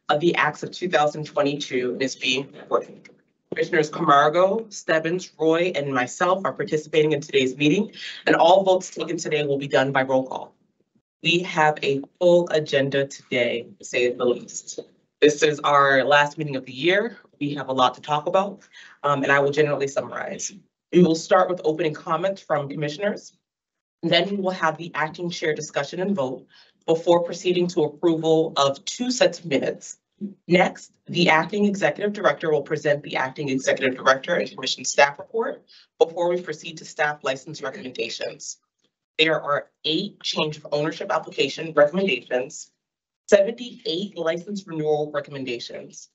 of the Acts of 2022 is being recorded. Commissioners Camargo, Stebbins, Roy, and myself are participating in today's meeting, and all votes taken today will be done by roll call. We have a full agenda today, to say the least. This is our last meeting of the year. We have a lot to talk about, and I will generally summarize. We will start with opening comments from commissioners. Then we will have the acting chair discussion and vote before proceeding to approval of 2 sets of minutes. Next, the acting executive director will present the acting executive director and commission staff report before we proceed to staff license recommendations. There are 8 change of ownership application recommendations, 78 license renewal recommendations,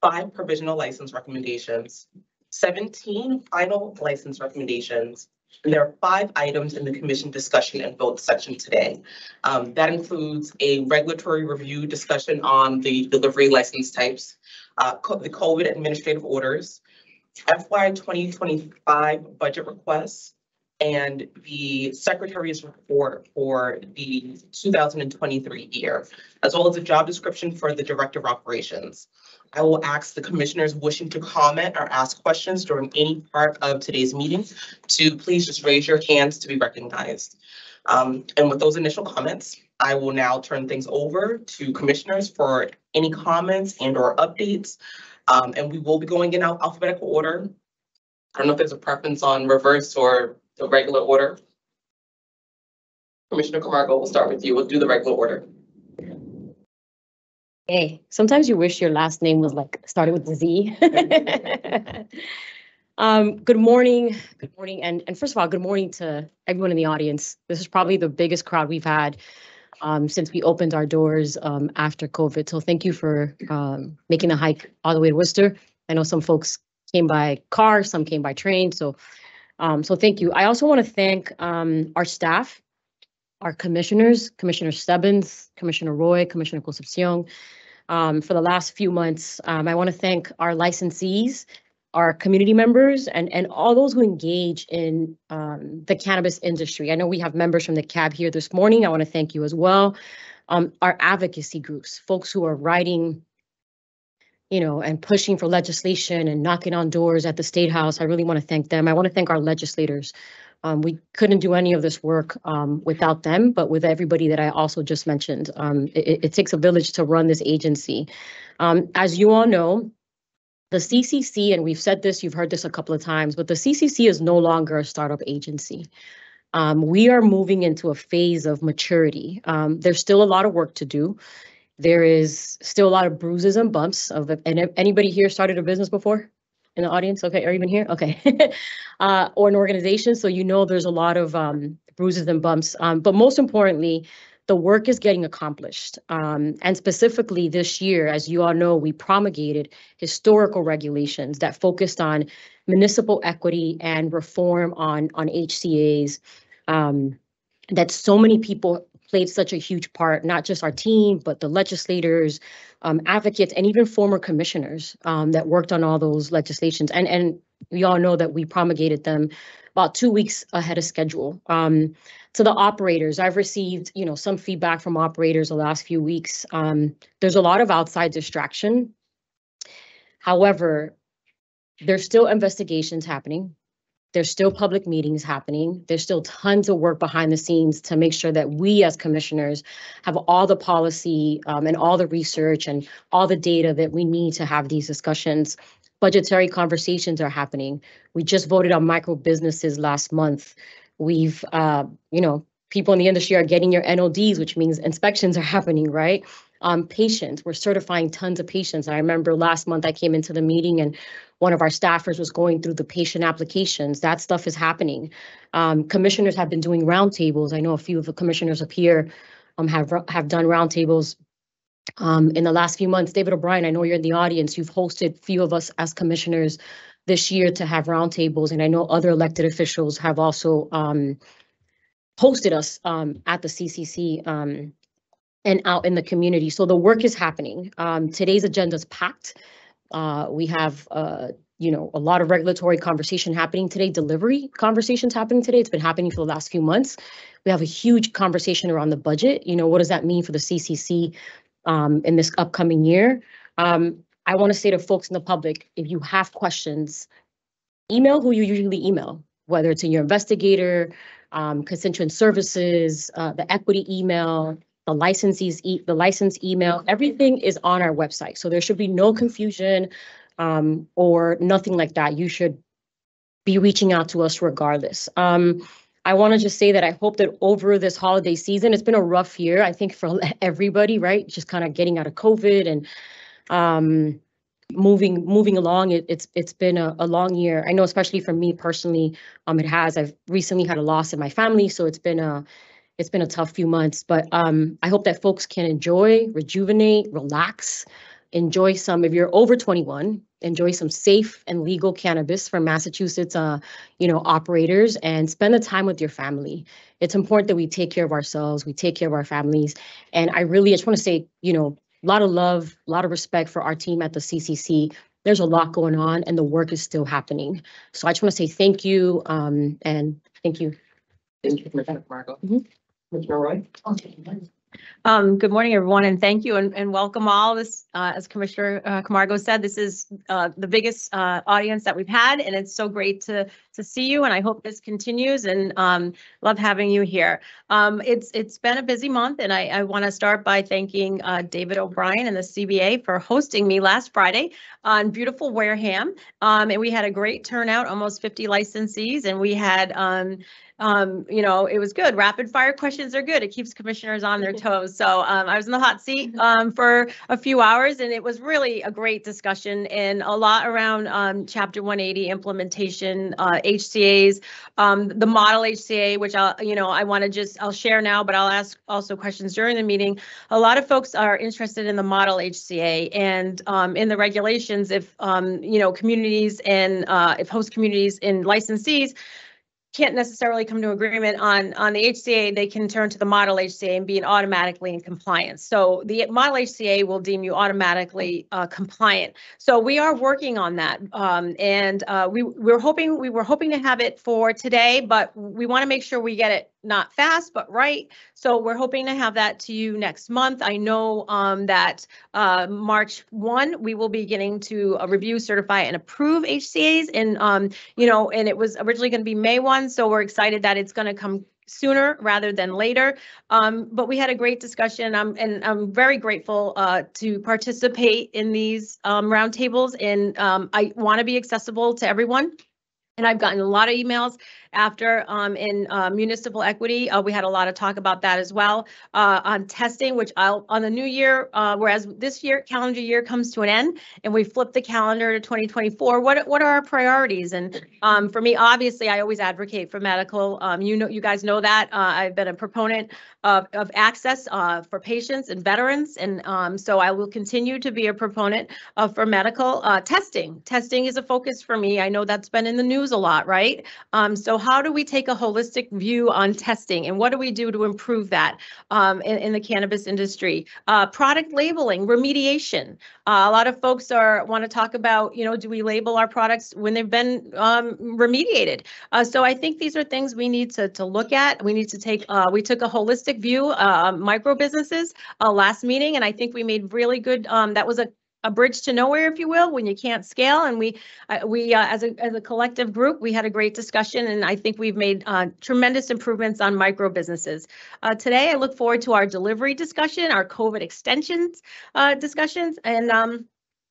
5 provisional license recommendations, 17 final license recommendations, and there are 5 items in the commission discussion and vote section today. That includes a regulatory review discussion on the delivery license types, the COVID administrative orders, FY 2025 budget requests, and the secretary's report for the 2023 year, as well as a job description for the director of operations. I will ask the commissioners wishing to comment or ask questions during any part of today's meeting to please just raise your hands to be recognized. And with those initial comments, I will now turn things over to commissioners for any comments and or updates. And we will be going in alphabetical order. I don't know if there's a preference on reverse or the regular order. Commissioner Camargo, we'll start with you. We'll do the regular order. Hey, sometimes you wish your last name was like started with the Z. Good morning, and first of all, good morning to everyone in the audience. This is probably the biggest crowd we've had since we opened our doors after COVID. So thank you for making the hike all the way to Worcester. I know some folks came by car, some came by train. So thank you. I also want to thank our staff, our commissioners, Commissioner Stebbins, Commissioner Roy, Commissioner Concepcion, for the last few months. I want to thank our licensees, our community members, and all those who engage in the cannabis industry. I know we have members from the CAB here this morning. I want to thank you as well. Our advocacy groups, folks who are writing, and pushing for legislation and knocking on doors at the State House. I really want to thank them. I want to thank our legislators. We couldn't do any of this work without them, but with everybody that I also just mentioned. It takes a village to run this agency. As you all know, the CCC, and we've said this, you've heard this a couple of times, but the CCC is no longer a startup agency. We are moving into a phase of maturity. There's still a lot of work to do. There is still a lot of bruises and bumps. And anybody here started a business before in the audience? Okay, or even here? Okay. Or an organization. So there's a lot of bruises and bumps. But most importantly, the work is getting accomplished. And specifically this year, as you all know, we promulgated historical regulations that focused on municipal equity and reform on HCAs. That so many people played such a huge part, not just our team, but the legislators, advocates, and even former commissioners that worked on all those legislations. And we all know that we promulgated them about 2 weeks ahead of schedule. To the operators, I've received, some feedback from operators the last few weeks. There's a lot of outside distraction. However, there's still investigations happening. There's still public meetings happening. There's still tons of work behind the scenes to make sure that we as commissioners have all the policy and all the research and all the data that we need to have these discussions. Budgetary conversations are happening. We just voted on micro businesses last month. We've, people in the industry are getting your NODs, which means inspections are happening, right? Patients, we're certifying tons of patients. I remember last month I came into the meeting and one of our staffers was going through the patient applications. That stuff is happening. Commissioners have been doing roundtables. I know a few of the commissioners up here have done roundtables in the last few months. David O'Brien, I know you're in the audience. You've hosted a few of us as commissioners this year to have roundtables, and I know other elected officials have also hosted us at the CCC and out in the community. So the work is happening. Today's agenda is packed. We have, a lot of regulatory conversation happening today, delivery conversations happening today. It's been happening for the last few months. We have a huge conversation around the budget. What does that mean for the CCC in this upcoming year. I want to say to folks in the public, if you have questions, email who you usually email, whether it's in your investigator, constituent services, the equity email, the license email, everything is on our website. So there should be no confusion or nothing like that. You should be reaching out to us regardless. I want to just say that I hope that over this holiday season, it's been a rough year, I think, for everybody, right? Just kind of getting out of COVID and moving along. It's been a long year. I know, especially for me personally, it has. I've recently had a loss in my family, so it's been a tough few months. But I hope that folks can enjoy, rejuvenate, relax, enjoy some. If you're over 21, enjoy some safe and legal cannabis from Massachusetts, operators, and spend the time with your family. It's important that we take care of ourselves, we take care of our families, and I just want to say, a lot of love, a lot of respect for our team at the CCC. There's a lot going on and the work is still happening. So I just want to say thank you, and thank you. Thank you, Commissioner Camargo. Commissioner Roy? Good morning, everyone, and thank you and welcome all. This, as Commissioner Camargo said, this is the biggest audience that we've had, and it's so great to see you. And I hope this continues. And love having you here. It's been a busy month, and I want to start by thanking David O'Brien and the CBA for hosting me last Friday on beautiful Wareham. And we had a great turnout, almost 50 licensees, and we had it was good. Rapid fire questions are good. It keeps commissioners on their toes. So I was in the hot seat for a few hours, and it was really a great discussion and a lot around Chapter 180 implementation, HCAs, the model HCA, which I'll share now, but I'll ask also questions during the meeting. A lot of folks are interested in the model HCA and in the regulations if communities and if host communities and licensees can't necessarily come to agreement on the HCA, they can turn to the model HCA and be automatically in compliance. So the model HCA will deem you automatically compliant. So we are working on that, and we were hoping to have it for today, but we want to make sure we get it not fast, but right. So we're hoping to have that to you next month. I know that March 1, we will be getting to review, certify, and approve HCAs. And, and it was originally going to be May 1. So we're excited that it's going to come sooner rather than later. But we had a great discussion, and I'm very grateful to participate in these roundtables. And I want to be accessible to everyone. And I've gotten a lot of emails after in municipal equity. We had a lot of talk about that as well on testing, which on the new year, whereas this year calendar year comes to an end and we flip the calendar to 2024. What are our priorities? And for me, obviously, I always advocate for medical. You guys know that I've been a proponent of access for patients and veterans, and so I will continue to be a proponent for medical testing. Testing is a focus for me. I know that's been in the news a lot, right? So how do we take a holistic view on testing, and what do we do to improve that in the cannabis industry? Product labeling, remediation. A lot of folks want to talk about, do we label our products when they've been remediated? So I think these are things we need to look at. We need to take, we took a holistic view, micro businesses last meeting, and I think we made really good, that was a bridge to nowhere, if you will, when you can't scale. And we as a collective group, we had a great discussion, and I think we've made tremendous improvements on micro businesses. Today, I look forward to our delivery discussion, our COVID extensions discussions, and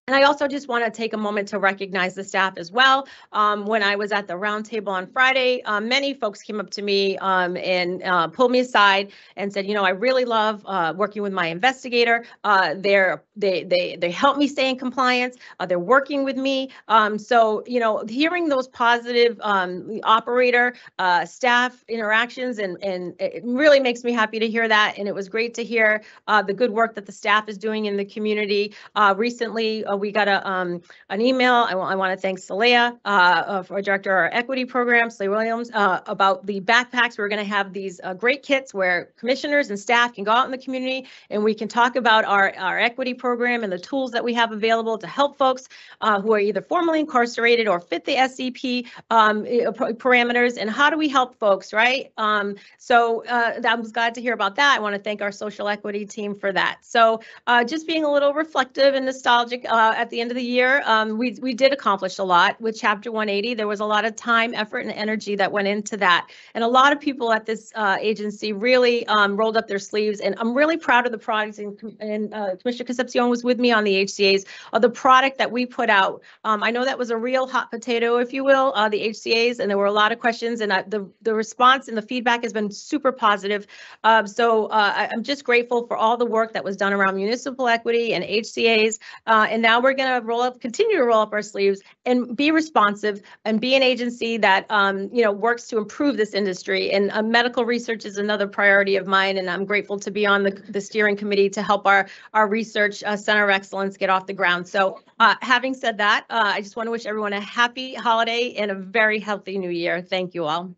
I also just want to take a moment to recognize the staff as well. When I was at the roundtable on Friday, many folks came up to me and pulled me aside and said, I really love working with my investigator. They help me stay in compliance. They're working with me. So, hearing those positive operator staff interactions, and it really makes me happy to hear that. And it was great to hear the good work that the staff is doing in the community. Recently, we got an email. I want to thank Saleha, our director of our equity program, Saleha Williams, about the backpacks. We're going to have these great kits where commissioners and staff can go out in the community and we can talk about our equity program and the tools that we have available to help folks who are either formally incarcerated or fit the SCP parameters, and how do we help folks, right? So I was glad to hear about that. I want to thank our social equity team for that. So just being a little reflective and nostalgic at the end of the year, we did accomplish a lot with Chapter 180. There was a lot of time, effort, and energy that went into that. And a lot of people at this agency really rolled up their sleeves. And I'm really proud of the products, and Commissioner Concepcion was with me on the HCAs, of the product that we put out. I know that was a real hot potato, if you will, the HCAs, and there were a lot of questions, and the response and the feedback has been super positive. So I'm just grateful for all the work that was done around municipal equity and HCAs. And now we're going to continue to roll up our sleeves and be responsive and be an agency that, works to improve this industry. And medical research is another priority of mine. And I'm grateful to be on the steering committee to help our research center of excellence get off the ground. So having said that, I just want to wish everyone a happy holiday and a very healthy new year. Thank you all.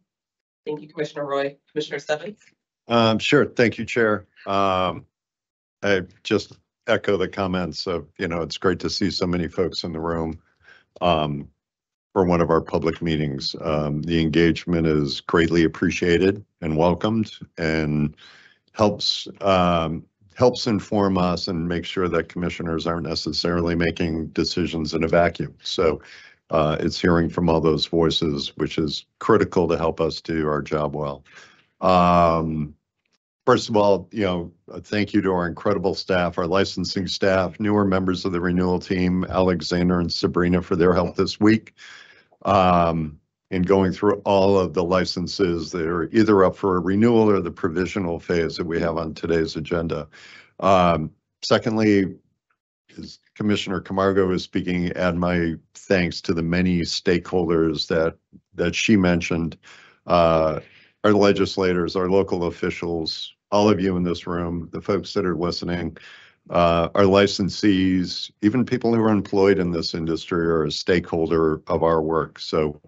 Thank you, Commissioner Roy. Commissioner Stebbins? Sure. Thank you, Chair. I just echo the comments of, it's great to see so many folks in the room for one of our public meetings. The engagement is greatly appreciated and welcomed, and helps inform us and make sure that commissioners aren't necessarily making decisions in a vacuum. So it's hearing from all those voices, which is critical to help us do our job well. First of all, thank you to our incredible staff, our licensing staff, newer members of the renewal team, Alexander and Sabrina, for their help this week in going through all of the licenses that are either up for a renewal or the provisional phase that we have on today's agenda. Secondly, as Commissioner Camargo is speaking, add my thanks to the many stakeholders that she mentioned, our legislators, our local officials, all of you in this room, the folks that are listening, our licensees, even people who are employed in this industry are a stakeholder of our work. So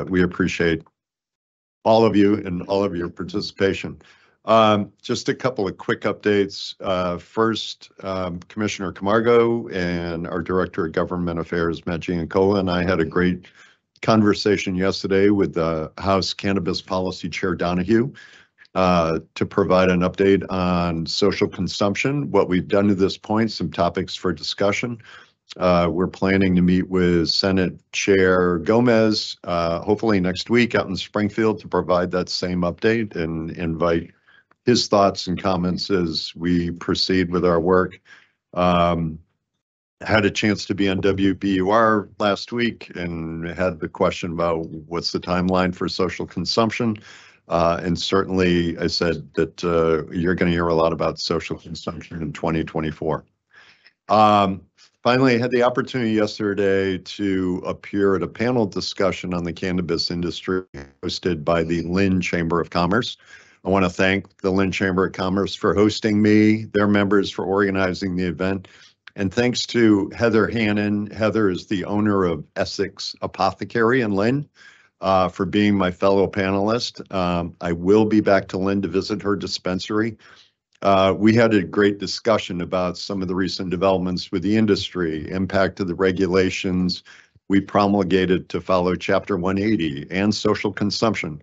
we appreciate all of you and all of your participation. Just a couple of quick updates. First, Commissioner Camargo and our Director of Government Affairs, Matt Giancola, and I had a great conversation yesterday with the House Cannabis Policy Chair Donahue to provide an update on social consumption, what we've done to this point, some topics for discussion. We're planning to meet with Senate Chair Gomez, hopefully next week out in Springfield, to provide that same update and invite his thoughts and comments as we proceed with our work. Had a chance to be on WBUR last week and had the question about what's the timeline for social consumption. And certainly I said that you're going to hear a lot about social consumption in 2024. Finally, I had the opportunity yesterday to appear at a panel discussion on the cannabis industry hosted by the Lynn Chamber of Commerce. I want to thank the Lynn Chamber of Commerce for hosting me, their members for organizing the event. And thanks to Heather Hannon. Heather is the owner of Essex Apothecary in Lynn, for being my fellow panelist. I will be back to Lynn to visit her dispensary. We had a great discussion about some of the recent developments with the industry, impact of the regulations we promulgated to follow Chapter 180 and social consumption.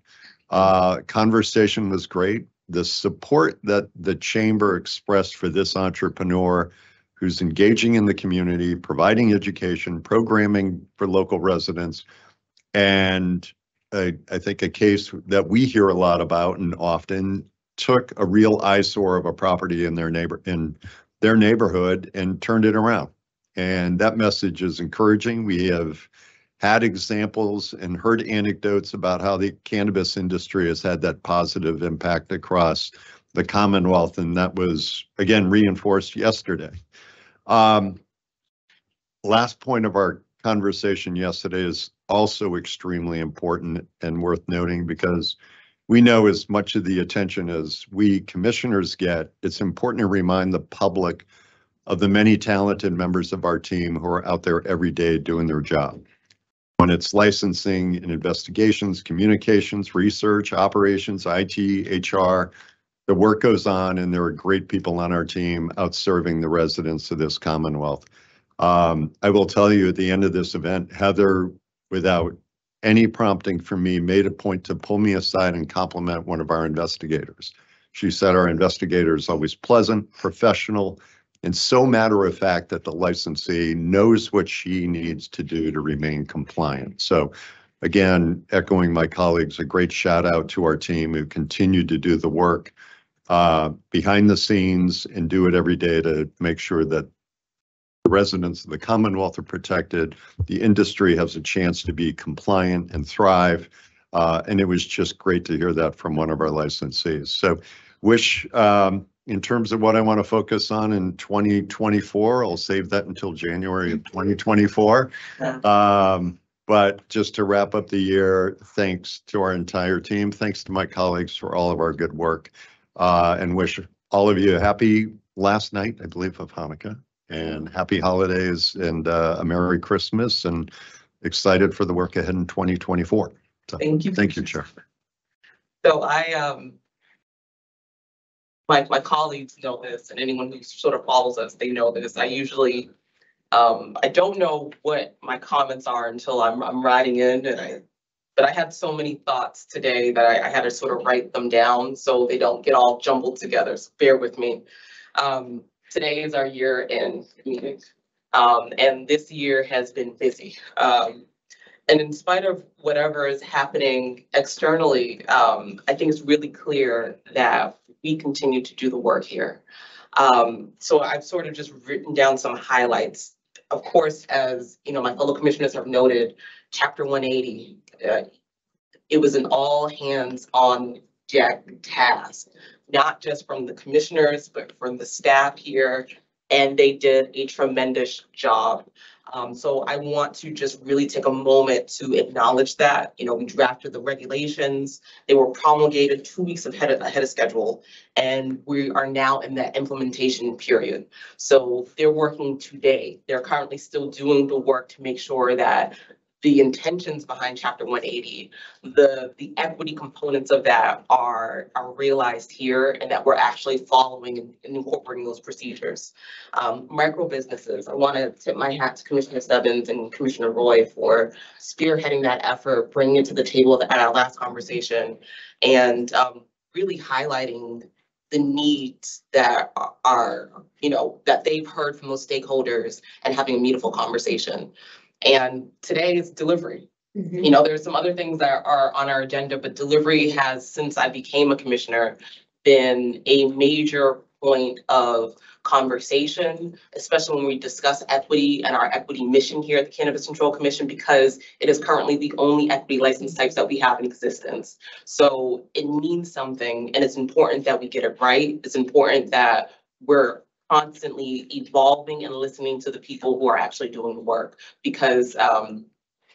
Conversation was great. The support that the Chamber expressed for this entrepreneur who's engaging in the community, providing education, programming for local residents, and I think a case that we hear a lot about and often took a real eyesore of a property in their neighborhood and turned it around. And that message is encouraging. We have had examples and heard anecdotes about how the cannabis industry has had that positive impact across the Commonwealth, and that was, again, reinforced yesterday. Last point of our conversation yesterday is also extremely important and worth noting, because we know as much of the attention as we commissioners get, it's important to remind the public of the many talented members of our team who are out there every day doing their job. When it's licensing and investigations, communications, research, operations, IT, HR, the work goes on, and there are great people on our team out serving the residents of this Commonwealth. I will tell you at the end of this event, Heather, without any prompting from me, made a point to pull me aside and compliment one of our investigators. She said our investigator is always pleasant, professional, and so matter of fact that the licensee knows what she needs to do to remain compliant. So again, echoing my colleagues, a great shout out to our team who continue to do the work behind the scenes and do it every day to make sure that the residents of the Commonwealth are protected, the industry has a chance to be compliant and thrive. And it was just great to hear that from one of our licensees. So wish, in terms of what I want to focus on in 2024, I'll save that until January of 2024. But just to wrap up the year, thanks to our entire team, thanks to my colleagues for all of our good work, and wish all of you a happy last night, I believe, of Hanukkah, and happy holidays and a Merry Christmas, and excited for the work ahead in 2024. So, Thank you. Thank you, Chair. So my colleagues know this, and anyone who sort of follows us, they know this. I usually, I don't know what my comments are until I'm riding in, but I had so many thoughts today that I had to sort of write them down so they don't get all jumbled together. So bear with me. Today is our year-end meeting, and this year has been busy. And in spite of whatever is happening externally, I think it's really clear that we continue to do the work here. So I've sort of just written down some highlights. Of course, as you know, my fellow commissioners have noted, Chapter 180, it was an all hands on deck task, not just from the commissioners, but from the staff here, and they did a tremendous job. So I want to just really take a moment to acknowledge that. You know, we drafted the regulations, they were promulgated 2 weeks ahead of schedule, and we are now in that implementation period. So they're working today. They're currently still doing the work to make sure that the intentions behind Chapter 180, the equity components of that are realized here, and that we're actually following and incorporating those procedures. Micro businesses, I want to tip my hat to Commissioner Stebbins and Commissioner Roy for spearheading that effort, bringing it to the table at our last conversation, and really highlighting the needs that are, you know, that they've heard from those stakeholders and having a meaningful conversation. And today is delivery. You know, there's some other things that are on our agenda, but delivery has, since I became a commissioner, been a major point of conversation, especially when we discuss equity and our equity mission here at the Cannabis Control Commission, because it is currently the only equity license types that we have in existence. So it means something, and it's important that we get it right. It's important that we're constantly evolving and listening to the people who are actually doing the work, because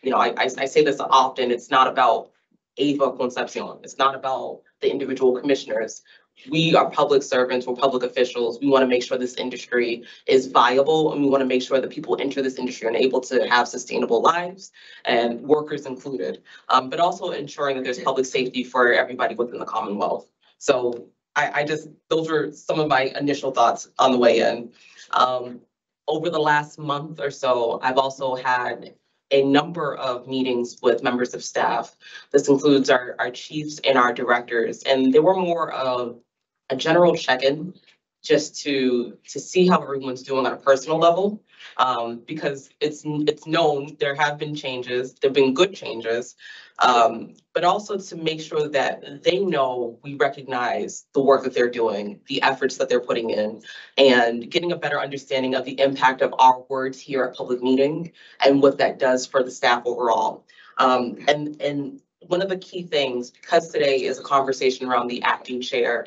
you know, I say this often, it's not about Ava Concepcion, it's not about the individual commissioners. We are public servants, we're public officials. We want to make sure this industry is viable, and we want to make sure that people enter this industry and are able to have sustainable lives, and workers included, but also ensuring that there's public safety for everybody within the Commonwealth. So I just, those were some of my initial thoughts on the way in. Over the last month or so, I've also had a number of meetings with members of staff. This includes our chiefs and our directors, and they were more of a general check-in, just to see how everyone's doing on a personal level, because it's known there have been changes, there have been good changes, but also to make sure that they know we recognize the work that they're doing, the efforts that they're putting in, and getting a better understanding of the impact of our words here at public meeting and what that does for the staff overall. And one of the key things, because today is a conversation around the acting chair,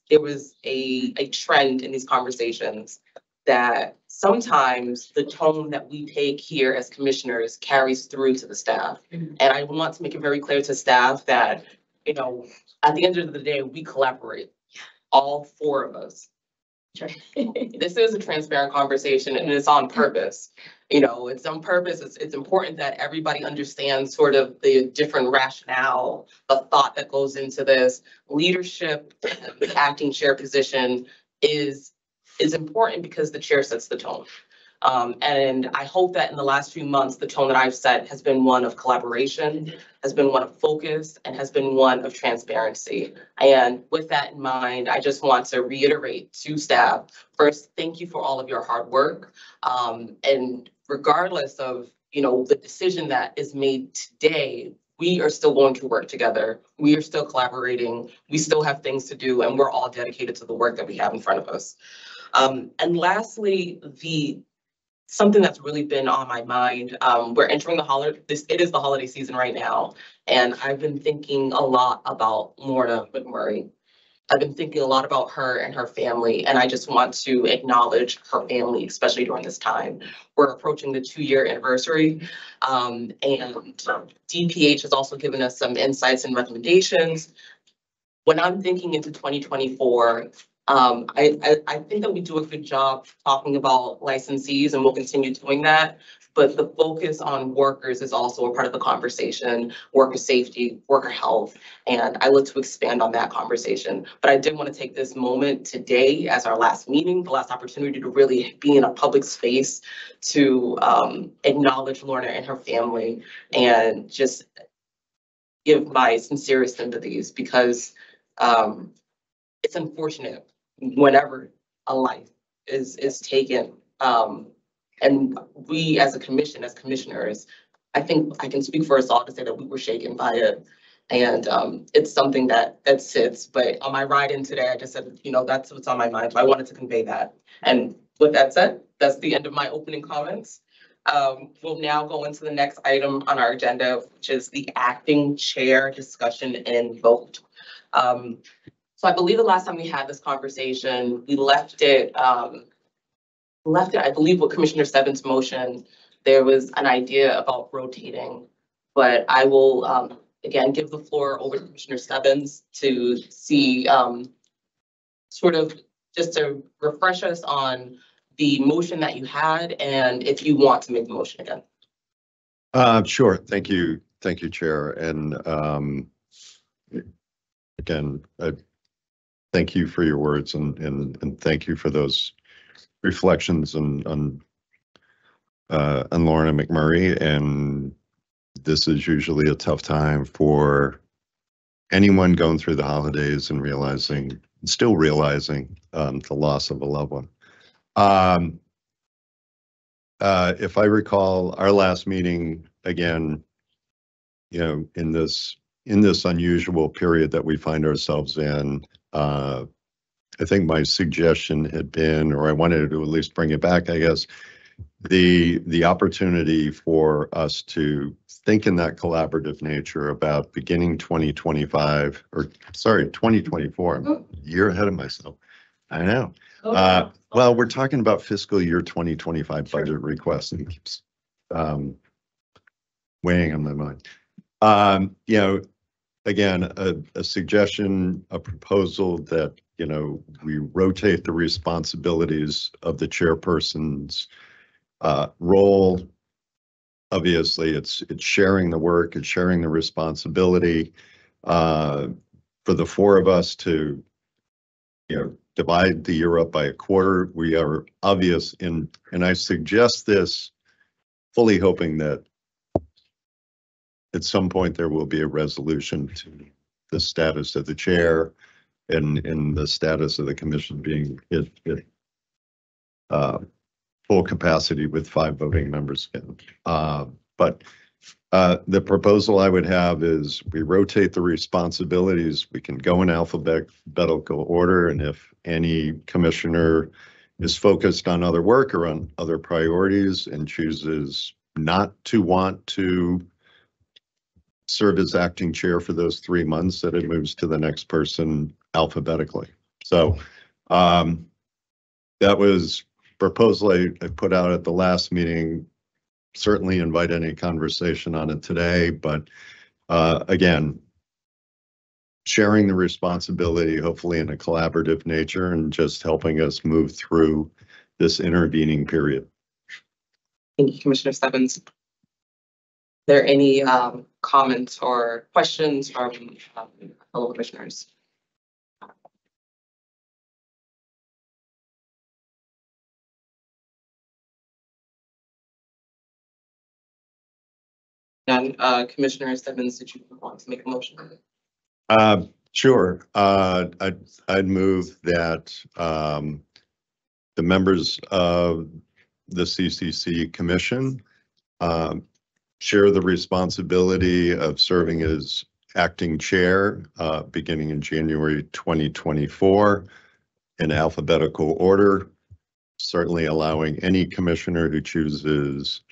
there was a trend in these conversations that sometimes the tone that we take here as commissioners carries through to the staff. And I want to make it very clear to staff that, you know, at the end of the day, we collaborate, all four of us. This is a transparent conversation and it's on purpose. You know, it's on purpose. It's important that everybody understands sort of the different rationale, the thought that goes into this. Leadership, the acting chair position is important because the chair sets the tone. And I hope that in the last few months, the tone that I've set has been one of collaboration, has been one of focus, and has been one of transparency. And with that in mind, I just want to reiterate to staff, first, thank you for all of your hard work. And regardless of, you know, the decision that is made today, we are still going to work together. We are still collaborating. We still have things to do, and we're all dedicated to the work that we have in front of us. And lastly, something that's really been on my mind. We're entering the holiday. It is the holiday season right now, and I've been thinking a lot about Lorna McMurray. I've been thinking a lot about her and her family, and I just want to acknowledge her family, especially during this time. We're approaching the 2-year anniversary, and DPH has also given us some insights and recommendations. When I'm thinking into 2024, I think that we do a good job talking about licensees, and we'll continue doing that. But the focus on workers is also a part of the conversation, worker safety, worker health, and I look to expand on that conversation. But I did want to take this moment today as our last meeting, the last opportunity to really be in a public space to acknowledge Lorna and her family and just give my sincerest sympathies, because it's unfortunate whenever a life is taken. And we as a commission, as commissioners, I think I can speak for us all to say that we were shaken by it. And it's something that sits, but on my ride in today, I just said, you know, that's what's on my mind. So I wanted to convey that. And with that said, that's the end of my opening comments. We'll now go into the next item on our agenda, which is the acting chair discussion and vote. So I believe the last time we had this conversation, we left it, I believe, with Commissioner Stebbins' motion. There was an idea about rotating, but I will again give the floor over to Commissioner Stebbins to see sort of just to refresh us on the motion that you had and if you want to make the motion again. Sure. Thank you. Thank you, Chair. And again, thank you for your words and thank you for those reflections on Lorna McMurray. And this is usually a tough time for anyone going through the holidays and still realizing the loss of a loved one. If I recall our last meeting, again, you know, in this unusual period that we find ourselves in, I think my suggestion had been, or I wanted to at least bring it back, I guess, the opportunity for us to think in that collaborative nature about beginning 2025, or sorry, 2024. I'm a year ahead of myself. I know. Well, we're talking about fiscal year 2025 budget requests, and it keeps weighing on my mind. You know, again, a suggestion, a proposal that, you know, we rotate the responsibilities of the chairperson's role. Obviously, it's sharing the work, it's sharing the responsibility for the four of us to, you know, divide the year up by a quarter. We are obvious in, and I suggest this fully hoping that at some point there will be a resolution to the status of the chair and the status of the commission being at full capacity with 5 voting members again. But the proposal I would have is we rotate the responsibilities. We can go in alphabetical order, and if any commissioner is focused on other work or on other priorities and chooses not to want to serve as acting chair for those 3 months, that it moves to the next person alphabetically. So that was proposal I put out at the last meeting. Certainly invite any conversation on it today, but again, sharing the responsibility, hopefully in a collaborative nature, and just helping us move through this intervening period. Thank you, Commissioner Stebbins. Are there any comments or questions from fellow commissioners? None. Commissioner Stebbins, did you want to make a motion? Sure. I'd move that the members of the CCC Commission share the responsibility of serving as acting chair beginning in January 2024 in alphabetical order, certainly allowing any commissioner who chooses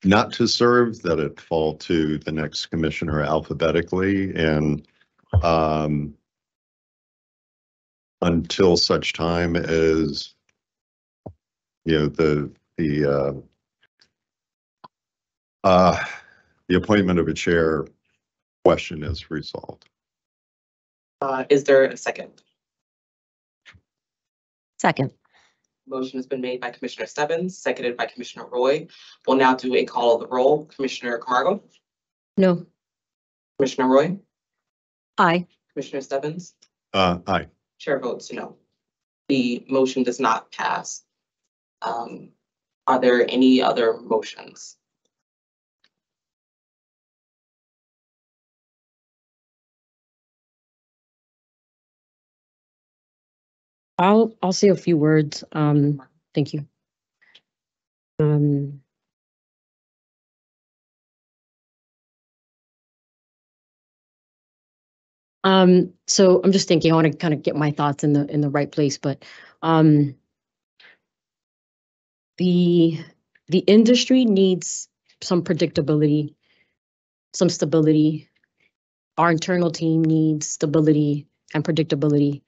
not to serve, that it fall to the next commissioner alphabetically, and until such time as the appointment of a chair question is resolved. Is there a second? Second. Motion has been made by Commissioner Stebbins, seconded by Commissioner Roy. We'll now do a call of the roll. Commissioner Camargo? No. Commissioner Roy? Aye. Commissioner Stebbins? Aye. Chair votes no. The motion does not pass. Are there any other motions? I'll say a few words. Thank you. So I'm just thinking, I want to kind of get my thoughts in the right place, but the industry needs some predictability, some stability. Our internal team needs stability and predictability.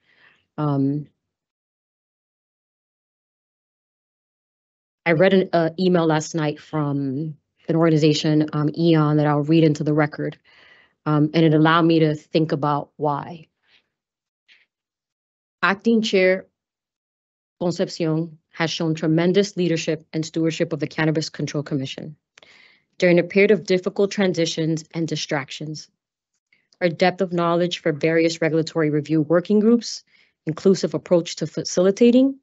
I read an email last night from an organization, Eon, that I'll read into the record, and it allowed me to think about why. Acting Chair Concepcion has shown tremendous leadership and stewardship of the Cannabis Control Commission during a period of difficult transitions and distractions. Her depth of knowledge for various regulatory review working groups, inclusive approach to facilitating,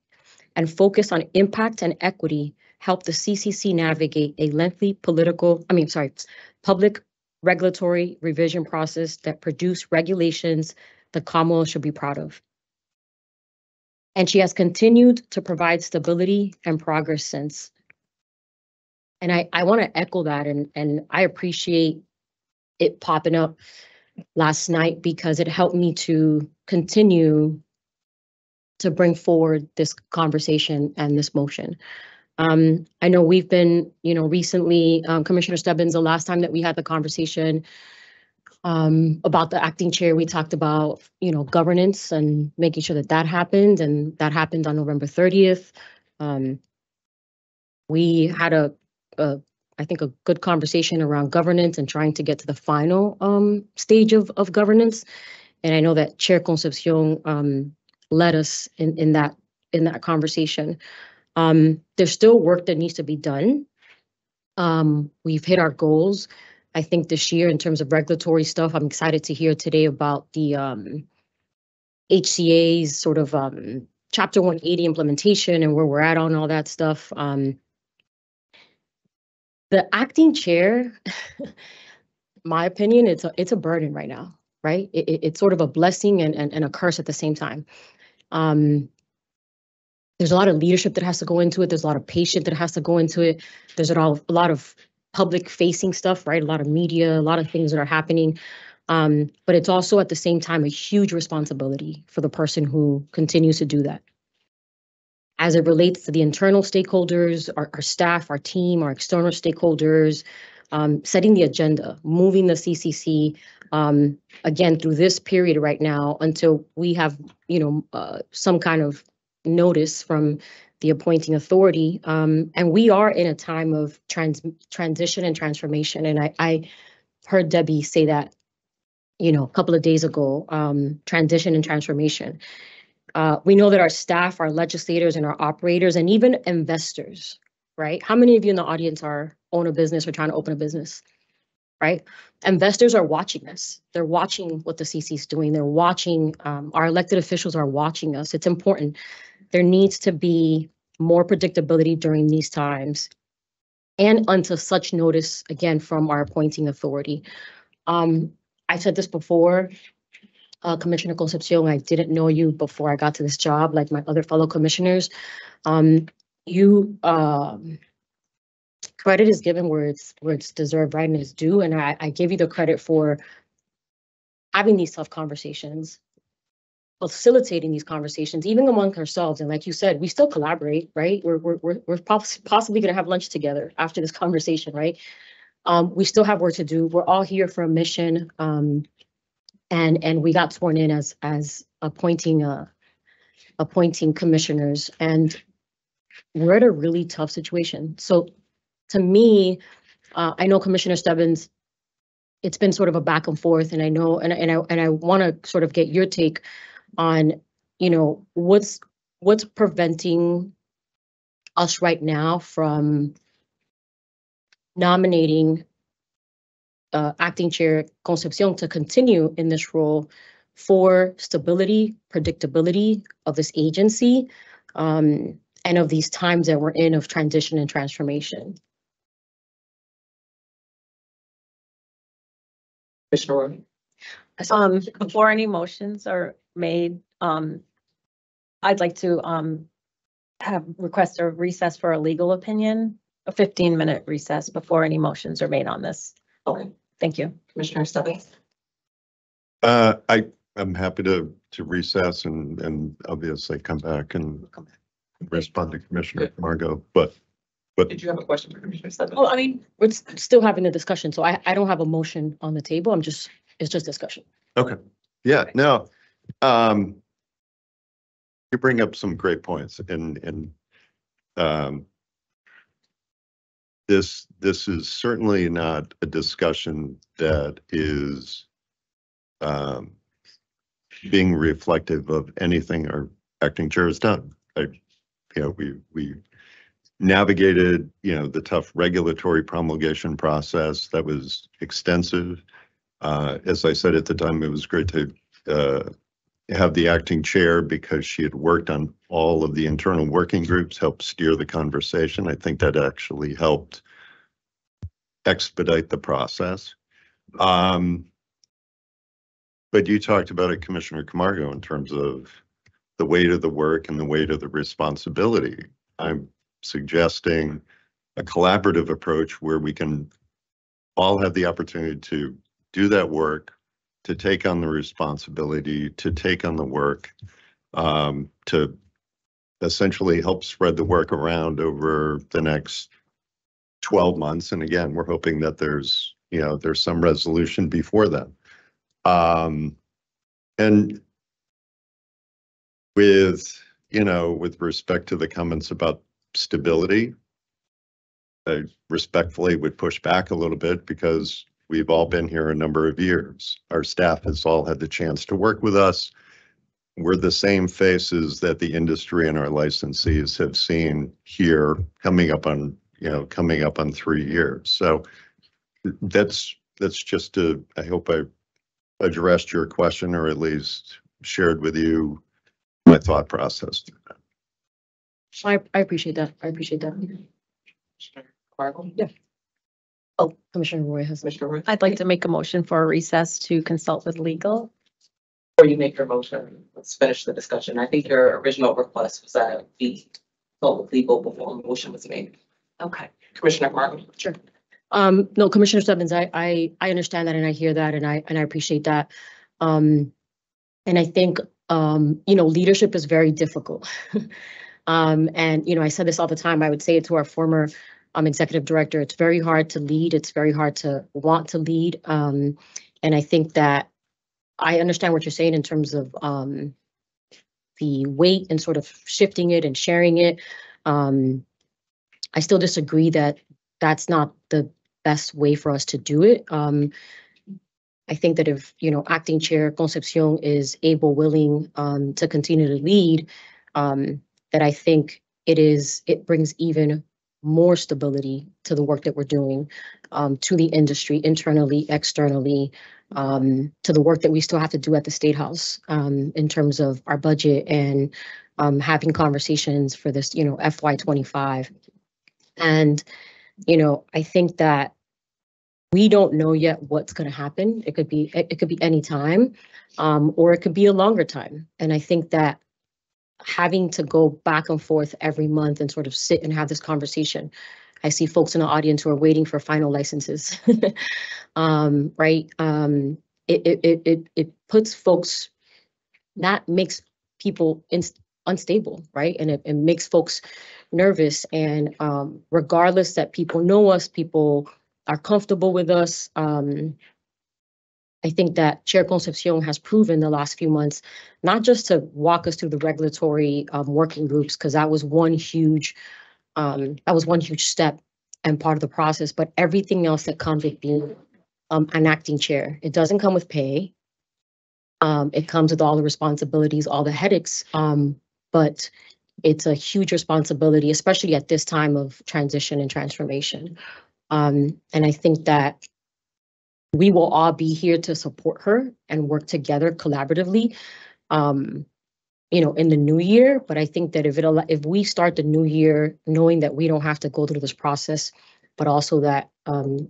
and focus on impact and equity helped the CCC navigate a lengthy public regulatory revision process that produced regulations the Commonwealth should be proud of. And she has continued to provide stability and progress since. And I want to echo that, and I appreciate it popping up last night because it helped me to continue to bring forward this conversation and this motion. I know we've been, recently, Commissioner Stebbins, the last time that we had the conversation about the acting chair, we talked about, governance and making sure that happened, and that happened on November 30th. We had I think a good conversation around governance and trying to get to the final stage of governance. And I know that Chair Concepcion led us in that conversation. There's still work that needs to be done. We've hit our goals. I think this year in terms of regulatory stuff, I'm excited to hear today about the HCA's sort of Chapter 180 implementation and where we're at on all that stuff. The acting chair, my opinion, it's a burden right now, right? It's sort of a blessing and a curse at the same time. There's a lot of leadership that has to go into it. There's a lot of patience that has to go into it. There's a lot of public facing stuff, right? A lot of media, a lot of things that are happening. But it's also at the same time a huge responsibility for the person who continues to do that. As it relates to the internal stakeholders, our staff, our team, our external stakeholders, setting the agenda, moving the CCC, again, through this period right now until we have, some kind of notice from the appointing authority. And we are in a time of transition and transformation. And I heard Debbie say that a couple of days ago, transition and transformation. We know that our staff, our legislators, and our operators, and even investors, right? How many of you in the audience own a business or trying to open a business, right? Investors are watching us. They're watching what the CC is doing. They're watching, our elected officials are watching us. It's important. There needs to be more predictability during these times and until such notice, again, from our appointing authority. I said this before, Commissioner Concepcion, I didn't know you before I got to this job, like my other fellow commissioners. Credit is given where it's deserved, right, and it's due. And I give you the credit for having these tough conversations, facilitating these conversations, even among ourselves. And like you said, we still collaborate, right? We're possibly going to have lunch together after this conversation, right? We still have work to do. We're all here for a mission. And we got sworn in as appointing commissioners, and we're at a really tough situation. So to me, I know Commissioner Stebbins, it's been sort of a back and forth, and I know, and I want to sort of get your take on, what's preventing us right now from nominating Acting Chair Concepcion to continue in this role for stability, predictability of this agency, and of these times that we're in of transition and transformation. Commissioner Roy. Before any motions are made, I'd like to request a recess for a legal opinion, a 15-minute recess before any motions are made on this. Okay. Thank you. Commissioner Stebbins. I'm happy to recess and obviously come back and respond to Commissioner Margot, but Did you have a question for Commissioner Stebbins? Well, I mean, we're still having a discussion, so I don't have a motion on the table. It's just discussion. okay. Yeah, no. You bring up some great points, and this is certainly not a discussion that is being reflective of anything our acting chair has done. We navigated, the tough regulatory promulgation process that was extensive. As I said at the time, it was great to have the acting chair because she had worked on all of the internal working groups, helped steer the conversation. I think that actually helped expedite the process. But you talked about it, Commissioner Camargo, in terms of the weight of the work and the weight of the responsibility. I'm suggesting a collaborative approach where we can all have the opportunity to do that work, to take on the responsibility, to take on the work, to essentially help spread the work around over the next 12 months. And again, we're hoping that there's some resolution before then. And with respect to the comments about stability, I respectfully would push back a little bit because we've all been here a number of years. Our staff has all had the chance to work with us. We're the same faces that the industry and our licensees have seen here coming up on 3 years. So that's just I hope I addressed your question, or at least shared with you my thought process. I appreciate that. I appreciate that. Commissioner Camargo. Yeah. Oh, Commissioner Roy has. Commissioner Roy. I'd like to make a motion for a recess to consult with legal. Before you make your motion, let's finish the discussion. I think your original request was that we consult with legal before a motion was made. Okay. Commissioner Camargo. Sure. No, Commissioner Stebbins, I understand that and I hear that and I appreciate that. And I think, leadership is very difficult. And, I said this all the time. I would say it to our former executive director. It's very hard to lead. It's very hard to want to lead. And I think that I understand what you're saying in terms of the weight and sort of shifting it and sharing it. I still disagree that that's not the best way for us to do it. I think that if, Acting Chair Concepcion is able, willing to continue to lead, that I think it brings even more stability to the work that we're doing, to the industry, internally, externally, to the work that we still have to do at the State House, in terms of our budget and having conversations for this, FY25. And, I think that we don't know yet what's going to happen. It could be any time, or it could be a longer time. And I think that having to go back and forth every month and sort of sit and have this conversation. I see folks in the audience who are waiting for final licenses, right? It puts folks, that makes people unstable, right? And it makes folks nervous. And regardless that people know us, people are comfortable with us. I think that Chair Concepcion has proven the last few months, not just to walk us through the regulatory working groups, because that was one huge step and part of the process, but everything else that comes with being an acting chair. It doesn't come with pay. It comes with all the responsibilities, all the headaches, but it's a huge responsibility, especially at this time of transition and transformation. And I think that we will all be here to support her and work together collaboratively, in the new year. But I think that if we start the new year knowing that we don't have to go through this process, but also that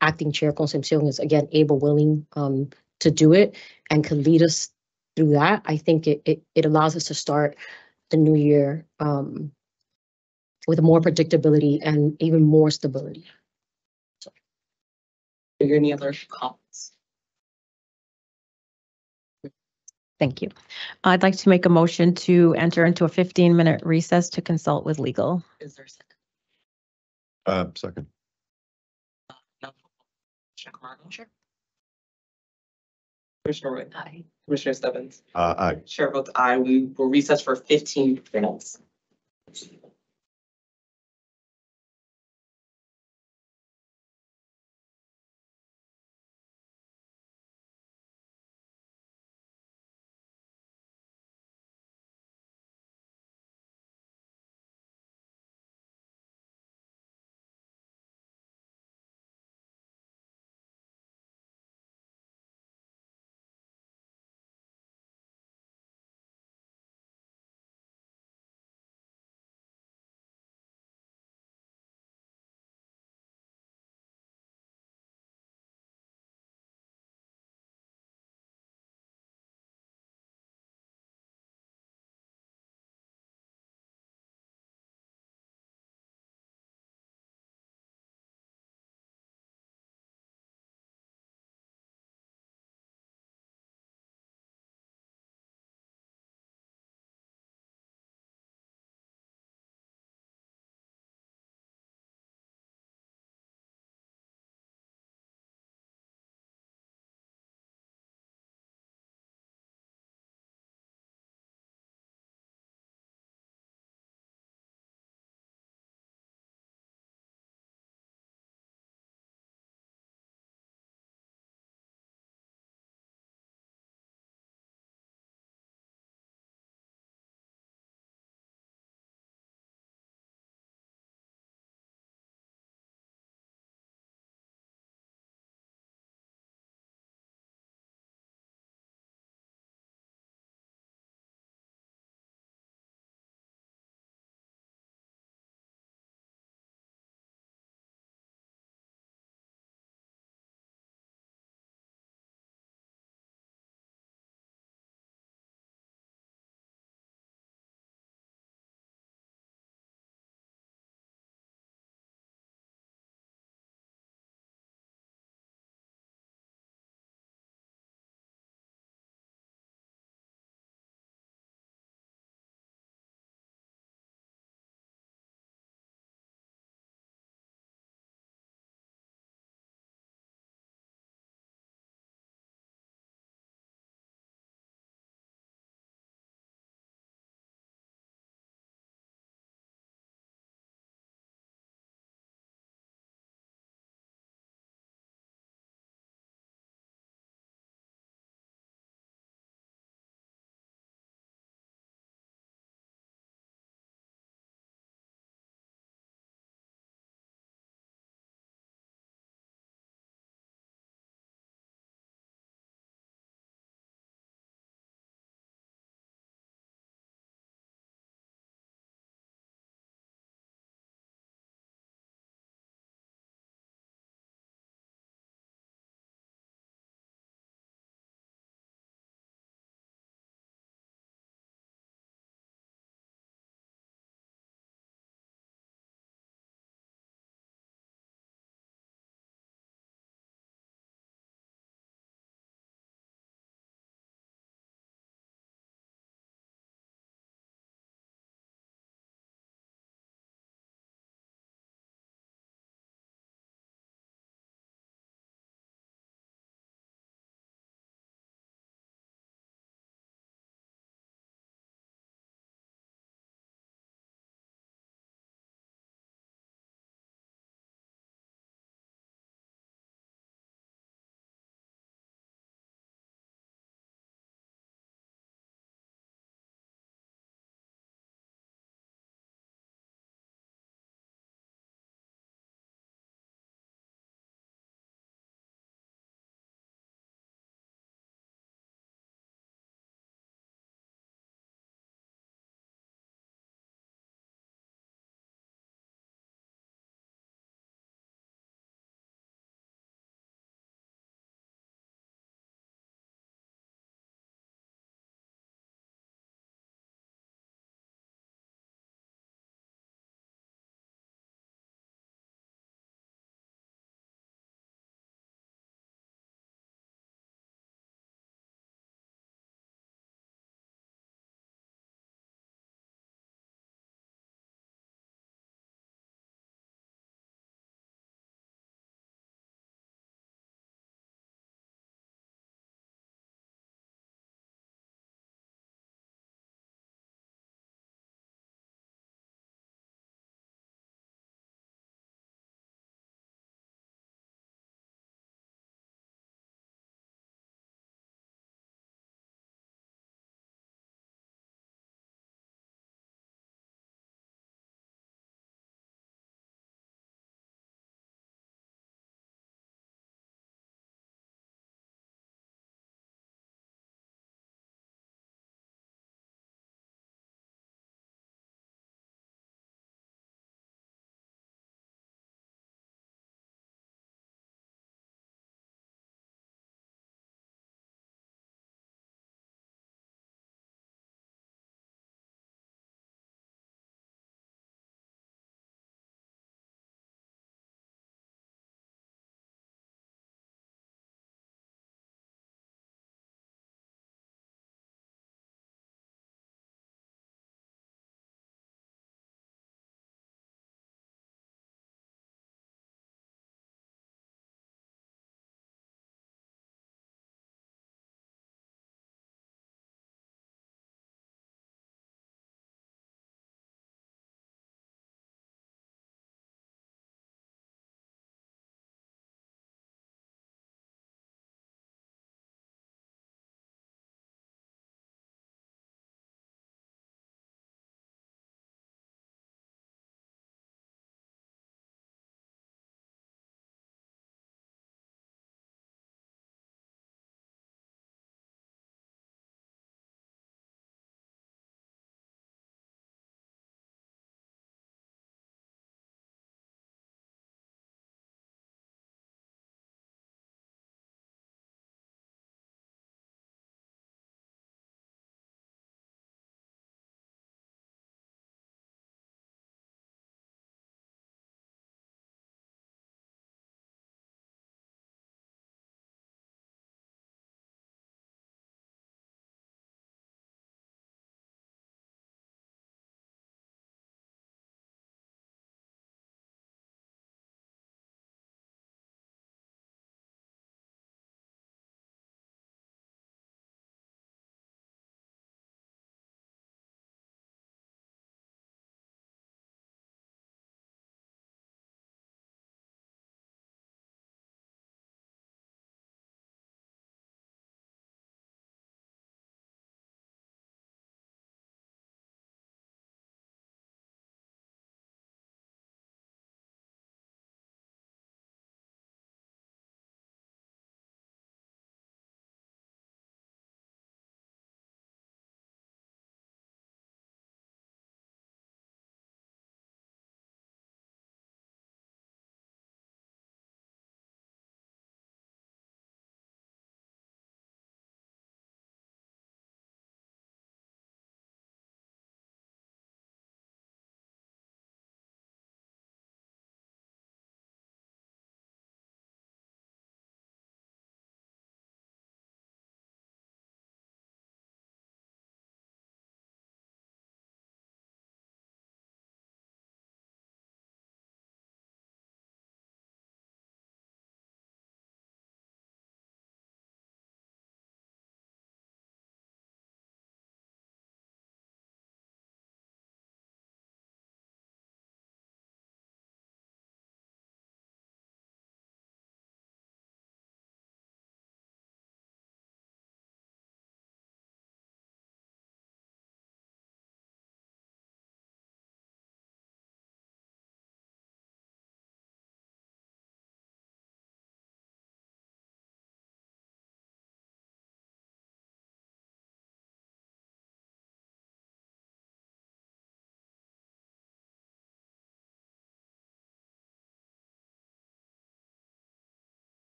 Acting Chair Concepcion is again able, willing to do it and can lead us through that, I think it allows us to start the new year with more predictability and even more stability. Are there any other comments? Thank you. I'd like to make a motion to enter into a 15-minute recess to consult with legal. Is there a second? Second. No. Commissioner Camargo? Sure. Commissioner Roy? Aye. Commissioner Stebbins? Aye. Chair votes aye. We will recess for 15 minutes.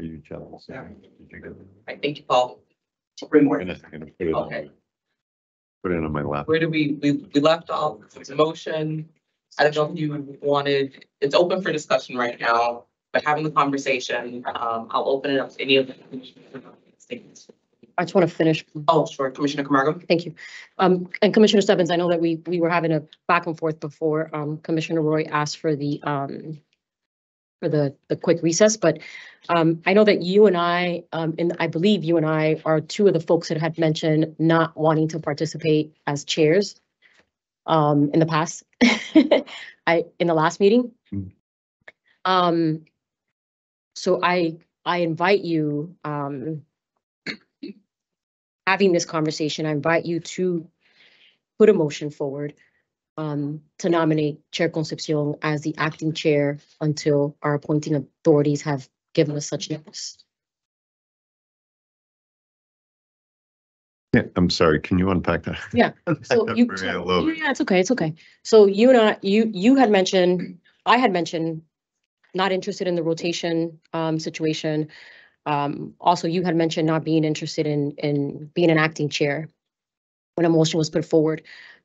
Are you jealous? Yeah. Did you get it? I thank you, Paul. Three more. I'm gonna put it on, Okay. put it on my lap. Where do we left off? It's a motion. I don't know if you wanted, it's open for discussion right now, but having the conversation, I'll open it up to any of the statements. I just want to finish. Oh, sure, Commissioner Camargo. Thank you. And Commissioner Stebbins, I know that we were having a back and forth before Commissioner Roy asked for the quick recess, but I know that you and I, and I believe you and I are two of the folks that had mentioned not wanting to participate as chairs in the past, in the last meeting. So I invite you, having this conversation, I invite you to put a motion forward to nominate Chair Concepcion as the acting chair until our appointing authorities have given us such notice. Yeah, I'm sorry, can you unpack that? Yeah. So you, Bring it a little bit. yeah, it's okay, it's okay. So you and I, you had mentioned, I had mentioned not interested in the rotation situation. Also, you had mentioned not being interested in being an acting chair when a motion was put forward.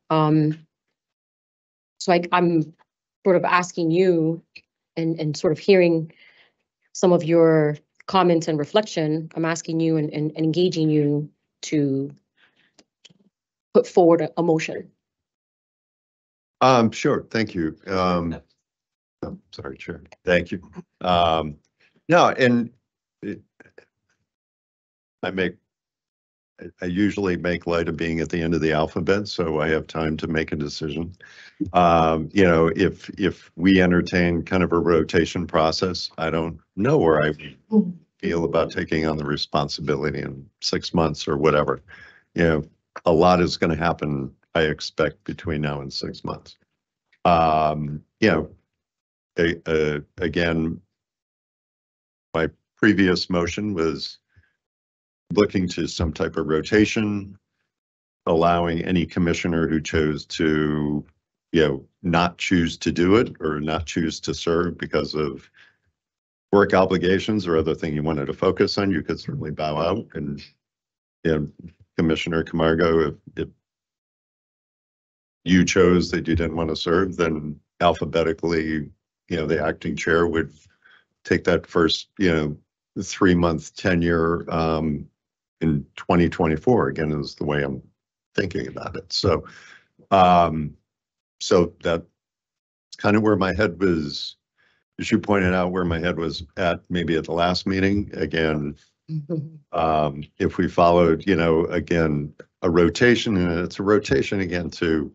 So I'm sort of asking you and sort of hearing some of your comments and reflection. I'm asking you and engaging you to put forward a motion. Sure, thank you. Oh, sorry, Chair. Thank you. No, and I usually make light of being at the end of the alphabet, so I have time to make a decision. You know, if we entertain kind of a rotation process, I don't know where I feel about taking on the responsibility in 6 months or whatever. You know, a lot is going to happen, I expect, between now and 6 months. You know, again, my previous motion was looking to some type of rotation, allowing any commissioner who chose to, you know, not choose to do it or not choose to serve because of work obligations or other thing you wanted to focus on, you could certainly bow out. And, you know, Commissioner Camargo, if you chose that you didn't want to serve, then alphabetically, you know, the acting chair would take that first, you know, 3-month tenure in 2024. Again, is the way I'm thinking about it. So, so that's kind of where my head was, as you pointed out, where my head was at maybe at the last meeting. Again, if we followed, you know, again, a rotation, and it's a rotation again to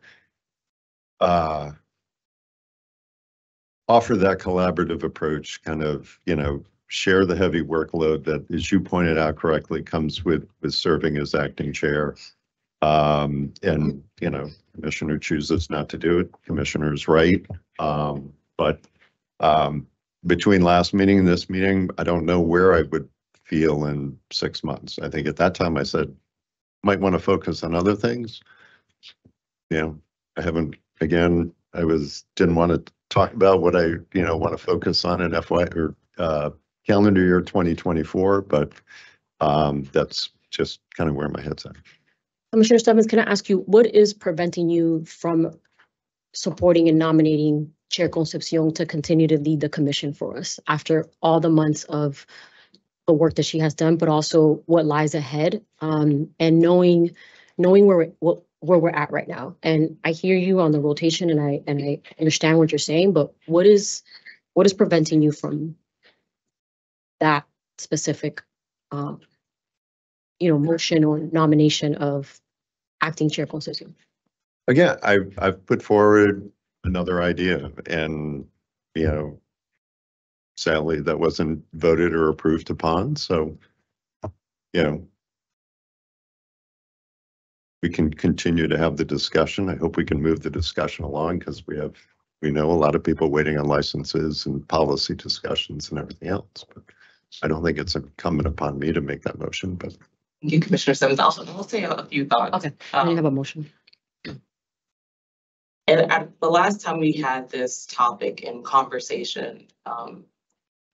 offer that collaborative approach, kind of, you know, share the heavy workload that, as you pointed out correctly, comes with serving as acting chair. And, you know, commissioner chooses not to do it, commissioner's right. But between last meeting and this meeting, I don't know where I would feel in 6 months. I think at that time I said, might want to focus on other things. You know, I haven't, again, didn't want to talk about what I, you know, want to focus on in FY or calendar year 2024, but that's just kind of where my head's at. Commissioner Stebbins, can I ask you, what is preventing you from supporting and nominating Chair Concepcion to continue to lead the commission for us after all the months of the work that she has done, but also what lies ahead, and knowing where we're at right now? And I hear you on the rotation, and I understand what you're saying, but what is preventing you from that specific, you know, motion or nomination of acting Chair Concepcion? Again, I've put forward another idea, and, you know, sadly that wasn't voted or approved upon. So, you know, we can continue to have the discussion. I hope we can move the discussion along, because we know a lot of people waiting on licenses and policy discussions and everything else. But I don't think it's incumbent upon me to make that motion, but. Thank you, Commissioner Stebbins. I'll say a few thoughts. Okay, I have a motion. And at the last time we had this topic in conversation,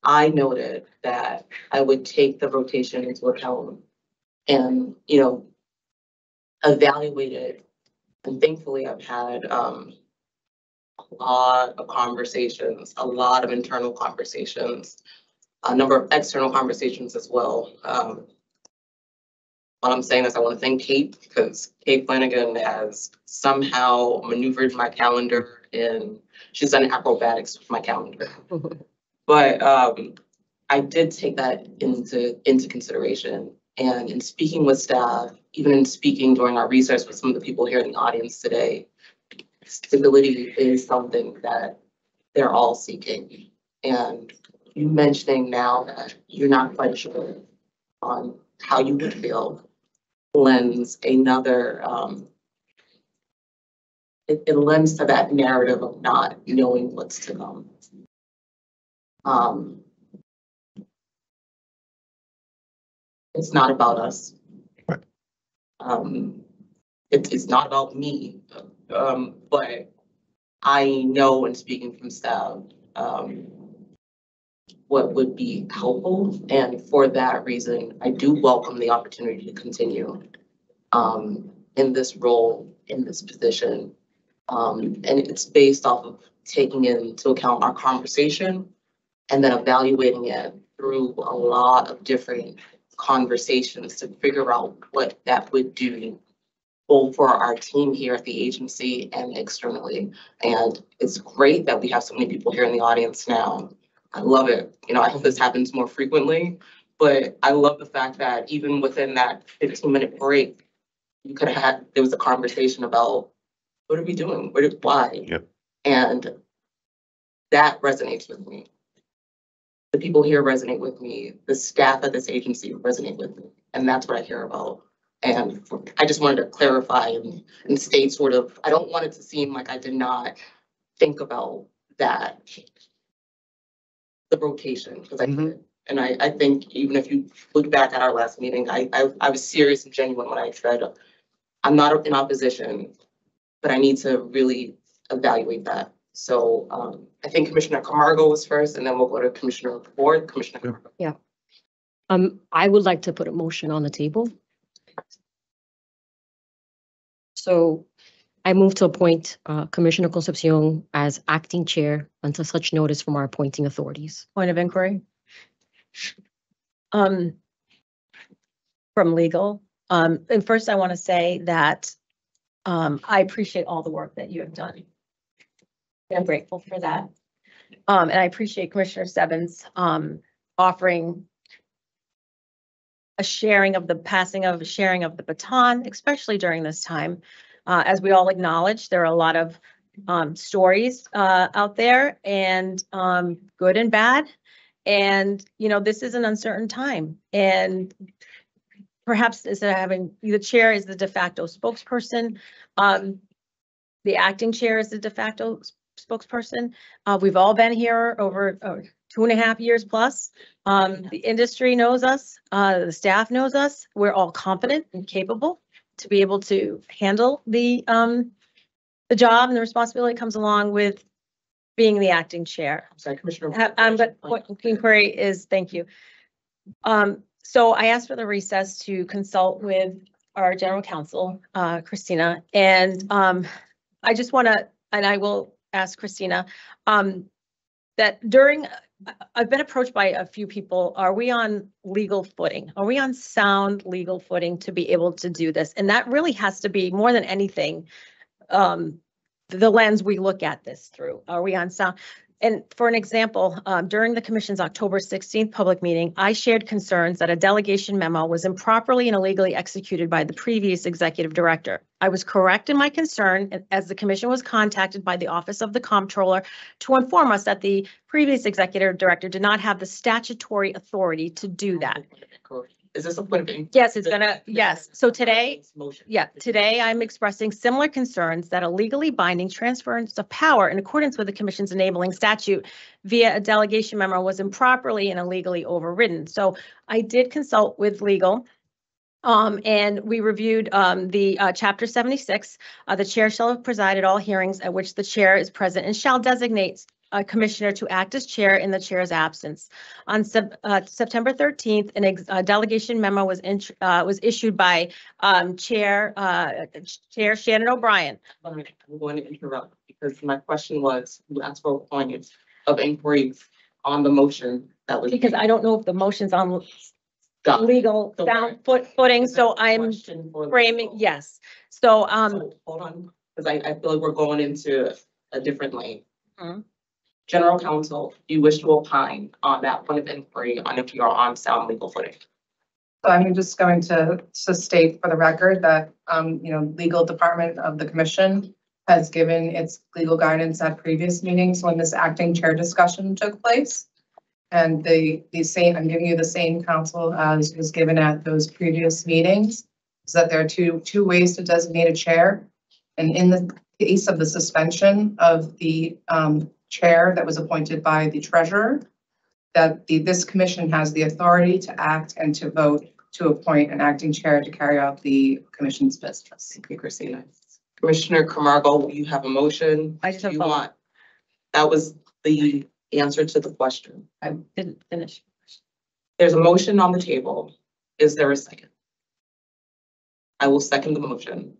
I noted that I would take the rotation into account and, you know, evaluate it. And thankfully, I've had a lot of conversations, a lot of internal conversations, a number of external conversations as well. While I'm saying this, I want to thank Kate, because Kate Flanagan has somehow maneuvered my calendar and she's done acrobatics with my calendar. But I did take that into consideration. And in speaking with staff, even in speaking during our research with some of the people here in the audience today, stability is something that they're all seeking. And you mentioning now that you're not quite sure on how you would feel lends another, it lends to that narrative of not knowing what's to come. It's not about us. It's not about me, but I know in speaking from staff, what would be helpful. And for that reason, I do welcome the opportunity to continue in this role, in this position. And it's based off of taking into account our conversation and then evaluating it through a lot of different conversations to figure out what that would do both for our team here at the agency and externally. And it's great that we have so many people here in the audience now. I love it. You know, I hope this happens more frequently, but I love the fact that even within that 15-minute break, you could have had, there was a conversation about what are we doing? Why? Yep. And that resonates with me. The people here resonate with me. The staff at this agency resonate with me. And that's what I care about. And I just wanted to clarify and state sort of, I don't want it to seem like I did not think about that, the rotation, because I did. And I think even if you look back at our last meeting, I was serious and genuine when I said, I'm not in opposition, but I need to really evaluate that. So I think Commissioner Camargo was first, and then we'll go to Commissioner Ford. Commissioner Camargo. Yeah. I would like to put a motion on the table. So I move to appoint Commissioner Concepcion as acting chair until such notice from our appointing authorities. Point of inquiry. From legal. And first I want to say that I appreciate all the work that you have done. I'm grateful for that. And I appreciate Commissioner Stebbins offering a sharing of the baton, especially during this time. As we all acknowledge, there are a lot of stories out there, and good and bad. And, you know, this is an uncertain time. And perhaps instead of having the chair is the de facto spokesperson, the acting chair is the de facto spokesperson. We've all been here over 2.5 years plus. The industry knows us, the staff knows us. We're all competent and capable to be able to handle the job and the responsibility that comes along with being the acting chair. I'm sorry, Commissioner. But point of inquiry is, thank you. So I asked for the recess to consult with our general counsel, Christina, and I just want to, and I will ask Christina, that during, I've been approached by a few people, are we on legal footing? Are we on sound legal footing to be able to do this? And that really has to be, more than anything, the lens we look at this through. Are we on sound? And for an example, during the Commission's October 16th public meeting, I shared concerns that a delegation memo was improperly and illegally executed by the previous executive director. I was correct in my concern as the Commission was contacted by the Office of the Comptroller to inform us that the previous executive director did not have the statutory authority to do that. Is this a point of? Yes, it's gonna, yes. So today, yeah, today I'm expressing similar concerns that a legally binding transference of power in accordance with the Commission's enabling statute via a delegation memo was improperly and illegally overridden. So I did consult with legal. And we reviewed the Chapter 76. The chair shall have presided all hearings at which the chair is present and shall designate a commissioner to act as chair in the chair's absence. On September 13th, a delegation memo was issued by Chair Shannon O'Brien. I'm going to interrupt because my question was, you asked for a point of inquiry on the motion that was. Because I don't know if the motion's on Done. legal So- footing, so I'm Question for the- framing, yes. So, So, hold on, because I feel like we're going into a different lane. Mhm. General counsel, do you wish to opine on that point of inquiry on if you're on sound legal footing? So I'm just going to state for the record that, legal department of the commission has given its legal guidance at previous meetings when this acting chair discussion took place. And I'm giving you the same counsel as was given at those previous meetings, is that there are two ways to designate a chair. And in the case of the suspension of the chair that was appointed by the treasurer, that this commission has the authority to act and to vote to appoint an acting chair to carry out the commission's business. Thank you, Christina. Commissioner Camargo, you have a motion. I just have Do a you follow-up. want? That was the answer to the question. I didn't finish. There's a motion on the table. Is there a second? I will second the motion.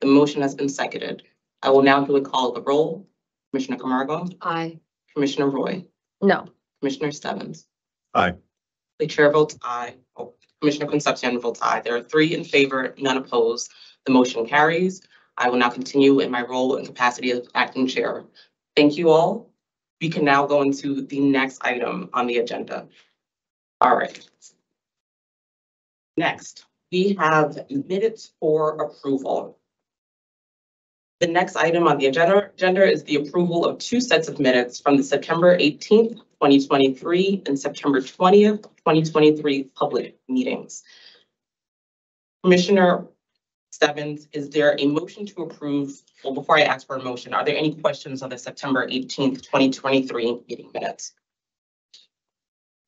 The motion has been seconded. I will now do a call of the roll. Commissioner Camargo, Aye. Commissioner Roy, No. Commissioner Stebbins. Aye. The chair votes aye. Oh, Commissioner Concepcion votes aye. There are 3 in favor, none opposed. The motion carries. I will now continue in my role and capacity as acting chair. Thank you all. We can now go into the next item on the agenda. All right. Next, we have minutes for approval. The next item on the agenda is the approval of 2 sets of minutes from the September 18th, 2023 and September 20th, 2023 public meetings. Commissioner Stebbins, is there a motion to approve? Well, before I ask for a motion, are there any questions on the September 18th, 2023 meeting minutes?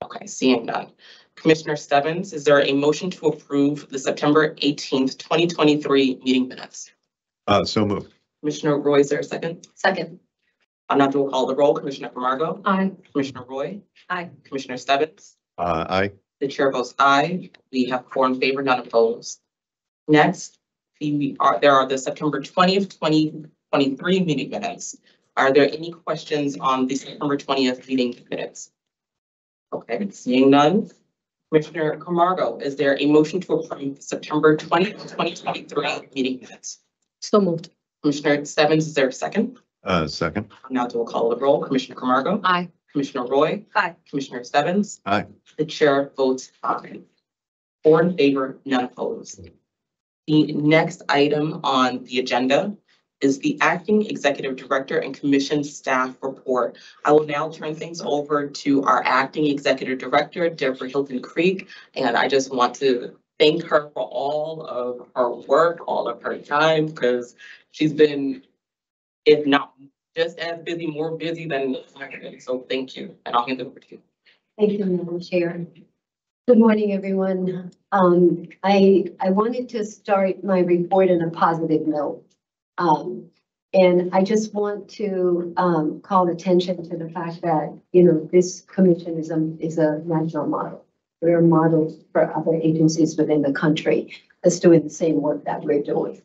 Okay, seeing none. Commissioner Stebbins, is there a motion to approve the September 18th, 2023 meeting minutes? So moved. Commissioner Roy, is there a second? Second. I'll now do a call the roll. Commissioner Camargo, Aye. Commissioner Roy, Aye. Commissioner Stebbins. Aye. The chair votes aye. We have 4 in favor, none opposed. Next, there are the September 20th, 2023 meeting minutes. Are there any questions on the September 20th meeting minutes? Okay, seeing none. Commissioner Camargo, is there a motion to approve the September 20th, 2023 meeting minutes? So moved. Commissioner Stebbins, is there a second? Second. Now do a call of the roll. Commissioner Camargo, Aye. Commissioner Roy, Aye. Commissioner Stebbins. Aye. The chair votes aye. 4 in favor, none opposed. The next item on the agenda is the acting executive director and commission staff report. I will now turn things over to our acting executive director, Deborah Hilton Creek, and I just want to thank her for all of her work, all of her time, because she's been, if not just as busy, more busy than expected. So thank you, and I'll hand it over to you. Thank you, Madam Chair. Good morning, everyone. I wanted to start my report on a positive note. And I just want to call attention to the fact that, this commission is a national model. We're a model for other agencies within the country that's doing the same work that we're doing.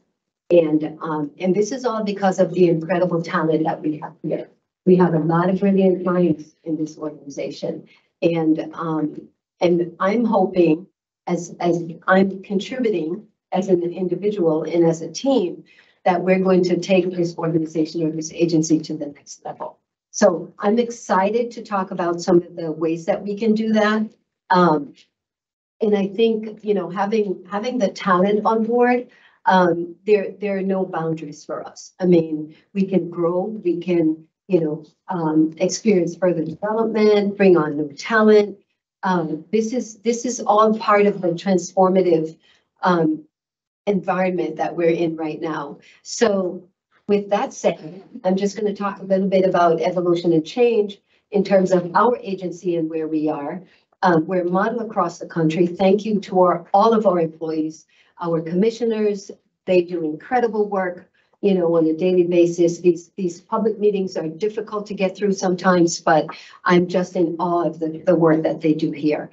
And this is all because of the incredible talent that we have here. We have a lot of brilliant minds in this organization. And I'm hoping, as I'm contributing as an individual and as a team, that we're going to take this organization or this agency to the next level. So I'm excited to talk about some of the ways that we can do that. And I think, having the talent on board, there are no boundaries for us. I mean, we can grow, we can, experience further development, bring on new talent. This is all part of the transformative environment that we're in right now. So with that said, I'm just going to talk a little bit about evolution and change in terms of our agency and where we are. We're a model across the country. Thank you to all of our employees, our commissioners. They do incredible work, on a daily basis. These public meetings are difficult to get through sometimes, but I'm just in awe of the work that they do here.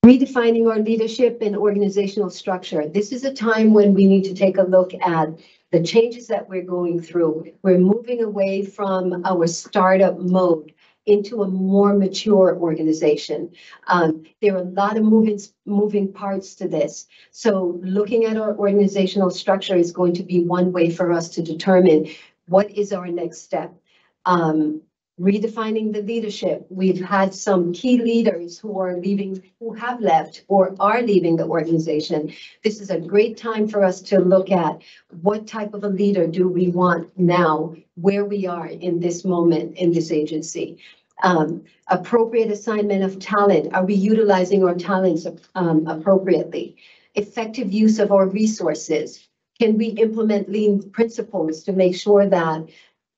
Redefining our leadership and organizational structure. This is a time when we need to take a look at the changes that we're going through. We're moving away from our startup mode into a more mature organization. There are a lot of moving parts to this. So looking at our organizational structure is going to be one way for us to determine what is our next step. Redefining the leadership. We've had some key leaders who have left or are leaving the organization. This is a great time for us to look at what type of a leader do we want now, where we are in this moment in this agency. Appropriate assignment of talent. Are we utilizing our talents appropriately? Effective use of our resources. Can we implement lean principles to make sure that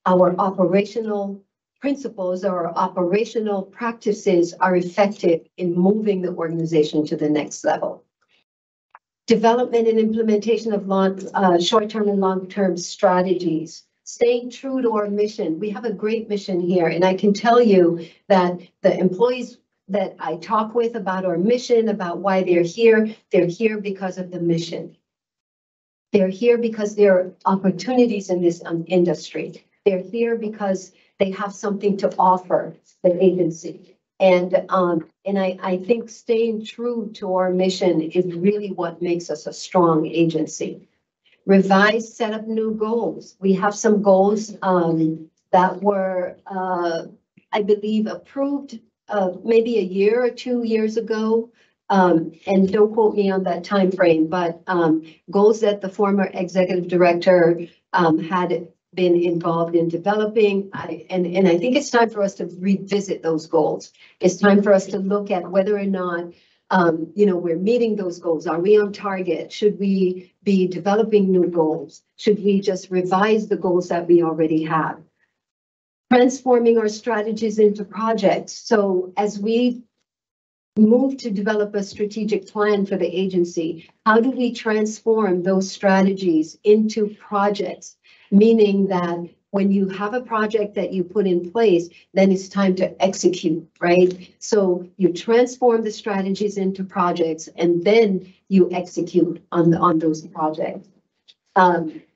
our operational principles or operational practices are effective in moving the organization to the next level? Development and implementation of short-term and long-term strategies. Staying true to our mission. We have a great mission here, and I can tell you that the employees that I talk with about our mission, about why they're here because of the mission. They're here because there are opportunities in this industry. They're here because they have something to offer the agency. And I think staying true to our mission is really what makes us a strong agency. Revise, set up new goals. We have some goals that were, I believe, approved maybe a year or 2 years ago. And don't quote me on that time frame, but goals that the former executive director had been involved in developing. And I think it's time for us to revisit those goals. It's time for us to look at whether or not we're meeting those goals. Are we on target? Should we be developing new goals? Should we just revise the goals that we already have? Transforming our strategies into projects. So as we move to develop a strategic plan for the agency, how do we transform those strategies into projects? Meaning that when you have a project that you put in place, then it's time to execute, right? So you transform the strategies into projects and then you execute on those projects.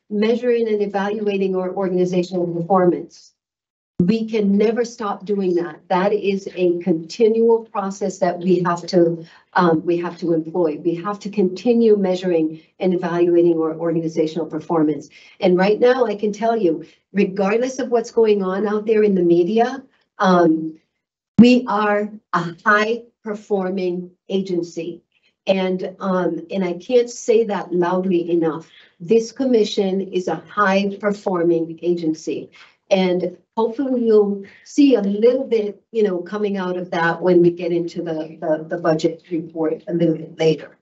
Measuring and evaluating our organizational performance. We can never stop doing that. That is a continual process that we have to employ. We have to continue measuring and evaluating our organizational performance. And right now, I can tell you, regardless of what's going on out there in the media, we are a high-performing agency. And I can't say that loudly enough. This commission is a high-performing agency. And hopefully you'll see a little bit, coming out of that when we get into the budget report a little bit later.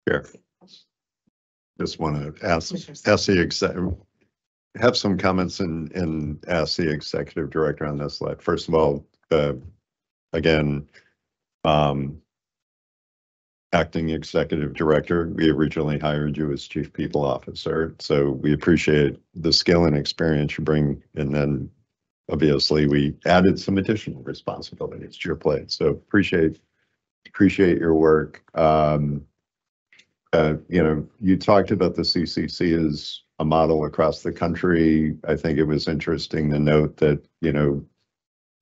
Here. Just want to ask the have some comments and ask the executive director on this slide. First of all, again, acting executive director, we originally hired you as chief people officer, so we appreciate the skill and experience you bring, and then obviously we added some additional responsibilities to your plate. So appreciate your work. You talked about the CCC as a model across the country. I think it was interesting to note that,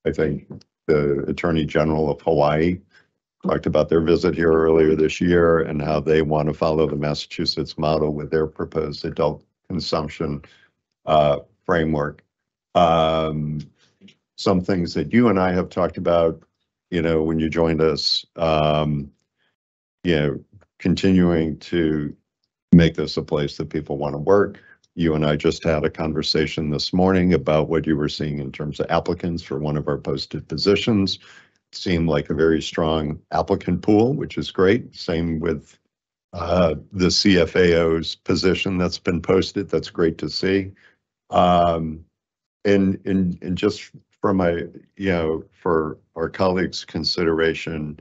I think the Attorney General of Hawaii talked about their visit here earlier this year and how they want to follow the Massachusetts model with their proposed adult consumption framework. Some things that you and I have talked about, when you joined us, continuing to make this a place that people want to work. You and I just had a conversation this morning about what you were seeing in terms of applicants for one of our posted positions. Seemed like a very strong applicant pool, which is great. Same with the CFAO's position that's been posted. That's great to see. And just for for our colleagues' consideration,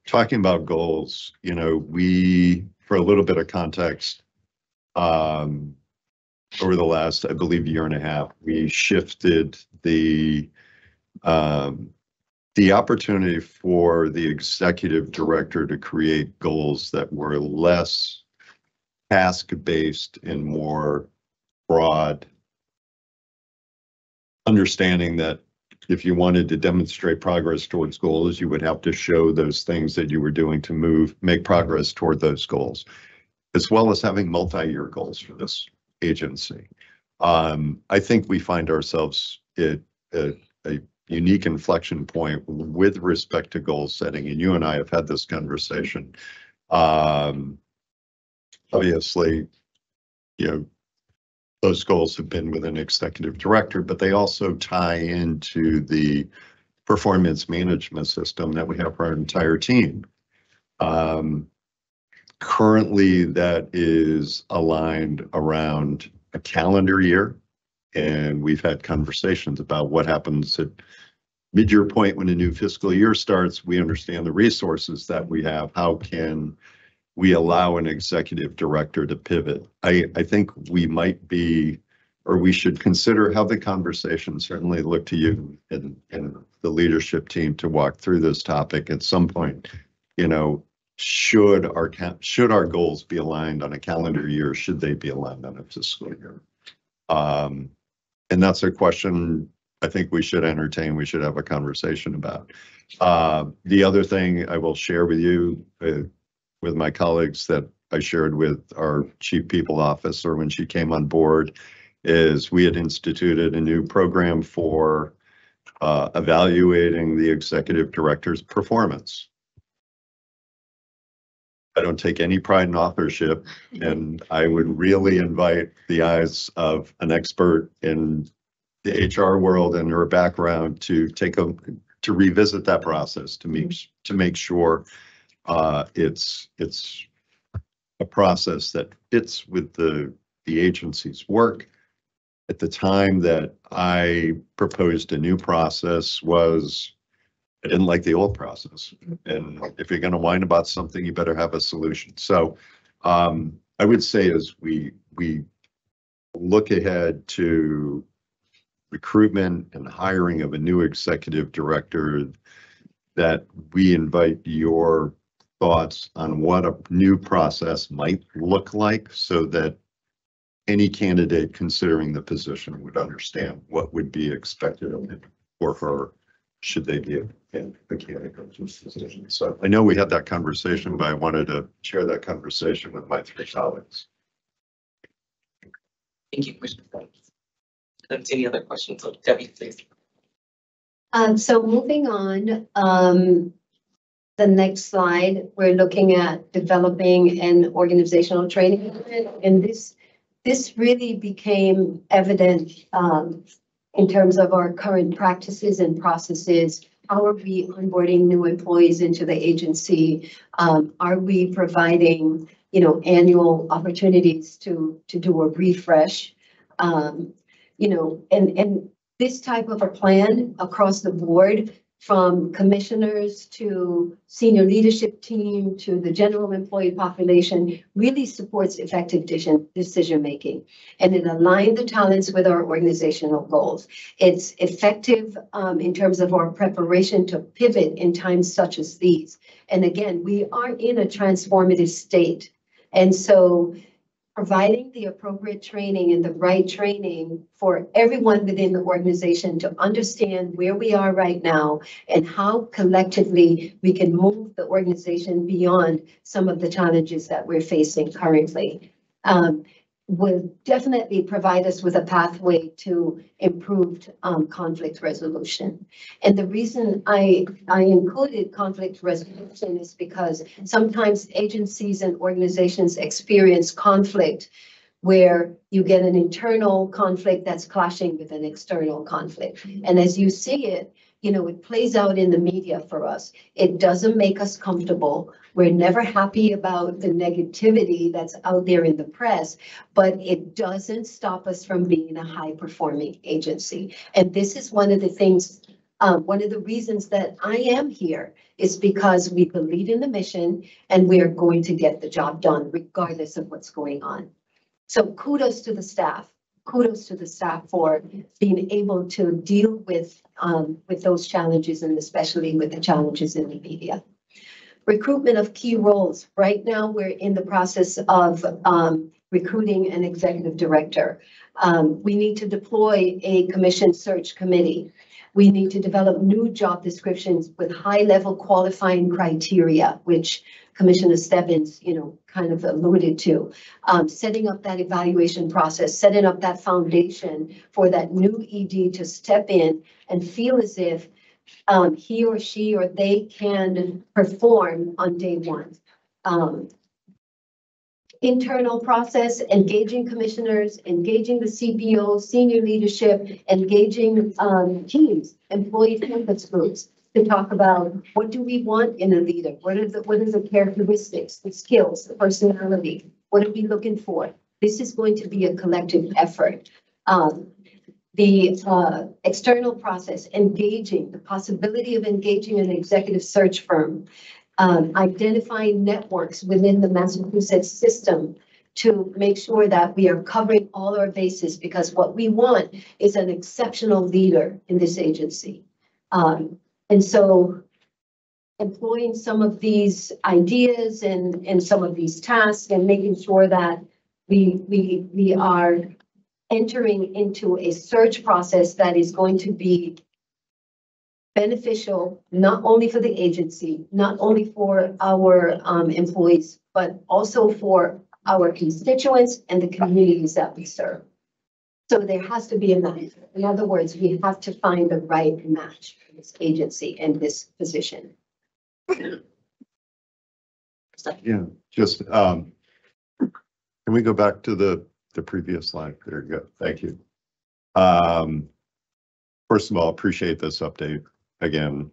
talking about goals, we, for a little bit of context, over the last, I believe, year and a half, we shifted the opportunity for the executive director to create goals that were less task-based and more broad, understanding that if you wanted to demonstrate progress towards goals, you would have to show those things that you were doing to make progress toward those goals, as well as having multi-year goals for this agency. I think we find ourselves at a unique inflection point with respect to goal setting, and you and I have had this conversation. Obviously, those goals have been with an executive director, but they also tie into the performance management system that we have for our entire team. Currently, that is aligned around a calendar year, and we've had conversations about what happens at mid-year point when a new fiscal year starts. We understand the resources that we have. How can we allow an executive director to pivot? I think we might be, or we should consider how the conversation, certainly look to you and the leadership team to walk through this topic at some point. Should our goals be aligned on a calendar year? Should they be aligned on a fiscal year? And that's a question I think we should entertain. We should have a conversation about. The other thing I will share with you, with my colleagues, that I shared with our chief people officer when she came on board, is we had instituted a new program for evaluating the executive director's performance. I don't take any pride in authorship, and I would really invite the eyes of an expert in the HR world and her background to revisit that process to make sure it's a process that fits with the agency's work. At the time that I proposed a new process, I didn't like the old process. And if you're going to whine about something, you better have a solution. So I would say as we look ahead to recruitment and hiring of a new executive director, that we invite your thoughts on what a new process might look like, so that any candidate considering the position would understand what would be expected of him or her should they be a candidate for this position. So I know we had that conversation, but I wanted to share that conversation with my three colleagues. Thank you, Commissioner. Any other questions? So Debbie, please. So moving on, the next slide, we're looking at developing an organizational training plan, and this really became evident in terms of our current practices and processes. How are we onboarding new employees into the agency? Are we providing, annual opportunities to do a refresh? And this type of a plan across the board, from commissioners to senior leadership team to the general employee population, really supports effective decision-making. And it aligned the talents with our organizational goals. It's effective in terms of our preparation to pivot in times such as these. And again, we are in a transformative state. And so providing the appropriate training and the right training for everyone within the organization to understand where we are right now and how collectively we can move the organization beyond some of the challenges that we're facing currently will definitely provide us with a pathway to improved conflict resolution. And the reason I included conflict resolution is because sometimes agencies and organizations experience conflict where you get an internal conflict that's clashing with an external conflict. And as you see it, it plays out in the media for us. It doesn't make us comfortable. We're never happy about the negativity that's out there in the press, but it doesn't stop us from being a high-performing agency. And this is one of the things One of the reasons that I am here is because we believe in the mission and we are going to get the job done regardless of what's going on. So kudos to the staff. Kudos to the staff for being able to deal with those challenges and especially with the challenges in the media. Recruitment of key roles. Right now, we're in the process of recruiting an executive director. We need to deploy a commission search committee. We need to develop new job descriptions with high-level qualifying criteria, which Commissioner Stebbins, kind of alluded to. Setting up that evaluation process, setting up that foundation for that new ED to step in and feel as if he or she or they can perform on day one. Internal process, engaging commissioners, engaging the CBO, senior leadership, engaging teams, employee focus groups to talk about what do we want in a leader? What are the characteristics, the skills, the personality? What are we looking for? This is going to be a collective effort. The external process, the possibility of engaging an executive search firm, identifying networks within the Massachusetts system to make sure that we are covering all our bases, because what we want is an exceptional leader in this agency. And so employing some of these ideas and some of these tasks and making sure that we are entering into a search process that is going to be beneficial, not only for the agency, not only for our employees, but also for our constituents and the communities that we serve. So there has to be a match. In other words, we have to find the right match for this agency and this position. Yeah, just, can we go back to the previous slide? There you go. Thank you. First of all, appreciate this update. Again,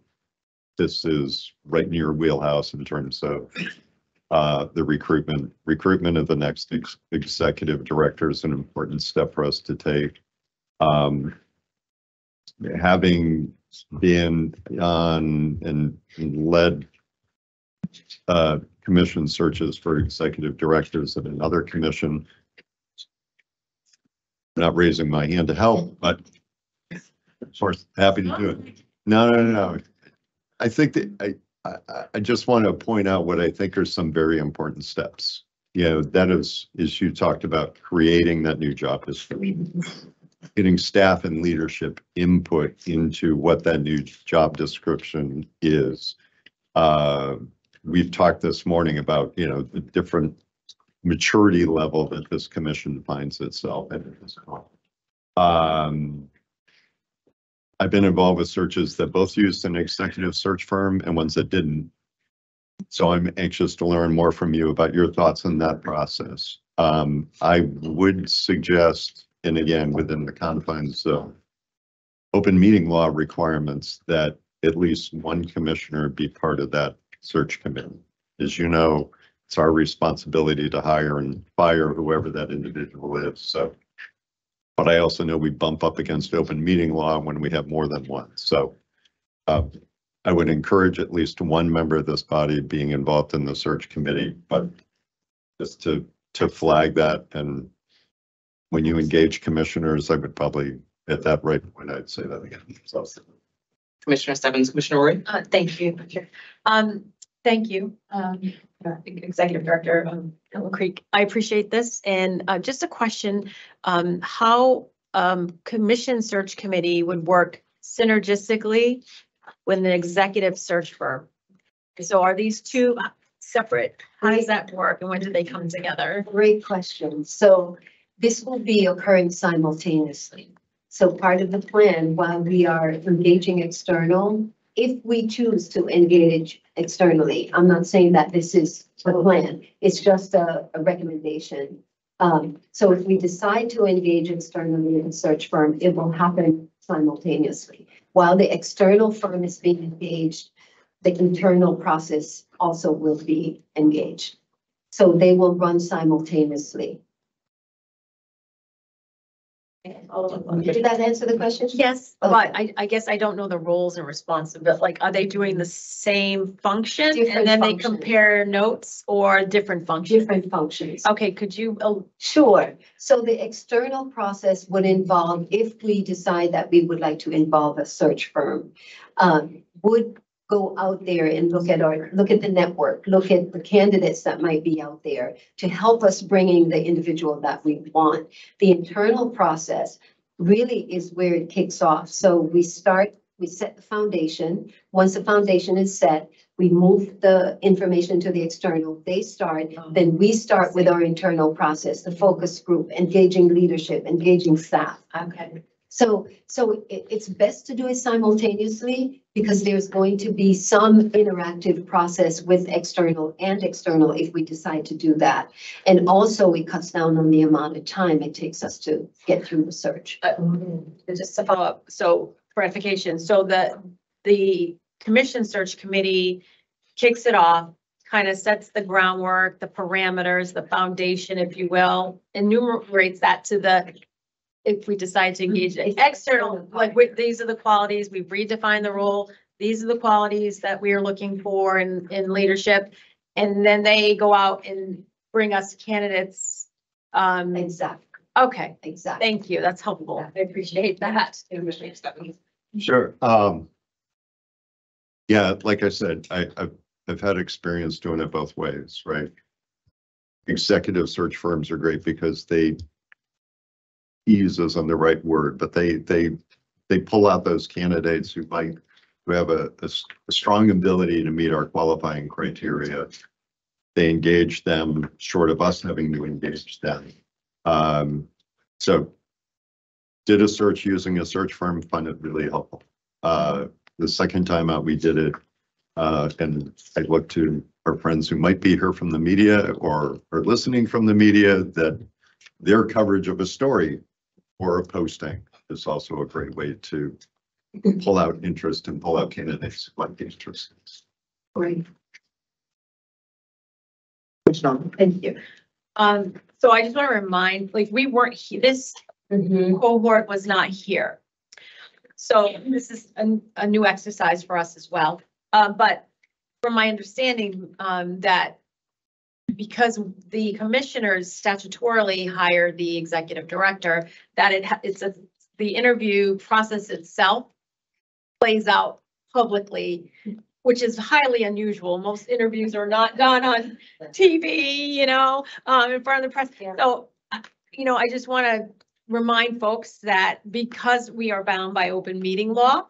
this is right in your wheelhouse in terms of the recruitment of the next executive director is an important step for us to take. Having been on and led commission searches for executive directors at another commission, not raising my hand to help, but of course, happy to do it. No. I think that I just want to point out what I think are some very important steps. That is you talked about creating that new job description, getting staff and leadership input into what that new job description is. We've talked this morning about, the different maturity level that this commission finds itself in at this point. I've been involved with searches that both used an executive search firm and ones that didn't. So I'm anxious to learn more from you about your thoughts on that process. I would suggest, and again, within the confines of open meeting law requirements, that at least one commissioner be part of that search committee. As you know, it's our responsibility to hire and fire whoever that individual is. So, but I also know we bump up against open meeting law when we have more than one. So I would encourage at least one member of this body being involved in the search committee, but just to flag that. And when you engage commissioners, I would probably at that right point, I'd say that again. So. Commissioner Stebbins, Commissioner Roy. Thank you. Thank you, Executive Director Hill Creek. I appreciate this. And just a question, how commission search committee would work synergistically with an executive search firm? So are these two separate? How does that work and when do they come together? Great question. So this will be occurring simultaneously. So part of the plan, while we are engaging external, if we choose to engage externally, I'm not saying that this is the plan, it's just a recommendation. So if we decide to engage externally in a search firm, it will happen simultaneously. While the external firm is being engaged, the internal process also will be engaged. So they will run simultaneously. Did that answer the question? Yes, Okay. but I guess I don't know the roles and responsibilities. Like, are they doing the same function Different and then they functions. compare notes or different functions? Different functions. Okay, could you, Sure. So the external process would involve, if we decide that we would like to involve a search firm, would go out there and look at the network, look at the candidates that might be out there to help us bringing the individual that we want. The internal process really is where it kicks off. So we set the foundation. Once the foundation is set, we move the information to the external. They start, then we start with our internal process, the focus group, engaging leadership, engaging staff. okay. So it's best to do it simultaneously because there's going to be some interactive process with external if we decide to do that. And also it cuts down on the amount of time it takes us to get through the search. Just to follow up, so clarification, so the commission search committee kicks it off, kind of sets the groundwork, the parameters, the foundation, if you will, enumerates that to if we decide to engage an external, like these are the qualities, we've redefined the role, these are the qualities that we are looking for in leadership. And then they go out and bring us candidates. Exactly. Okay, Exactly. thank you. That's helpful. I appreciate that. Sure. Yeah, like I said, I've had experience doing it both ways, right? Executive search firms are great because they ease isn't the right word, but they pull out those candidates who have a strong ability to meet our qualifying criteria. They engage them short of us having to engage them. So did a search using a search firm, find it really helpful. The second time out we did it, and I looked to our friends who might be here from the media or are listening from the media, that their coverage of a story or a posting is also a great way to pull out interest and pull out candidates who might be interested. Great. Thank you. So I just want to remind, like, we weren't here, this Mhm. cohort was not here. So this is a new exercise for us as well. But from my understanding, that because the commissioners statutorily hire the executive director, that the interview process itself plays out publicly, which is highly unusual. Most interviews are not done on TV, in front of the press. So, I just want to remind folks that because we are bound by open meeting law,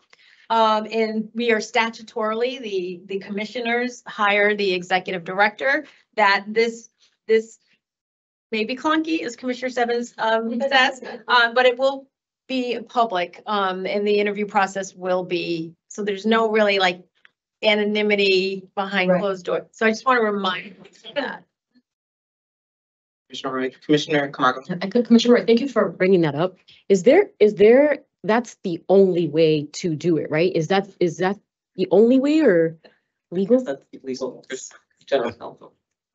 and we are statutorily, the commissioners hire the executive director, that this may be clunky, as Commissioner Stebbins says, but it will be public, and the interview process will be, so there's no really like anonymity behind Right. closed doors. So I just want to remind folks of that. Commissioner Camargo. Commissioner Roy, thank you for bringing that up. Is there, that's the only way to do it, right? Is that the only way or legal? That's legal. There's general counsel.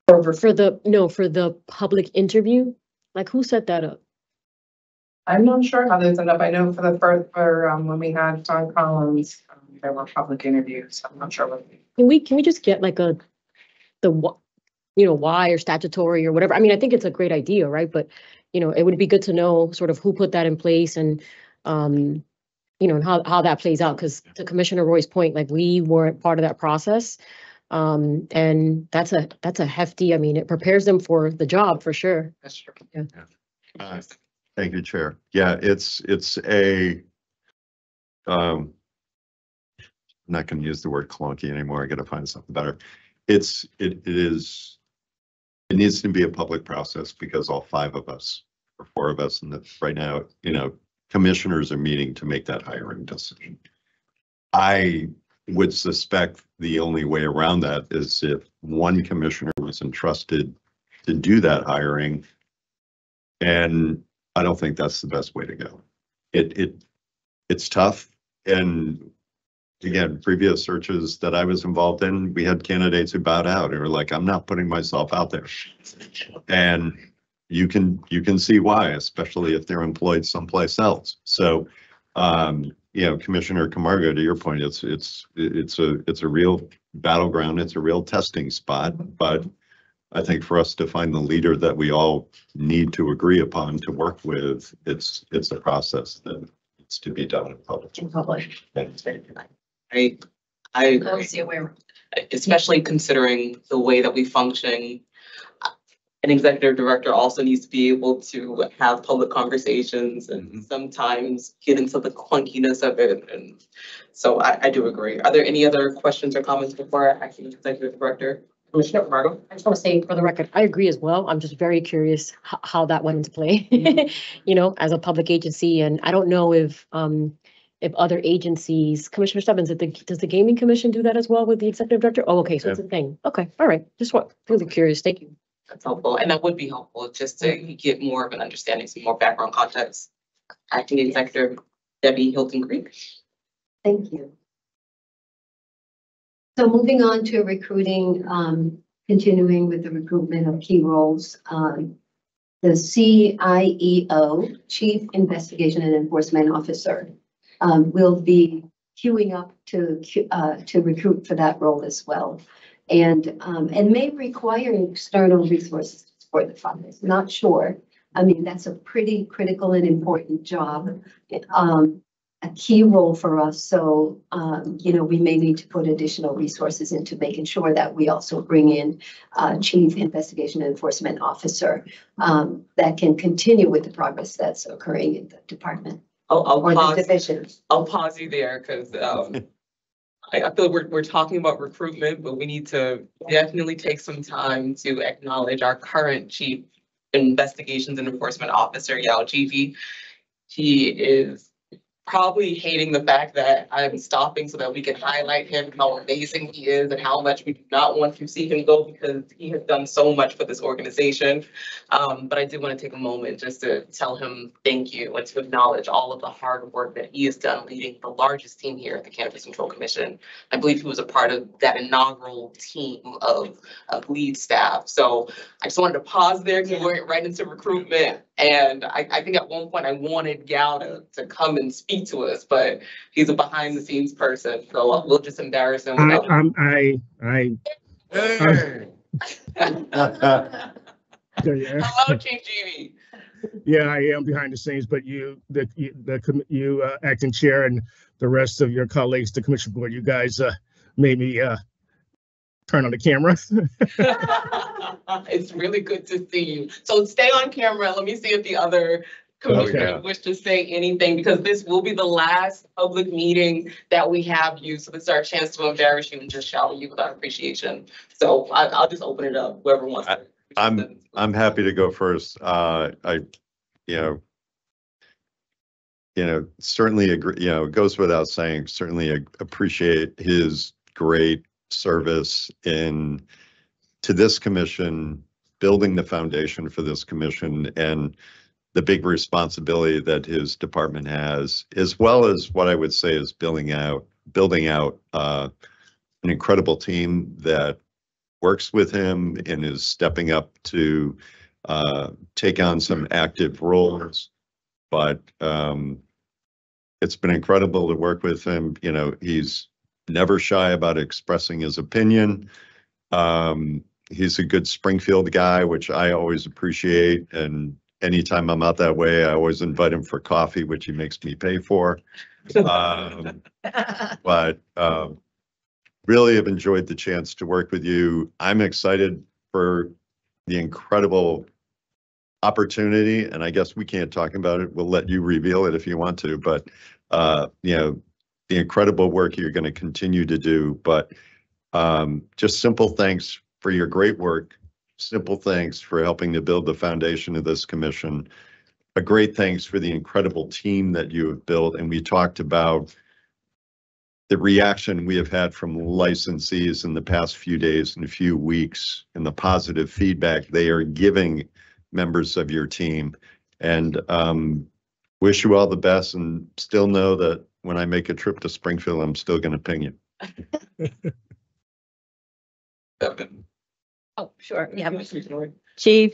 For the public interview? Like who set that up? I'm not sure how they set up. I know for when we had Don Collins, there were public interviews. I'm not sure what. Can we just get like why or statutory or whatever? I mean, I think it's a great idea, right? But, it would be good to know sort of who put that in place and, and how that plays out. Because to Commissioner Roy's point, like we weren't part of that process. And that's a hefty, I mean, it prepares them for the job for sure. That's true. Yeah. Thank you, Chair. Yeah, it's I'm not going to use the word clunky anymore. I got to find something better. It needs to be a public process because all five of us or four of us, and right now, commissioners are meeting to make that hiring decision. I would suspect the only way around that is if one commissioner was entrusted to do that hiring, and I don't think that's the best way to go. It's tough, and again, previous searches that I was involved in, we had candidates who bowed out and were like, I'm not putting myself out there. And, you can see why, especially if they're employed someplace else. So, Commissioner Camargo, to your point, it's a real battleground. It's a real testing spot, but I think for us to find the leader that we all need to agree upon to work with, it's a process that needs to be done in public. I agree, especially considering the way that we function. An executive director also needs to be able to have public conversations and sometimes get into the clunkiness of it. And so I do agree. Are there any other questions or comments before I ask the executive director? Commissioner Margot? I just want to say for the record, I agree as well. I'm just very curious how that went into play, as a public agency. And I don't know if other agencies, Commissioner Stebbins, does the Gaming Commission do that as well with the executive director? Oh, okay, so it's a thing. Okay, all right. Just really curious. Thank you. That's helpful. And that would be helpful just to get more of an understanding, some more background context. Acting Executive Debbie Hilton Creek. Thank you. So moving on to recruiting, continuing with the recruitment of key roles, the CIEO, Chief Investigation and Enforcement Officer, will be queuing up to recruit for that role as well, and may require external resources for the fund. Not sure. I mean, that's a pretty critical and important job. A key role for us. So, we may need to put additional resources into making sure that we also bring in Chief Investigation and Enforcement Officer that can continue with the progress that's occurring in the department or the division. I'll pause you there because I feel we're talking about recruitment, but we need to definitely take some time to acknowledge our current Chief Investigations and Enforcement Officer, Yao Gigi. He is probably hating the fact that I'm stopping so that we can highlight him, how amazing he is and how much we do not want to see him go because he has done so much for this organization. But I did want to take a moment just to tell him thank you and to acknowledge all of the hard work that he has done leading the largest team here at the Cannabis Control Commission. I believe he was a part of that inaugural team of lead staff. So I just wanted to pause there because we went right into recruitment. And I think at one point I wanted Gal to come and speak to us, but he's a behind the scenes person. So we'll just embarrass him. Hello, Chief Gigi. Yeah, I am behind the scenes, but you, acting chair, and the rest of your colleagues, the commission board, you guys made me turn on the camera. It's really good to see you. So stay on camera. Let me see if the other commissioners wish to say anything, because this will be the last public meeting that we have you. So this is our chance to embarrass you and just shower you with our appreciation. So I'll just open it up, whoever wants to. I'm happy to go first. Certainly agree, it goes without saying, certainly appreciate his great service to this commission, building the foundation for this commission, and the big responsibility that his department has, as well as what I would say is building out an incredible team that works with him and is stepping up to take on some active roles. But it's been incredible to work with him. He's never shy about expressing his opinion. He's a good Springfield guy, which I always appreciate. And anytime I'm out that way, I always invite him for coffee, which he makes me pay for. But really have enjoyed the chance to work with you. I'm excited for the incredible opportunity, and I guess we can't talk about it. We'll let you reveal it if you want to, but the incredible work you're going to continue to do. But just simple thanks for your great work. Simple thanks for helping to build the foundation of this commission. A great thanks for the incredible team that you have built. And we talked about the reaction we have had from licensees in the past few days and few weeks, and the positive feedback they are giving members of your team. And wish you all the best, and still know that when I make a trip to Springfield, I'm still going to ping you. Oh, sure. Yeah. Chief,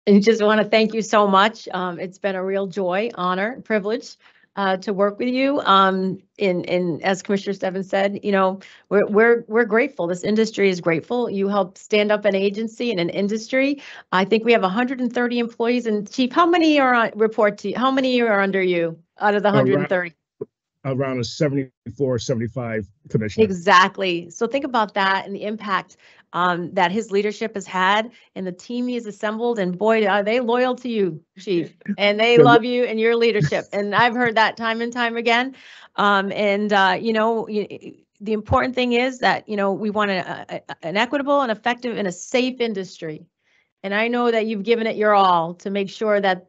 And just want to thank you so much. It's been a real joy, honor, privilege to work with you. As Commissioner Stebbins said, you know, we're grateful. This industry is grateful. You helped stand up an agency and an industry. I think we have 130 employees. And Chief, how many are on report to you? How many are under you out of the 130? Around a 74, 75 commissioner. Exactly. So think about that and the impact that his leadership has had and the team he has assembled. And boy, are they loyal to you, Chief, and they love you and your leadership. And I've heard that time and time again. You know, the important thing is that, you know, we want an equitable and effective and a safe industry. And I know that you've given it your all to make sure that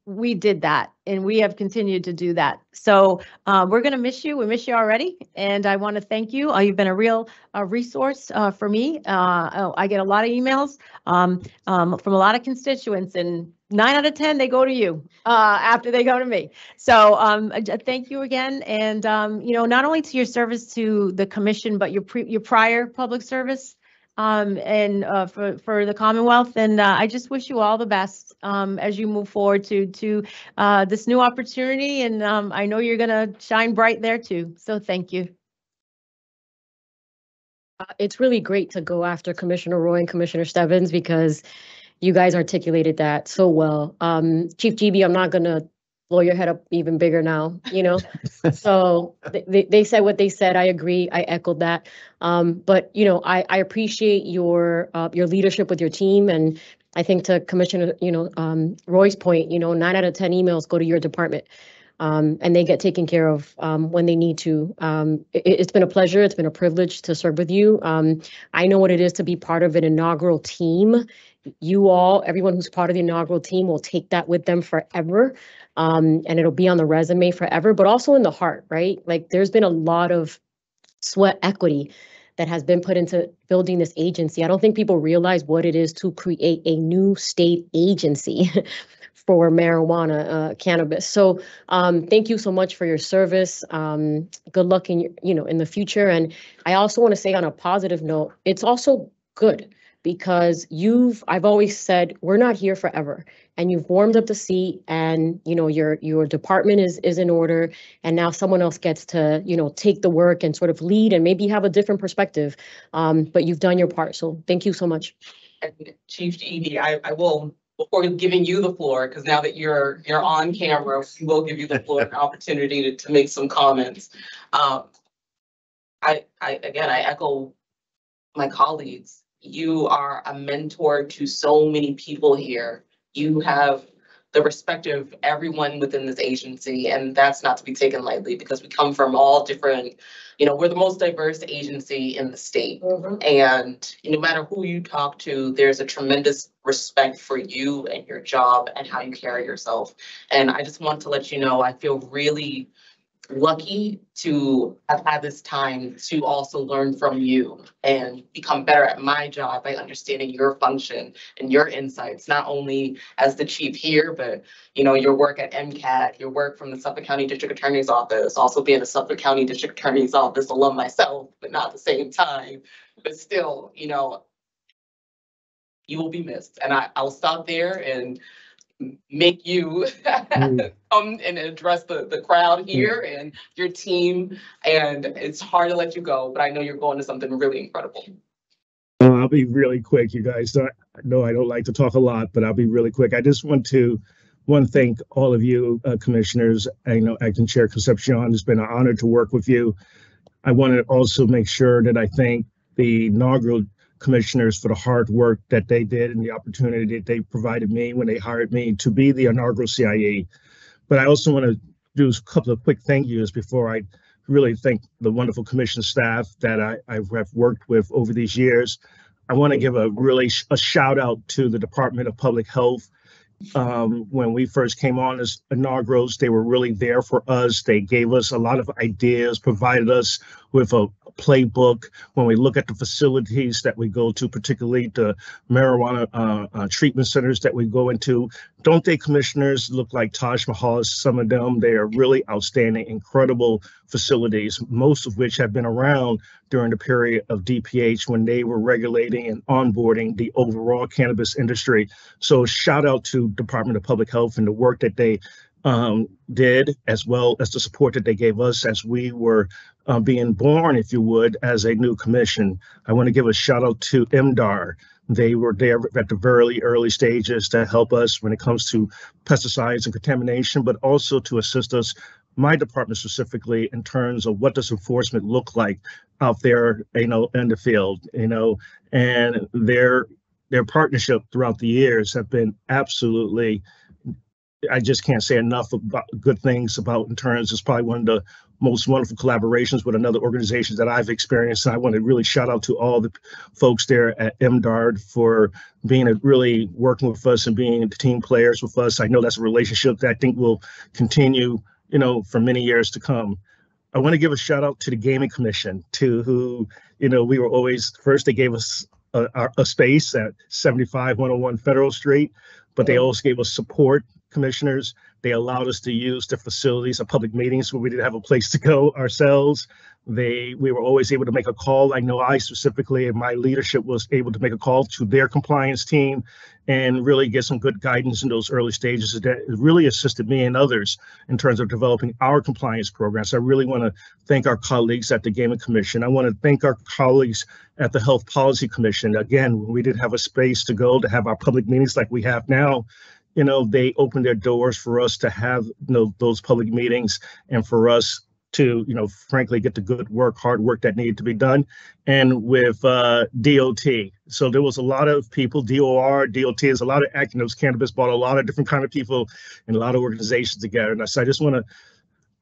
we did that, and we have continued to do that. So we're going to miss you. We miss you already, and I want to thank you. You've been a real resource for me. I get a lot of emails from a lot of constituents, and 9 out of 10 they go to you after they go to me. So thank you again, and you know, not only to your service to the commission, but your prior public service. For the Commonwealth, and I just wish you all the best as you move forward to this new opportunity, and I know you're gonna shine bright there too. So thank you. It's really great to go after Commissioner Roy and Commissioner Stebbins because you guys articulated that so well. Chief GB, I'm not gonna blow your head up even bigger now, you know? So they said what they said. I agree. I echoed that. But, you know, I appreciate your leadership with your team. And I think to Commissioner, you know, Roy's point, you know, 9 out of 10 emails go to your department. And they get taken care of when they need to. It's been a pleasure. It's been a privilege to serve with you. I know what it is to be part of an inaugural team. You all, everyone who's part of the inaugural team will take that with them forever. And it'll be on the resume forever, but also in the heart, right? Like there's been a lot of sweat equity that has been put into building this agency. I don't think people realize what it is to create a new state agency for marijuana, cannabis. So thank you so much for your service. Good luck in, you know, in the future. And I also want to say on a positive note, it's also good because I've always said, we're not here forever, and you've warmed up the seat, and, you know, your department is in order, and now someone else gets to, you know, take the work and sort of lead and maybe have a different perspective. But you've done your part. So thank you so much. And Chief GED, I will, before giving you the floor, because now that you're on camera, we will give you the floor and opportunity to make some comments. I echo my colleagues. You are a mentor to so many people here. You have the respect of everyone within this agency, and that's not to be taken lightly because we come from all different, you know, we're the most diverse agency in the state. And no matter who you talk to, there's a tremendous respect for you and your job and how you carry yourself. And I just want to let you know, I feel really lucky to have had this time to also learn from you and become better at my job by understanding your function and your insights, not only as the chief here, but, you know, your work at MCAT, your work from the Suffolk County District Attorney's Office, also being a Suffolk County District Attorney's Office alum myself, but not at the same time. But still, you know, you will be missed. And I'll stop there and make you come and address the crowd here and your team. And it's hard to let you go, but I know you're going to something really incredible. I'll be really quick, you guys. I know I don't like to talk a lot, but I'll be really quick. I just want to thank all of you commissioners. I know Acting Chair Concepcion, it's been an honor to work with you. I want to also make sure that I thank the inaugural commissioners for the hard work that they did and the opportunity that they provided me when they hired me to be the inaugural CIE. But I also want to do a couple of quick thank yous before I really thank the wonderful commission staff that I have worked with over these years. I want to give a shout out to the Department of Public Health. When we first came on as inaugurals, they were really there for us. They gave us a lot of ideas, provided us with a playbook, when we look at the facilities that we go to, particularly the marijuana treatment centers that we go into, don't they, commissioners, look like Taj Mahal? Some of them, they are really outstanding, incredible facilities, most of which have been around during the period of DPH when they were regulating and onboarding the overall cannabis industry. So shout out to Department of Public Health and the work that they did, as well as the support that they gave us as we were being born, if you would, as a new commission. I want to give a shout out to MDAR. They were there at the very early stages to help us when it comes to pesticides and contamination, but also to assist us, my department specifically, in terms of what does enforcement look like out there, in the field, and their partnership throughout the years have been absolutely, I just can't say enough about good things about, in terms, it's probably one of the most wonderful collaborations with another organization that I've experienced. And I want to really shout out to all the folks there at MDARD for really working with us and being team players with us. I know that's a relationship that I think will continue, for many years to come. I want to give a shout out to the Gaming Commission, to who, we were always, first they gave us a space at 75-101 Federal Street, but they also gave us support, commissioners. They allowed us to use the facilities of public meetings where we didn't have a place to go ourselves. We were always able to make a call. I know I specifically, and my leadership was able to make a call to their compliance team and really get some good guidance in those early stages. That really assisted me and others in terms of developing our compliance programs. I really want to thank our colleagues at the Gaming Commission. I want to thank our colleagues at the Health Policy Commission. Again, when we didn't have a space to go to have our public meetings like we have now, they opened their doors for us to have those public meetings and for us to, frankly, get the hard work that needed to be done. And with DOT. So there was a lot of people, DOR, DOT, there's a lot of activists. Cannabis brought a lot of different kind of people and a lot of organizations together. And so I just want to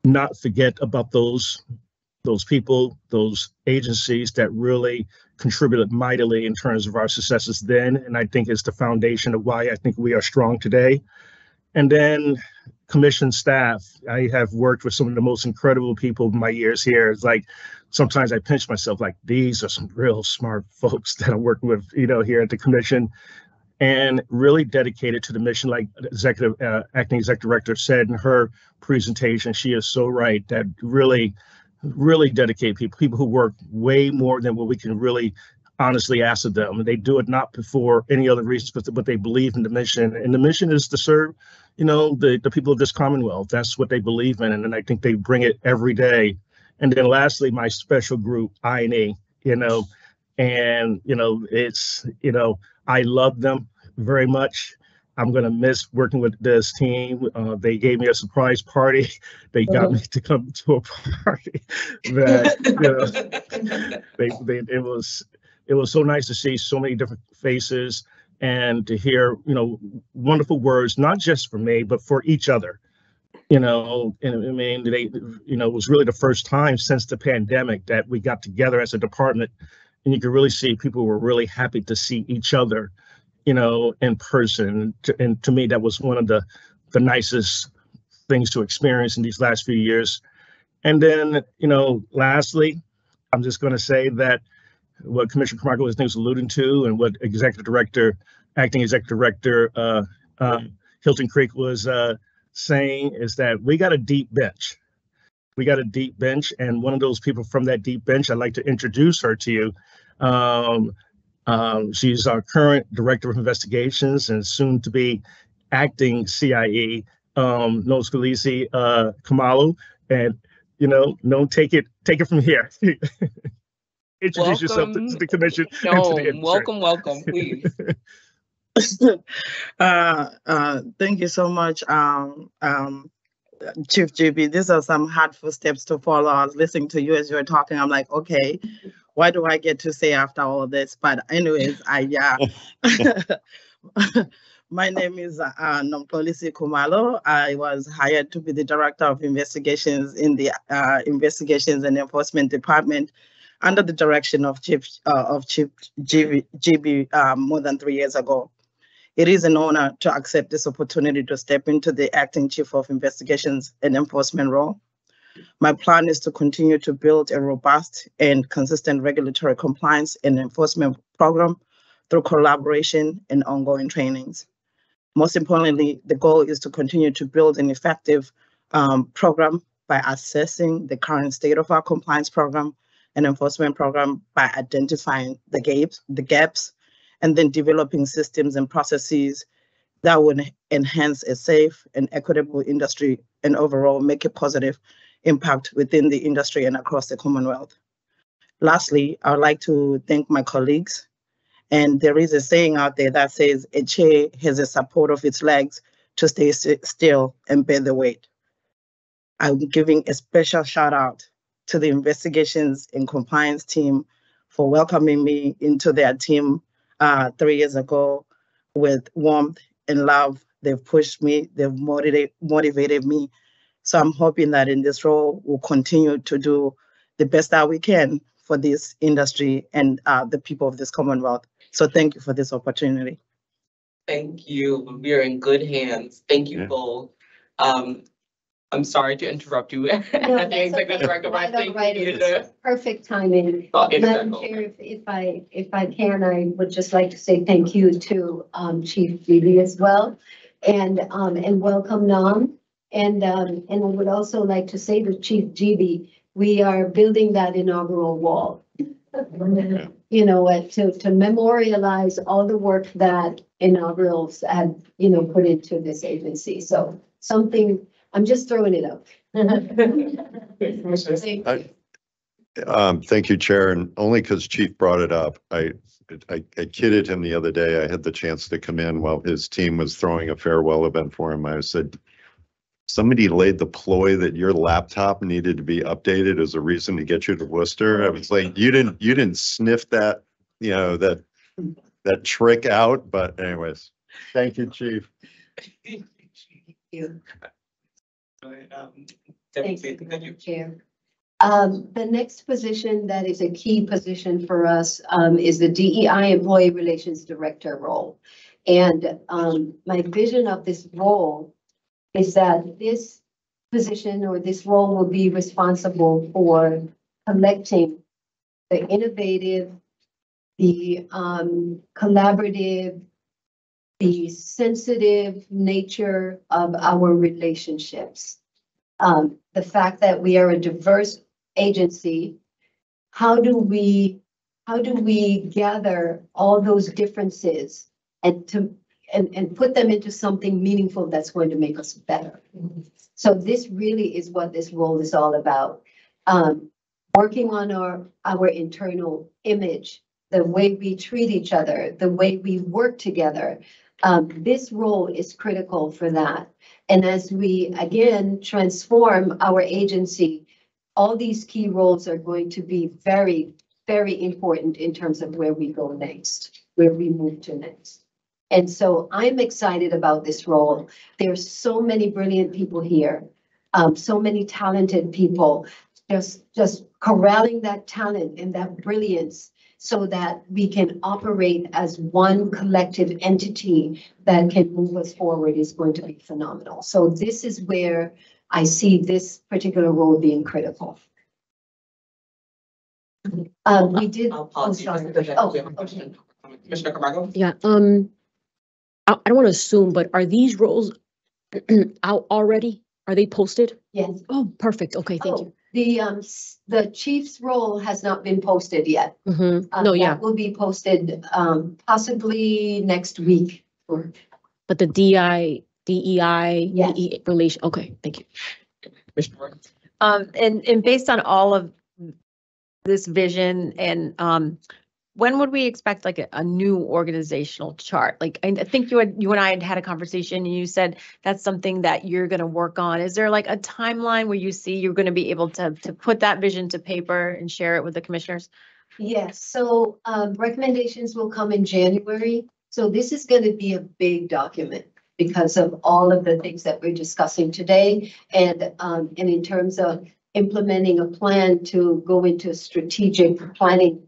not forget about those people, those agencies that really contributed mightily in terms of our successes then. And I think it's the foundation of why I think we are strong today. And then commission staff. I have worked with some of the most incredible people in my years here. It's like, sometimes I pinch myself, like, these are some real smart folks that I'm working with, here at the commission, and really dedicated to the mission. Like acting executive director said in her presentation, she is so right, that really dedicate people who work way more than what we can really honestly ask of them. And they do it not for any other reasons, but they believe in the mission. And the mission is to serve, the people of this Commonwealth. That's what they believe in. And I think they bring it every day. And then lastly, my special group, I&E, and, it's, I love them very much. I'm going to miss working with this team. They gave me a surprise party. They got me to come to a party that, it was so nice to see so many different faces and to hear, wonderful words, not just for me, but for each other. And I mean, it was really the first time since the pandemic that we got together as a department, and you could really see people were really happy to see each other, in person. And to me, that was one of the nicest things to experience in these last few years. And then, lastly, I'm just going to say that what Commissioner Camargo was alluding to, and what acting executive director Hilton Creek was saying, is that we got a deep bench. We got a deep bench, and one of those people from that deep bench, I'd like to introduce her to you. She's our current director of investigations and soon to be acting CIE, Noscalisi Kamalu. And, take it from here. Introduce yourself to the commission. No, and to the industry. welcome, please. Thank you so much, Chief GB. These are some hurtful steps to follow. I was listening to you as you were talking. I'm like, okay, what do I get to say after all of this? But anyways, my name is Nompolisi Kumalo. I was hired to be the director of investigations in the Investigations and Enforcement Department under the direction of Chief GB more than 3 years ago. It is an honor to accept this opportunity to step into the acting Chief of Investigations and Enforcement role. My plan is to continue to build a robust and consistent regulatory compliance and enforcement program through collaboration and ongoing trainings. Most importantly, the goal is to continue to build an effective program by assessing the current state of our compliance program and enforcement program by identifying the gaps, and then developing systems and processes that would enhance a safe and equitable industry and overall make a positive impact within the industry and across the Commonwealth. Lastly, I would like to thank my colleagues. And there is a saying out there that says a chair has a support of its legs to stay still and bear the weight. I'm giving a special shout out to the investigations and compliance team for welcoming me into their team 3 years ago with warmth and love. They've pushed me, they've motivated me. So I'm hoping that in this role, we'll continue to do the best that we can for this industry and the people of this Commonwealth. So thank you for this opportunity. Thank you. We are in good hands. Thank you Yeah. both. I'm sorry to interrupt you. No, The that's executive okay. director, but I Right on, think right. we needed It's to perfect timing. thought into Madam that. Chair, if I can, I would just like to say thank you to Chief Phoebe as well, and welcome Nam, and I would also like to say to Chief GB, we are building that inaugural wall. You know, to memorialize all the work that inaugurals had, put into this agency. So something, I'm just throwing it out. Thank you. Thank you, Chair, and only because Chief brought it up. I kidded him the other day. I had the chance to come in while his team was throwing a farewell event for him. I said, somebody laid the ploy that your laptop needed to be updated as a reason to get you to Worcester. I was like, you didn't sniff that, that trick out. But anyways, thank you, Chief. Thank you. Debbie, Thank you, thank you. Madam Chair. The next position that is a key position for us is the DEI Employee Relations Director role. And my vision of this role is that this position or this role will be responsible for collecting the innovative, the collaborative, the sensitive nature of our relationships. The fact that we are a diverse agency, how do we gather all those differences and put them into something meaningful that's going to make us better? So this really is what this role is all about. Working on our internal image, the way we treat each other, the way we work together. This role is critical for that. And as we, again, transform our agency, all these key roles are going to be very, very important in terms of where we go next, where we move to next. And so I'm excited about this role. There's so many brilliant people here, so many talented people, just corralling that talent and that brilliance so that we can operate as one collective entity that can move us forward is going to be phenomenal. So this is where I see this particular role being critical. We did. I'll pause you just sorry. because we have a Oh, question. Commissioner Camargo? Yeah, I don't want to assume, but are these roles out already? Are they posted? yes. Oh, perfect. Okay, thank you. The chief's role has not been posted yet. No, yeah, That will be posted, possibly next week. but the DEI Yes. relation, okay, thank you. Commissioner Moore? And based on all of this vision and when would we expect like a new organizational chart? Like, I think you and I had a conversation and you said that's something that you're going to work on. Is there like a timeline where you see you're going to be able to put that vision to paper and share it with the commissioners? Yes, so recommendations will come in January. So this is going to be a big document because of all of the things that we're discussing today. And in terms of implementing a plan to go into strategic planning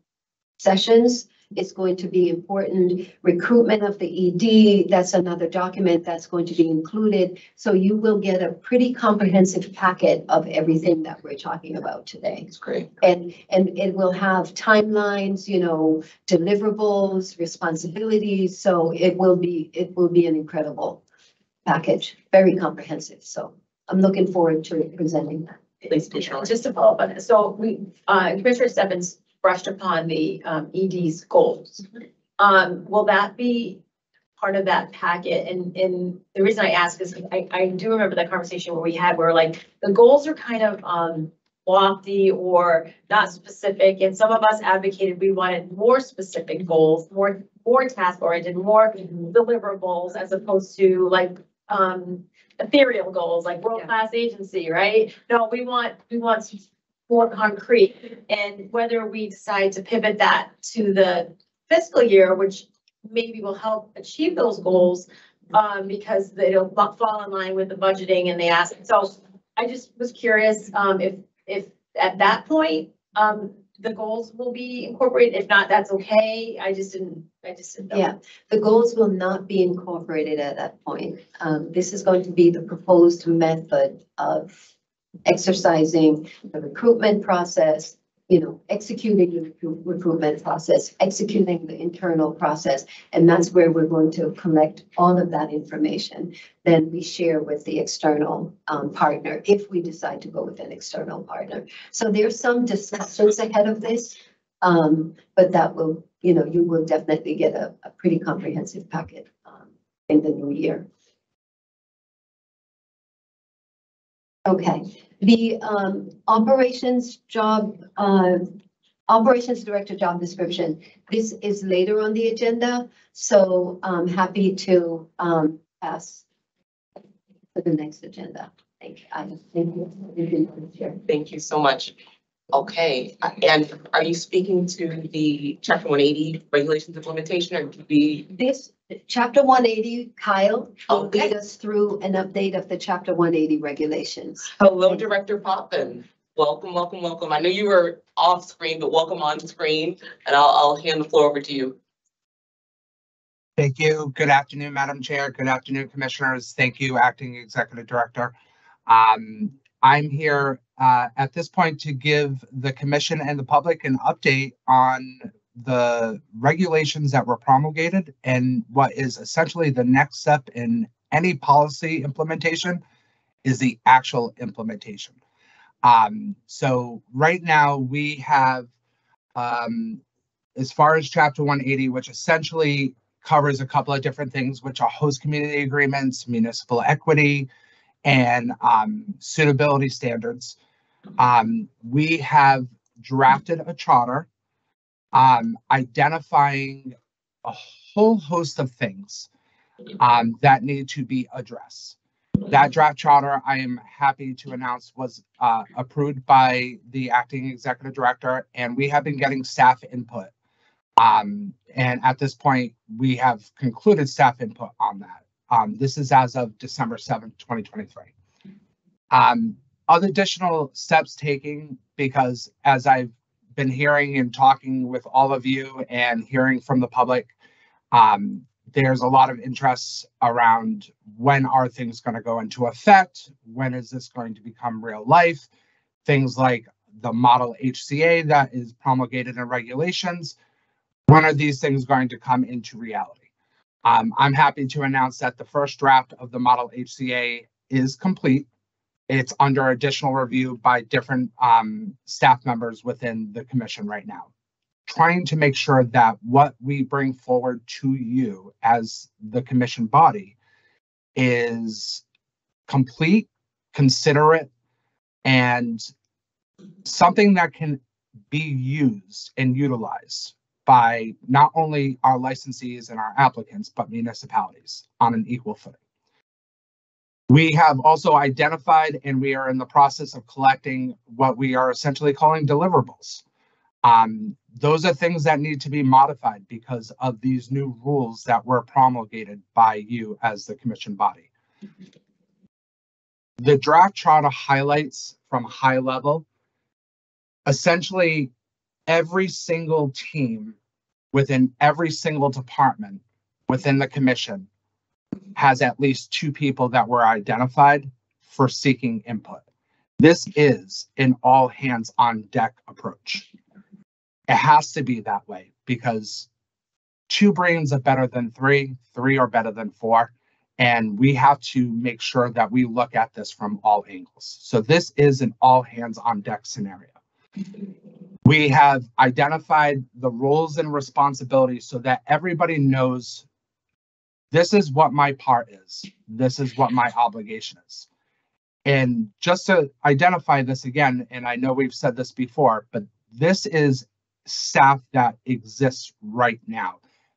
sessions, is going to be important. Recruitment of the ED, that's another document that's going to be included. So you will get a pretty comprehensive packet of everything that we're talking about today. It's great. And it will have timelines, you know, deliverables, responsibilities. So it will be an incredible package, very comprehensive. So I'm looking forward to presenting that. Please, Commissioner. Just to follow up on it, so Commissioner Stebbins brushed upon the ED's goals. Will that be part of that packet? And the reason I ask is I do remember that conversation where we had where like the goals are kind of lofty or not specific, and some of us advocated we wanted more specific goals, more task oriented, more deliverables as opposed to like ethereal goals like world-class agency, right? No, we want more concrete, and whether we decide to pivot that to the fiscal year, which maybe will help achieve those goals, because it'll fall in line with the budgeting and the assets. So I just was curious if at that point the goals will be incorporated. If not, that's okay. I just didn't know. Yeah, the goals will not be incorporated at that point. This is going to be the proposed method of exercising the recruitment process, you know, executing the recruitment process, executing the internal process. And that's where we're going to collect all of that information. Then we share with the external partner if we decide to go with an external partner. So there's some discussions ahead of this, but that will, you know, you will definitely get a pretty comprehensive packet in the new year. Okay, the operations director job description. This is later on the agenda, so I'm happy to pass to the next agenda. Thank you. Thank you so much. Okay, and are you speaking to the Chapter 180 regulations implementation, or could we? This Chapter 180, Kyle will Okay. lead us through an update of the Chapter 180 regulations. Hello, Director Potvin. Welcome, welcome, welcome. I know you were off screen, but welcome on screen, and I'll hand the floor over to you. Thank you. Good afternoon, Madam Chair. Good afternoon, Commissioners. Thank you, Acting Executive Director. I'm here at this point to give the Commission and the public an update on the regulations that were promulgated and what is essentially the next step in any policy implementation is the actual implementation. So right now we have, as far as Chapter 180, which essentially covers a couple of different things, which are host community agreements, municipal equity, and suitability standards. We have drafted a charter identifying a whole host of things that need to be addressed. That draft charter, I am happy to announce, was approved by the Acting Executive Director, and we have been getting staff input. And at this point, we have concluded staff input on that. This is as of December 7th, 2023. Other additional steps taking, because as I've been hearing and talking with all of you and hearing from the public, there's a lot of interest around when are things going to go into effect? When is this going to become real life? Things like the model HCA that is promulgated in regulations. When are these things going to come into reality? I'm happy to announce that the first draft of the model HCA is complete. It's under additional review by different staff members within the commission right now, trying to make sure that what we bring forward to you as the commission body is complete, considerate, and something that can be used and utilized by not only our licensees and our applicants, but municipalities on an equal footing. We have also identified, and we are in the process of collecting what we are essentially calling deliverables. Those are things that need to be modified because of these new rules that were promulgated by you as the commission body. The draft charter highlights from high level, essentially every single team within every single department within the commission has at least 2 people that were identified for seeking input. This is an all hands on deck approach. It has to be that way because 2 brains are better than 3, 3 are better than 4. And we have to make sure that we look at this from all angles. So this is an all hands on deck scenario. We have identified the roles and responsibilities so that everybody knows this is what my part is. This is what my obligation is. And just to identify this again, and I know we've said this before, but this is staff that exists right now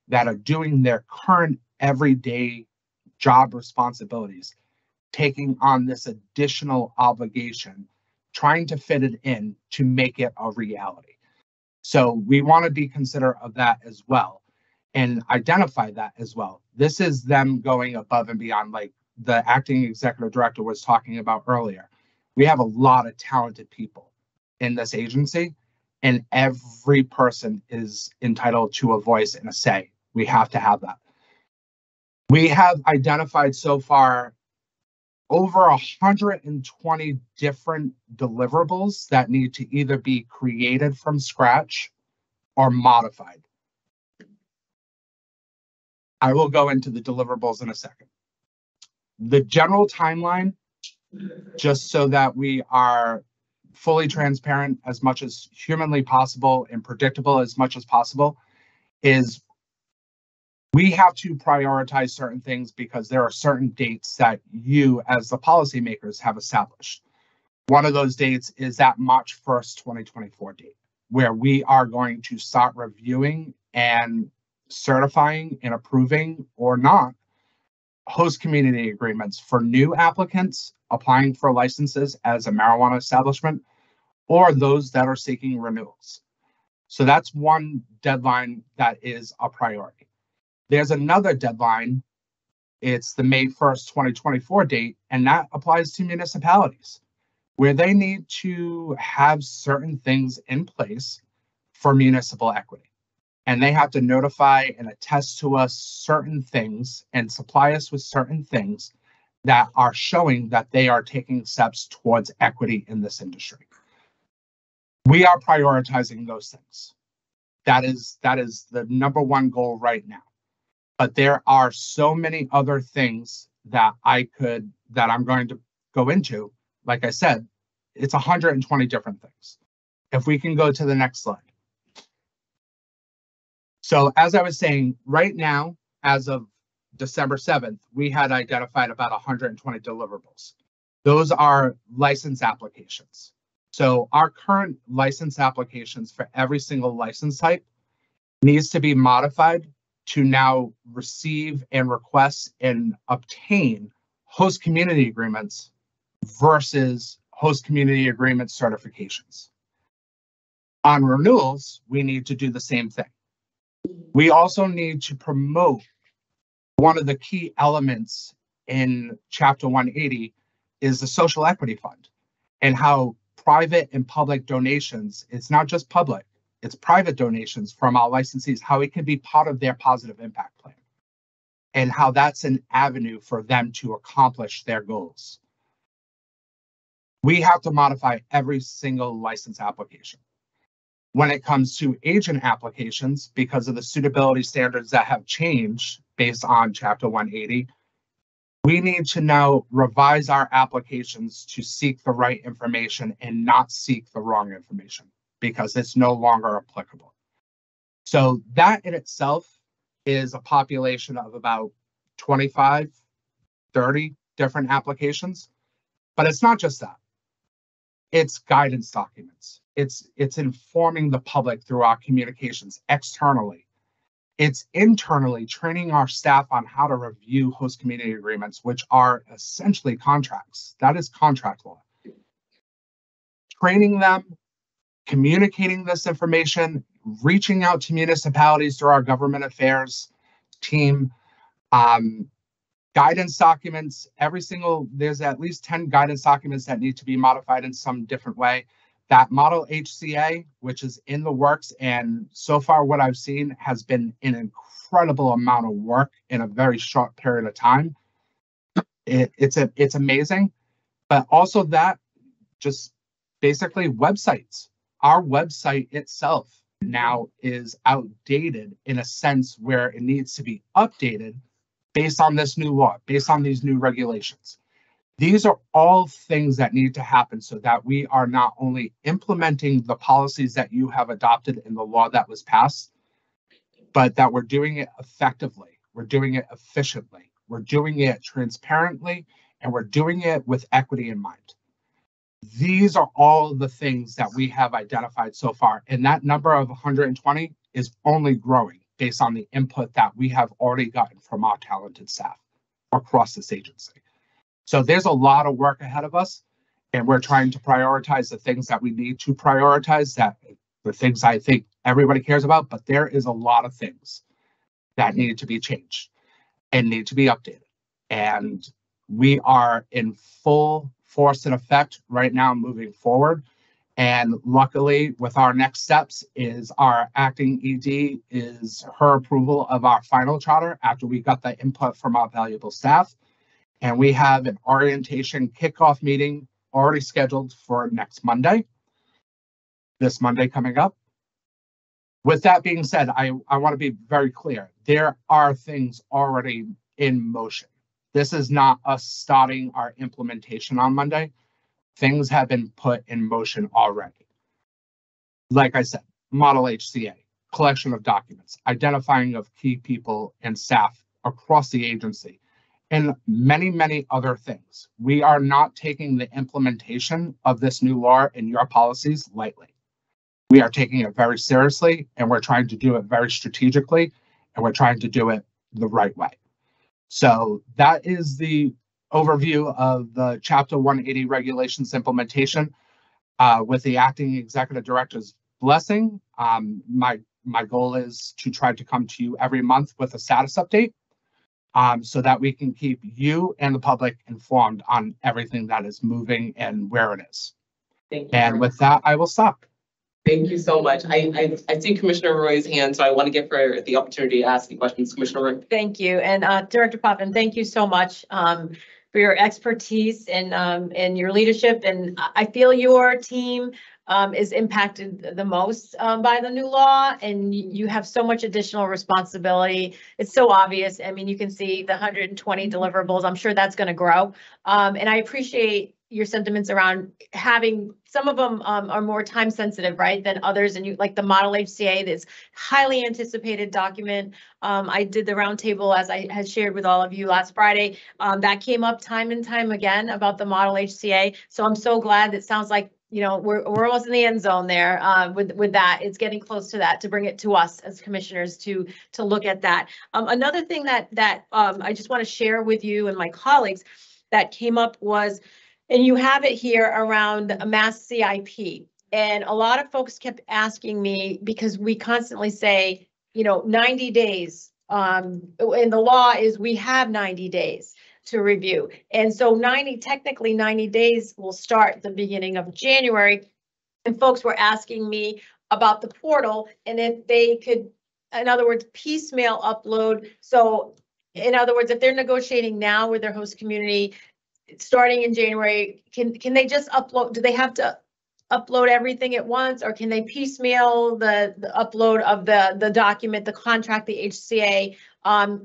that are doing their current everyday job responsibilities, taking on this additional obligation, trying to fit it in to make it a reality. So we want to be considerate of that as well and identify that as well. This is them going above and beyond, like the acting executive director was talking about earlier. We have a lot of talented people in this agency, and every person is entitled to a voice and a say. We have to have that. We have identified so far over 120 different deliverables that need to either be created from scratch or modified. I will go into the deliverables in a second. The general timeline, just so that we are fully transparent as much as humanly possible and predictable as much as possible, is we have to prioritize certain things because there are certain dates that you as the policymakers have established. One of those dates is that March 1st, 2024 date, where we are going to start reviewing and certifying and approving or not host community agreements for new applicants applying for licenses as a marijuana establishment or those that are seeking renewals. So that's one deadline that is a priority. There's another deadline. It's the May 1st, 2024 date, and that applies to municipalities where they need to have certain things in place for municipal equity. And they have to notify and attest to us certain things and supply us with certain things that are showing that they are taking steps towards equity in this industry. We are prioritizing those things. That is the number one goal right now. But there are so many other things that I'm going to go into. Like I said, it's 120 different things. If we can go to the next slide. So as I was saying, right now, as of December 7th, we had identified about 120 deliverables. Those are license applications. So our current license applications for every single license type needs to be modified to now receive and request and obtain host community agreements versus host community agreement certifications. On renewals, we need to do the same thing. We also need to promote one of the key elements in Chapter 180 is the Social Equity Fund and how private and public donations, it's not just public, it's private donations from our licensees, how it can be part of their positive impact plan and how that's an avenue for them to accomplish their goals. We have to modify every single license application. When it comes to agent applications, because of the suitability standards that have changed based on Chapter 180, we need to now revise our applications to seek the right information and not seek the wrong information because it's no longer applicable. So that in itself is a population of about 25, 30 different applications, but it's not just that. It's guidance documents. It's informing the public through our communications externally. It's internally training our staff on how to review host community agreements, which are essentially contracts. That is contract law. Training them, communicating this information, reaching out to municipalities through our government affairs team, guidance documents, there's at least 10 guidance documents that need to be modified in some different way. That model HCA, which is in the works, and so far what I've seen has been an incredible amount of work in a very short period of time. It's amazing, but also that just basically websites. Our website itself now is outdated in a sense where it needs to be updated based on this new law, based on these new regulations. These are all things that need to happen so that we are not only implementing the policies that you have adopted in the law that was passed, but that we're doing it effectively, we're doing it efficiently, we're doing it transparently, and we're doing it with equity in mind. These are all the things that we have identified so far, and that number of 120 is only growing based on the input that we have already gotten from our talented staff across this agency. So there's a lot of work ahead of us, and we're trying to prioritize the things that we need to prioritize, that the things I think everybody cares about, but there is a lot of things that need to be changed and need to be updated. And we are in full force and effect right now moving forward. And luckily, with our next steps is our acting ED is her approval of our final charter after we got the input from our valuable staff. And we have an orientation kickoff meeting already scheduled for next Monday, this Monday coming up. With that being said, I want to be very clear. There are things already in motion. This is not us starting our implementation on Monday. Things have been put in motion already. Like I said, model HCA, collection of documents, identifying of key people and staff across the agency, and many, many other things. We are not taking the implementation of this new law and your policies lightly. We are taking it very seriously, and we're trying to do it very strategically, and we're trying to do it the right way. So that is the overview of the Chapter 180 regulations implementation. With the acting executive director's blessing, my goal is to try to come to you every month with a status update, so that we can keep you and the public informed on everything that is moving and where it is. Thank you. And with that, I will stop. Thank you so much. I see Commissioner Roy's hand, so I want to give her the opportunity to ask you questions. Commissioner Roy. Thank you. And Director Potvin, thank you so much for your expertise and your leadership. And I feel your team is impacted the most by the new law, and you have so much additional responsibility. It's so obvious. I mean, you can see the 120 deliverables. I'm sure that's going to grow. And I appreciate your sentiments around having, some of them are more time sensitive, right, than others. And you, like the model HCA, this highly anticipated document. I did the roundtable, as I had shared with all of you last Friday. That came up time and time again about the model HCA. So I'm so glad. It sounds like, you know, we're almost in the end zone there with that. It's getting close to that, to bring it to us as commissioners to look at that. Another thing that I just want to share with you and my colleagues that came up was, and you have it here around a mass CIP. And a lot of folks kept asking me, because we constantly say, you know, 90 days. And the law is we have 90 days to review. And so technically 90 days will start the beginning of January. And folks were asking me about the portal and if they could, in other words, piecemeal upload. So in other words, if they're negotiating now with their host community, starting in January, can they just upload? Do they have to upload everything at once, or can they piecemeal the upload of the document, the contract, the HCA?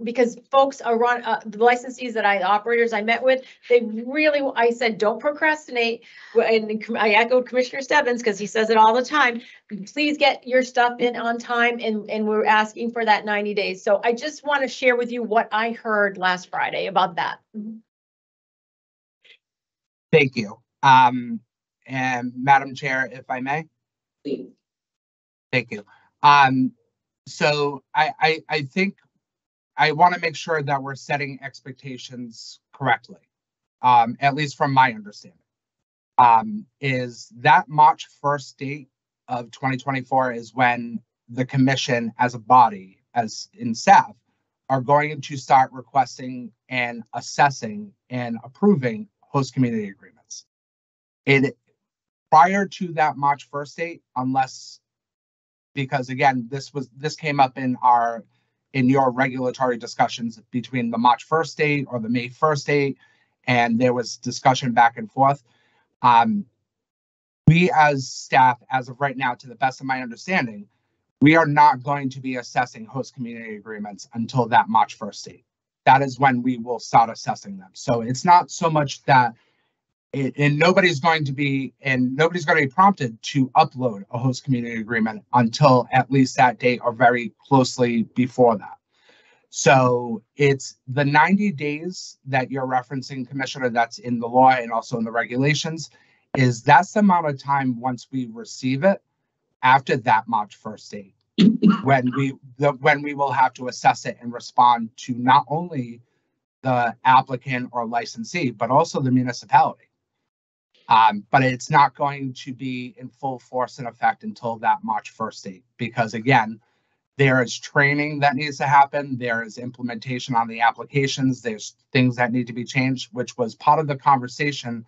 Because folks are the licensees operators I met with, they really, I said, don't procrastinate. And I echoed Commissioner Stebbins because he says it all the time. Please get your stuff in on time, and we're asking for that 90 days. So I just want to share with you what I heard last Friday about that. Thank you. And Madam Chair, if I may. Please. Thank you. So I think I want to make sure that we're setting expectations correctly, at least from my understanding. Is that March 1st date of 2024 is when the commission as a body, as in staff, are going to start requesting and assessing and approving host community agreements. prior to that March 1st date, unless, because again, this came up in your regulatory discussions between the March 1st date or the May 1st date, and there was discussion back and forth. We as staff, as of right now, to the best of my understanding, we are not going to be assessing host community agreements until that March 1st date. That is when we will start assessing them. So it's not so much that nobody's going to be prompted to upload a host community agreement until at least that date or very closely before that. So it's the 90 days that you're referencing, Commissioner, that's in the law and also in the regulations, that's the amount of time once we receive it after that March 1st date, when we will have to assess it and respond to not only the applicant or licensee, but also the municipality. But it's not going to be in full force and effect until that March 1st date, because again, there is training that needs to happen. There is implementation on the applications. There's things that need to be changed, which was part of the conversation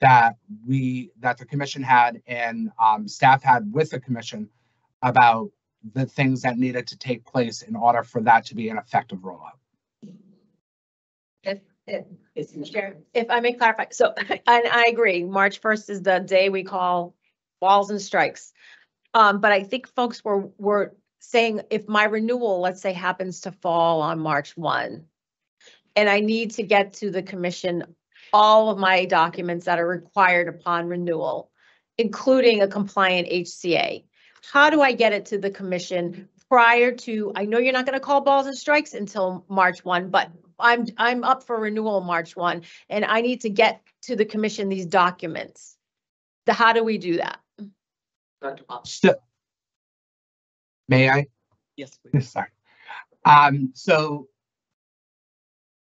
that the commission had and staff had with the commission about the things that needed to take place in order for that to be an effective rollout. If I may clarify, so and I agree, March 1st is the day we call balls and strikes. But I think folks were saying if my renewal, let's say, happens to fall on March 1, and I need to get to the commission all of my documents that are required upon renewal, including a compliant HCA. How do I get it to the commission prior to, I know you're not going to call balls and strikes until March 1, but I'm up for renewal March 1, and I need to get to the commission these documents. How do we do that? So, may I? Yes, please. Sorry. So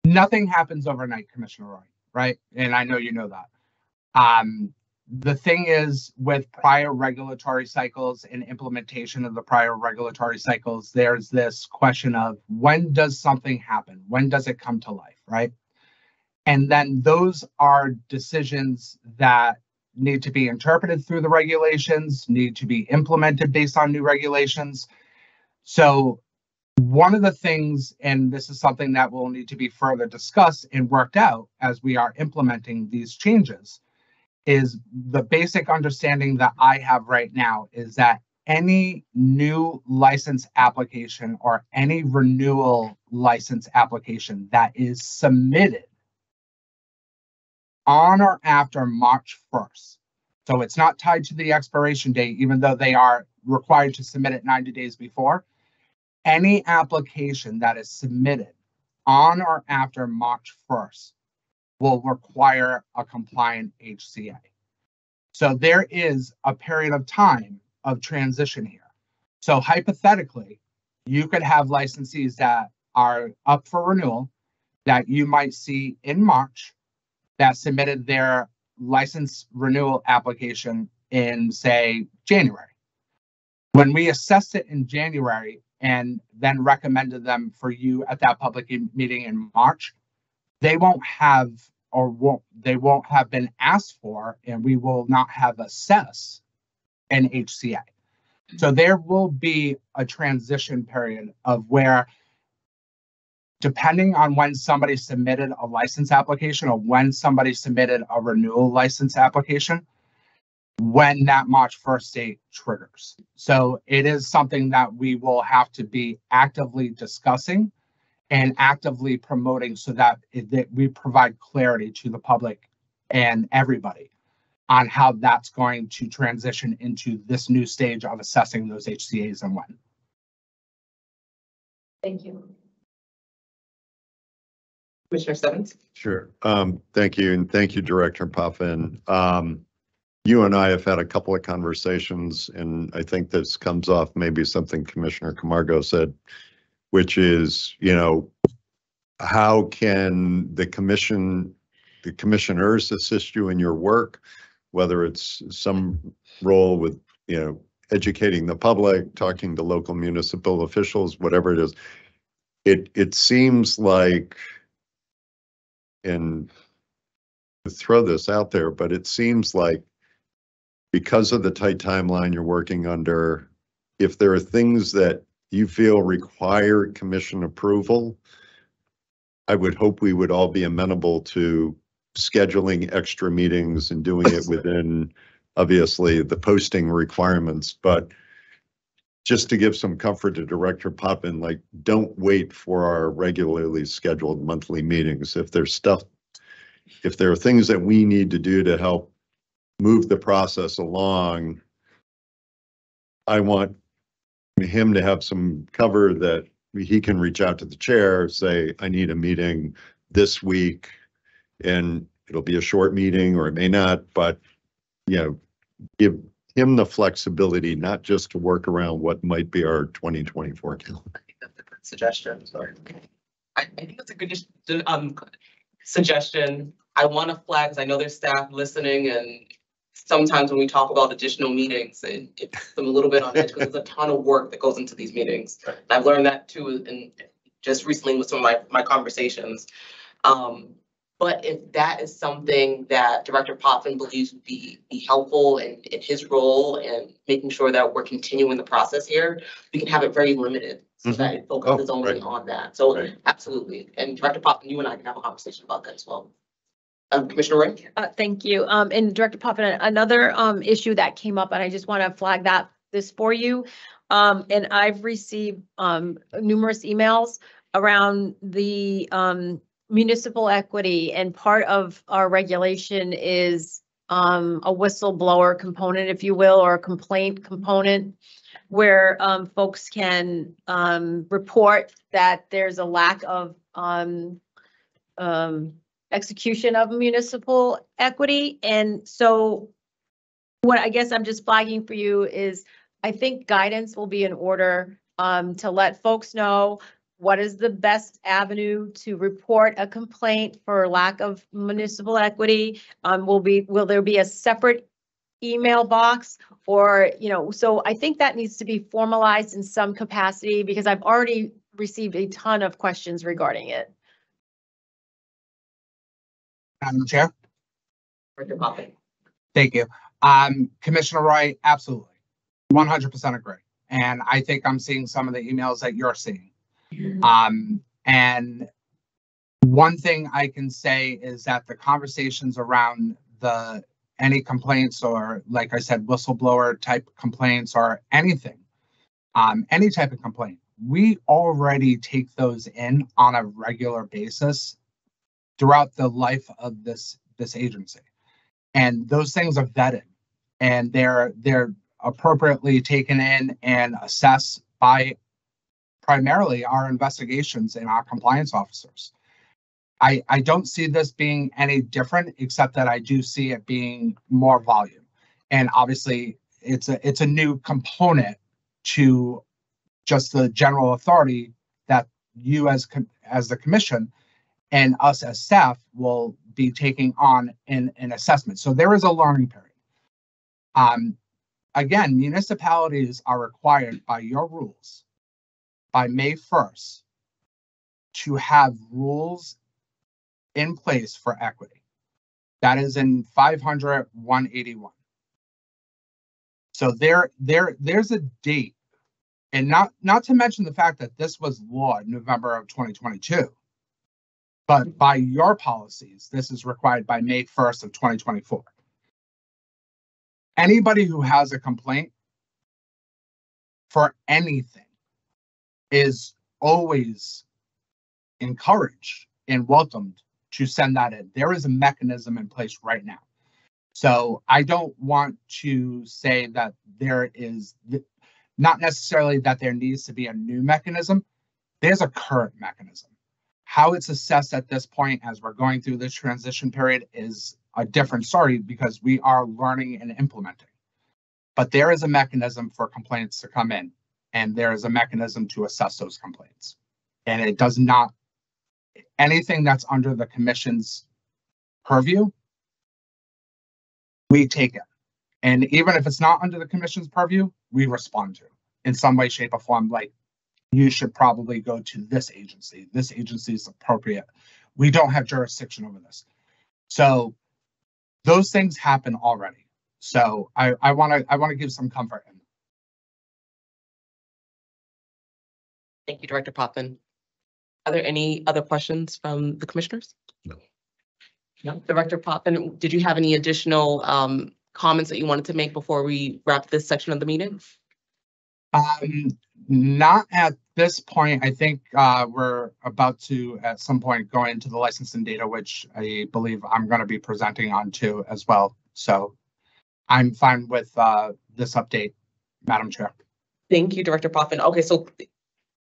nothing happens overnight, Commissioner Roy, right? And I know you know that. The thing is, with prior regulatory cycles and implementation of the prior regulatory cycles, there's this question of when does something happen? When does it come to life, right? And then those are decisions that need to be interpreted through the regulations, need to be implemented based on new regulations. So one of the things, and this is something that will need to be further discussed and worked out as we are implementing these changes, is the basic understanding that I have right now is that any new license application or any renewal license application that is submitted on or after March 1st, so it's not tied to the expiration date, even though they are required to submit it 90 days before, any application that is submitted on or after March 1st will require a compliant HCA. So there is a period of time of transition here. So hypothetically, you could have licensees that are up for renewal that you might see in March that submitted their license renewal application in, say, January. When we assessed it in January and then recommended them for you at that public meeting in March, they won't have been asked for, and we will not have assessed an HCA. So there will be a transition period of where, depending on when somebody submitted a license application or when somebody submitted a renewal license application, when that March 1st date triggers. So it is something that we will have to be actively discussing and actively promoting so that we provide clarity to the public and everybody on how that's going to transition into this new stage of assessing those HCAs and when. Thank you. Commissioner Stebbins? Sure. Thank you. And thank you, Director Puffin. You and I have had a couple of conversations, and I think this comes off maybe something Commissioner Camargo said, which is, how can the commissioners assist you in your work, whether it's some role with, educating the public, talking to local municipal officials, whatever it is. It seems like, and to throw this out there, but it seems like because of the tight timeline you're working under, if there are things that you feel require commission approval, I would hope we would all be amenable to scheduling extra meetings and doing it within, obviously, the posting requirements. But just to give some comfort to Director Poppin, like, don't wait for our regularly scheduled monthly meetings. If there are things that we need to do to help move the process along, I want him to have some cover that he can reach out to the chair, say, I need a meeting this week, and it'll be a short meeting or it may not, but, you know, give him the flexibility, not just to work around what might be our 2024 calendar. I think that's a good suggestion. Sorry. I think that's a good suggestion. I want to flag, because I know there's staff listening, and sometimes when we talk about additional meetings, it puts them a little bit on edge because there's a ton of work that goes into these meetings. And I've learned that too, and just recently with some of my conversations. But if that is something that Director Potvin believes would be helpful in his role and making sure that we're continuing the process here, we can have it very limited so that it focuses only on that. So absolutely. And Director Potvin, you and I can have a conversation about that as well. Commissioner Ray? Thank you. And Director Potvin, another issue that came up, and I just want to flag this for you. And I've received numerous emails around the municipal equity, and part of our regulation is a whistleblower component, if you will, or a complaint component, where folks can report that there's a lack of execution of municipal equity. And so what I guess I'm just flagging for you is, I think guidance will be in order to let folks know what is the best avenue to report a complaint for lack of municipal equity. Will there be a separate email box, or, you know, so I think that needs to be formalized in some capacity, because I've already received a ton of questions regarding it. Madam Chair. Director Potvin. Thank you. Commissioner Roy, absolutely. 100% agree. And I think I'm seeing some of the emails that you're seeing. And one thing I can say is that the conversations around any complaints, or like I said, whistleblower type complaints, or anything, any type of complaint, we already take those in on a regular basis throughout the life of this agency. And those things are vetted, and they're appropriately taken in and assessed by primarily our investigations and our compliance officers. I don't see this being any different, except that I do see it being more volume. And obviously it's a new component to just the general authority that you as the commission and us as staff will be taking on in an assessment. So there is a learning period. Again, municipalities are required by your rules by May 1st to have rules in place for equity. That is in 500-181. So there's a date, and not to mention the fact that this was law in November of 2022. But by your policies, this is required by May 1st of 2024. Anybody who has a complaint for anything is always encouraged and welcomed to send that in. There is a mechanism in place right now. So I don't want to say that there is, not necessarily that there needs to be a new mechanism. There's a current mechanism. How it's assessed at this point as we're going through this transition period is a different story, because we are learning and implementing. But there is a mechanism for complaints to come in, and there is a mechanism to assess those complaints. And it does not, anything that's under the commission's purview, we take it. And even if it's not under the commission's purview, we respond to in some way, shape, or form. Like, you should probably go to this agency. This agency is appropriate. We don't have jurisdiction over this. So those things happen already. So I want to give some comfort. Thank you, Director Potvin. Are there any other questions from the commissioners? No. No. Director Potvin, did you have any additional comments that you wanted to make before we wrap this section of the meeting? Not at this point. I think we're about to at some point go into the licensing data, which I believe I'm going to be presenting on too as well. So I'm fine with this update, Madam Chair. Thank you, Director Potvin. Okay, so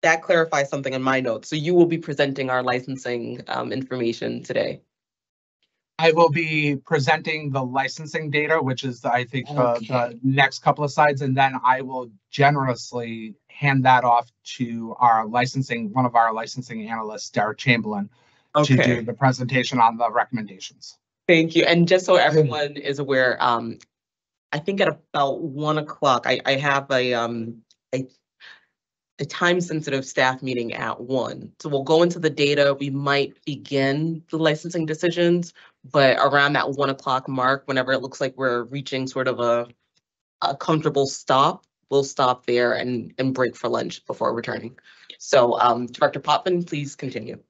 that clarifies something in my notes. So you will be presenting our licensing information today. I will be presenting the licensing data, which is, I think, the next couple of slides, and then I will generously hand that off to our one of our licensing analysts, Derek Chamberlain, to do the presentation on the recommendations. Thank you. And just so everyone is aware, I think at about 1 o'clock, I have a time-sensitive staff meeting at 1. So we'll go into the data. We might begin the licensing decisions, but around that 1 o'clock mark, whenever it looks like we're reaching sort of a comfortable stop, we'll stop there and break for lunch before returning. So Director Potvin, please continue.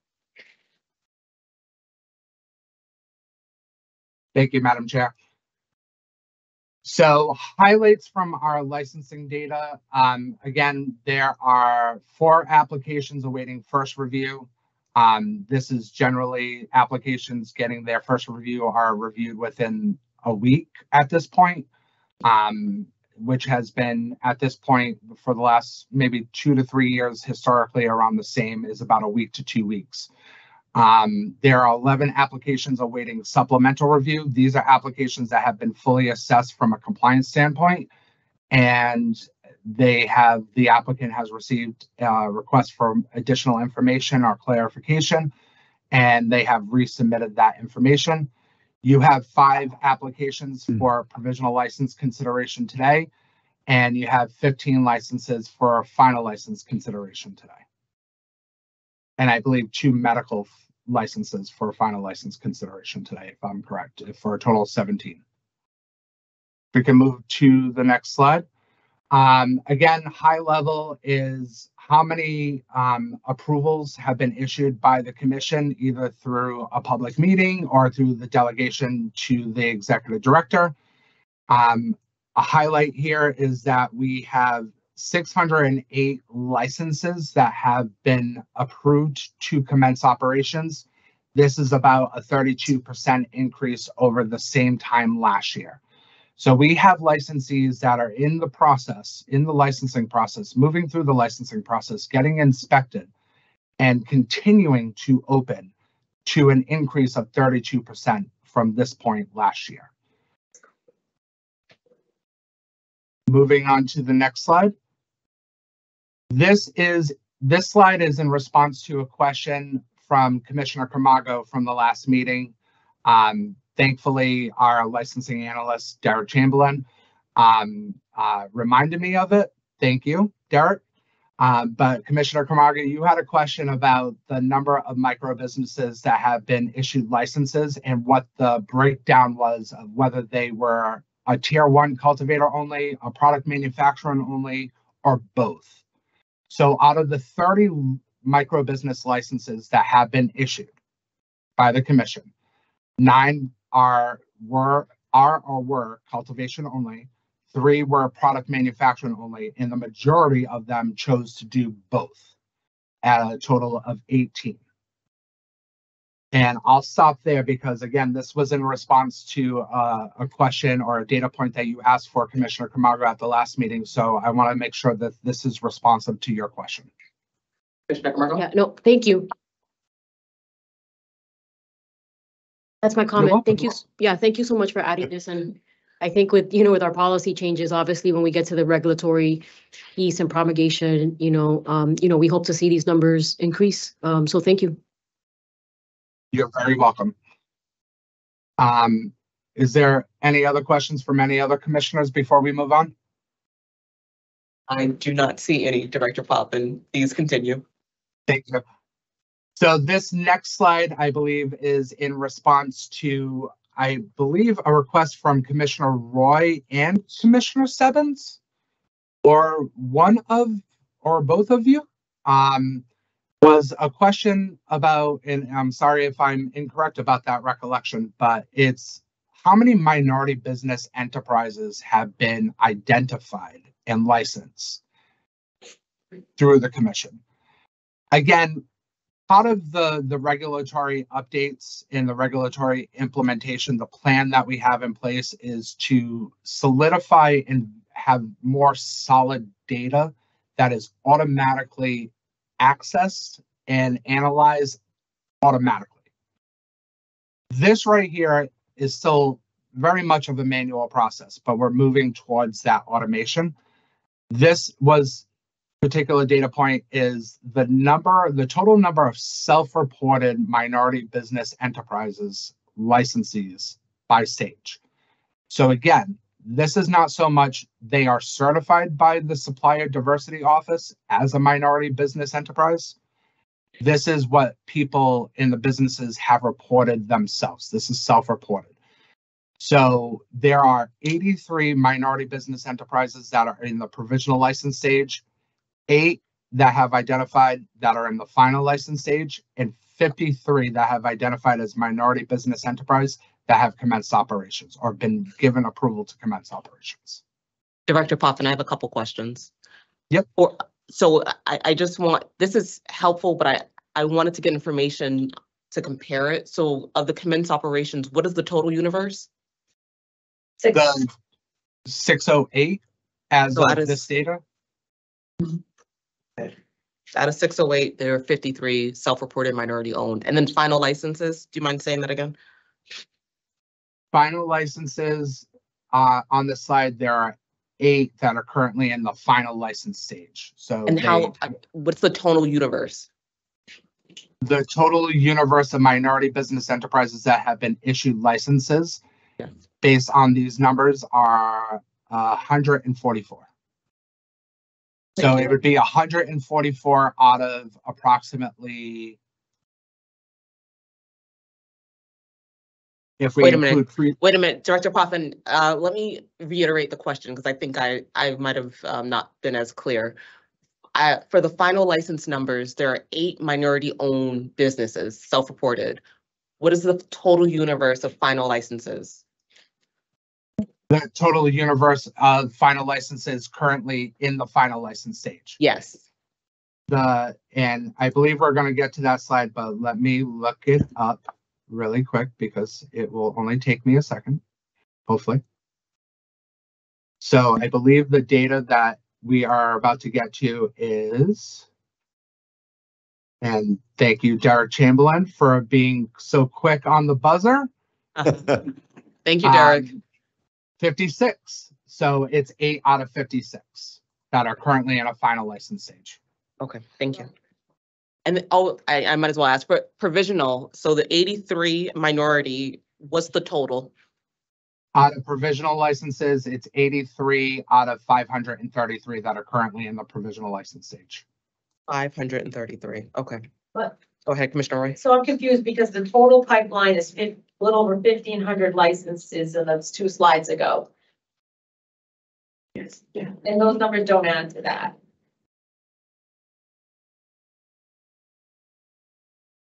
Thank you, Madam Chair. So highlights from our licensing data. Again, there are 4 applications awaiting first review. This is generally applications getting their first review are reviewed within a week at this point, which has been at this point for the last maybe 2 to 3 years, historically around the same, is about a week to 2 weeks. There are 11 applications awaiting supplemental review. These are applications that have been fully assessed from a compliance standpoint, and the applicant has received requests for additional information or clarification, and they have resubmitted that information. You have 5 applications for provisional license consideration today, and you have 15 licenses for final license consideration today. And I believe 2 medical licenses for final license consideration today, if I'm correct, for a total of 17. We can move to the next slide. Again, high level is how many approvals have been issued by the commission, either through a public meeting or through the delegation to the executive director. A highlight here is that we have 608 licenses that have been approved to commence operations. This is about a 32% increase over the same time last year. So we have licensees that are in the process, in the licensing process, moving through the licensing process, getting inspected, and continuing to open to an increase of 32% from this point last year. Moving on to the next slide. This slide is in response to a question from Commissioner Camargo from the last meeting. Thankfully, our licensing analyst, Derek Chamberlain, reminded me of it. Thank you, Derek. But Commissioner Camargo, you had a question about the number of micro businesses that have been issued licenses and what the breakdown was of whether they were a tier 1 cultivator only, a product manufacturer only, or both. So out of the 30 micro business licenses that have been issued by the commission, 9 were cultivation only, 3 were product manufacturing only, and the majority of them chose to do both at a total of 18. And I'll stop there because, again, this was in response to a question or a data point that you asked for, Commissioner Camargo, at the last meeting. So I want to make sure that this is responsive to your question. Commissioner Camargo? Yeah, no, thank you. That's my comment. Thank you. Yeah, thank you so much for adding this. And I think with our policy changes, obviously, when we get to the regulatory piece and promulgation, we hope to see these numbers increase. So thank you. You're very welcome. Is there any other questions from any other commissioners before we move on? I do not see any, Director Potvin. Please continue. Thank you. So this next slide, I believe, is in response to I believe, a request from Commissioner Roy and Commissioner Stebbins, or both of you, was a question about, and I'm sorry if I'm incorrect about that recollection, but it's how many minority business enterprises have been identified and licensed through the commission. Again, part of the regulatory updates and the regulatory implementation, the plan that we have in place is to solidify and have more solid data that is automatically accessed and analyzed automatically. This right here is still very much of a manual process, but we're moving towards that automation. This particular data point is the total number of self-reported minority business enterprises licensees by stage. So again, this is not so much they are certified by the Supplier Diversity Office as a minority business enterprise. This is what people in the businesses have reported themselves. This is self-reported. So there are 83 minority business enterprises that are in the provisional license stage, 8 that have identified that are in the final license stage, and 53 that have identified as minority business enterprise that have commenced operations or been given approval to commence operations. Director Poffin, I have a couple questions. Yep. So I just want, this is helpful, but I wanted to get information to compare it. So of the commenced operations, what is the total universe? The 608 as So of that is- this data. Out of 608, there are 53 self-reported minority owned. And then final licenses, do you mind saying that again? Final licenses on the slide, there are 8 that are currently in the final license stage. So And what's the total universe? the total universe of minority business enterprises that have been issued licenses, Yes. based on these numbers, are 144. So it would be 144 out of approximately, if we Wait a minute. include Wait a minute, Director Poffin, let me reiterate the question because I think I might have not been as clear. For the final license numbers, there are 8 minority-owned businesses, self-reported. What is the total universe of final licenses? the total universe of final licenses currently in the final license stage. Yes. And I believe we're going to get to that slide, but let me look it up really quick because it will only take me a second, hopefully. So I believe the data that we are about to get to is, and thank you, Derek Chamberlain, for being so quick on the buzzer. Thank you, Derek. 56. So it's 8 out of 56 that are currently in a final license stage. Okay, thank you. And I might as well ask for provisional. So the 83 minority, what's the total? Out of provisional licenses, it's 83 out of 533 that are currently in the provisional license stage. 533. Okay. But- Go ahead, Commissioner Roy. So I'm confused because the total pipeline is a little over 1,500 licenses, and that's 2 slides ago. Yes. Yeah. And those numbers don't add to that.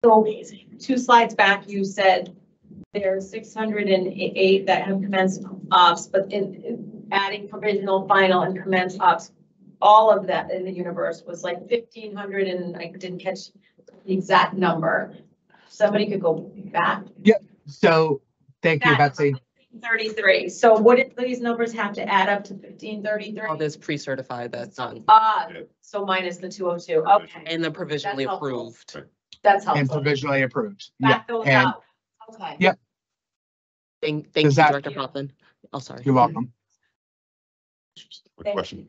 So amazing. 2 slides back, you said there are 608 that have commenced ops, but in adding provisional, final, and commenced ops, all of that in the universe was like 1,500, and I didn't catch the exact number. Somebody could go back. So thank you, Betsy. 33. So what did these numbers have to add up to 1,533? Oh, there's pre-certified, that's on, So minus the 202. Okay, and then provisionally That's helpful. approved. that's And helpful. provisionally approved. Back those and out. Okay. Yeah. Thank you, Does that- Director Poffin. Oh, sorry. You're welcome. Question.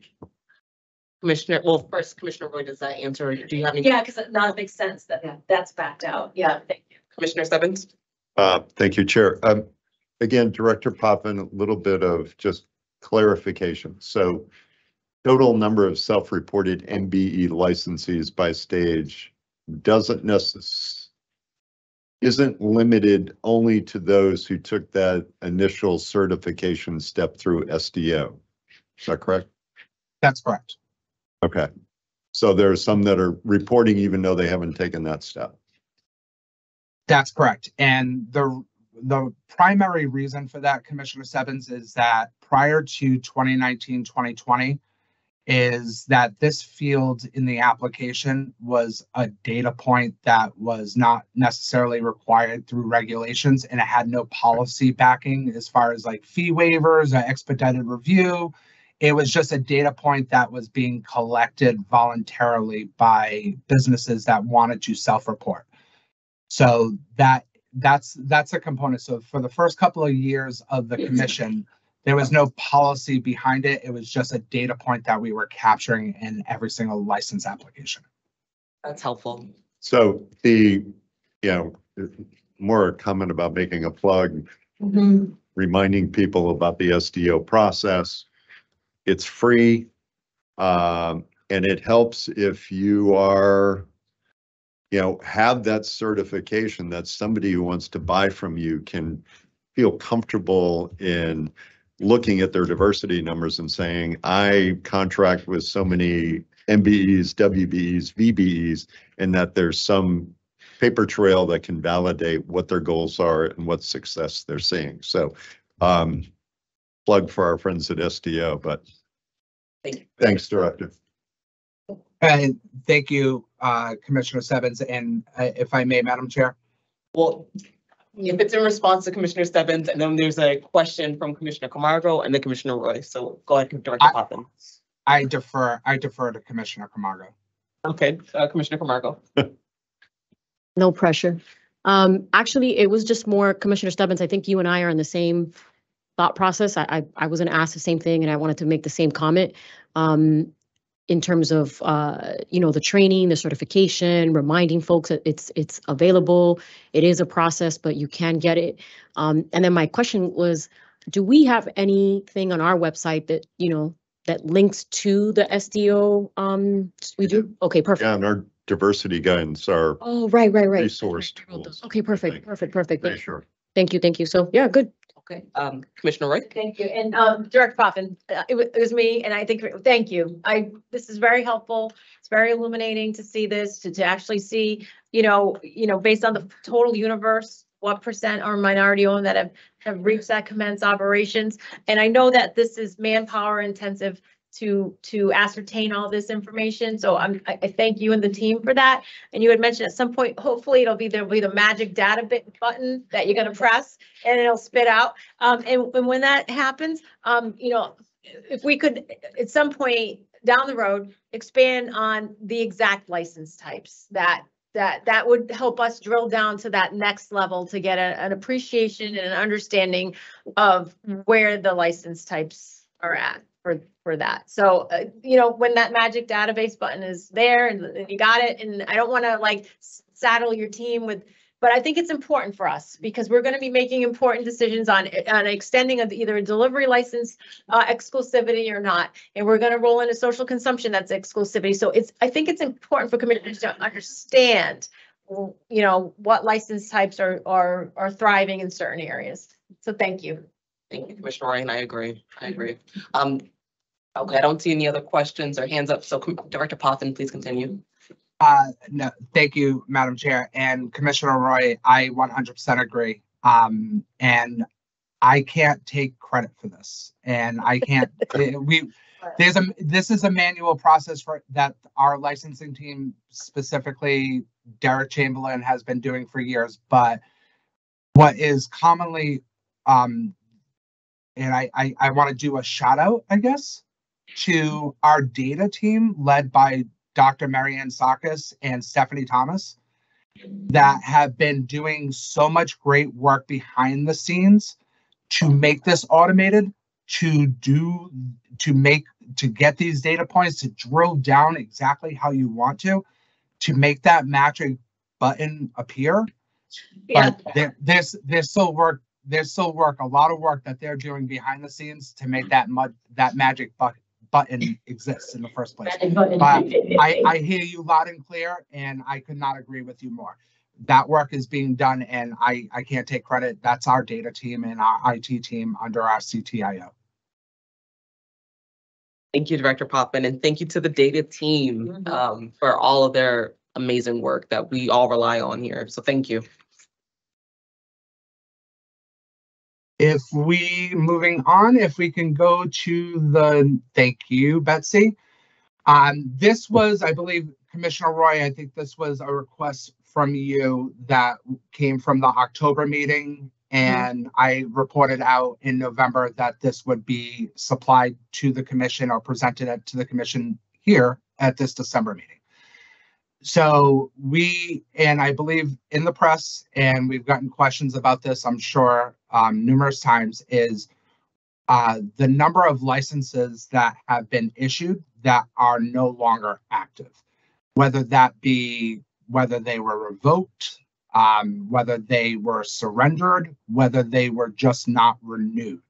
Commissioner, well, first, Commissioner Roy, does that answer? Do you have any? Yeah, because now it makes sense that that's backed out. Yeah, thank you. Commissioner Stebbins? Thank you, Chair. Again, Director Poppin, a little bit of just clarification. So total number of self-reported MBE licensees by stage doesn't necessarily isn't limited only to those who took that initial certification step through SDO. Is that correct? That's correct. Okay. So there are some that are reporting even though they haven't taken that step. That's correct. And the primary reason for that, Commissioner Stebbins, is that prior to 2019, 2020, is that this field in the application was a data point that was not necessarily required through regulations, and it had no policy backing as far as like fee waivers or expedited review. It was just a data point that was being collected voluntarily by businesses that wanted to self-report. So that's a component. So for the first couple of years of the commission, there was no policy behind it. It was just a data point that we were capturing in every single license application. That's helpful. So more a comment about making a plug, reminding people about the SDO process. It's free, and it helps if you are, have that certification that somebody who wants to buy from you can feel comfortable in looking at their diversity numbers and saying, I contract with so many MBEs, WBEs, VBEs, and that there's some paper trail that can validate what their goals are and what success they're seeing. So plug for our friends at SDO, but thanks, Director. And thank you, Commissioner Stebbins. And if I may, Madam Chair. Well, if it's in response to Commissioner Stebbins, and then there's a question from Commissioner Camargo and then Commissioner Roy. So go ahead, Director Poppin. I defer to Commissioner Camargo. Okay, Commissioner Camargo. No pressure. Actually, it was just more Commissioner Stebbins. I think you and I are in the same thought process. I was going to ask the same thing, and I wanted to make the same comment. In terms of, the training, the certification, reminding folks that it's available. It is a process, but you can get it. And then my question was, do we have anything on our website that, that links to the SDO? We do? Okay, perfect. Yeah, and our diversity guidance are Oh, right. resource tools. Okay, perfect. Very sure. Thank you. So, yeah, good. Okay, Commissioner Roy. Thank you. And Director Poppin, it was me, and I think, thank you. This is very helpful. It's very illuminating to see this, to actually see, based on the total universe, what percent are minority owned that have reached that commence operations. And I know that this is manpower intensive to ascertain all this information. So I thank you and the team for that. And you had mentioned at some point, hopefully there'll be the magic data button that you're going to press and it'll spit out. And when that happens, if we could at some point down the road expand on the exact license types that would help us drill down to that next level to get an appreciation and an understanding of where the license types are at for that. So, when that magic database button is there and you got it, and I don't want to saddle your team with, but I think it's important for us because we're going to be making important decisions on extending of either a delivery license exclusivity or not. And we're going to roll into social consumption that's exclusivity. So I think it's important for commissioners to understand, what license types are thriving in certain areas. So thank you. Thank you, Commissioner Roy, and I agree. Okay, I don't see any other questions or hands up. So Director Poppin, please continue. No, thank you, Madam Chair. And Commissioner Roy, I 100% agree. And I can't take credit for this. And I can't, this is a manual process that our licensing team, specifically Derek Chamberlain, has been doing for years. But what is commonly, and I want to do a shout out, I guess, to our data team led by Dr. Marianne Sakis and Stephanie Thomas that have been doing so much great work behind the scenes to make this automated, to get these data points, to drill down exactly how you want to make that magic button appear. Yeah. But there's still work, a lot of work that they're doing behind the scenes to make that magic button exists in the first place. But I hear you loud and clear, and I could not agree with you more. that work is being done, and I can't take credit. That's our data team and our IT team under our CTIO. Thank you, Director Poppin, and thank you to the data team for all of their amazing work that we all rely on here. So thank you. If we can go to thank you, Betsy. This was, I believe, Commissioner Roy, I think this was a request from you that came from the October meeting. And I reported out in November that this would be supplied to the commission or presented it to the commission here at this December meeting. So and I believe in the press, and we've gotten questions about this, I'm sure, numerous times, is the number of licenses that have been issued that are no longer active, whether they were revoked, whether they were surrendered, whether they were just not renewed.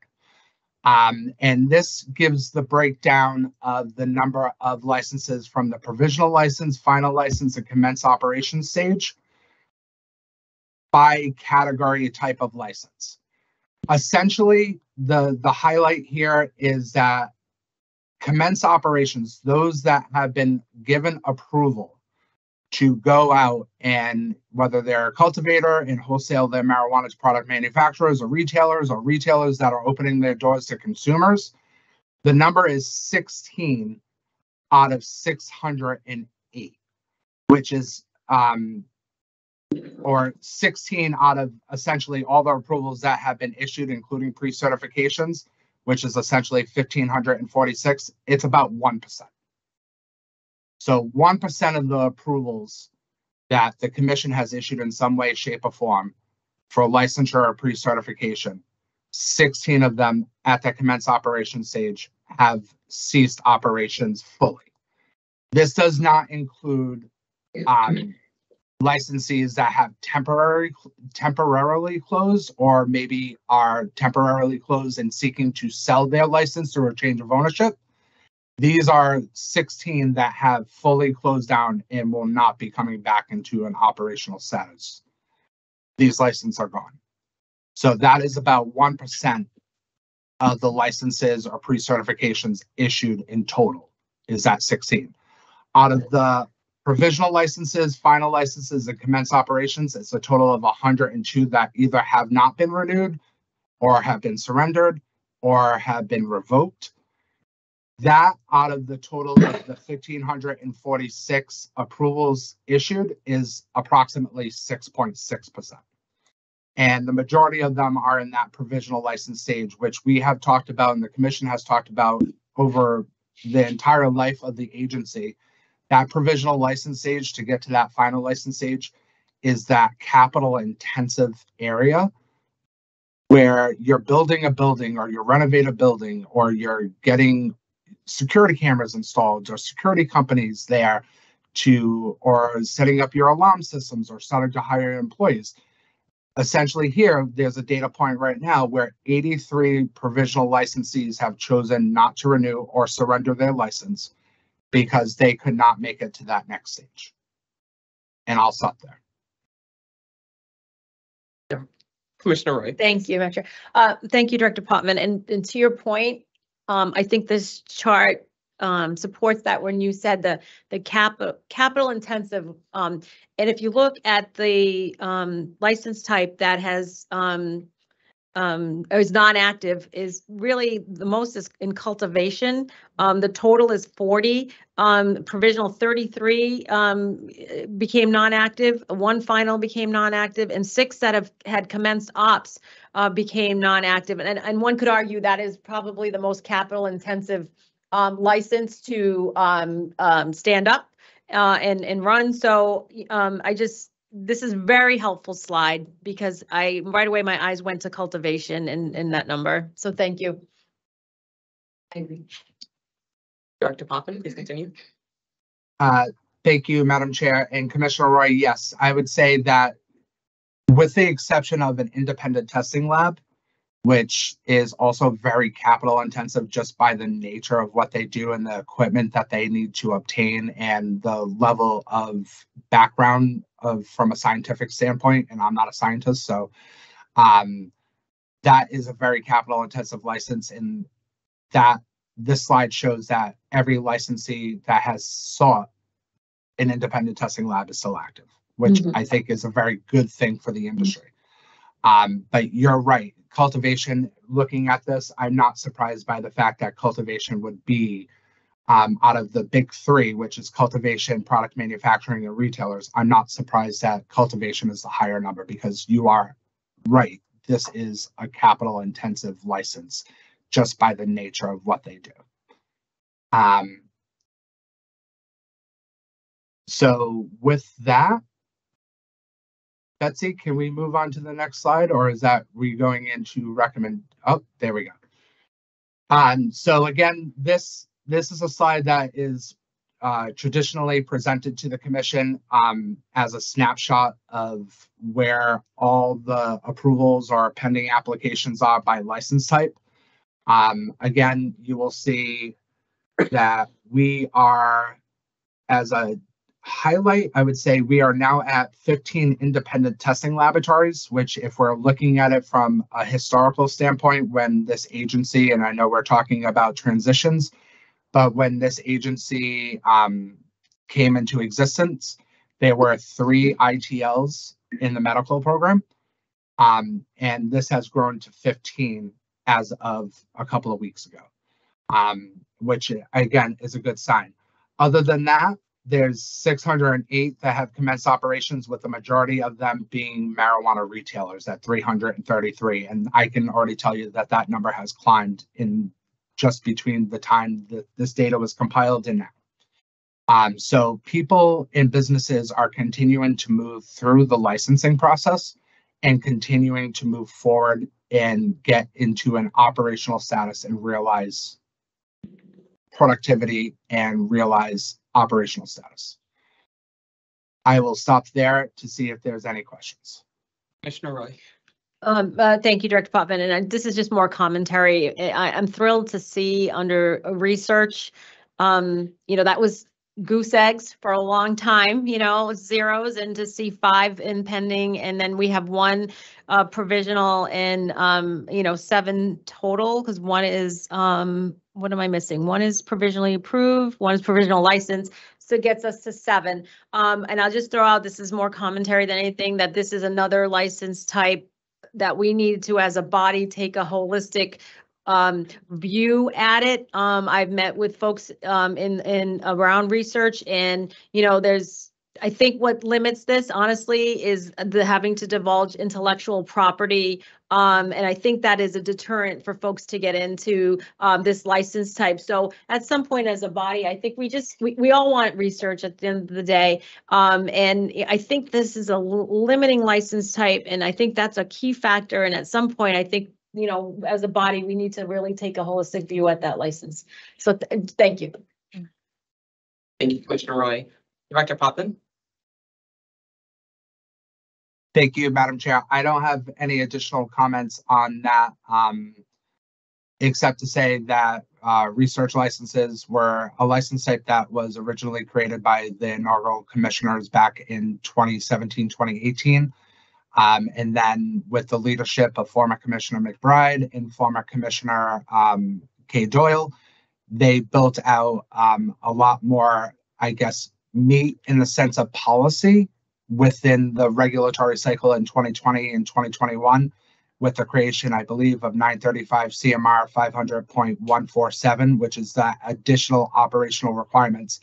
And this gives the breakdown of the number of licenses from the provisional license, final license, and commence operations stage by category type of license. Essentially, the highlight here is that commence operations, those that have been given approval to go out and whether they're a cultivator and wholesale their marijuana to product manufacturers or retailers that are opening their doors to consumers, the number is 16 out of 608, which is or 16 out of essentially all the approvals that have been issued, including pre-certifications, which is essentially 1,546. It's about 1%. So 1% of the approvals that the commission has issued in some way, shape, or form for licensure or pre-certification, 16 of them at the commence operation stage have ceased operations fully. This does not include licensees that have temporarily closed or maybe are temporarily closed and seeking to sell their license through a change of ownership. These are 16 that have fully closed down and will not be coming back into an operational status. These licenses are gone. So that is about 1% of the licenses or pre-certifications issued in total, is that 16. Out of the provisional licenses, final licenses, and commence operations, it's a total of 102 that either have not been renewed or have been surrendered or have been revoked. That out of the total of the 1,546 approvals issued is approximately 6.6%. And the majority of them are in that provisional license stage, which we have talked about and the commission has talked about over the entire life of the agency. That provisional license stage to get to that final license stage is that capital intensive area where you're building a building or you renovate a building or you're getting security cameras installed or security companies there or setting up your alarm systems or starting to hire employees. Essentially here, there's a data point right now where 83 provisional licensees have chosen not to renew or surrender their license because they could not make it to that next stage. And I'll stop there. Commissioner Roy. Thank you, Metro. Thank you, Director Pottman. And to your point, I think this chart supports that when you said the capital intensive. And if you look at the license type that has is non-active, is really the most is in cultivation. The total is 40. Provisional 33 became non-active. 1 final became non-active, and 6 that have had commenced ops became non-active. And one could argue that is probably the most capital intensive license to stand up and run. So this is very helpful slide because right away my eyes went to cultivation and that number. So thank you. I agree. Director Poppin, please continue. Thank you, Madam Chair and Commissioner Roy. Yes, I would say that with the exception of an independent testing lab, which is also very capital intensive just by the nature of what they do and the equipment that they need to obtain and the level of background from a scientific standpoint. And I'm not a scientist, so that is a very capital intensive license, and that this slide shows that every licensee that has sought an independent testing lab is still active, which I think is a very good thing for the industry. But you're right, cultivation, looking at this, I'm not surprised by the fact that cultivation would be out of the big three, which is cultivation, product manufacturing, and retailers. I'm not surprised that cultivation is the higher number, because you are right. This is a capital intensive license just by the nature of what they do. So with that, Betsy, can we move on to the next slide, or is that we going into recommend? Oh, there we go. So again, this is a slide that is traditionally presented to the commission as a snapshot of where all the approvals or pending applications are by license type. Again, you will see that we are, as a highlight, I would say we are now at 15 independent testing laboratories, which, if we're looking at it from a historical standpoint, when this agency, and I know we're talking about transitions, but when this agency came into existence, there were 3 ITLs in the medical program, and this has grown to 15 as of a couple of weeks ago, which again is a good sign. Other than that, there's 608 that have commenced operations, with the majority of them being marijuana retailers at 333. And I can already tell you that that number has climbed in just between the time that this data was compiled and now. So people and businesses are continuing to move through the licensing process and continuing to move forward and get into an operational status and realize productivity and realize operational status. I will stop there to see if there's any questions. Commissioner Roy. Thank you, Director Potvin. And this is just more commentary. I'm thrilled to see under research, that was goose eggs for a long time, zeros, and to see 5 in pending, and then we have 1 provisional and 7 total, because 1 is what am I missing? 1 is provisionally approved, 1 is provisional license, so it gets us to 7. And I'll just throw out, this is more commentary than anything, that this is another license type that we need to, as a body, take a holistic view at it. I've met with folks in around research, and I think what limits this, honestly, is the having to divulge intellectual property. And I think that is a deterrent for folks to get into this license type. So at some point as a body, I think we all want research at the end of the day. And I think this is a limiting license type. And I think that's a key factor. And at some point, I think, as a body, we need to really take a holistic view at that license. So thank you. Thank you, Commissioner Roy. Director Potvin. Thank you, Madam Chair. I don't have any additional comments on that, except to say that research licenses were a license type that was originally created by the inaugural commissioners back in 2017, 2018. And then with the leadership of former Commissioner McBride and former Commissioner Kay Doyle, they built out a lot more, I guess, meat in the sense of policy within the regulatory cycle in 2020 and 2021, with the creation, I believe, of 935 CMR 500.147, which is that additional operational requirements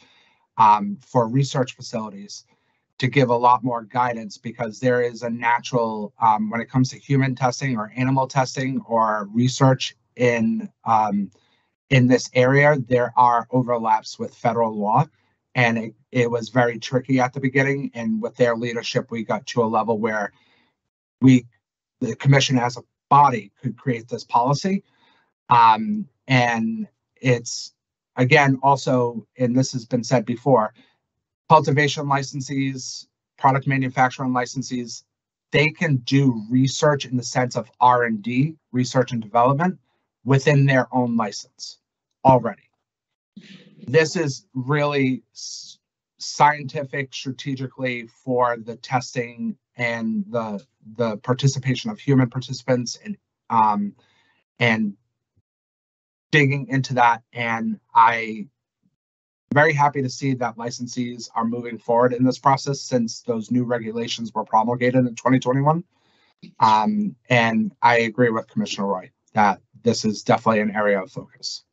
for research facilities to give a lot more guidance, because there is a natural, when it comes to human testing or animal testing or research in this area, there are overlaps with federal law. And it was very tricky at the beginning. And with their leadership, we got to a level where the commission as a body could create this policy. And it's, again, also, and this has been said before, cultivation licensees, product manufacturing licensees, they can do research in the sense of R&D, research and development, within their own license already. This is really scientific strategically for the testing and the participation of human participants and digging into that. And I'm very happy to see that licensees are moving forward in this process since those new regulations were promulgated in 2021. And I agree with Commissioner Roy that this is definitely an area of focus.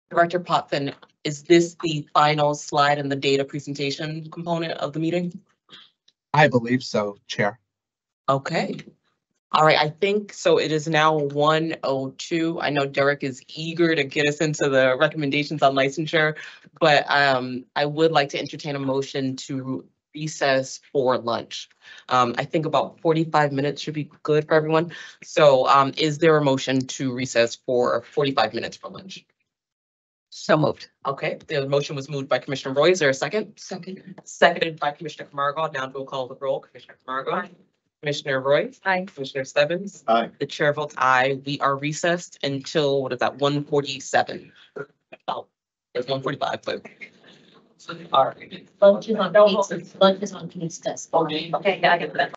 Director Potvin, is this the final slide in the data presentation component of the meeting? I believe so, Chair. Okay. All right, I think so. It is now 1:02. I know Derek is eager to get us into the recommendations on licensure, but I would like to entertain a motion to recess for lunch. I think about 45 minutes should be good for everyone. So is there a motion to recess for 45 minutes for lunch? So moved. Okay, the motion was moved by Commissioner Roy. Is there a second? Second. Seconded by Commissioner Camargo. Now we'll call the roll. Commissioner Camargo. Commissioner Roy. Aye. Commissioner Stebbins. Aye. The chair votes aye. We are recessed until, what is that, 1:47? Oh, it's 1:45, but. All right. Lunch is on Kate's, lunch is on Kate's desk. Okay. Okay, yeah, I get that.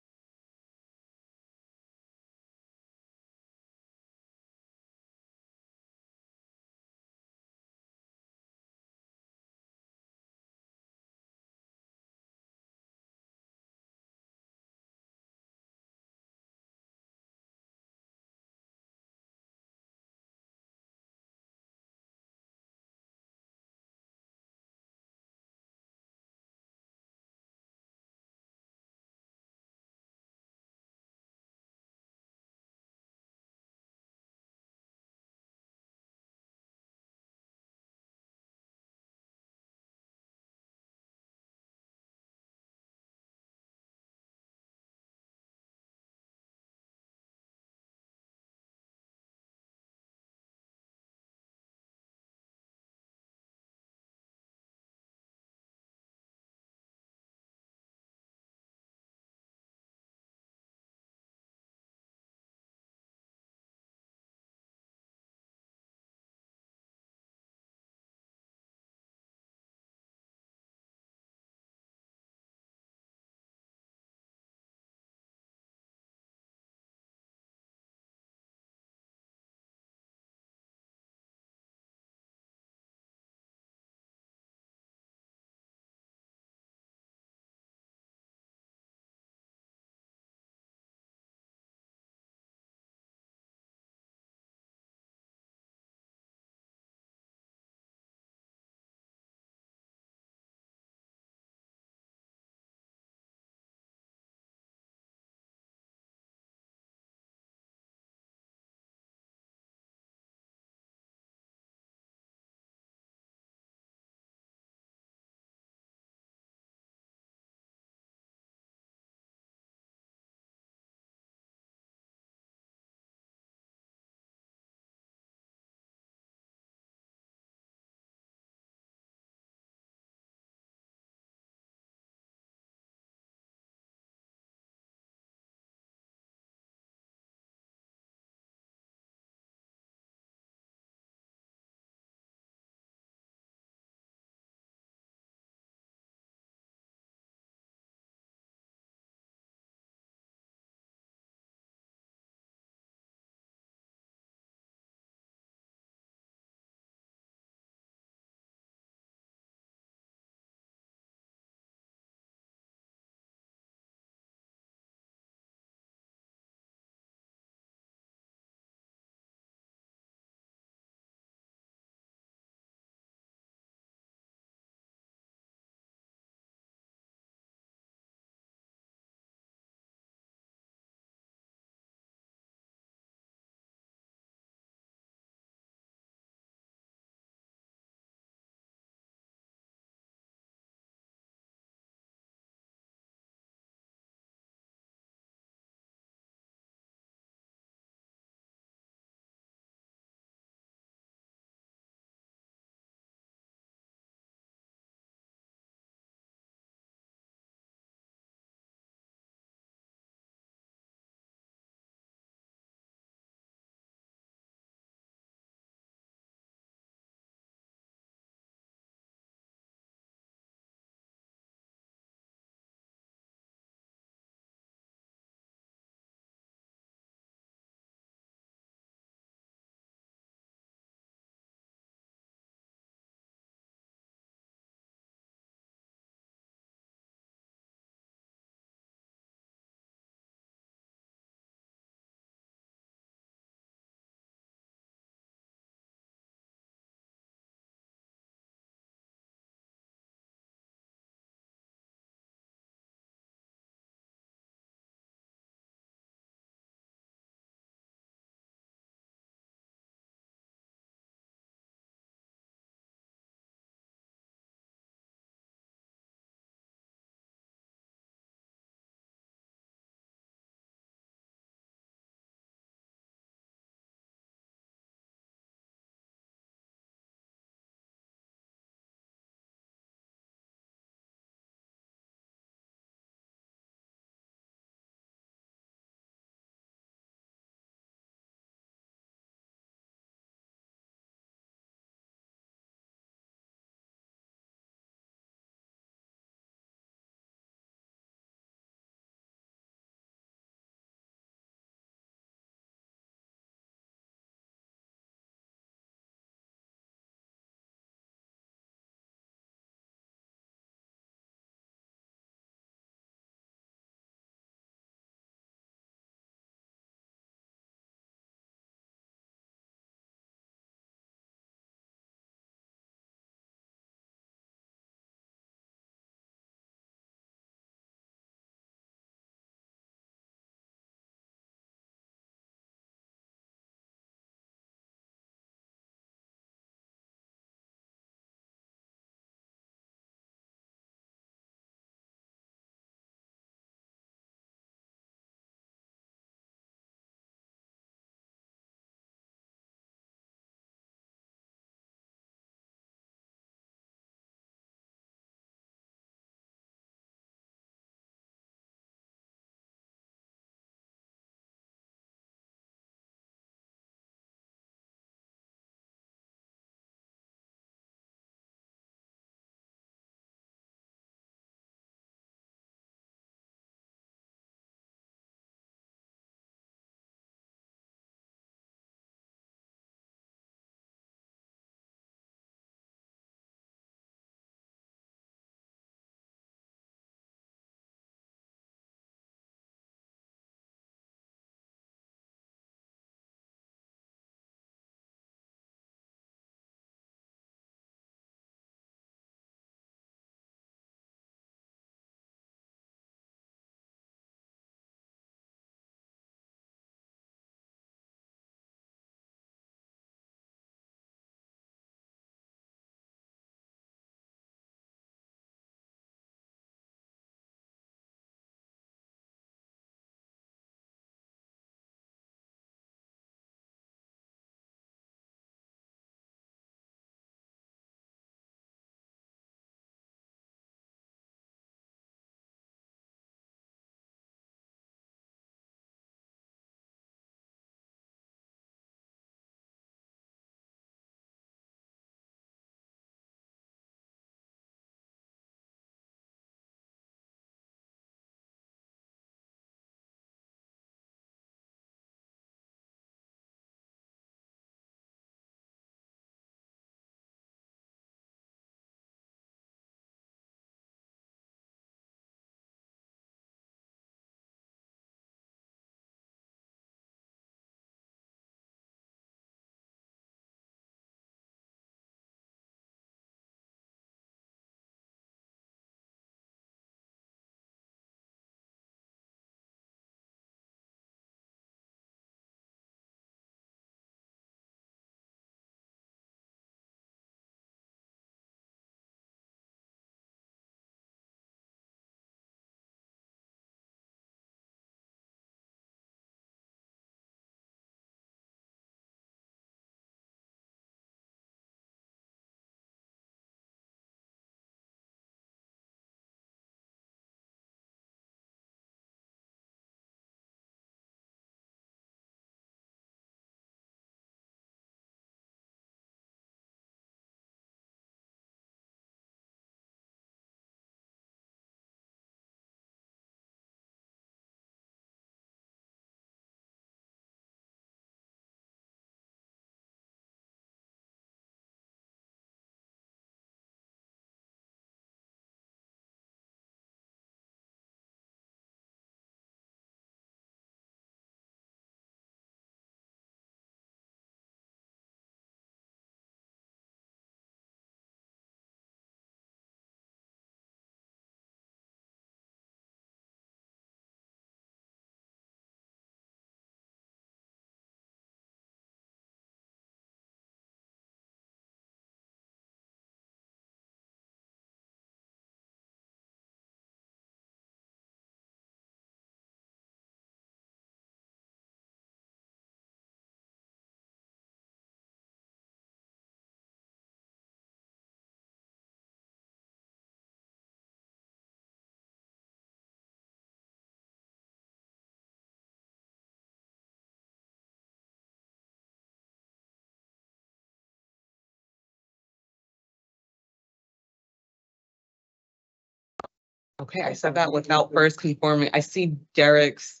Okay, I said that without first conforming. I see Derek's,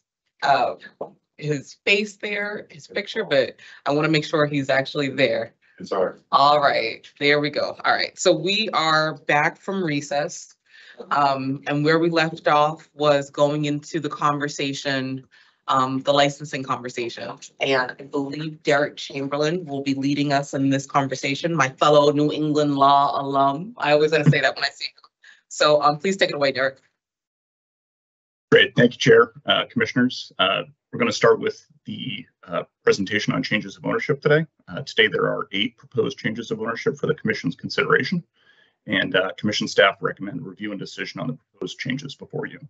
his face there, his picture, but I want to make sure he's actually there. It's all right. All right, there we go. All right, so we are back from recess. And where we left off was going into the conversation, the licensing conversation. And I believe Derek Chamberlain will be leading us in this conversation, my fellow New England law alum. I always gonna say that when I see him. So please take it away, Derek. Great. Thank you, Chair, Commissioners. We're going to start with the presentation on changes of ownership today. Today, there are 8 proposed changes of ownership for the Commission's consideration, and Commission staff recommend review and decision on the proposed changes before you.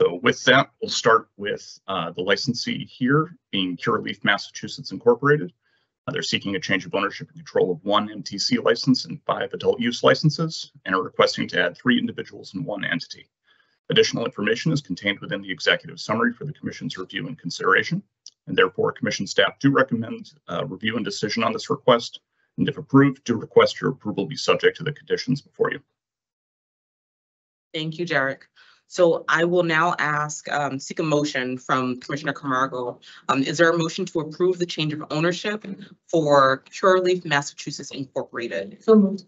So with that, we'll start with the licensee here being Curaleaf, Massachusetts Incorporated. They're seeking a change of ownership and control of 1 MTC license and 5 adult use licenses, and are requesting to add 3 individuals and 1 entity. Additional information is contained within the executive summary for the Commission's review and consideration, and therefore Commission staff do recommend review and decision on this request, and if approved, do request your approval be subject to the conditions before you. Thank you, Derek. So I will now ask, seek a motion from Commissioner Camargo. Is there a motion to approve the change of ownership for Curaleaf, Massachusetts Incorporated? So moved.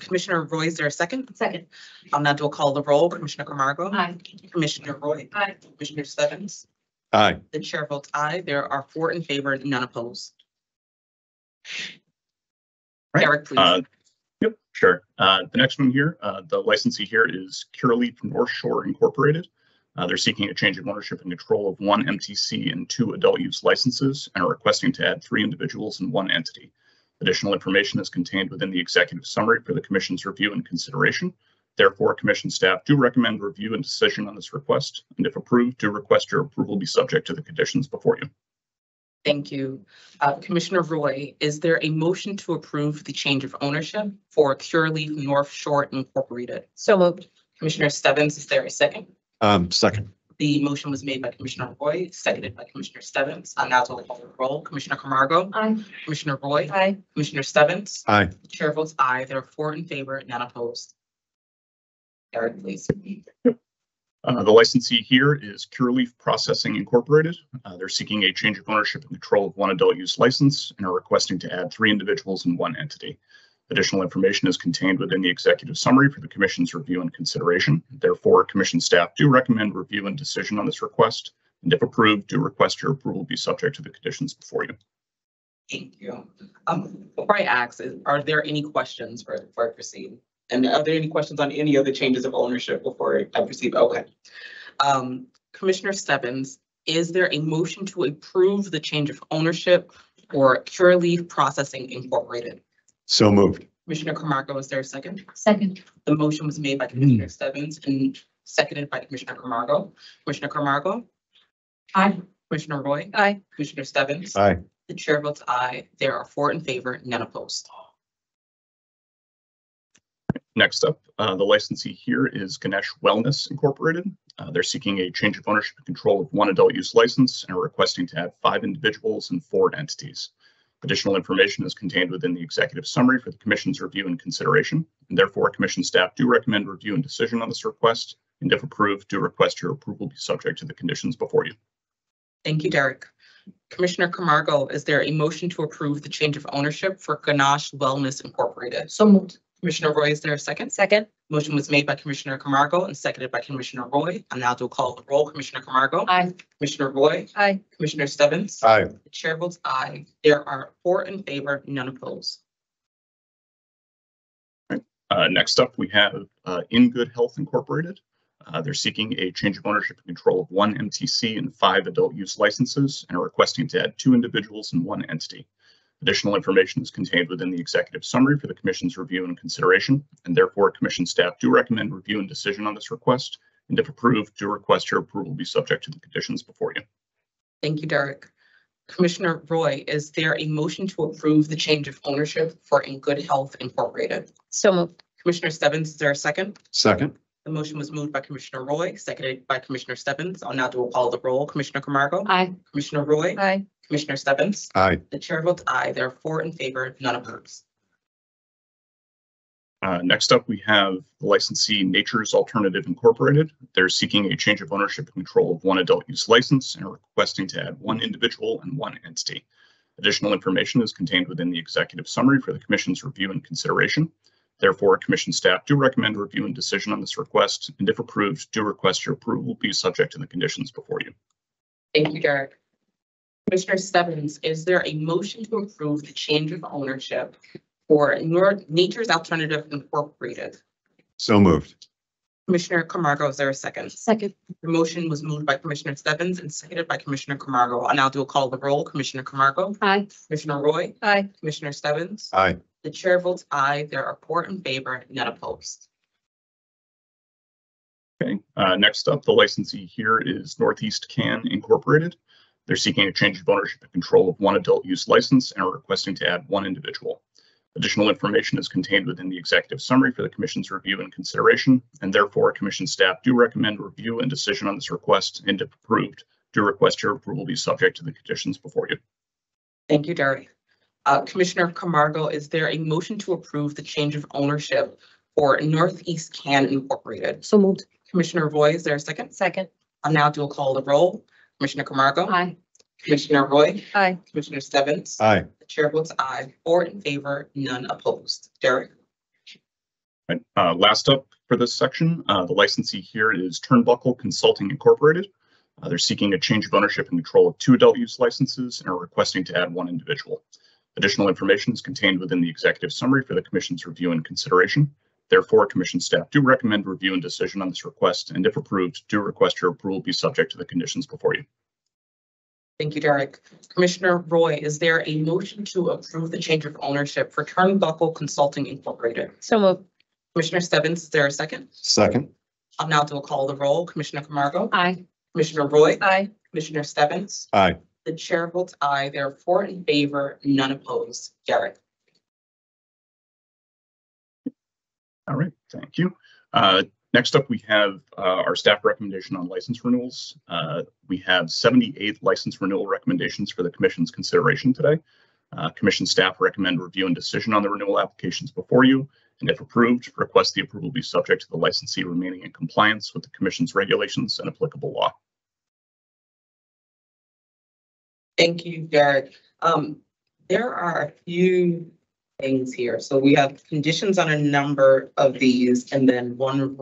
Commissioner Roy, is there a second? Second. I'll now do a call the roll. Commissioner Camargo? Aye. Commissioner Roy? Aye. Commissioner Stebbins? Aye. The chair votes aye. There are 4 in favor, none opposed. Right. Derek, please. Yep, sure. The next one here, the licensee here is Curaleaf North Shore Incorporated. They're seeking a change of ownership and control of 1 MTC and 2 adult use licenses, and are requesting to add 3 individuals and 1 entity. Additional information is contained within the executive summary for the Commission's review and consideration. Therefore, Commission staff do recommend review and decision on this request, and if approved, do request your approval be subject to the conditions before you. Thank you. Commissioner Roy, is there a motion to approve the change of ownership for Curaleaf North Shore Incorporated? So moved. Commissioner Stebbins, is there a second? Second. The motion was made by Commissioner Roy, seconded by Commissioner Stebbins. I'll now call the roll. Commissioner Camargo? Aye. Commissioner Roy? Aye. Commissioner Stebbins? Aye. The chair votes aye. There are 4 in favor, none opposed. Derek, please. The licensee here is Curaleaf Processing Incorporated. They're seeking a change of ownership and control of 1 adult use license, and are requesting to add 3 individuals and 1 entity. Additional information is contained within the executive summary for the Commission's review and consideration. Therefore, Commission staff do recommend review and decision on this request, and if approved, do request your approval be subject to the conditions before you. Thank you. Before I ask, are there any questions before I proceed? And are there any questions on any of the changes of ownership before I proceed? Okay. Commissioner Stebbins, is there a motion to approve the change of ownership for Curaleaf Processing Incorporated? So moved. Commissioner Camargo, is there a second? Second. The motion was made by Commissioner Stebbins and seconded by Commissioner Camargo. Commissioner Camargo? Aye. Commissioner Roy? Aye. Commissioner Stebbins? Aye. The chair votes aye. There are 4 in favor, none opposed. Next up, the licensee here is Ganesh Wellness Incorporated. They're seeking a change of ownership and control of 1 adult use license, and are requesting to add 5 individuals and 4 entities. Additional information is contained within the executive summary for the Commission's review and consideration, and therefore Commission staff do recommend review and decision on this request, and if approved, do request your approval be subject to the conditions before you. Thank you, Derek. Commissioner Camargo, is there a motion to approve the change of ownership for Ganesh Wellness Incorporated? So moved. Commissioner Roy, is there a second? Second. Motion was made by Commissioner Camargo and seconded by Commissioner Roy. I'll now do a call the roll. Commissioner Camargo? Aye. Commissioner Roy? Aye. Commissioner Stebbins? Aye. The chair votes aye. There are 4 in favor, none opposed. Next up, we have In Good Health Incorporated. They're seeking a change of ownership and control of 1 MTC and 5 adult use licenses, and are requesting to add 2 individuals and 1 entity. Additional information is contained within the executive summary for the Commission's review and consideration, and therefore Commission staff do recommend review and decision on this request, and if approved, do request your approval be subject to the conditions before you. Thank you, Derek. Commissioner Roy, is there a motion to approve the change of ownership for In Good Health Incorporated? So moved. Commissioner Stebbins, is there a second? Second. The motion was moved by Commissioner Roy, seconded by Commissioner Stebbins. I'll now do a call the roll. Commissioner Camargo? Aye. Commissioner Roy? Aye. Commissioner Stebbins? Aye. The chair votes aye. There are 4 in favor, none opposed. Next up, we have the licensee Nature's Alternative Incorporated. They're seeking a change of ownership and control of one adult use license and are requesting to add one individual and one entity. Additional information is contained within the executive summary for the Commission's review and consideration. Therefore, Commission staff do recommend review and decision on this request, and if approved, do request your approval be subject to the conditions before you. Thank you, Derek. Commissioner Stebbins, is there a motion to approve the change of ownership for Nature's Alternative Incorporated? So moved. Commissioner Camargo, is there a second? Second. The motion was moved by Commissioner Stebbins and seconded by Commissioner Camargo. I'll now do a call of the roll. Commissioner Camargo, Aye. Commissioner Roy, Aye. Commissioner Stebbins. Aye. The chair votes aye. There are 4 in favor, none opposed. Okay, next up, the licensee here is Northeast Can Incorporated. They're seeking a change of ownership and control of one adult use license and are requesting to add one individual. Additional information is contained within the executive summary for the Commission's review and consideration, and therefore Commission staff do recommend review and decision on this request, and if approved, do request your approval be subject to the conditions before you. Thank you, Derek. Commissioner Camargo, is there a motion to approve the change of ownership for Northeast Can Incorporated? So moved. Commissioner Roy, is there a second? Second. I'll now do a call of the roll. Commissioner Camargo. Aye. Commissioner Roy. Aye. Commissioner Stebbins. Aye. The chair votes aye. 4 in favor, none opposed. Derek. Right, last up for this section, the licensee here is Turnbuckle Consulting Incorporated. They're seeking a change of ownership and control of 2 adult use licenses and are requesting to add one individual. Additional information is contained within the executive summary for the Commission's review and consideration. Therefore, Commission staff do recommend review and decision on this request, and if approved, do request your approval be subject to the conditions before you. Thank you, Derek. Commissioner Roy, is there a motion to approve the change of ownership for Turnbuckle Consulting Incorporated? So moved. Commissioner Stebbins, is there a second? Second. I'll now do a call of the roll. Commissioner Camargo. Aye. Commissioner Roy. Aye. Commissioner Stebbins. Aye. The chair votes aye. There are 4 in favor, none opposed. Derek. All right, thank you. Next up, we have our staff recommendation on license renewals. We have 78 license renewal recommendations for the Commission's consideration today. Commission staff recommend review and decision on the renewal applications before you, and if approved, request the approval be subject to the licensee remaining in compliance with the Commission's regulations and applicable law. Thank you, Derek. There are a few things here. So we have conditions on a number of these and then one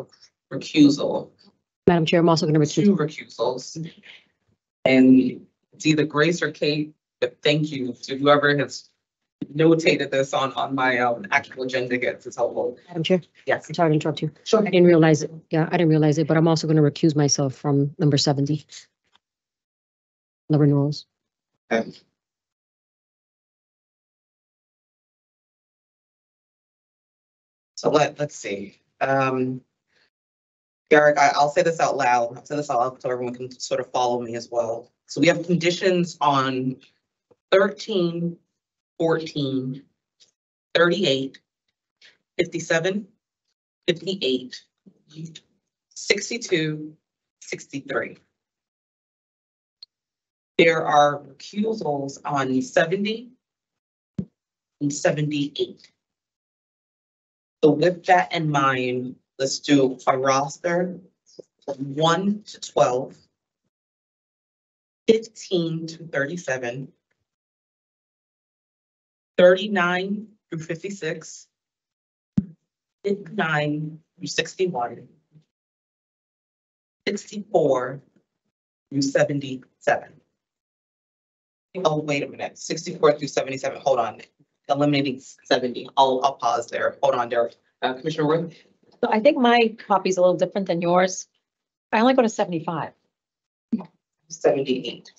recusal, Madam Chair, I'm also going to recuse. 2 recusals. And it's either Grace or Kate, but thank you to whoever has notated this on my actual agenda gets. It's helpful. Madam Chair, Yes. I'm sorry to interrupt you. Sure. I didn't realize it. Yeah, I didn't realize it, but I'm also going to recuse myself from number 70. The renewals. Okay. So let's see. Derek, I'll say this out loud. I'll say this out loud so everyone can sort of follow me as well. So we have conditions on 13, 14, 38, 57, 58, 62, 63. There are recusals on 70 and 78. So with that in mind, let's do a roster from 1 to 12, 15 to 37, 39 through 56, 59 through 61, 64 through 77. Oh, wait a minute, 64 through 77, hold on. Eliminating 70. I'll pause there. Hold on, Derek. Commissioner Wood. So I think my copy's a little different than yours. I only go to 75. 78.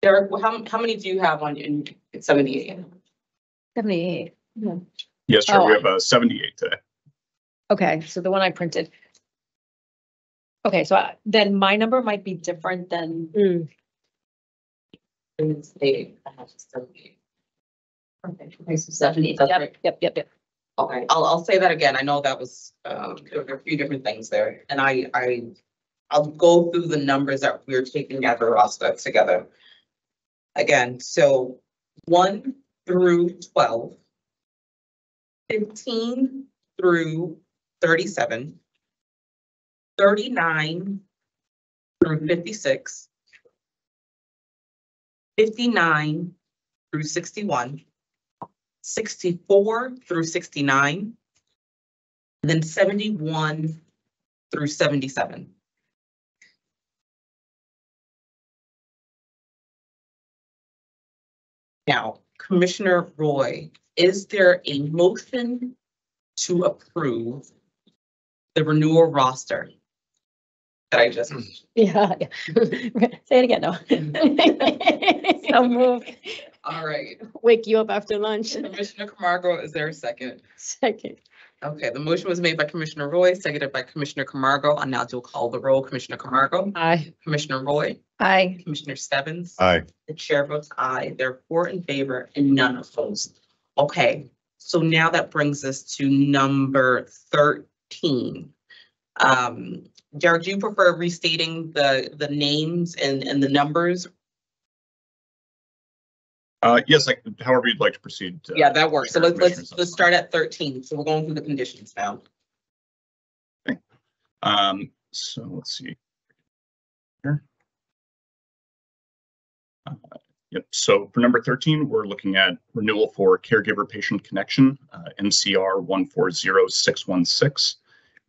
Derek, well, how many do you have on in 78? 78. Yes, sir, Oh, we have 78 today. Okay, so the one I printed. Okay, so then my number might be different than. It's 8. I have 78. Okay, so 70. That's Yep, right. yep. Okay, I'll say that again. I know that was there were a few different things there, and I'll go through the numbers that we're taking as a roster together. Again, so 1 through 12, 15 through 37, 39 through 56, 59 through 61, 64 through 69, and then 71 through 77. Now, Commissioner Roy, is there a motion to approve the renewal roster that I just? Yeah. Say it again, no. So moved. All right, Wake you up after lunch. Commissioner Camargo, is there a second? Second. Okay, the motion was made by Commissioner Roy, seconded by Commissioner Camargo. I'll now do a call the roll. Commissioner Camargo, Aye. Commissioner Roy, Aye. Commissioner Stebbins. Aye. The chair votes aye. There are 4 in favor and none opposed. Okay, so now that brings us to number 13. Derek, do you prefer restating the names and the numbers? Yes, however you'd like to proceed. Yeah, that works. So Commissioners, let's that's start at 13. So we're going through the conditions now. So let's see here. Yep. So for number 13, we're looking at renewal for caregiver patient connection, MCR 140616.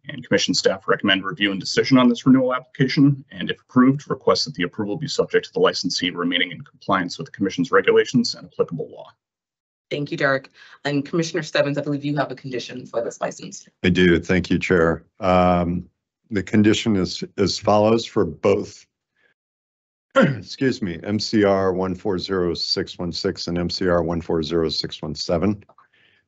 And commission staff recommend review and decision on this renewal application. And if approved, request that the approval be subject to the licensee remaining in compliance with the commission's regulations and applicable law. Thank you, Derek. And Commissioner Stebbins, I believe you have a condition for this license. I do. Thank you, Chair. The condition is as follows for both, excuse me, MCR 140616 and MCR 140617.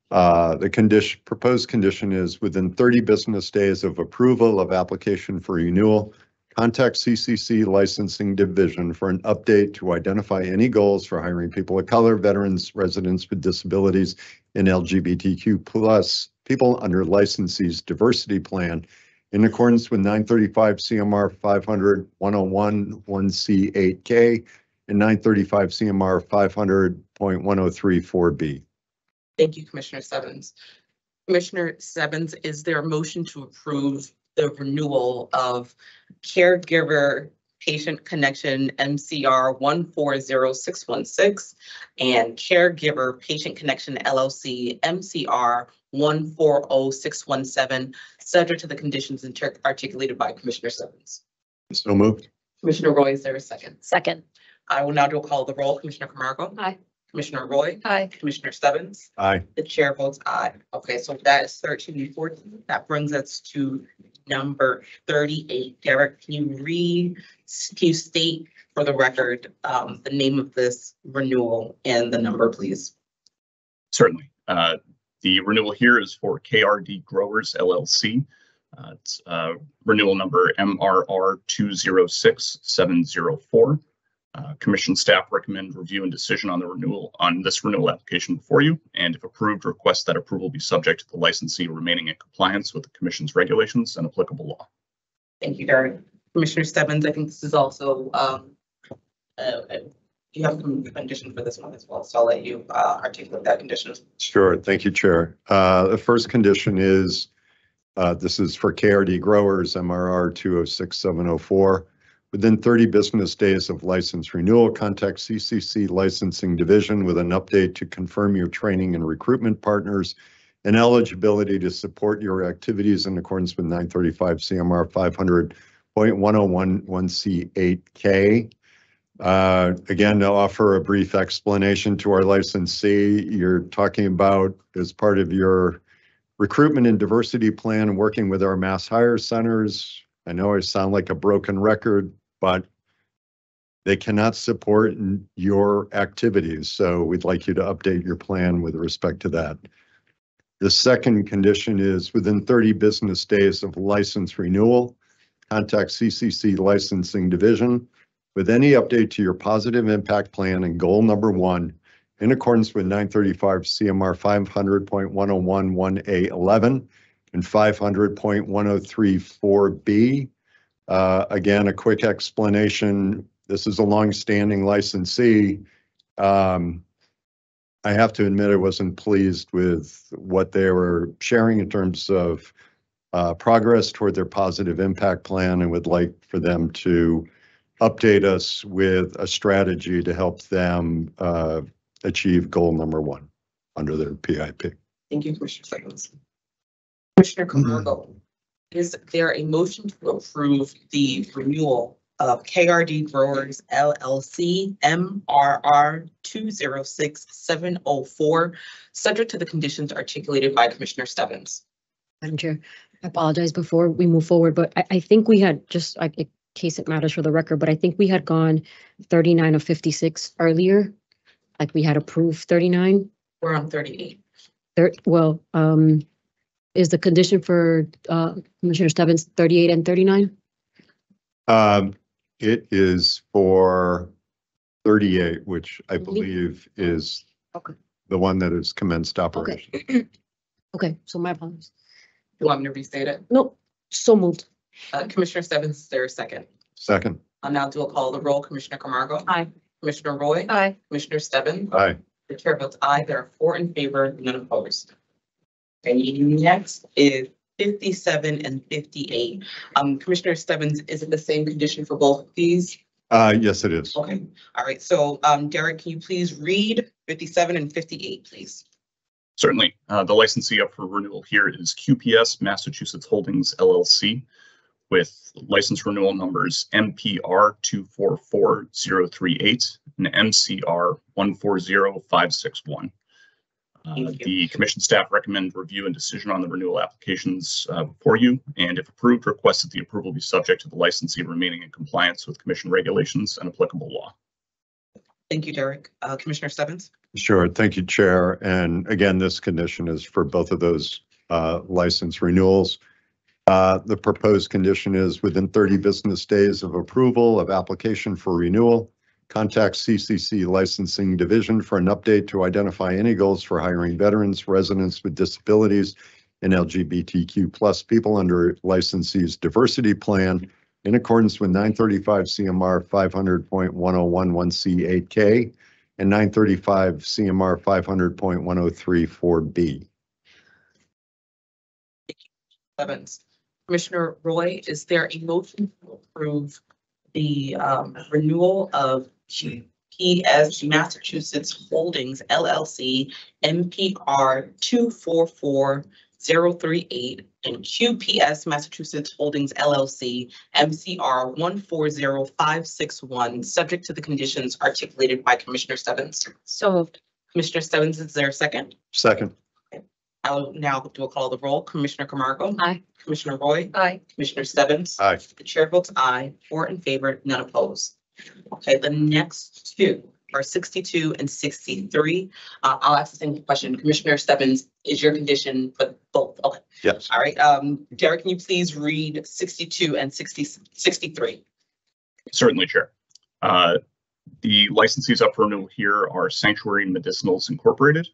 The proposed condition is within 30 business days of approval of application for renewal, contact CCC Licensing Division for an update to identify any goals for hiring people of color, veterans, residents with disabilities, and LGBTQ plus people under licensee's diversity plan in accordance with 935 CMR 500 101 1C8K and 935 CMR 500.1034B. Thank you, Commissioner Stebbins. Commissioner Stebbins, is there a motion to approve the renewal of caregiver patient connection MCR 140616 and caregiver patient connection LLC MCR 140617, subject to the conditions articulated by Commissioner Stebbins? So moved. Commissioner Roy, is there a second? Second. I will now do a call the roll. Commissioner Camargo. Aye. Commissioner Roy. Aye. Commissioner Stebbins. Aye. The chair votes aye. Okay, so that is 13 and 14. That brings us to number 38. Derek, can you state for the record the name of this renewal and the number, please? Certainly. The renewal here is for KRD Growers LLC. It's renewal number MRR 206704. Commission staff recommend review and decision on this renewal application before you, and if approved, request that approval be subject to the licensee remaining in compliance with the commission's regulations and applicable law. Thank you, Derek. Commissioner Stebbins, I think this is also you have some condition for this one as well, so I'll let you articulate that condition. Sure. Thank you, Chair. The first condition is this is for KRD Growers, MRR 206704. Within 30 business days of license renewal, contact CCC Licensing Division with an update to confirm your training and recruitment partners and eligibility to support your activities in accordance with 935 CMR 500.1011 1C8K. Again, to offer a brief explanation to our licensee, you're talking about as part of your recruitment and diversity plan and working with our mass hire centers. I know I sound like a broken record, but they cannot support your activities. So we'd like you to update your plan with respect to that. The second condition is within 30 business days of license renewal, contact CCC Licensing Division with any update to your positive impact plan and goal number 1 in accordance with 935 CMR 500.101 1A11 and 500.1034B. Again, a quick explanation. This is a long-standing licensee. I have to admit, I wasn't pleased with what they were sharing in terms of progress toward their positive impact plan, and would like for them to update us with a strategy to help them achieve goal number 1 under their PIP. Thank you, Commissioner Stevens. Commissioner Camargo, is there a motion to approve the renewal of KRD Growers LLC MRR 206704, subject to the conditions articulated by Commissioner Stevens? Madam Chair, I apologize before we move forward, but I think we had just, like, in case it matters for the record, but I think we had gone 39 of 56 earlier. Like, we had approved 39. We're on 38. Well, is the condition for Commissioner Stebbins 38 and 39? It is for 38, which I believe is Okay. the one that has commenced operation. Okay. Okay, so my apologies. You want me to restate it? Nope, so moved. Commissioner Stevens, is there a second? Second. I'll now do a call of the roll. Commissioner Camargo? Aye. Commissioner Roy? Aye. Commissioner Stebbins? Aye. The chair votes aye. There are 4 in favor, none opposed. And next is 57 and 58. Commissioner Stebbins, is it the same condition for both of these? Yes, it is. Okay, all right. So Derek, can you please read 57 and 58, please? Certainly. The licensee up for renewal here is QPS Massachusetts Holdings LLC with license renewal numbers MPR 244038 and MCR 140561. The commission staff recommend review and decision on the renewal applications for you, and if approved, request that the approval be subject to the licensee remaining in compliance with commission regulations and applicable law. Thank you, Derek. Commissioner Stebbins? Sure. Thank you, Chair. And again, this condition is for both of those license renewals. The proposed condition is within 30 business days of approval of application for renewal, contact CCC Licensing Division for an update to identify any goals for hiring veterans, residents with disabilities, and LGBTQ+ people under licensee's diversity plan in accordance with 935 CMR 500.1011C8K and 935 CMR 500.1034B. Stebbins. Commissioner Roy, is there a motion to approve the renewal of QPS Massachusetts Holdings LLC MPR 244038 and QPS Massachusetts Holdings LLC MCR 140561, subject to the conditions articulated by Commissioner Stebbins? So moved. Commissioner Stebbins, is there a second? Second. I'll now do a call of the roll. Commissioner Camargo? Aye. Commissioner Roy? Aye. Commissioner Stebbins? Aye. The chair votes aye, 4 in favor, none opposed. Okay, the next two are 62 and 63. I'll ask the same question. Commissioner Stebbins, is your condition for both? Okay, Yes. all right. Derek, can you please read 62 and 63? Certainly, Chair. The licensees up for renewal here are Sanctuary Medicinals Incorporated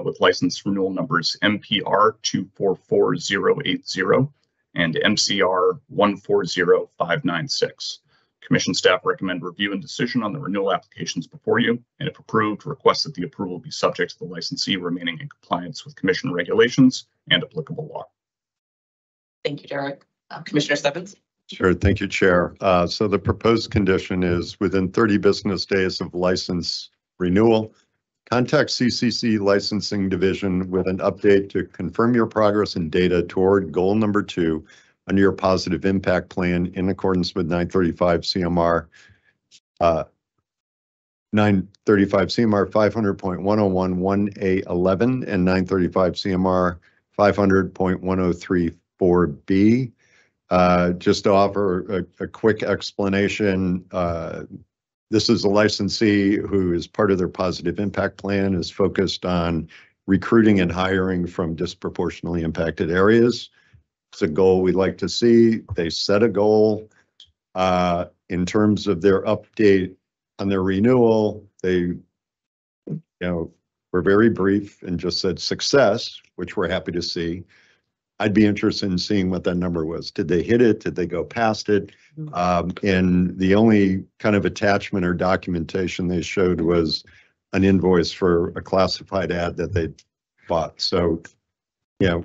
with license renewal numbers MPR 244080 and MCR 140596. Commission staff recommend review and decision on the renewal applications before you, and if approved, request that the approval be subject to the licensee remaining in compliance with commission regulations and applicable law. Thank you, Derek. Commissioner Stebbins? Sure. Thank you, Chair. So the proposed condition is within 30 business days of license renewal, contact CCC Licensing Division with an update to confirm your progress and data toward goal number 2 under your positive impact plan in accordance with 935 CMR 500.1011A11 and 935 CMR 500.1034B. Just to offer a quick explanation, this is a licensee who is part of their positive impact plan, is focused on recruiting and hiring from disproportionately impacted areas. It's a goal we'd like to see. They set a goal in terms of their update on their renewal. They, were very brief and just said success, which we're happy to see. I'd be interested in seeing what that number was. Did they hit it? Did they go past it? And the only kind of attachment or documentation they showed was an invoice for a classified ad that they bought. So,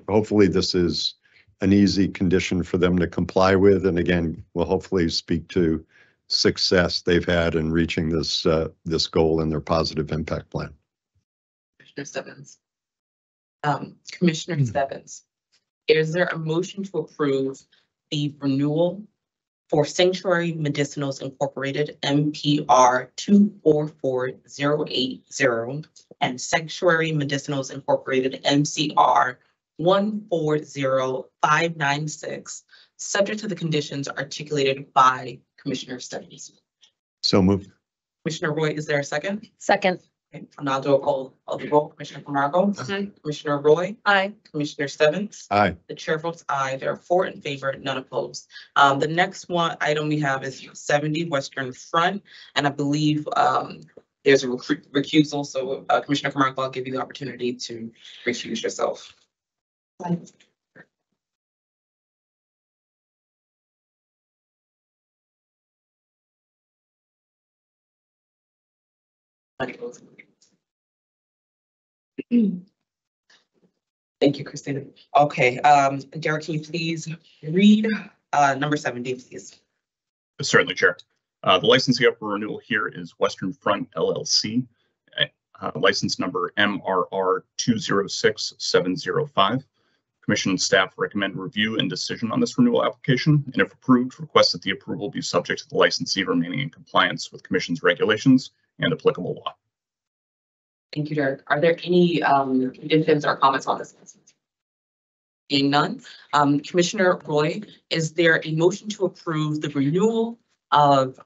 hopefully this is an easy condition for them to comply with. And again, we'll hopefully speak to success they've had in reaching this goal in their positive impact plan. Commissioner Stebbins. Commissioner Stebbins, is there a motion to approve the renewal for Sanctuary Medicinals Incorporated MPR 244080 and Sanctuary Medicinals Incorporated MCR 140596, subject to the conditions articulated by Commissioner Stebbins? So moved. Commissioner Roy, is there a second? Second. Okay, I'll now do a call of the roll. Commissioner Camargo. Aye. Commissioner Roy. Aye. Commissioner Stebbins. Aye. The chair votes aye. There are 4 in favor, none opposed. The next item we have is 70 Western Front, and I believe there's a recusal. So Commissioner Camargo, I'll give you the opportunity to recuse yourself. Thank you, Christina. Okay, Derek, can you please read number 70, please? Certainly, Chair. The licensee up for renewal here is Western Front LLC, license number MRR 206705. Commission and staff recommend review and decision on this renewal application, and if approved, request that the approval be subject to the licensee remaining in compliance with Commission's regulations and applicable law. Thank you, Derek. Are there any conditions or comments on this? Being none, Commissioner Roy, is there a motion to approve the renewal of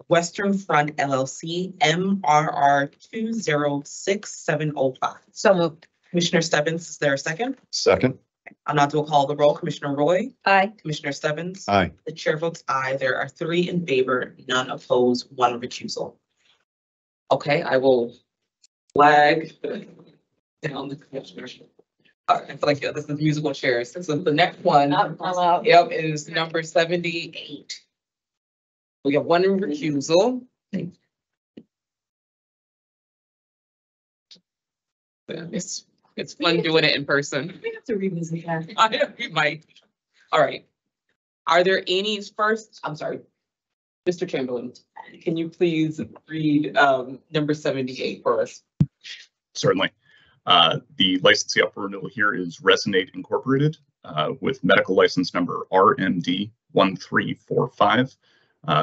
Western Front LLC MRR 206705? So moved. Commissioner Stebbins, is there a second? Second. I'll now do a call of the roll. Commissioner Roy. Aye. Commissioner Stebbins. Aye. The chair votes aye. There are 3 in favor, none opposed, 1 recusal. Okay, I will flag down the commissioners. All right, I feel like this is musical chairs. So the next one, yep, is number 78. We have 1 recusal. It's fun doing it in person. We have to revisit that. I know we might. All right. Are there any first? I'm sorry, Mr. Chamberlain, can you please read number 78 for us? Certainly. The licensee up for renewal here is Resonate Incorporated with medical license number RMD 1345.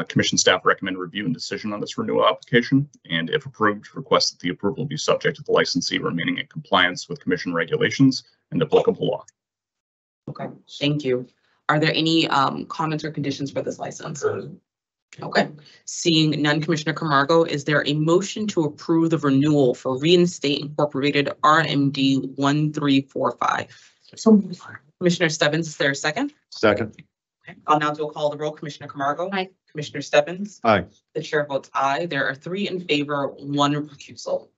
Commission staff recommend review and decision on this renewal application, and if approved, request that the approval be subject to the licensee remaining in compliance with Commission regulations and applicable law. Okay, thank you. Are there any comments or conditions for this license? Okay, seeing none, Commissioner Camargo, is there a motion to approve the renewal for Reinstate Incorporated RMD 1345? So Commissioner Stebbins, is there a second? Second. Okay, I'll now do a call of the roll. Commissioner Camargo. Aye. Commissioner Stebbins. Aye. The chair votes aye. There are 3 in favor, 1 recusal.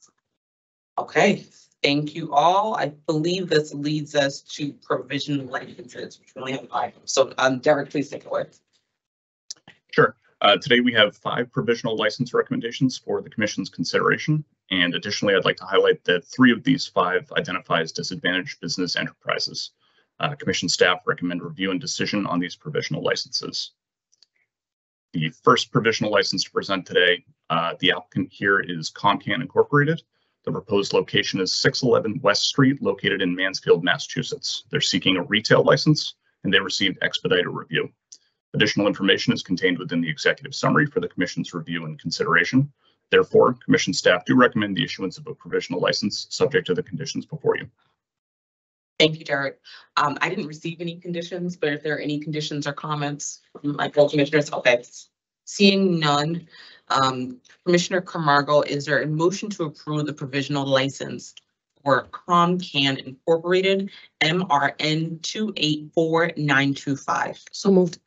Okay, thank you all. I believe this leads us to provisional licenses, which we only have 5. So Derek, please take it away. Sure. Today we have 5 provisional license recommendations for the Commission's consideration. And additionally, I'd like to highlight that 3 of these 5 identify as disadvantaged business enterprises. Commission staff recommend review and decision on these provisional licenses. The first provisional license to present today, the applicant here is Comcan Incorporated. The proposed location is 611 West Street, located in Mansfield, Massachusetts. They're seeking a retail license, and they received expedited review. Additional information is contained within the executive summary for the Commission's review and consideration. Therefore, Commission staff do recommend the issuance of a provisional license subject to the conditions before you. Thank you, Derek. I didn't receive any conditions, but if there are any conditions or comments from my fellow commissioners, okay. Seeing none, Commissioner Camargo, is there a motion to approve the provisional license for Comcan Incorporated MRN 284925? So moved.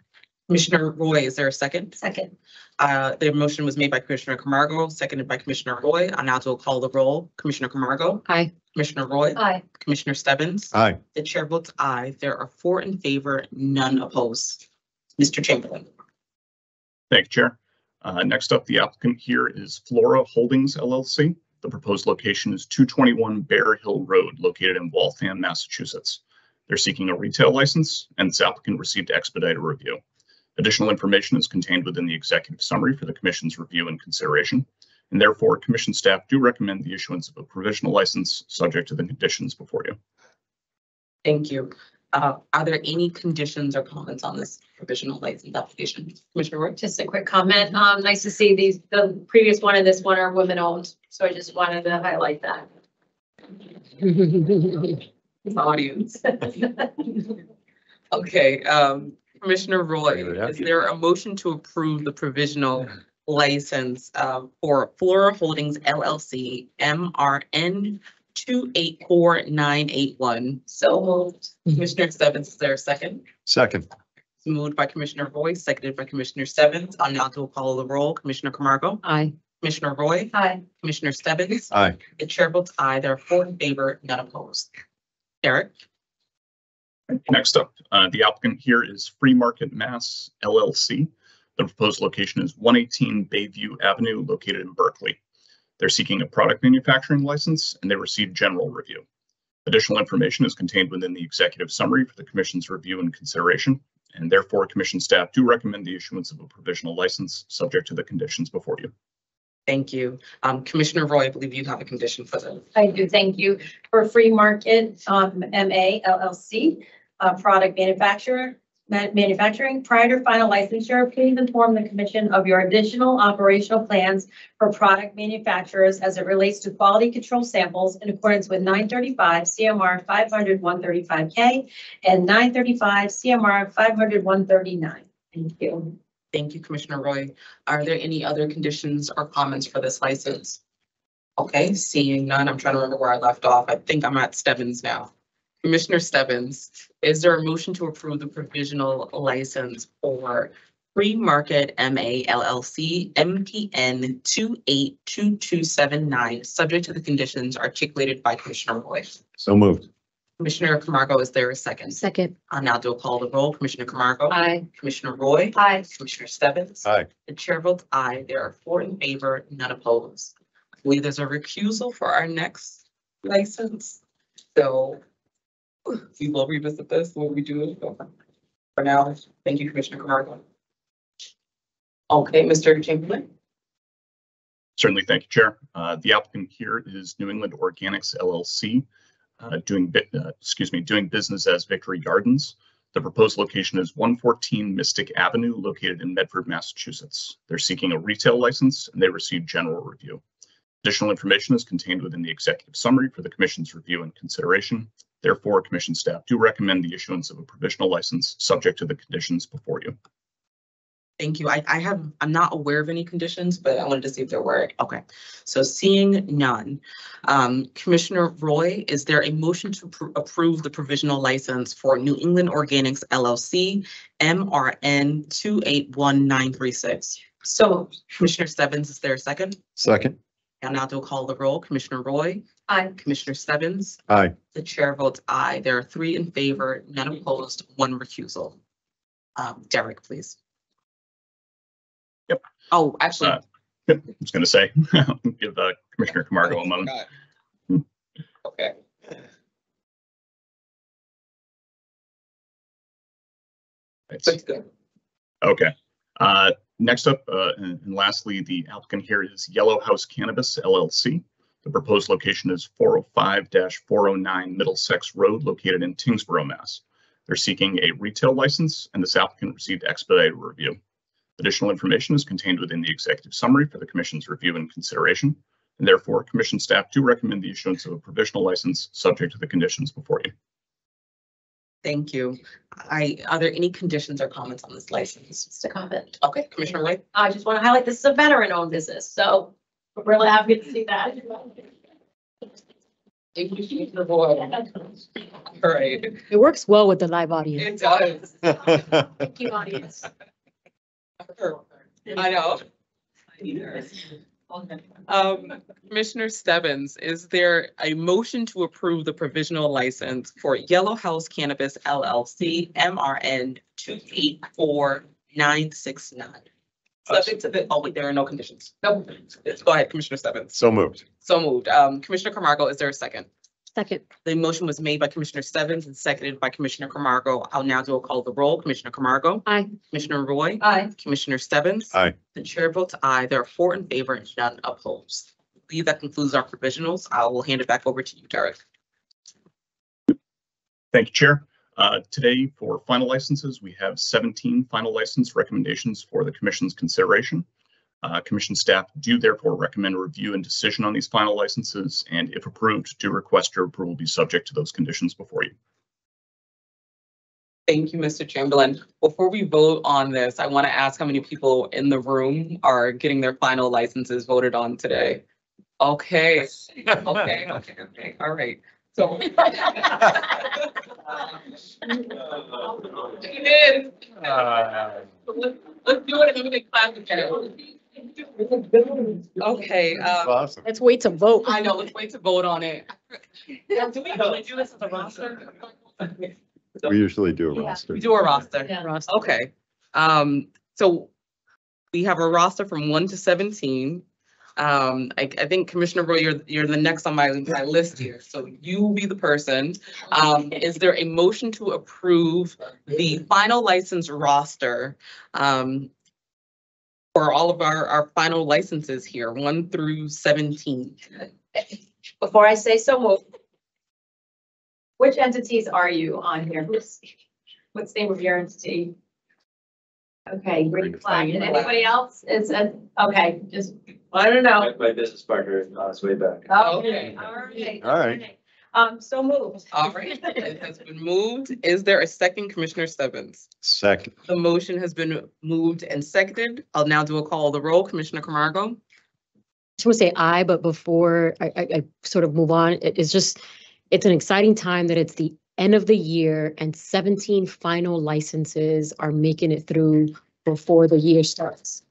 Commissioner Roy, is there a second? Second. The motion was made by Commissioner Camargo, seconded by Commissioner Roy. I'll now do a call the roll. Commissioner Camargo. Aye. Commissioner Roy. Aye. Commissioner Stebbins. Aye. The chair votes aye. There are 4 in favor, none opposed. Mr. Chamberlain. Thank you, Chair. Next up, the applicant here is Flora Holdings LLC. The proposed location is 221 Bear Hill Road, located in Waltham, Massachusetts. They're seeking a retail license, and this applicant received expedited review. Additional information is contained within the executive summary for the Commission's review and consideration, and therefore Commission staff do recommend the issuance of a provisional license subject to the conditions before you. Thank you. Are there any conditions or comments on this provisional license application? Commissioner Roy? Just a quick comment. Nice to see the previous one and this one are women owned. So I just wanted to highlight that. Audience. Okay, Commissioner Roy, is there a motion to approve the provisional license for Flora Holdings LLC MRN 284981? So moved. Commissioner Stebbins, is there a second? Second. It's moved by Commissioner Roy, seconded by Commissioner Stebbins. I'll now do a call of the roll. Commissioner Camargo? Aye. Commissioner Roy? Hi. Commissioner Stebbins? Aye. The chair votes aye. There are 4 in favor, none opposed. Derek? Next up, the applicant here is Free Market Mass LLC. The proposed location is 118 Bayview Avenue, located in Berkeley. They're seeking a product manufacturing license, and they received general review. Additional information is contained within the executive summary for the Commission's review and consideration, and therefore Commission staff do recommend the issuance of a provisional license subject to the conditions before you. Thank you. Commissioner Roy, I believe you have a condition for them. I do. Thank you. For Free Market MA LLC, product manufacturing, prior to final licensure, please inform the Commission of your additional operational plans for product manufacturers as it relates to quality control samples in accordance with 935 CMR 500-135K and 935 CMR 500-139. Thank you. Thank you, Commissioner Roy. Are there any other conditions or comments for this license? Okay, seeing none, I'm trying to remember where I left off. I think I'm at Stebbins now. Commissioner Stebbins, is there a motion to approve the provisional license for Free Market MA LLC MPN 282279, subject to the conditions articulated by Commissioner Roy? So moved. Commissioner Camargo, is there a second? Second. I'll now do a call to roll. Commissioner Camargo. Aye. Commissioner Roy. Hi. Commissioner Stebbins. Aye. The chair votes aye. There are 4 in favor, none opposed. I believe there's a recusal for our next license. So we will revisit this when we do it. For now, thank you, Commissioner Camargo. Okay, Mr. Chamberlain. Certainly, thank you, Chair. The applicant here is New England Organics LLC, doing business as Victory Gardens. The proposed location is 114 Mystic Avenue, located in Medford, Massachusetts. They're seeking a retail license, and they received general review. Additional information is contained within the executive summary for the Commission's review and consideration. Therefore, Commission staff do recommend the issuance of a provisional license subject to the conditions before you. Thank you. I'm not aware of any conditions, but I wanted to see if there were. Okay, so seeing none. Commissioner Roy, is there a motion to approve the provisional license for New England Organics LLC MRN 281936? So Commissioner Stebbins, is there a second? Second. I'll now do a call the roll. Commissioner Roy. Aye. Commissioner Stebbins. Aye. The chair votes aye. There are 3 in favor, none opposed, 1 recusal. Derek, please. Yep. Oh, actually. I was going to say, give Commissioner Camargo a moment. Okay. That's good. Okay. Next up, and lastly, the applicant here is Yellow House Cannabis LLC. The proposed location is 405-409 Middlesex Road, located in Tingsboro, Mass. They're seeking a retail license, and this applicant received expedited review. Additional information is contained within the executive summary for the Commission's review and consideration, and therefore Commission staff do recommend the issuance of a provisional license subject to the conditions before you. Thank you. Are there any conditions or comments on this license? just a comment. Okay, Commissioner Wright. I just want to highlight this is a veteran-owned business, so we're really happy to see that. Thank you, Commissioner Boyd. All right. It works well with the live audience. It does. Thank you, audience. I know. Commissioner Stebbins, is there a motion to approve the provisional license for Yellow House Cannabis LLC MRN 284969? Subject to the, oh wait, there are no conditions. Nope. Go ahead, Commissioner Stebbins. So moved. So moved. Commissioner Camargo, is there a second? Second. The motion was made by Commissioner Stebbins and seconded by Commissioner Camargo. I'll now do a call the roll. Commissioner Camargo. Aye. Commissioner Roy. Aye. Commissioner Stebbins. Aye. The chair votes aye. There are 4 in favor and none opposed. I believe that concludes our provisionals. I will hand it back over to you, Derek. Thank you, Chair. Today, for final licenses, we have 17 final license recommendations for the Commission's consideration. Commission staff do therefore recommend a review and decision on these final licenses, and if approved, do request your approval be subject to those conditions before you. Thank you, Mr. Chamberlain. Before we vote on this, I want to ask how many people in the room are getting their final licenses voted on today. Okay, okay, all right. So. He did. Let's do it and then we can clap together. Okay, Awesome. Let's wait to vote. I know, let's wait to vote on it. Do we really do this as a roster? We usually do a Yeah. roster. We do a roster. Yeah. Ross. Okay, so we have a roster from 1 to 17. I think Commissioner Roy, you're the next on my list here, so you be the person. Is there a motion to approve the final license roster for all of our final licenses here, 1 through 17? Before I say so moved, which entities are you on here? What's the name of your entity? Okay, Green Flag. And anybody else is, okay, just, I don't know. My business partner is way back. Okay, all right. All right. So moved. All right, it has been moved. Is there a second, Commissioner Stebbins? Second. The motion has been moved and seconded. I'll now do a call of the roll. Commissioner Camargo? Just want to say aye, but before I sort of move on, it's an exciting time that it's the end of the year and 17 final licenses are making it through before the year starts.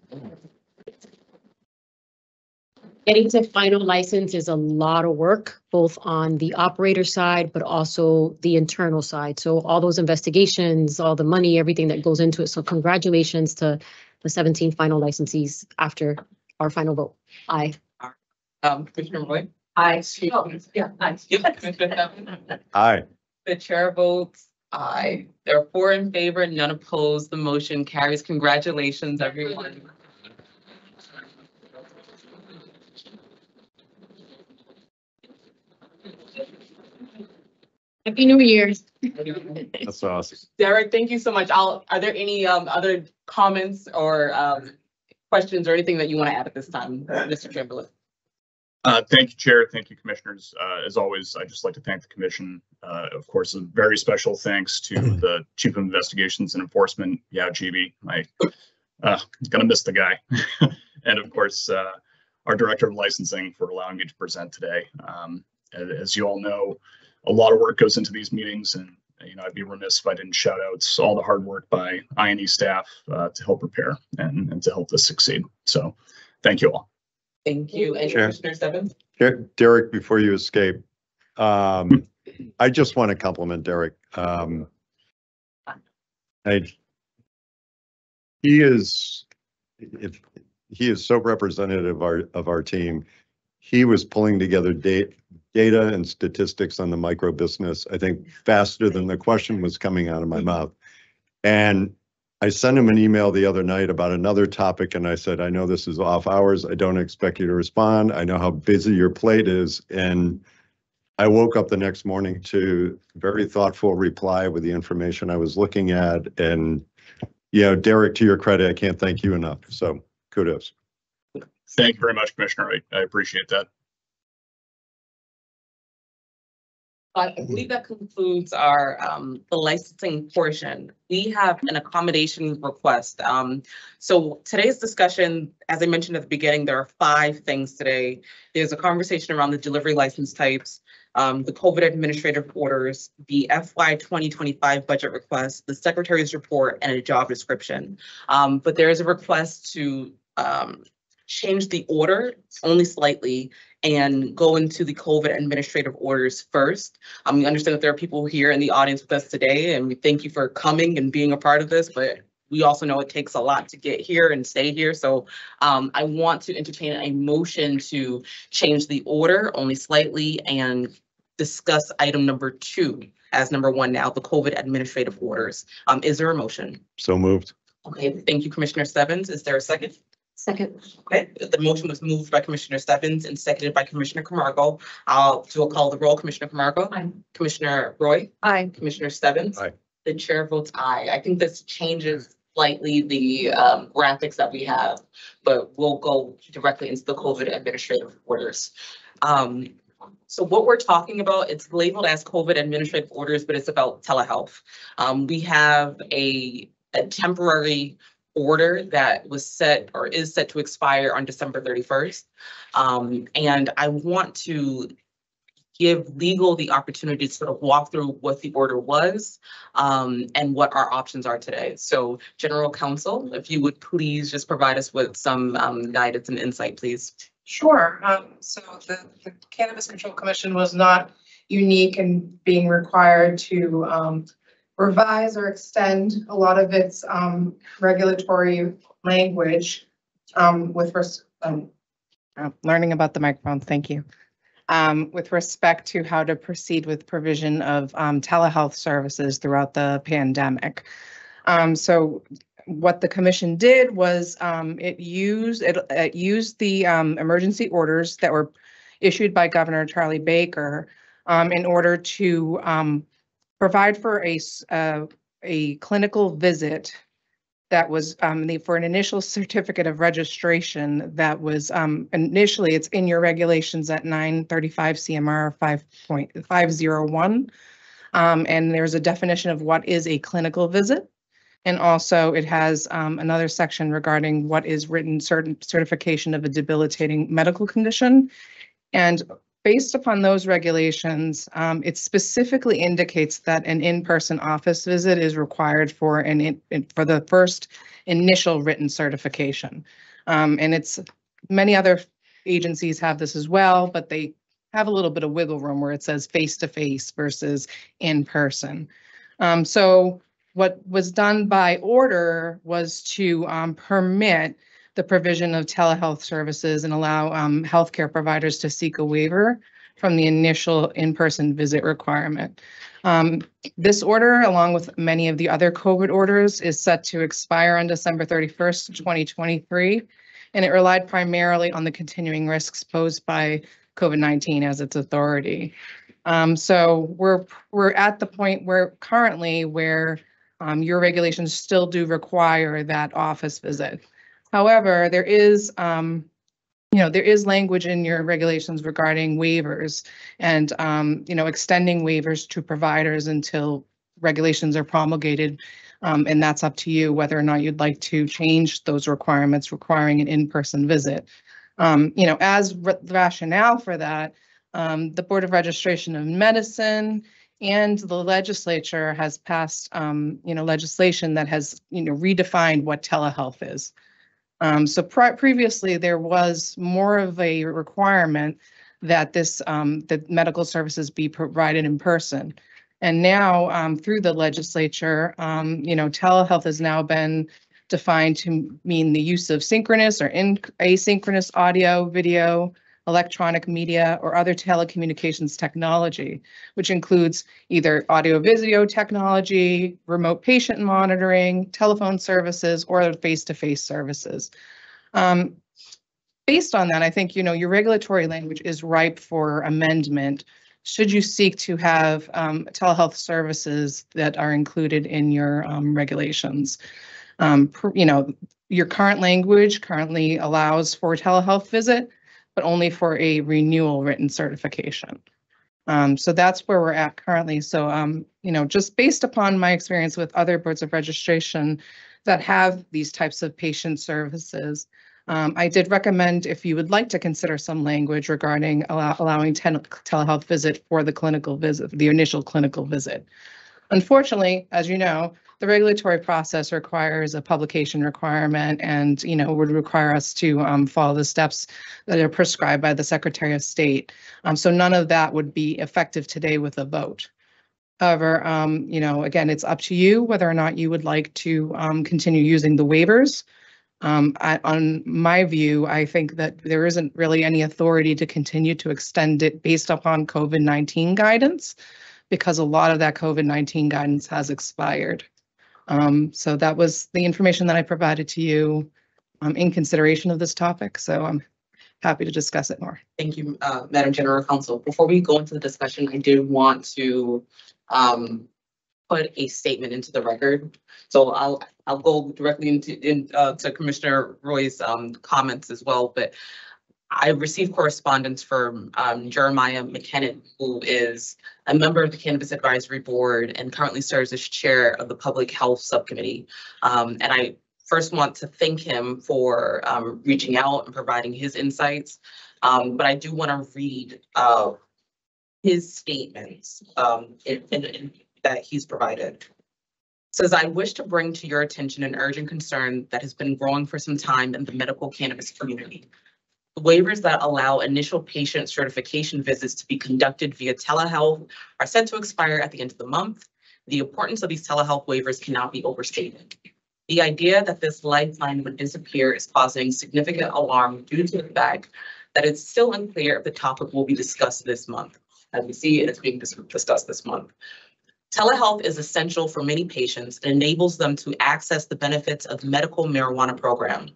Getting to final license is a lot of work, both on the operator side, but also the internal side. So all those investigations, all the money, everything that goes into it. So congratulations to the 17 final licensees after our final vote. Aye. Commissioner Roy? Aye. Yeah, aye. Yep, Commissioner Stebbins? Aye. The chair votes aye. There are 4 in favor, none opposed. The motion carries. Congratulations, everyone. Happy New Year. That's awesome. Derek, thank you so much. Are there any other comments or questions or anything that you want to add at this time, Mr. Chamberlain? Thank you, Chair. Thank you, Commissioners. As always, I'd just like to thank the Commission. Of course, a very special thanks to the Chief of Investigations and Enforcement, Yao Chibi. Gonna miss the guy. And of course, our Director of Licensing for allowing me to present today. As you all know, a lot of work goes into these meetings, and I'd be remiss if I didn't shout out all the hard work by I&E staff to help prepare and to help this succeed. So thank you all. Thank you. And Sure. Commissioner Stebbins? Derek, before you escape, I just want to compliment Derek. He is so representative of our team. He was pulling together data and statistics on the micro business, I think, faster than the question was coming out of my mouth. And I sent him an email the other night about another topic, and I said, I know this is off hours. I don't expect you to respond. I know how busy your plate is. And I woke up the next morning to a very thoughtful reply with the information I was looking at. And, Derek, to your credit, I can't thank you enough. So kudos. Thank you very much, Commissioner. I appreciate that. I believe that concludes our the licensing portion. We have an accommodation request. So today's discussion, as I mentioned at the beginning, there are 5 things today. There's a conversation around the delivery license types, the COVID administrative orders, the FY 2025 budget request, the secretary's report, and a job description. But there is a request to change the order only slightly and go into the COVID administrative orders first. We understand that there are people here in the audience with us today, and we thank you for coming and being a part of this, but we also know it takes a lot to get here and stay here. So I want to entertain a motion to change the order only slightly and discuss item number 2 as number 1 now, the COVID administrative orders. Is there a motion? So moved. Okay, thank you, Commissioner Stebbins. Is there a second? Second. Okay, the motion was moved by Commissioner Stebbins and seconded by Commissioner Camargo. I'll do a call the roll. Commissioner Camargo? Aye. Commissioner Roy? Aye. Commissioner Stebbins? Aye. The chair votes aye. I think this changes slightly the graphics that we have, but we'll go directly into the COVID administrative orders. So what we're talking about, it's labeled as COVID administrative orders, but it's about telehealth. We have a temporary order that was set or is set to expire on December 31st. And I want to give legal the opportunity to sort of walk through what the order was and what our options are today. So General Counsel, if you would please just provide us with some guidance and insight, please. Sure. So the Cannabis Control Commission was not unique in being required to revise or extend a lot of its regulatory language Learning about the microphone, thank you. With respect to how to proceed with provision of telehealth services throughout the pandemic. So what the commission did was it used the emergency orders that were issued by Governor Charlie Baker in order to provide for a clinical visit that was for an initial certificate of registration that was initially, it's in your regulations at 935 CMR 5.501. And there's a definition of what is a clinical visit. And also it has another section regarding what is written certification of a debilitating medical condition. And based upon those regulations, it specifically indicates that an in-person office visit is required for for the first initial written certification. And it's many other agencies have this as well, but they have a little bit of wiggle room where it says face-to-face versus in-person. So what was done by order was to permit the provision of telehealth services and allow healthcare providers to seek a waiver from the initial in-person visit requirement. This order, along with many of the other COVID orders, is set to expire on December 31st, 2023, and it relied primarily on the continuing risks posed by COVID-19 as its authority. So we're at the point where currently your regulations still do require that office visit. However, there is language in your regulations regarding waivers and, extending waivers to providers until regulations are promulgated. And that's up to you whether or not you'd like to change those requirements requiring an in-person visit. As rationale for that, the Board of Registration of Medicine and the legislature has passed, legislation that has, redefined what telehealth is. So previously there was more of a requirement that that medical services be provided in person. And now through the legislature, telehealth has now been defined to mean the use of synchronous or asynchronous audio, video, electronic media, or other telecommunications technology, which includes either audio-video technology, remote patient monitoring, telephone services, or face-to-face services. Based on that, I think, your regulatory language is ripe for amendment should you seek to have telehealth services that are included in your regulations. Your current language currently allows for a telehealth visit, but only for a renewal written certification. So that's where we're at currently. So, just based upon my experience with other boards of registration that have these types of patient services, I did recommend if you would like to consider some language regarding allowing telehealth visit for the clinical visit, the initial clinical visit. Unfortunately, as you know, the regulatory process requires a publication requirement and, would require us to follow the steps that are prescribed by the Secretary of State. So none of that would be effective today with a vote. However, again, it's up to you whether or not you would like to continue using the waivers. On my view, I think that there isn't really any authority to continue to extend it based upon COVID-19 guidance, because a lot of that COVID-19 guidance has expired. So that was the information that I provided to you in consideration of this topic. So I'm happy to discuss it more. Thank you, Madam General Counsel. Before we go into the discussion, I did want to put a statement into the record. So I'll go directly to Commissioner Roy's comments as well. But I received correspondence from Jeremiah McKinnon, who is a member of the Cannabis Advisory Board and currently serves as chair of the Public Health Subcommittee. And I first want to thank him for reaching out and providing his insights. But I do want to read his statements that he's provided. It says, I wish to bring to your attention an urgent concern that has been growing for some time in the medical cannabis community. The waivers that allow initial patient certification visits to be conducted via telehealth are set to expire at the end of the month. The importance of these telehealth waivers cannot be overstated. The idea that this lifeline would disappear is causing significant alarm due to the fact that it's still unclear if the topic will be discussed this month. As we see, it's being discussed this month. Telehealth is essential for many patients and enables them to access the benefits of the medical marijuana program.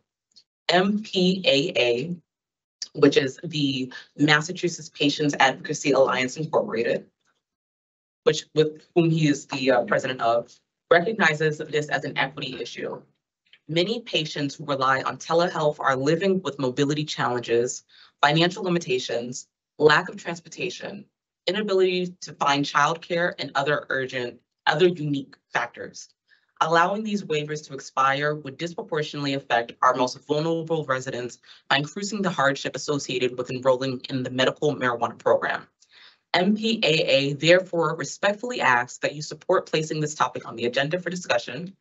MPAA, which is the Massachusetts Patients Advocacy Alliance Incorporated, with whom he is the president of, recognizes this as an equity issue. Many patients who rely on telehealth are living with mobility challenges, financial limitations, lack of transportation, inability to find childcare, and other unique factors. Allowing these waivers to expire would disproportionately affect our most vulnerable residents by increasing the hardship associated with enrolling in the medical marijuana program. MPAA therefore respectfully asks that you support placing this topic on the agenda for discussion.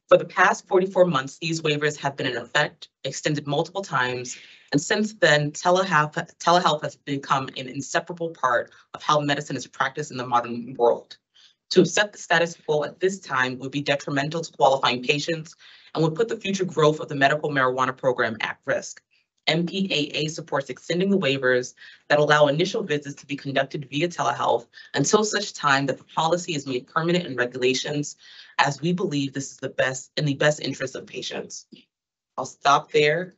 For the past 44 months, these waivers have been in effect, extended multiple times, and since then, telehealth has become an inseparable part of how medicine is practiced in the modern world. To accept the status quo at this time would be detrimental to qualifying patients and would put the future growth of the medical marijuana program at risk. MPAA supports extending the waivers that allow initial visits to be conducted via telehealth until such time that the policy is made permanent in regulations, as we believe this is in the best interest of patients. I'll stop there.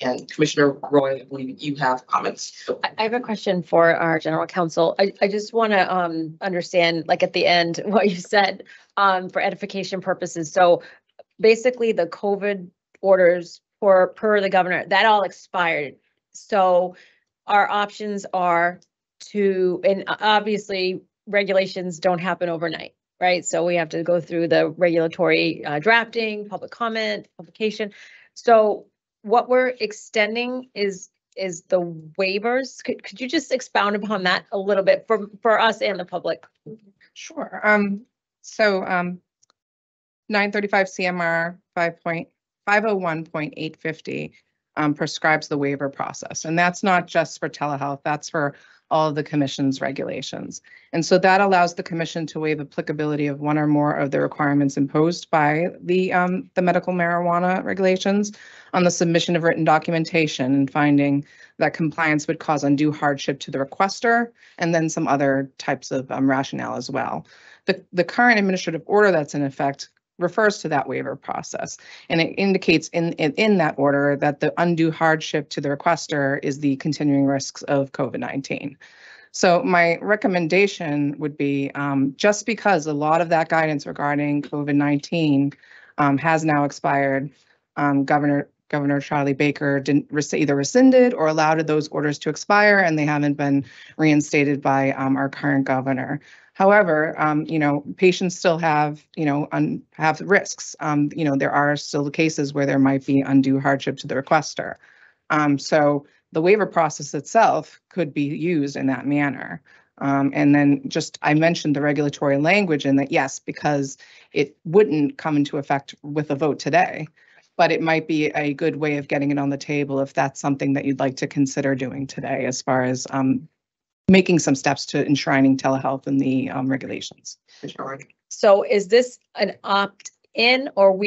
And Commissioner Roy, I believe you have comments. I have a question for our general counsel. I just want to understand, like at the end, what you said for edification purposes. So basically the COVID orders per the governor, that all expired. So our options are to, and obviously regulations don't happen overnight, right? So we have to go through the regulatory drafting, public comment, publication. So what we're extending is the waivers. Could you just expound upon that a little bit for us and the public? Sure. So 935 CMR 501.850 prescribes the waiver process. And that's not just for telehealth, that's for all of the commission's regulations. And so that allows the commission to waive applicability of one or more of the requirements imposed by the medical marijuana regulations on the submission of written documentation and finding that compliance would cause undue hardship to the requester, and then some other types of rationale as well. The current administrative order that's in effect refers to that waiver process, and it indicates in that order that the undue hardship to the requester is the continuing risks of COVID-19. So my recommendation would be, just because a lot of that guidance regarding COVID-19 has now expired, Governor Charlie Baker didn't either rescinded or allowed those orders to expire, and they haven't been reinstated by our current governor. However, patients still have, have risks. There are still cases where there might be undue hardship to the requester. So the waiver process itself could be used in that manner. And then I mentioned the regulatory language in that, yes, because it wouldn't come into effect with a vote today, but it might be a good way of getting it on the table if that's something that you'd like to consider doing today, as far as making some steps to enshrining telehealth in the regulations. So is this an opt-in or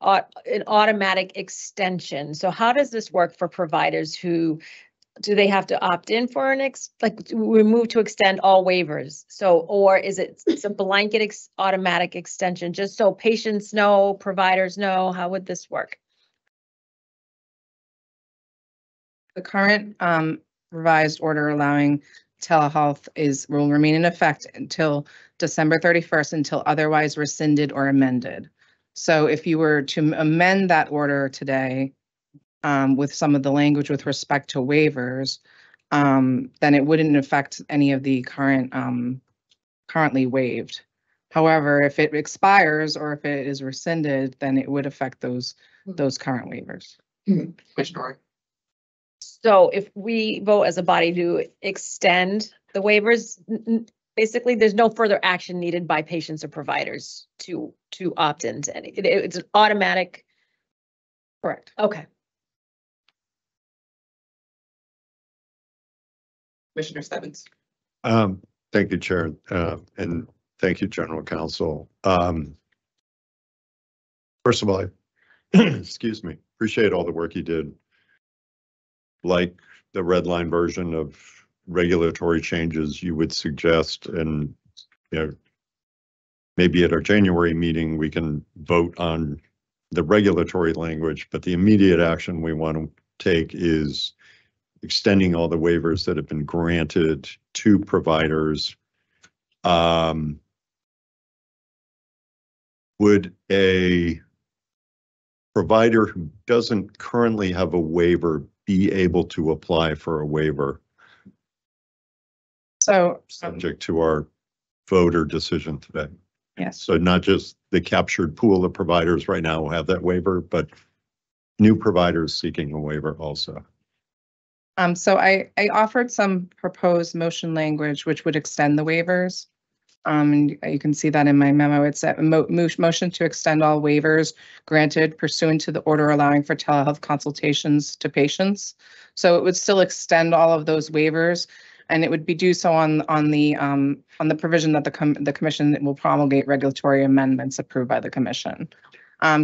an automatic extension? So how does this work for providers who, do they have to opt in for we move to extend all waivers? So, or is it's a blanket automatic extension, just so patients know, providers know? How would this work? The current revised order allowing telehealth will remain in effect until December 31st, until otherwise rescinded or amended. So if you were to amend that order today with some of the language with respect to waivers, then it wouldn't affect any of the currently waived. However, if it expires or if it is rescinded, then it would affect those current waivers. Commissioner. So if we vote as a body to extend the waivers, basically there's no further action needed by patients or providers to opt into any. It's an automatic. Correct. Okay. Commissioner Stebbins. Thank you, Chair, and thank you, General Counsel. First of all, excuse me, appreciate all the work you did. Like the red line version of regulatory changes you would suggest, and maybe at our January meeting we can vote on the regulatory language, but the immediate action we want to take is extending all the waivers that have been granted to providers. Would a provider who doesn't currently have a waiver be able to apply for a waiver? So subject to our vote or decision today. Yes. So not just the captured pool of providers right now will have that waiver, but new providers seeking a waiver also. So I offered some proposed motion language which would extend the waivers. And you can see that in my memo. It's a motion to extend all waivers granted pursuant to the order allowing for telehealth consultations to patients. So it would still extend all of those waivers, and it would be do so on the provision that the commission will promulgate regulatory amendments approved by the commission.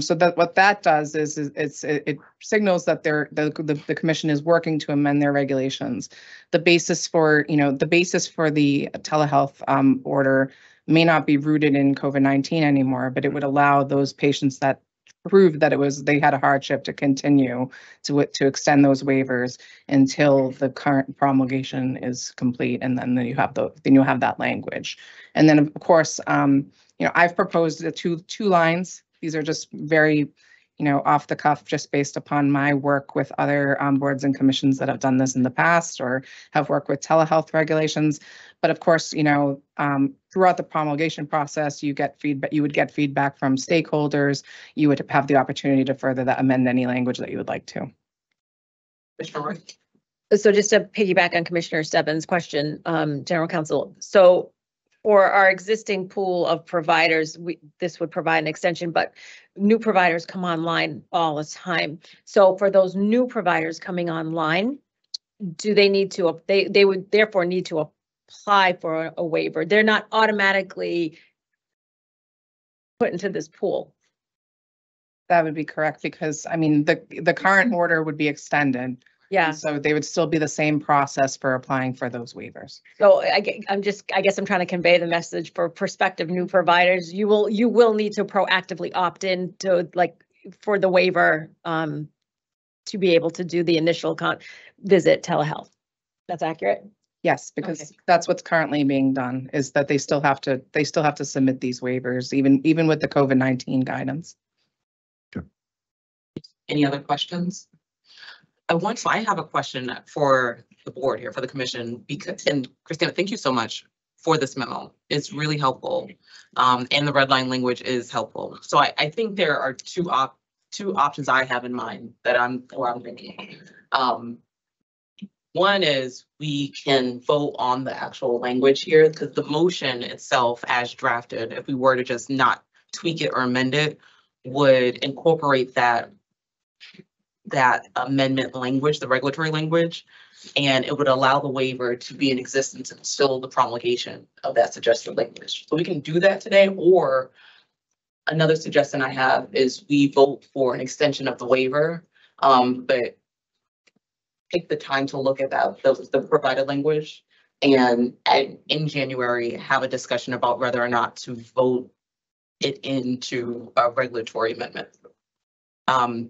So that what that does is it signals that the commission is working to amend their regulations. The basis for the telehealth order may not be rooted in COVID-19 anymore, but it would allow those patients that proved that they had a hardship to continue to extend those waivers until the current promulgation is complete, and then you'll have that language. And then of course, I've proposed two lines. These are just very, off the cuff, just based upon my work with other boards and commissions that have done this in the past or have worked with telehealth regulations. But of course, throughout the promulgation process, you would get feedback from stakeholders. You would have the opportunity to further amend any language that you would like to. So just to piggyback on Commissioner Stebbins' question, General Counsel, so for our existing pool of providers, this would provide an extension, but new providers come online all the time. So for those new providers coming online, do they need to, they would therefore need to apply for a waiver? They're not automatically put into this pool. That would be correct, because the current order would be extended. Yeah. So they would still be the same process for applying for those waivers. So I guess I'm trying to convey the message for prospective new providers. You will need to proactively opt in to for the waiver to be able to do the initial visit telehealth. That's accurate? Yes, because that's what's currently being done, is that they still have to submit these waivers, even with the COVID-19 guidance. Any other questions? I have a question for the board here, for the commission, and Christina, thank you so much for this memo. It's really helpful. And the red line language is helpful. So I think there are two options I have in mind that I'm thinking. One is we can vote on the actual language here, because the motion itself as drafted, if we were to just not tweak it or amend it, would incorporate that that amendment language, the regulatory language, and it would allow the waiver to be in existence until the promulgation of that suggested language. So we can do that today, or another suggestion I have is we vote for an extension of the waiver, but take the time to look at that, the provided language, and in January, have a discussion about whether or not to vote it into a regulatory amendment.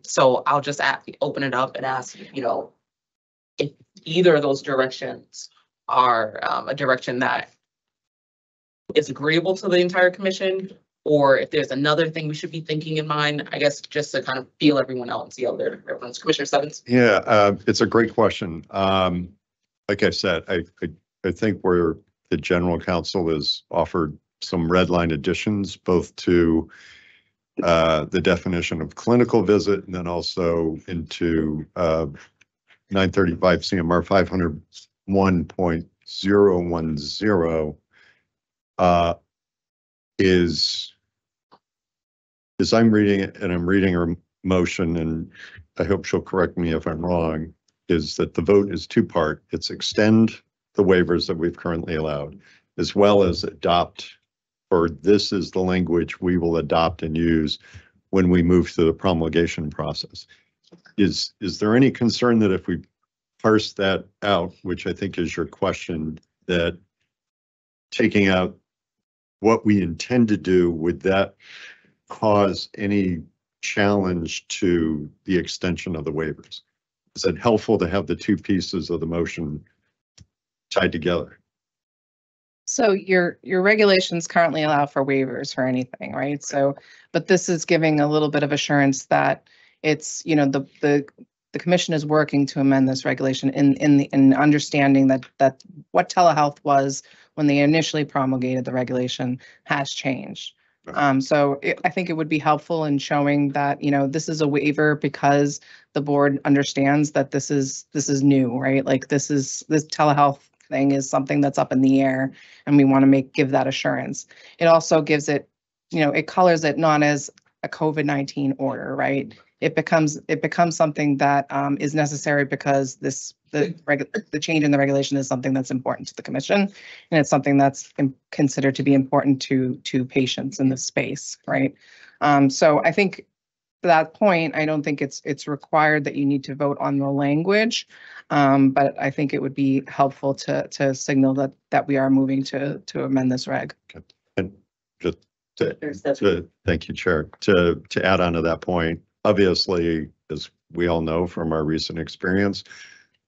So I'll just open it up and ask, if either of those directions are a direction that is agreeable to the entire commission, or if there's another thing we should be thinking in mind, I guess, just to kind of feel everyone out and see how everyone's. Commissioner Stebbins? Yeah, it's a great question. Like I said, I think where the general counsel has offered some red line additions, both to the definition of clinical visit and then also into 935 CMR 501.010 is I'm reading it, and I'm reading her motion, and I hope she'll correct me if I'm wrong, is that the vote is two-part. It's extend the waivers that we've currently allowed, as well as adopt, or this is the language we will adopt and use when we move through the promulgation process. Is there any concern that if we parse that out, which I think is your question, that taking out what we intend to do, would that cause any challenge to the extension of the waivers? Is it helpful to have the two pieces of the motion tied together? So your regulations currently allow for waivers for anything, right? So, but this is giving a little bit of assurance that it's, the commission is working to amend this regulation in understanding that what telehealth was when they initially promulgated the regulation has changed. So I think it would be helpful in showing that, this is a waiver because the board understands that this is new, right? Like this telehealth thing is something that's up in the air, and we want to give that assurance. It also gives it, it colors it not as a COVID-19 order, right? It becomes something that is necessary because the change in the regulation is something that's important to the commission, and it's something that's considered to be important to patients in this space, right? So I think to that point, I don't think it's required that you need to vote on the language, but I think it would be helpful to signal that we are moving to amend this reg. Okay. And just thank you, Chair. To add on to that point, obviously, as we all know from our recent experience,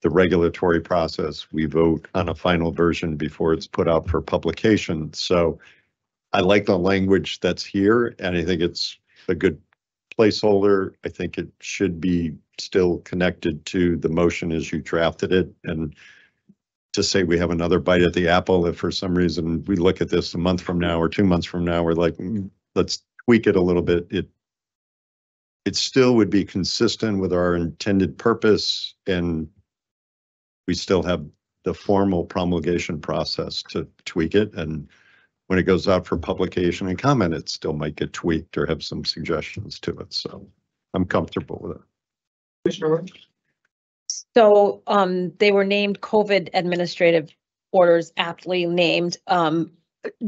the regulatory process, we vote on a final version before it's put out for publication. So I like the language that's here, and I think it's a good placeholder. I think it should be still connected to the motion as you drafted it. And to say we have another bite at the apple, if for some reason we look at this a month from now or 2 months from now, we're like, let's tweak it a little bit. It still would be consistent with our intended purpose, and we still have the formal promulgation process to tweak it. And when it goes out for publication and comment, it still might get tweaked or have some suggestions to it. So I'm comfortable with it. Commissioner? So they were named COVID administrative orders, aptly named.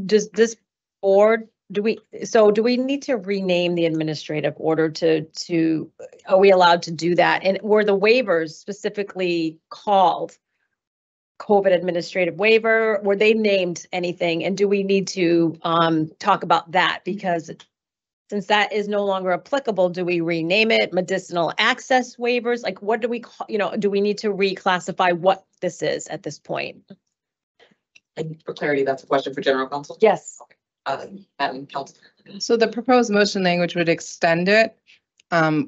Does this board, do we need to rename the administrative order to are we allowed to do that? And were the waivers specifically called COVID administrative waiver? Were they named anything? And do we need to talk about that? Because since that is no longer applicable, do we rename it medicinal access waivers? Like, what do we call, do we need to reclassify what this is at this point? And for clarity, that's a question for general counsel. Yes. Madam Counsel. So the proposed motion language would extend it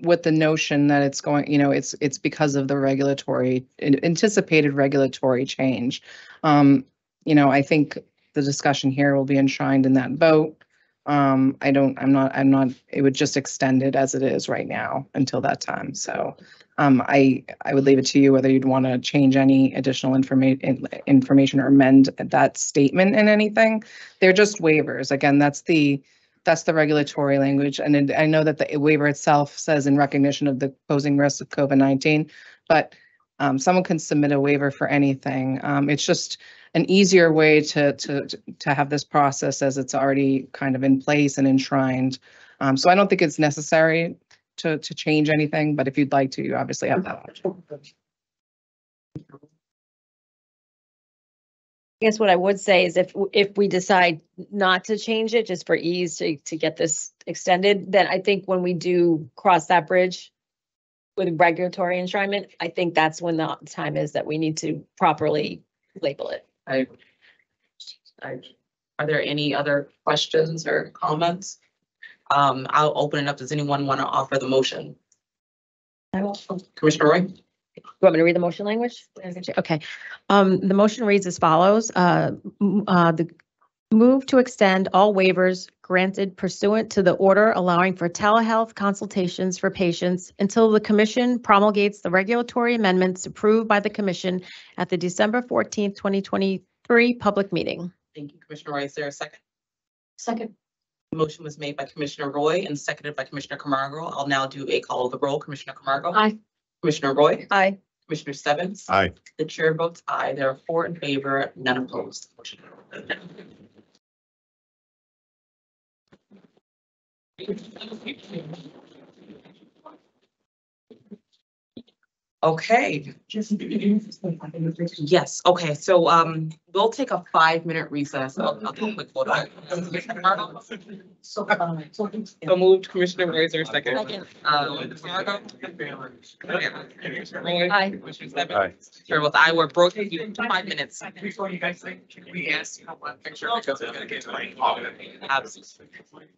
with the notion that it's going, it's because of the anticipated regulatory change. I think the discussion here will be enshrined in that vote. It would just extend it as it is right now until that time. So I would leave it to you whether you'd want to change any additional information or amend that statement in anything. They're just waivers. Again, that's the That's the regulatory language. And I know that the waiver itself says in recognition of the posing risks of COVID-19, but someone can submit a waiver for anything. It's just an easier way to have this process as it's already kind of in place and enshrined. So I don't think it's necessary to change anything, but if you'd like to, you obviously have that option. I guess what I would say is if we decide not to change it, just for ease to get this extended, then I think when we do cross that bridge with regulatory enshrinement, I think that's when the time is that we need to properly label it. Are there any other questions or comments? I'll open it up. Does anyone want to offer the motion? Commissioner Roy? You want me to read the motion language? Okay. The motion reads as follows. The move to extend all waivers granted pursuant to the order allowing for telehealth consultations for patients until the commission promulgates the regulatory amendments approved by the commission at the December 14th, 2023 public meeting. Thank you, Commissioner Roy. Is there a second? Second. The motion was made by Commissioner Roy and seconded by Commissioner Camargo. I'll now do a call of the roll. Commissioner Camargo? Aye. Commissioner Roy? Aye. Commissioner Stebbins? Aye. The chair votes aye. There are 4 in favor, none opposed. Motion carried. Okay. Yes, okay, so we'll take a 5-minute recess. I'll do a quick vote. So moved, Commissioner Roy, is there a second? Second. Margo? Commissioner Roy? Aye. Commissioner Stebbins? Aye. Chair votes aye. We're broken. 5 minutes. Before you guys think, can we ask you one picture because it's gonna get to my. Absolutely.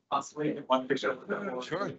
Possibly one picture. Sure.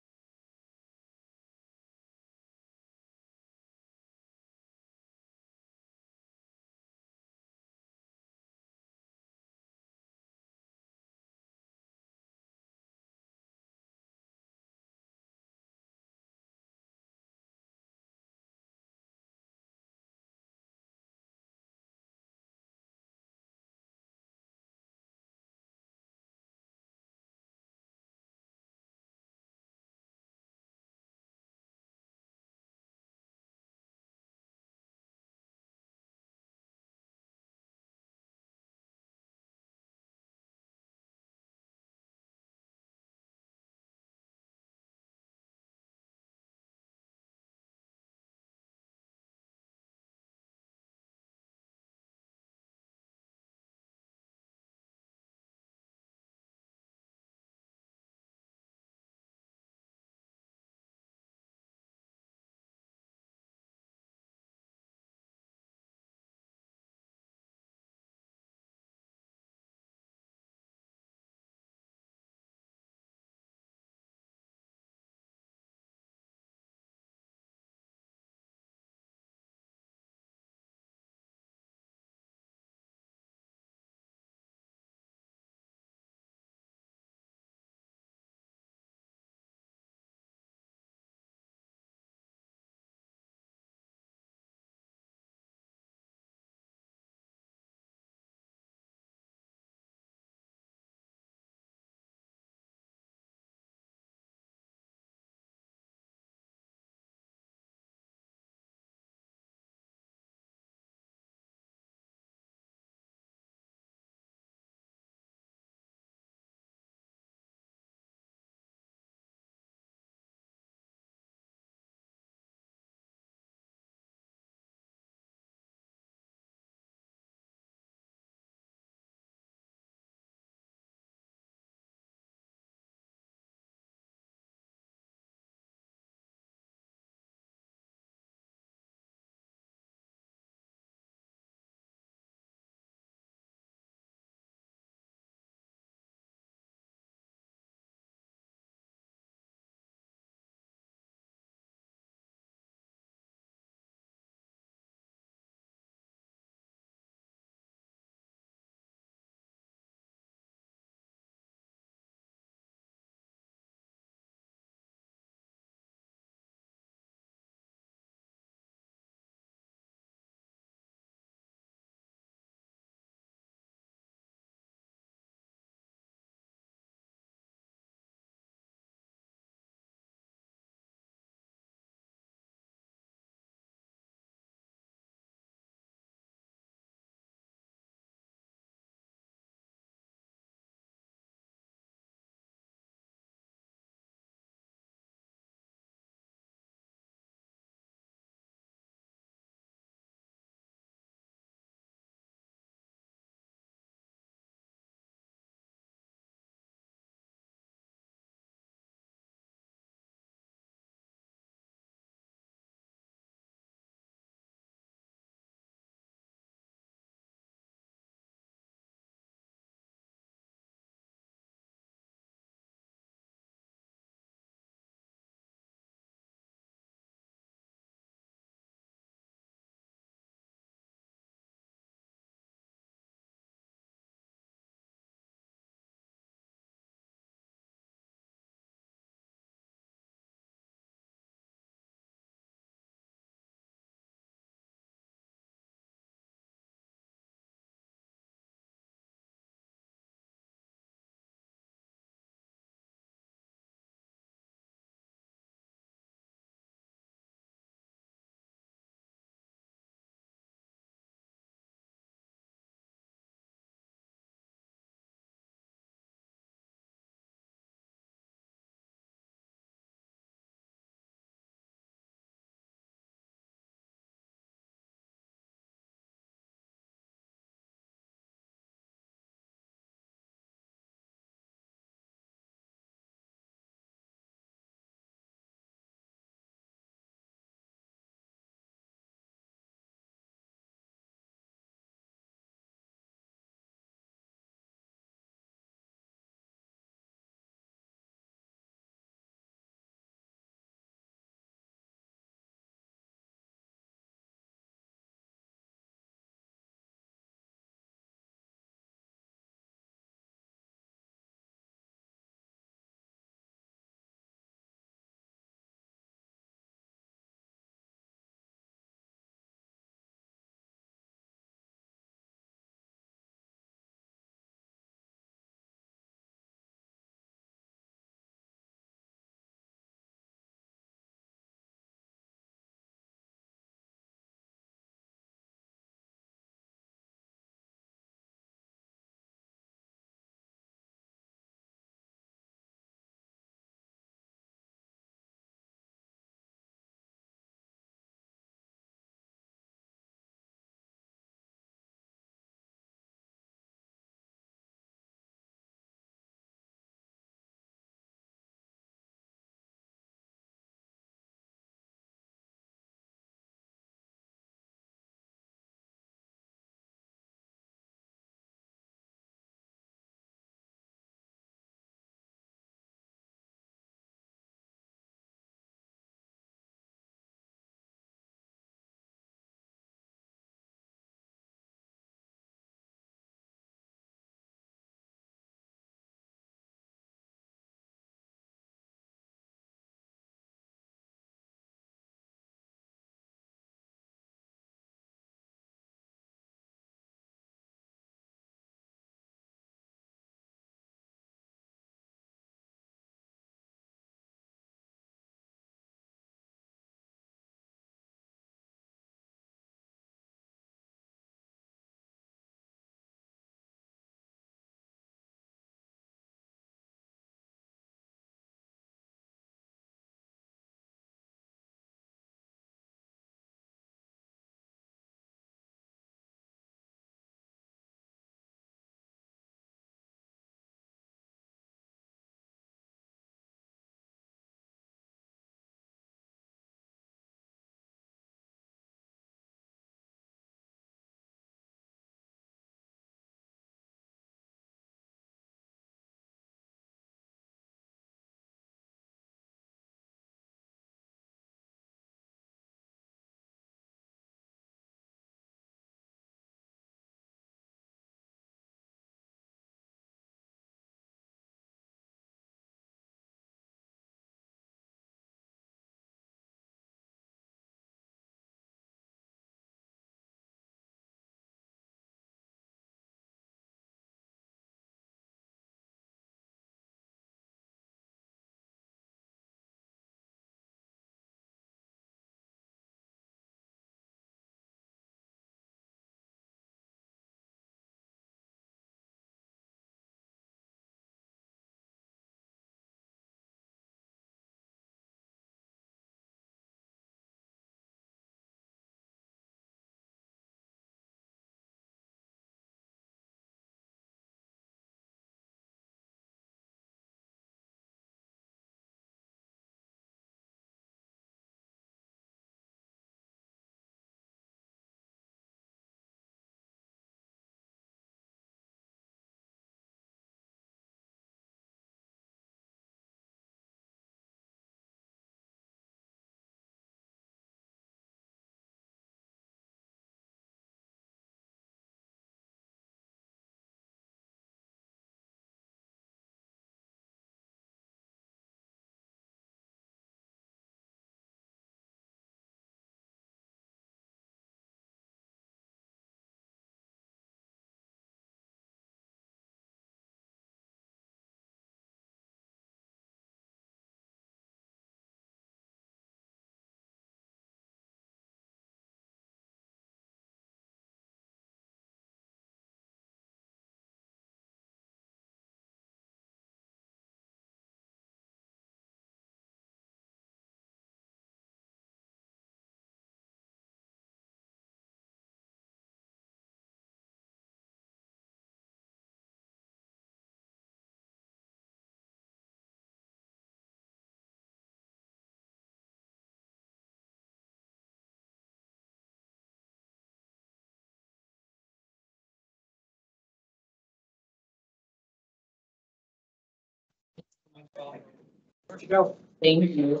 Thank you.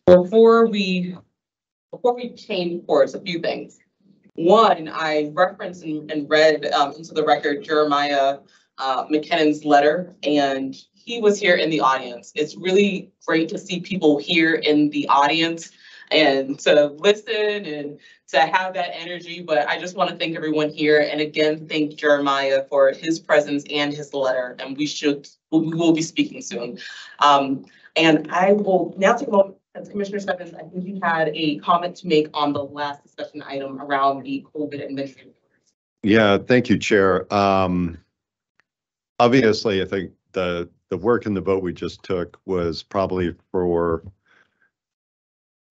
Before we change course, a few things. One, I referenced and read into the record Jeremiah McKinnon's letter, and he was here in the audience. It's really great to see people here in the audience and to listen and to have that energy. But I just want to thank everyone here, and again, thank Jeremiah for his presence and his letter. And we will be speaking soon. And I will now take a moment. As Commissioner Stebbins, I think you had a comment to make on the last discussion item around the COVID administrative orders. Yeah, thank you, Chair. Obviously, I think the work and the vote we just took was probably for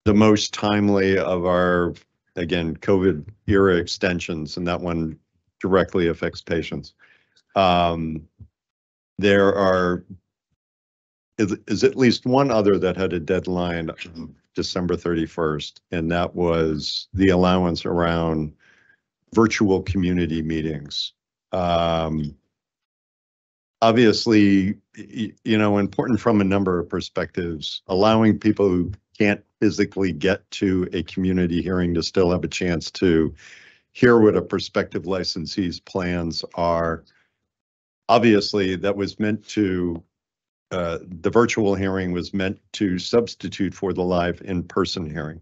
the most timely of our, again, COVID era extensions, and that one directly affects patients. There is at least one other that had a deadline of December 31st, and that was the allowance around virtual community meetings. Obviously, important from a number of perspectives, allowing people who can't physically get to a community hearing to still have a chance to hear what a prospective licensee's plans are. Obviously, that was meant to the virtual hearing was meant to substitute for the live in-person hearing.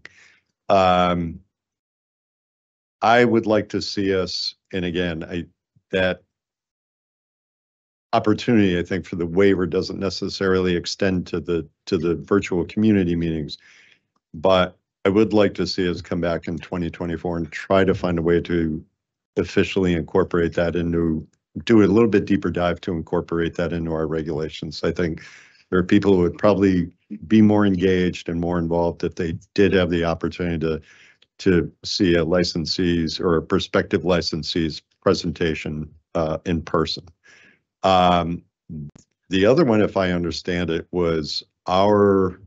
I would like to see us, and again, that opportunity, I think, for the waiver doesn't necessarily extend to the virtual community meetings, but I would like to see us come back in 2024 and try to find a way to officially incorporate that into, do a little bit deeper dive to incorporate that into our regulations. I think there are people who would probably be more engaged and more involved if they did have the opportunity to see a licensee's or a prospective licensee's presentation in person. The other one, if I understand it, was our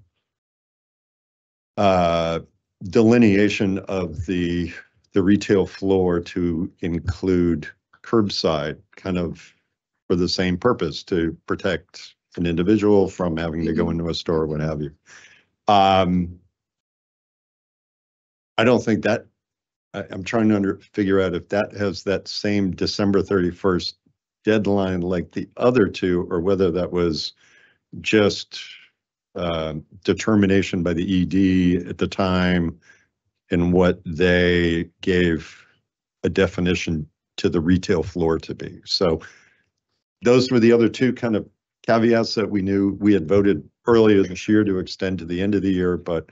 delineation of the retail floor to include curbside, kind of for the same purpose, to protect an individual from having to go into a store or what have you. I don't think that, I'm trying to figure out if that has that same December 31st deadline like the other two, or whether that was just determination by the ED at the time and what they gave a definition to the retail floor to be. So those were the other two kind of caveats that we knew. We had voted earlier this year to extend to the end of the year, but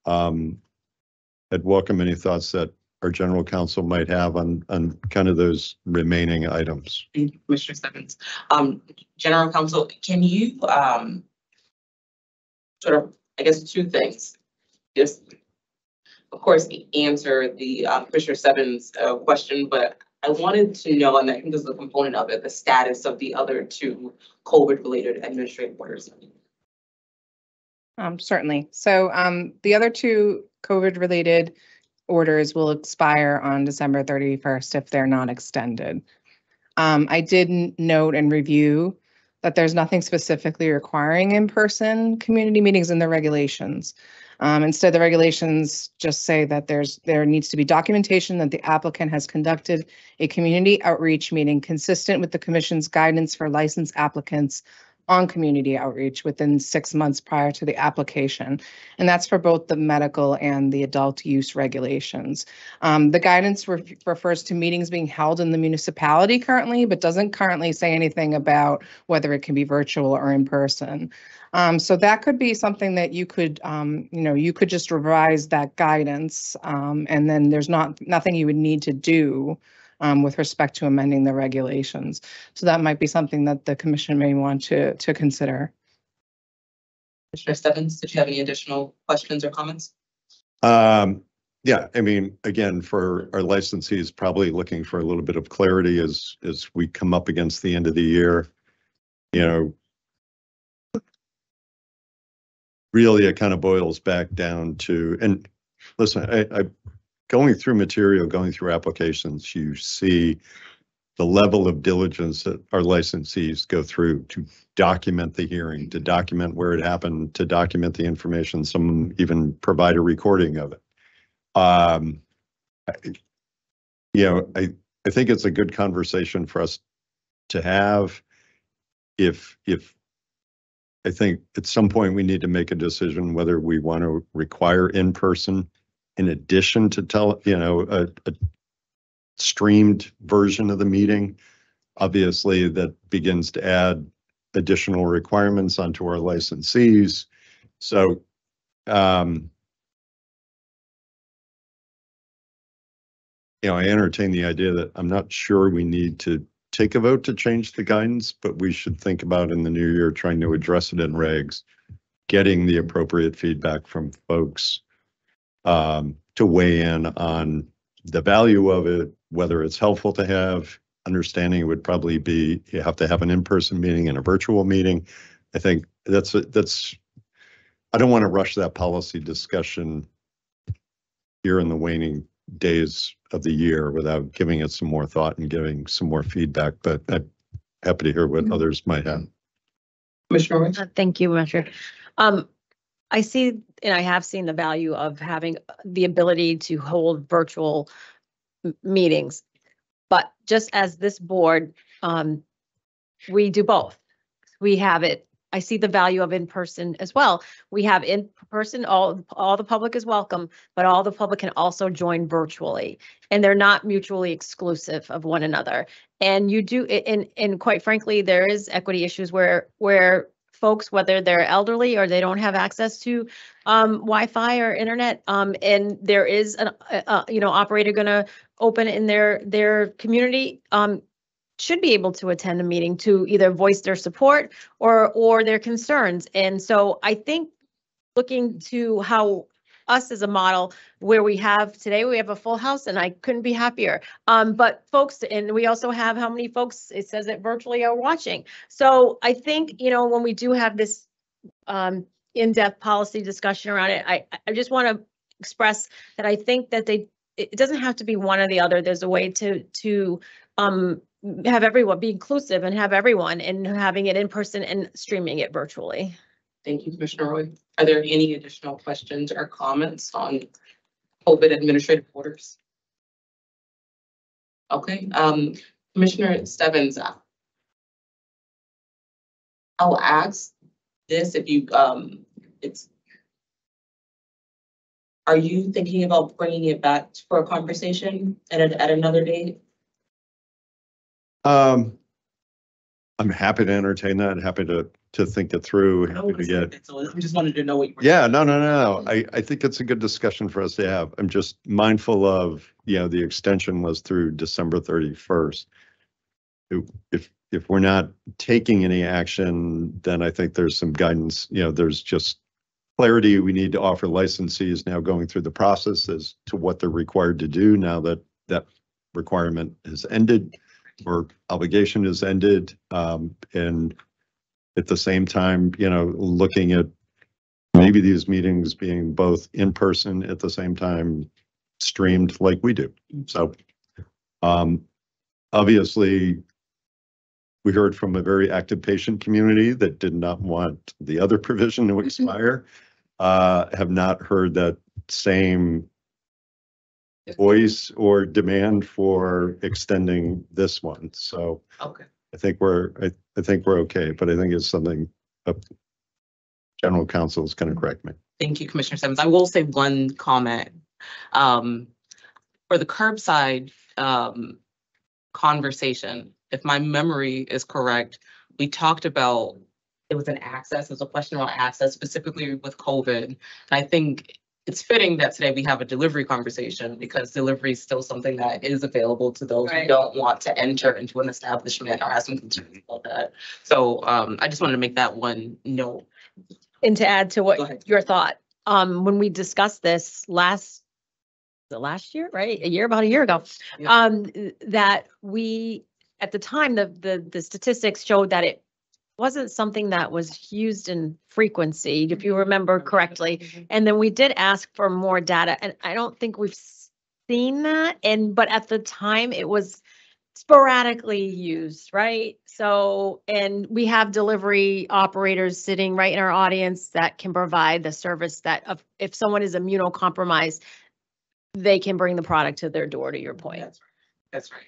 I'd welcome any thoughts that our general counsel might have on kind of those remaining items. Thank you, Commissioner Stebbins. General counsel, can you sort of, I guess, two things. Just, of course, answer the Commissioner Stebbins question, but I wanted to know, and I think this is a component of it, the status of the other two COVID-related administrative orders. Certainly. So the other two COVID-related orders will expire on December 31st if they're not extended. I did note and review that there's nothing specifically requiring in-person community meetings in the regulations. Instead, the regulations just say that there needs to be documentation that the applicant has conducted a community outreach meeting consistent with the Commission's guidance for licensed applicants on community outreach within 6 months prior to the application. And that's for both the medical and the adult use regulations. The guidance refers to meetings being held in the municipality currently, but doesn't currently say anything about whether it can be virtual or in person. So that could be something that you could, you could just revise that guidance, and then there's nothing you would need to do with respect to amending the regulations. So that might be something that the commission may want to consider. Commissioner Stebbins, did you have any additional questions or comments? Yeah, I mean, again, for our licensees, probably looking for a little bit of clarity as we come up against the end of the year. Really, it kind of boils back down to, and listen, I going through material, going through applications, you see the level of diligence that our licensees go through to document the hearing, to document where it happened, to document the information, some even provide a recording of it. I think it's a good conversation for us to have. If I think at some point we need to make a decision whether we want to require in-person in addition to a streamed version of the meeting. Obviously, that begins to add additional requirements onto our licensees. So, I entertain the idea that I'm not sure we need to take a vote to change the guidance, but we should think about in the new year trying to address it in regs, getting the appropriate feedback from folks to weigh in on the value of it, whether it's helpful to have. Understanding it would probably be you have to have an in-person meeting and a virtual meeting. I think that's I don't want to rush that policy discussion here in the waning days of the year without giving it some more thought and giving some more feedback, but I'm happy to hear what others might have. Commissioner Roy? Thank you, Measure. I see, and I have seen the value of having the ability to hold virtual meetings. But just as this board, we do both. We have it. I see the value of in-person as well. We have in-person, all the public is welcome, but all the public can also join virtually. And they're not mutually exclusive of one another. And you do, and quite frankly, there is equity issues where folks, whether they're elderly or they don't have access to Wi-Fi or internet, and there is an operator going to open in their community, should be able to attend a meeting to either voice their support or their concerns. And so I think looking to how us as a model where we have today, we have a full house and I couldn't be happier. But folks, and we also have how many folks, it says it virtually are watching. So I think, when we do have this in-depth policy discussion around it, I just want to express that I think that it doesn't have to be one or the other. There's a way to have everyone be inclusive and have everyone and having it in person and streaming it virtually. Thank you, Commissioner Roy. Are there any additional questions or comments on COVID administrative orders? Okay, Commissioner Stebbins, I'll ask this if you, are you thinking about bringing it back for a conversation at another date? I'm happy to entertain that. Happy to think it through. Happy to get. So I just wanted to know what you were. Yeah, no. I think it's a good discussion for us to have. I'm just mindful of, the extension was through December 31st. If we're not taking any action, then I think there's some guidance, there's just clarity we need to offer licensees now going through the process as to what they're required to do now that that requirement has ended or obligation is ended. And at the same time, looking at maybe these meetings being both in person at the same time streamed like we do. So obviously we heard from a very active patient community that did not want the other provision to expire, have not heard that same voice or demand for extending this one. So Okay. I think we're okay, but I think it's something general counsel is going to correct me. Thank you, Commissioner Simmons. I will say one comment. For the curbside conversation, if my memory is correct, we talked about it was a question about access specifically with COVID. And I think it's fitting that today we have a delivery conversation because delivery is still something that is available to those who don't want to enter into an establishment or have some concerns about that. So I just wanted to make that one note. And to add to what your thought, when we discussed this last year, right? About a year ago, that we, at the time, the statistics showed that it wasn't something that was used in frequency, if you remember correctly. And then we did ask for more data, and I don't think we've seen that. But at the time, it was sporadically used, right? So, and we have delivery operators sitting right in our audience that can provide the service that if someone is immunocompromised, they can bring the product to their door, to your point. That's right.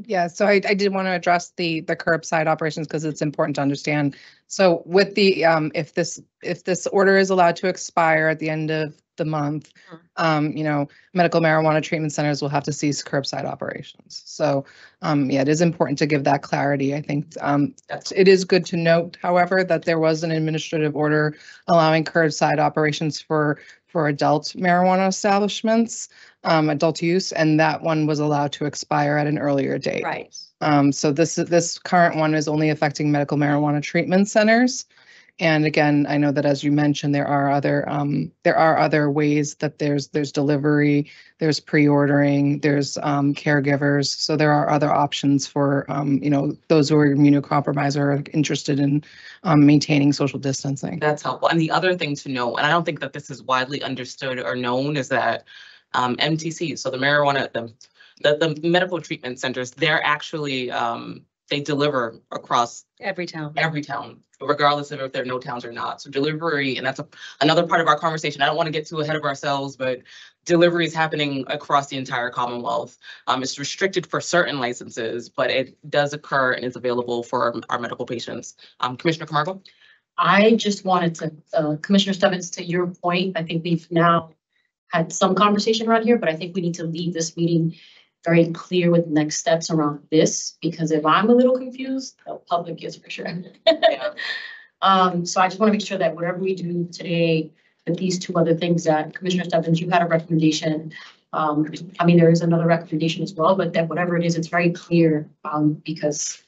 Yeah, so I did want to address the curbside operations because it's important to understand. So with the, if this order is allowed to expire at the end of the month, medical marijuana treatment centers will have to cease curbside operations. So, yeah, it is important to give that clarity. I think it is good to note, however, that there was an administrative order allowing curbside operations for adult marijuana establishments, adult use, and that one was allowed to expire at an earlier date. Right. So this current one is only affecting medical marijuana treatment centers. And again, I know that as you mentioned, there are other ways that there's delivery, there's pre-ordering, there's caregivers. So there are other options for those who are immunocompromised or are interested in maintaining social distancing. That's helpful. And the other thing to know, and I don't think that this is widely understood or known, is that MTC, so the marijuana, the medical treatment centers, they're actually they deliver across Every town. Regardless of if there are no towns or not. So delivery, and that's another part of our conversation. I don't want to get too ahead of ourselves, but delivery is happening across the entire Commonwealth. It's restricted for certain licenses, but it does occur and is available for our medical patients. Commissioner Camargo? I just wanted to, Commissioner Stebbins, to your point, I think we've now had some conversation around here, but I think we need to leave this meeting very clear with next steps around this, because if I'm a little confused, the public is for sure. So I just want to make sure that whatever we do today, with these two other things that Commissioner Stebbins, you had a recommendation. I mean, there is another recommendation as well, but that whatever it is, it's very clear, because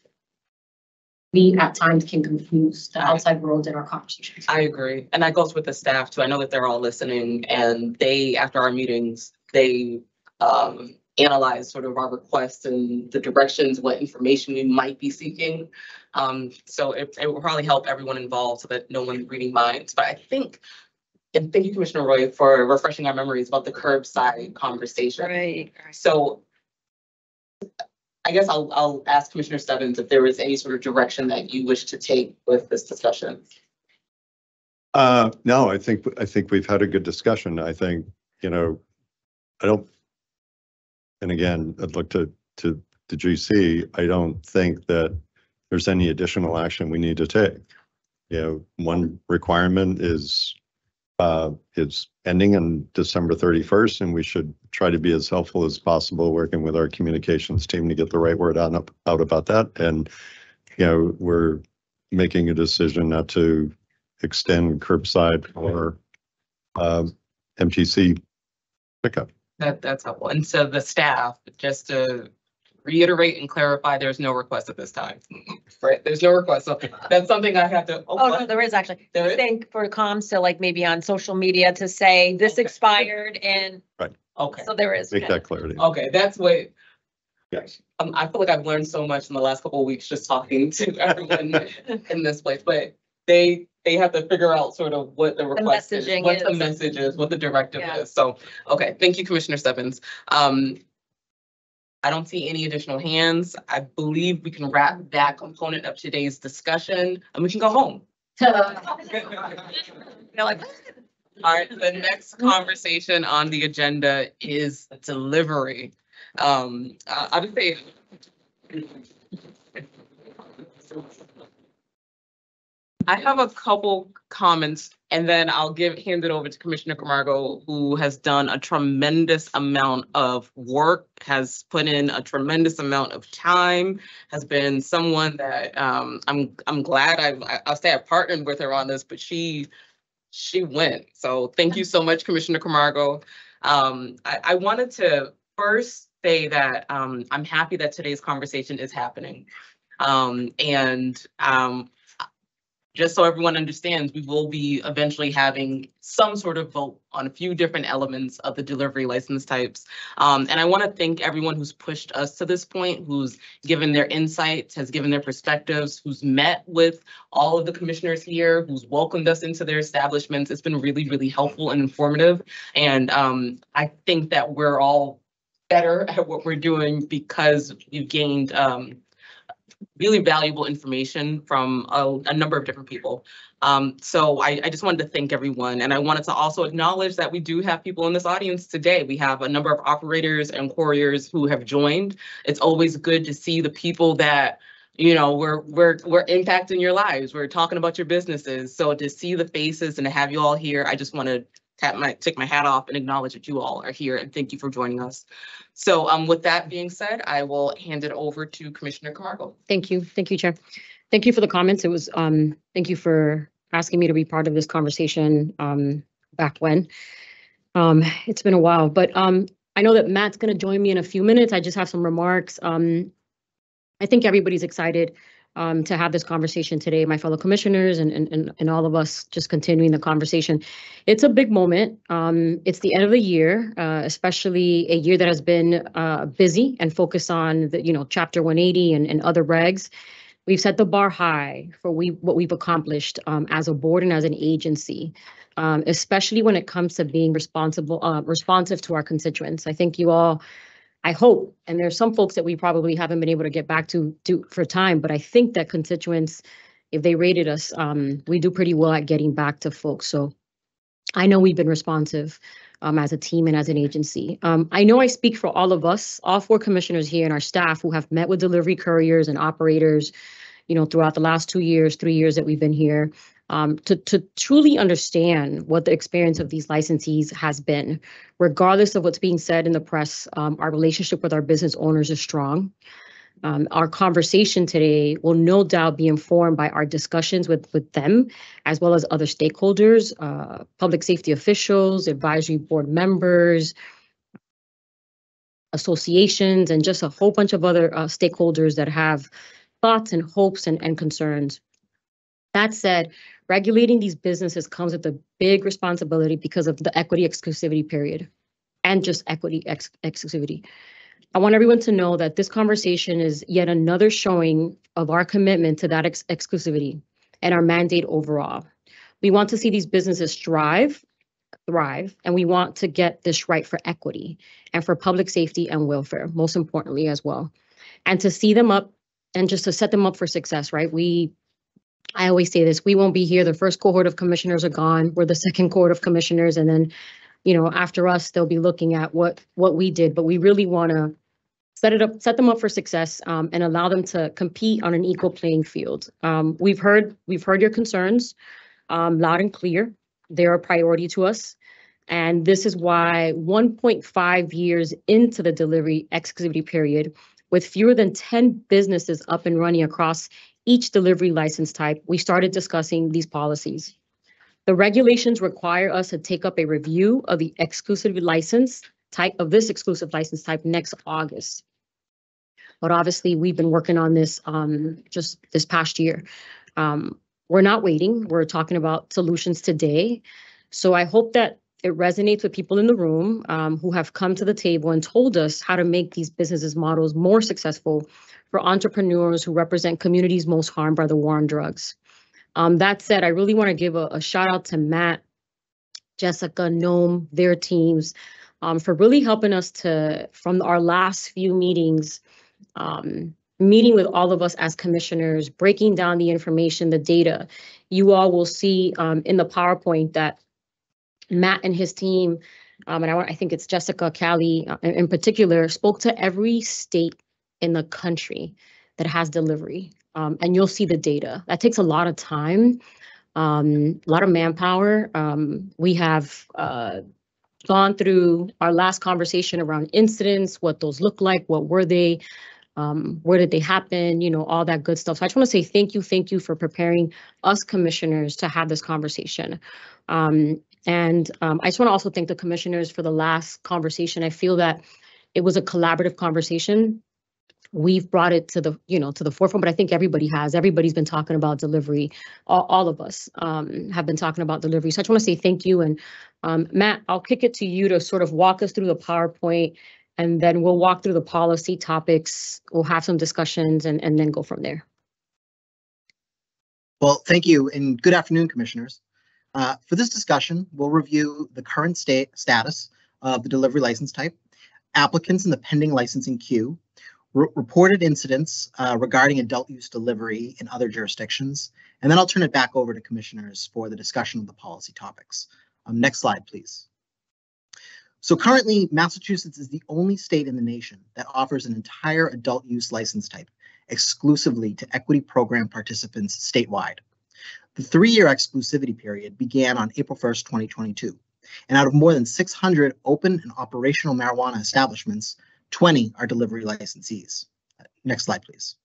we at times can confuse the outside world in our conversations. I agree. And that goes with the staff too. I know that they're all listening, and they, after our meetings, they analyze sort of our requests and the directions, what information we might be seeking. So it will probably help everyone involved so that no one's reading minds. But I think, and thank you, Commissioner Roy, for refreshing our memories about the curbside conversation. Right. So I guess I'll ask Commissioner Stebbins if there is any sort of direction that you wish to take with this discussion. No, I think we've had a good discussion. I think, I don't, and again, I'd look to the GC. I don't think that there's any additional action we need to take. One requirement is ending on December 31st, and we should try to be as helpful as possible working with our communications team to get the right word out about that. And, we're making a decision not to extend curbside or MTC pickup. That's helpful. And so the staff, just to reiterate and clarify, there's no request at this time, right? There's no request. So that's something I have to. Oh, no, there is actually. There is? I think for comms to like maybe on social media to say this expired and. Right. Okay. So there is. Make that clarity. Okay, that's what. Yes. I feel like I've learned so much in the last couple of weeks just talking to everyone in this place, but they have to figure out sort of what the request is, what the message is, what the directive is. So, okay, thank you, Commissioner Stebbins. I don't see any additional hands. I believe we can wrap that component of today's discussion and we can go home. All right, the next conversation on the agenda is delivery. I would say I have a couple comments and then I'll hand it over to Commissioner Camargo, who has done a tremendous amount of work, has put in a tremendous amount of time, has been someone that I'm glad I'll say I partnered with her on this, but she went. So thank you so much, Commissioner Camargo. I wanted to first say that I'm happy that today's conversation is happening. Just so everyone understands, we will be eventually having some sort of vote on a few different elements of the delivery license types. And I want to thank everyone who's pushed us to this point, who's given their insights, has given their perspectives, who's met with all of the commissioners here, who's welcomed us into their establishments. It's been really, really helpful and informative. And I think that we're all better at what we're doing because we've gained really valuable information from a number of different people. So I just wanted to thank everyone. And I wanted to also acknowledge that we do have people in this audience today. We have a number of operators and couriers who have joined. It's always good to see the people that, you know, we're impacting your lives. We're talking about your businesses. So to see the faces and to have you all here, I just want to take my hat off and acknowledge that you all are here, and thank you for joining us. So with that being said, I will hand it over to Commissioner Camargo. Thank you, Chair. Thank you for the comments. It was thank you for asking me to be part of this conversation back when. It's been a while, but I know that Matt's going to join me in a few minutes. I just have some remarks. I think everybody's excited to have this conversation today, my fellow commissioners and all of us just continuing the conversation. It's a big moment. It's the end of the year, especially a year that has been busy and focused on the, you know, Chapter 180 and other regs. We've set the bar high for what we've accomplished as a board and as an agency, especially when it comes to being responsive to our constituents. I think you all, I hope, and there's some folks that we probably haven't been able to get back to for time, but I think that constituents, if they rated us, we do pretty well at getting back to folks. So I know we've been responsive as a team and as an agency. I know I speak for all of us, all 4 commissioners here and our staff who have met with delivery couriers and operators, you know, throughout the last 2 years, 3 years that we've been here, to truly understand what the experience of these licensees has been. Regardless of what's being said in the press, our relationship with our business owners is strong. Our conversation today will no doubt be informed by our discussions with them, as well as other stakeholders, public safety officials, advisory board members, associations, and just a whole bunch of other stakeholders that have thoughts and hopes and concerns. That said, regulating these businesses comes with a big responsibility because of the equity exclusivity period and just equity exclusivity. I want everyone to know that this conversation is yet another showing of our commitment to that exclusivity and our mandate overall. We want to see these businesses thrive, and we want to get this right for equity and for public safety and welfare, most importantly as well. And to see them up and just to set them up for success, right? I always say this, we won't be here. The first cohort of commissioners are gone. We're the second cohort of commissioners. And then, you know, after us, they'll be looking at what we did. But we really want to set them up for success and allow them to compete on an equal playing field. We've heard your concerns loud and clear. They're a priority to us. And this is why 1.5 years into the delivery exclusivity period, with fewer than 10 businesses up and running across each delivery license type, we started discussing these policies. The regulations require us to take up a review of the exclusive license type of this exclusive license type next August. But obviously, we've been working on this just this past year. We're not waiting. We're talking about solutions today. So I hope that it resonates with people in the room who have come to the table and told us how to make these businesses models more successful for entrepreneurs who represent communities most harmed by the war on drugs. That said, I really want to give a shout out to Matt, Jessica, Noam, their teams for really helping us from our last few meetings, meeting with all of us as commissioners, breaking down the information, the data. You all will see in the PowerPoint that Matt and his team, and I think it's Jessica, Callie in particular, spoke to every state in the country that has delivery. And you'll see the data. That takes a lot of time, a lot of manpower. We have gone through our last conversation around incidents, what those look like, what were they, where did they happen, you know, all that good stuff. So I just want to say thank you for preparing us commissioners to have this conversation. And I just want to also thank the commissioners for the last conversation. I feel that it was a collaborative conversation. We've brought it to the forefront, but I think everybody's been talking about delivery. All of us have been talking about delivery. So I just want to say thank you. And Matt, I'll kick it to you to sort of walk us through the PowerPoint, and then we'll walk through the policy topics. We'll have some discussions and then go from there. Well, thank you and good afternoon, commissioners. For this discussion, we'll review the current status of the delivery license type, applicants in the pending licensing queue, reported incidents regarding adult use delivery in other jurisdictions, and then I'll turn it back over to commissioners for the discussion of the policy topics. Next slide, please. So currently, Massachusetts is the only state in the nation that offers an entire adult use license type exclusively to equity program participants statewide. The 3-year exclusivity period began on April 1st, 2022. And out of more than 600 open and operational marijuana establishments, 20 are delivery licensees. Next slide, please.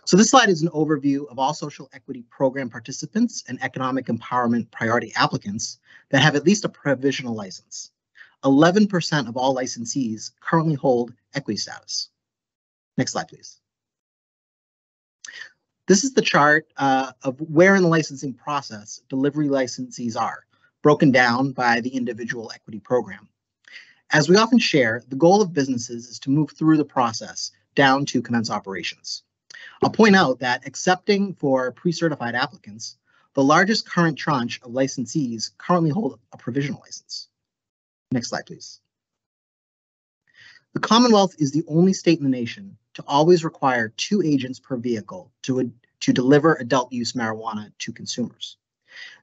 So this slide is an overview of all social equity program participants and economic empowerment priority applicants that have at least a provisional license. 11% of all licensees currently hold equity status. Next slide, please. This is the chart of where in the licensing process delivery licensees are, broken down by the individual equity program. As we often share, the goal of businesses is to move through the process down to commence operations. I'll point out that excepting for pre-certified applicants, the largest current tranche of licensees currently hold a provisional license. Next slide, please. The Commonwealth is the only state in the nation to always require 2 agents per vehicle to deliver adult use marijuana to consumers.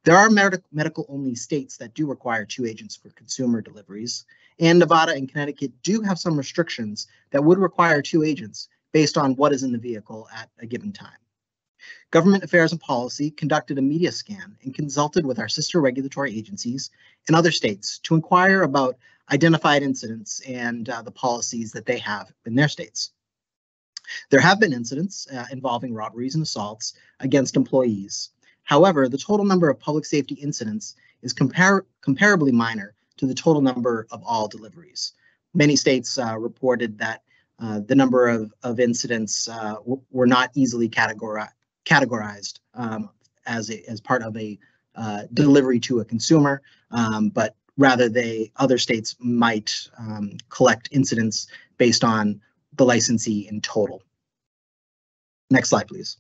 There are medical-only states that do require 2 agents for consumer deliveries, and Nevada and Connecticut do have some restrictions that would require 2 agents based on what is in the vehicle at a given time. Government Affairs and Policy conducted a media scan and consulted with our sister regulatory agencies in other states to inquire about identified incidents and the policies that they have in their states. There have been incidents involving robberies and assaults against employees. However, the total number of public safety incidents is comparably minor to the total number of all deliveries. Many states reported that the number of incidents were not easily categorized as part of a delivery to a consumer, but rather other states might collect incidents based on the licensee in total. Next slide, please.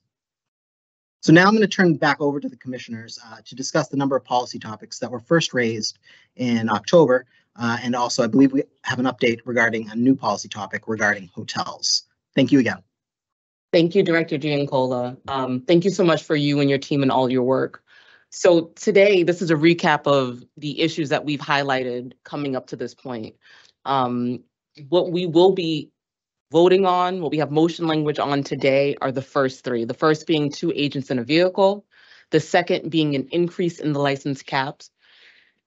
So now I'm going to turn back over to the commissioners to discuss the number of policy topics that were first raised in October. And also, I believe we have an update regarding a new policy topic regarding hotels. Thank you again. Thank you, Director Giancola. Thank you so much for you and your team and all your work. So today, this is a recap of the issues that we've highlighted coming up to this point. What we will be voting on, what we have motion language on today are the first 3. The first being 2 agents in a vehicle, the second being an increase in the license caps,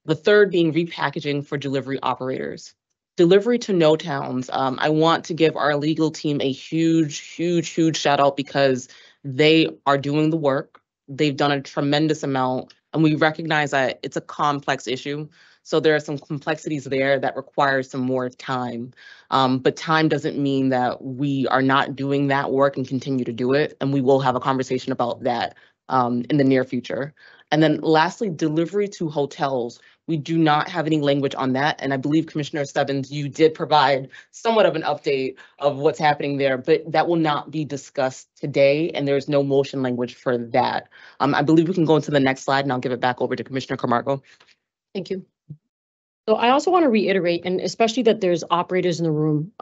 the third being repackaging for delivery operators. Delivery to no towns. I want to give our legal team a huge shout out because they are doing the work. They've done a tremendous amount, and we recognize that it's a complex issue. So there are some complexities there that require some more time. But time doesn't mean that we are not doing that work and continue to do it. And we will have a conversation about that in the near future. And then lastly, delivery to hotels. We do not have any language on that. And I believe Commissioner Stebbins, you did provide somewhat of an update of what's happening there, but that will not be discussed today. And there's no motion language for that. I believe we can go into the next slide and I'll give it back over to Commissioner Camargo. Thank you. So I also want to reiterate, and especially that there's operators in the room,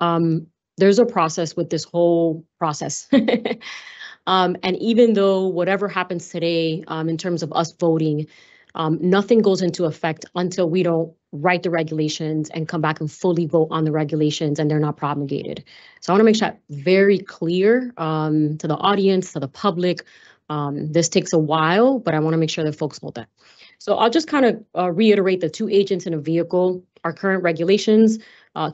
there's a process with this whole process. And even though whatever happens today in terms of us voting, nothing goes into effect until we don't write the regulations and come back and fully vote on the regulations and they're not promulgated. So I want to make sure very clear to the audience, to the public. This takes a while, but I want to make sure that folks know that. So I'll just kind of reiterate the 2 agents in a vehicle, our current regulations.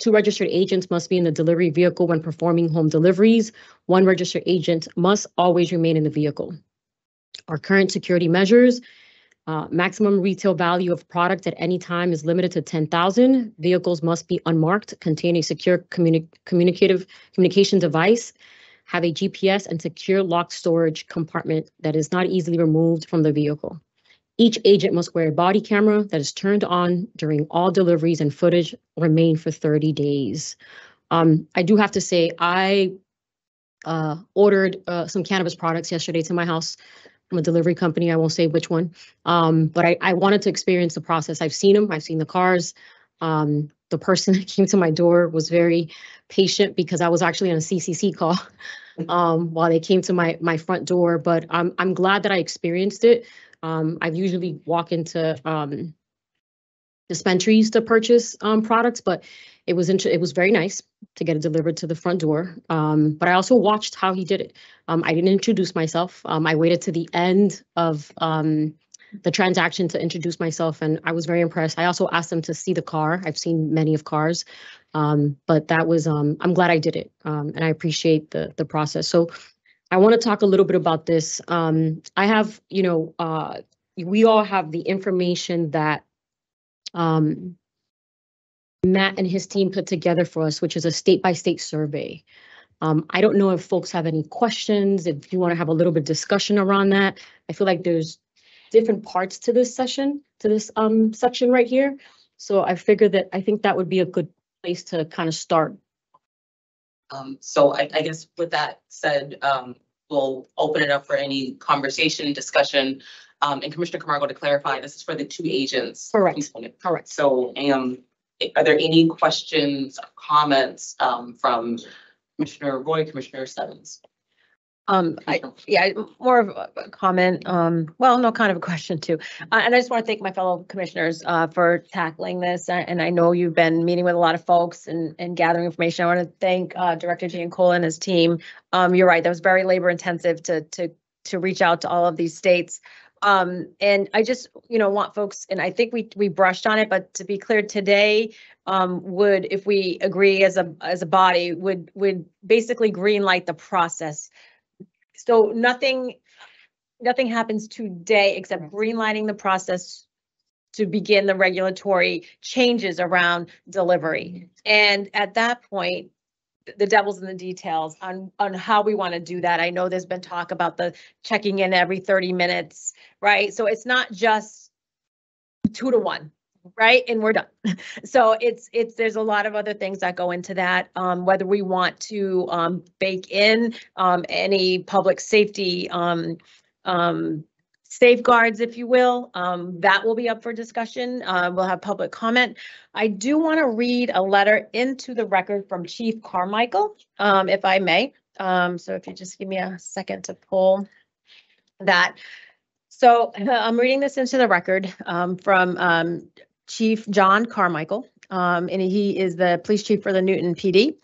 2 registered agents must be in the delivery vehicle when performing home deliveries. 1 registered agent must always remain in the vehicle. Our current security measures, maximum retail value of product at any time is limited to $10,000. Vehicles must be unmarked, contain a secure communication device, have a GPS and secure locked storage compartment that is not easily removed from the vehicle. Each agent must wear a body camera that is turned on during all deliveries and footage remain for 30 days. I do have to say, I ordered some cannabis products yesterday to my house from a delivery company. I won't say which one, but I wanted to experience the process. I've seen them. I've seen the cars. The person that came to my door was very patient because I was actually on a CCC call while they came to my front door. But I'm glad that I experienced it. I usually walk into dispensaries to purchase products, but it was very nice to get it delivered to the front door. But I also watched how he did it. I didn't introduce myself. I waited to the end of the transaction to introduce myself, and I was very impressed. I also asked them to see the car. I've seen many of cars, but that was I'm glad I did it, and I appreciate the process. So I want to talk a little bit about this. I have, we all have the information that Matt and his team put together for us, which is a state-by-state survey. I don't know if folks have any questions, if you want to have a little bit of discussion around that. I feel like there's different parts to this session, to this section right here. So I figured that I think that would be a good place to kind of start. So I guess with that said, we'll open it up for any conversation, discussion. And Commissioner Camargo, to clarify, this is for the 2 agents. Correct. Correct. So are there any questions or comments from Commissioner Roy, Commissioner Stebbins? More of a comment, well, no, kind of a question too. And I just want to thank my fellow commissioners for tackling this. And I know you've been meeting with a lot of folks and gathering information. I want to thank Director Giancola and his team. You're right, that was very labor intensive to reach out to all of these states. And I just, want folks, and I think we brushed on it, but to be clear today, would, if we agree as a body, would basically green light the process. So nothing happens today except greenlighting the process to begin the regulatory changes around delivery. And at that point, the devil's in the details on how we want to do that. I know there's been talk about the checking in every 30 minutes, right? So it's not just 2 to 1. Right, and we're done. So there's a lot of other things that go into that. Whether we want to bake in any public safety safeguards, if you will, that will be up for discussion. We'll have public comment. I do want to read a letter into the record from Chief Carmichael, if I may. So if you just give me a second to pull that. So I'm reading this into the record from Chief John Carmichael, and he is the police chief for the Newton PD.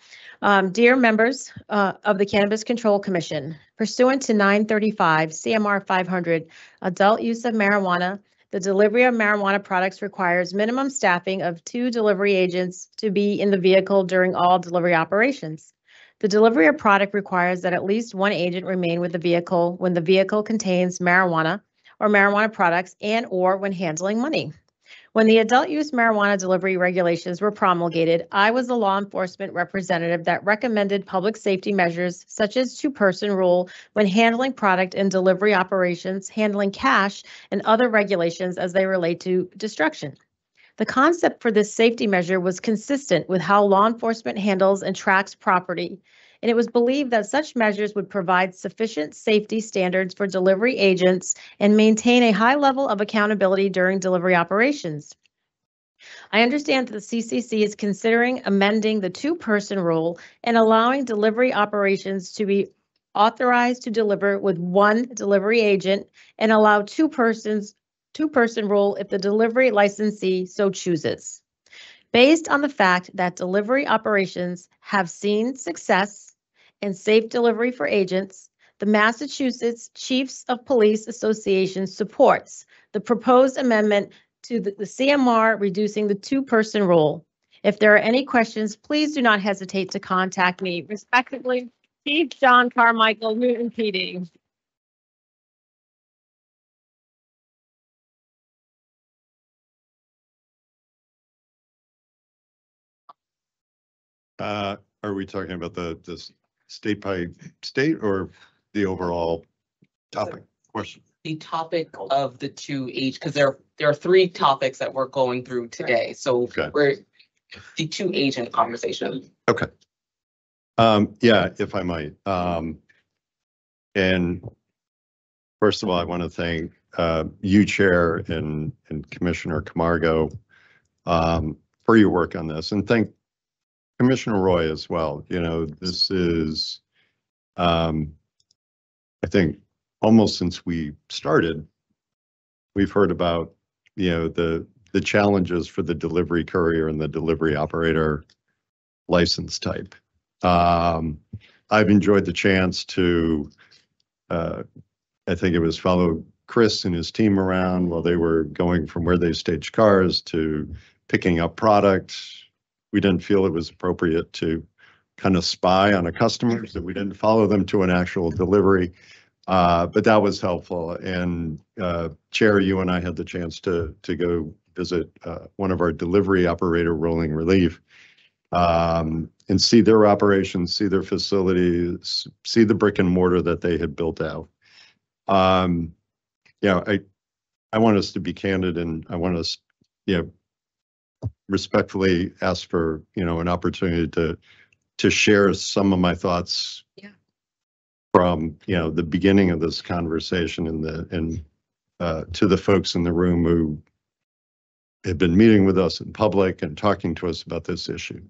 Dear members of the Cannabis Control Commission, pursuant to 935 CMR 500, adult use of marijuana, the delivery of marijuana products requires minimum staffing of 2 delivery agents to be in the vehicle during all delivery operations. The delivery of product requires that at least 1 agent remain with the vehicle when the vehicle contains marijuana or marijuana products and/or when handling money. When the adult use marijuana delivery regulations were promulgated, I was the law enforcement representative that recommended public safety measures such as 2-person rule when handling product and delivery operations, handling cash, and other regulations as they relate to destruction. The concept for this safety measure was consistent with how law enforcement handles and tracks property, and it was believed that such measures would provide sufficient safety standards for delivery agents and maintain a high level of accountability during delivery operations. I understand that the CCC is considering amending the 2-person rule and allowing delivery operations to be authorized to deliver with 1 delivery agent and allow 2-person rule if the delivery licensee so chooses. Based on the fact that delivery operations have seen success and safe delivery for agents, the Massachusetts Chiefs of Police Association supports the proposed amendment to the CMR reducing the 2-person rule. If there are any questions, please do not hesitate to contact me. Respectfully, Chief John Carmichael, Newton PD. Are we talking about the state by state or the overall topic question? The topic of the 2 age, because there are 3 topics that we're going through today. So we're the 2 agent conversation. Okay. Yeah, if I might. And first of all, I want to thank you, Chair, and Commissioner Camargo, for for your work on this, and thank Commissioner Roy as well. You know, this is, I think almost since we started, we've heard about, you know, the challenges for the delivery courier and the delivery operator license type. I've enjoyed the chance to, I think it was follow Chris and his team around while they were going from where they staged cars to picking up product. We didn't feel it was appropriate to kind of spy on a customer, so we didn't follow them to an actual delivery. But that was helpful. And Chair, you and I had the chance to go visit one of our delivery operator rolling relief and see their operations, see their facilities, see the brick and mortar that they had built out. You know, I want us to be candid, and I want us, you know, respectfully ask for, you know, an opportunity to share some of my thoughts from, you know, the beginning of this conversation and to the folks in the room who have been meeting with us in public and talking to us about this issue.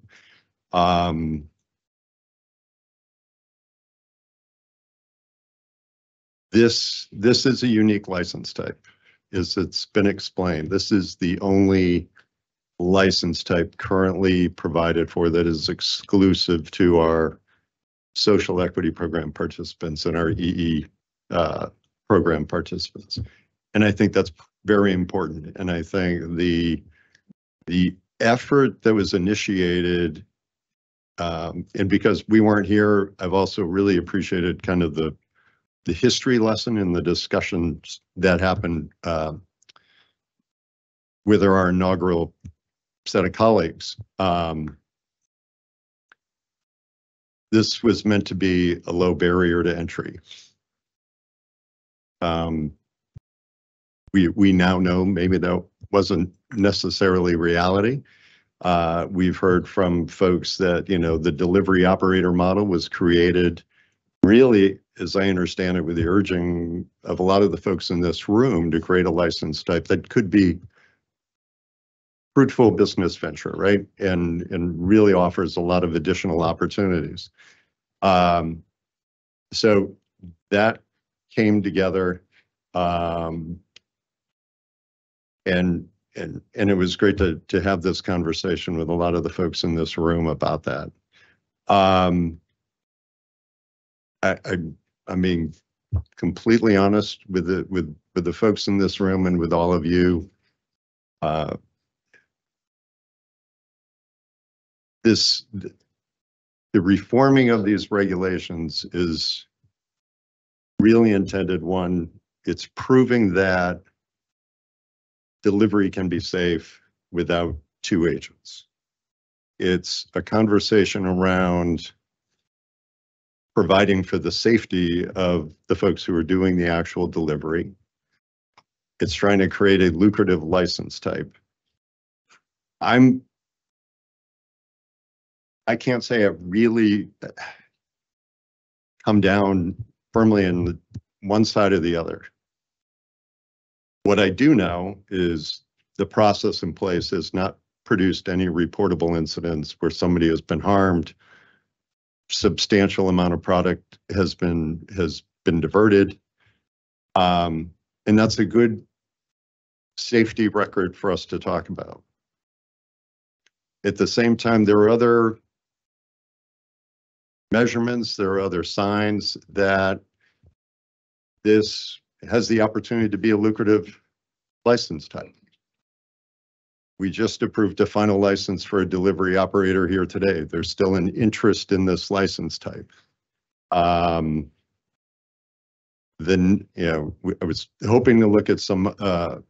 This is a unique license type, as it's been explained. This is the only license type currently provided for that is exclusive to our social equity program participants and our EE program participants. And I think that's very important. And I think the effort that was initiated, and because we weren't here, I've also really appreciated kind of the history lesson and the discussions that happened with our inaugural set of colleagues. This was meant to be a low barrier to entry. We now know maybe that wasn't necessarily reality. We've heard from folks that, you know, the delivery operator model was created really, as I understand it, with the urging of a lot of the folks in this room to create a license type that could be fruitful business venture, right? And really offers a lot of additional opportunities. So that came together, and it was great to have this conversation with a lot of the folks in this room about that. I mean, completely honest with the folks in this room and with all of you. The reforming of these regulations is really intended. One, it's proving that delivery can be safe without two agents. It's a conversation around providing for the safety of the folks who are doing the actual delivery. It's trying to create a lucrative license type. I can't say I've really come down firmly in one side or the other. What I do know is the process in place has not produced any reportable incidents where somebody has been harmed. Substantial amount of product has been diverted. And that's a good safety record for us to talk about. At the same time, there are other measurements, there are other signs that this has the opportunity to be a lucrative license type. We just approved a final license for a delivery operator here today. There's still an interest in this license type. Then, you know, I was hoping to look at some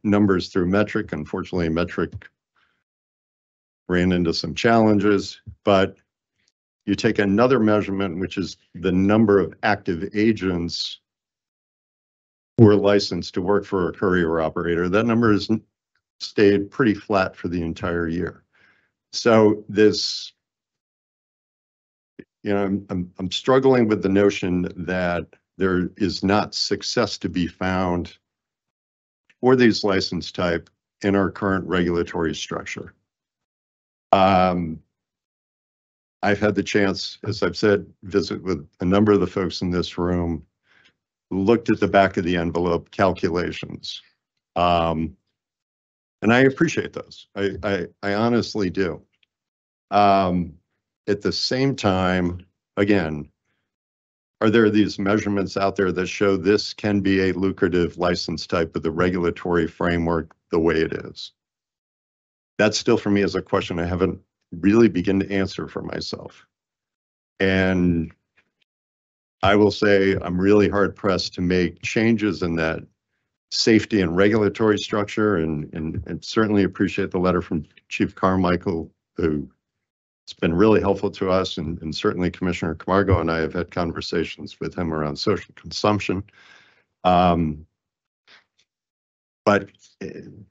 numbers through Metric. Unfortunately, Metric ran into some challenges, but you take another measurement, which is the number of active agents who are licensed to work for a courier operator. That number has stayed pretty flat for the entire year. So this, you know, I'm struggling with the notion that there is not success to be found for these license type in our current regulatory structure. I've had the chance, as I've said, visit with a number of the folks in this room, looked at the back of the envelope calculations. And I appreciate those. I honestly do. At the same time, again, are there these measurements out there that show this can be a lucrative license type with the regulatory framework the way it is? That still for me is a question I haven't really begun to answer for myself. And I will say I'm really hard pressed to make changes in that safety and regulatory structure, and certainly appreciate the letter from Chief Carmichael, who it's been really helpful to us, and certainly Commissioner Camargo and I have had conversations with him around social consumption. But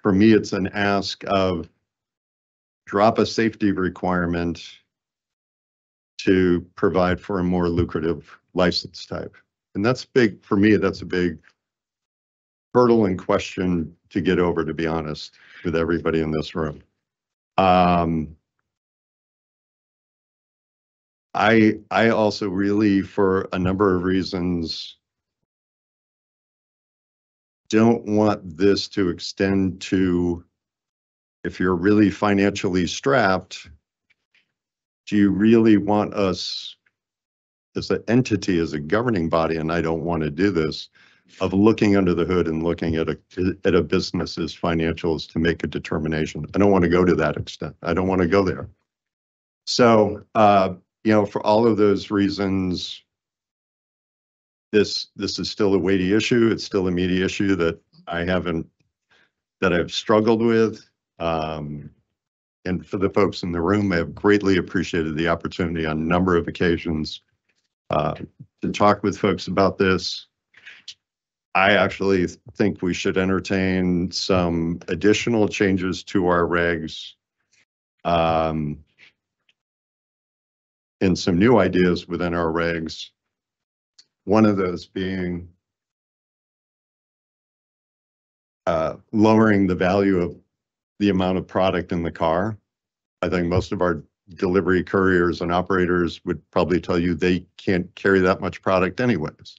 for me, it's an ask of drop a safety requirement to provide for a more lucrative license type. And that's big, for me, that's a big hurdle and question to get over, to be honest, with everybody in this room. I also really, for a number of reasons, don't want this to extend to, if you're really financially strapped, do you really want us as an entity, as a governing body, and I don't want to do this, of looking under the hood and looking at a business's financials to make a determination? I don't want to go to that extent. I don't want to go there. So, you know, for all of those reasons, this is still a weighty issue. It's still a meaty issue that I've struggled with. And for the folks in the room, I have greatly appreciated the opportunity on a number of occasions to talk with folks about this. I actually think we should entertain some additional changes to our regs, and some new ideas within our regs. One of those being lowering the value of the amount of product in the car. I think most of our delivery couriers and operators would probably tell you they can't carry that much product anyways.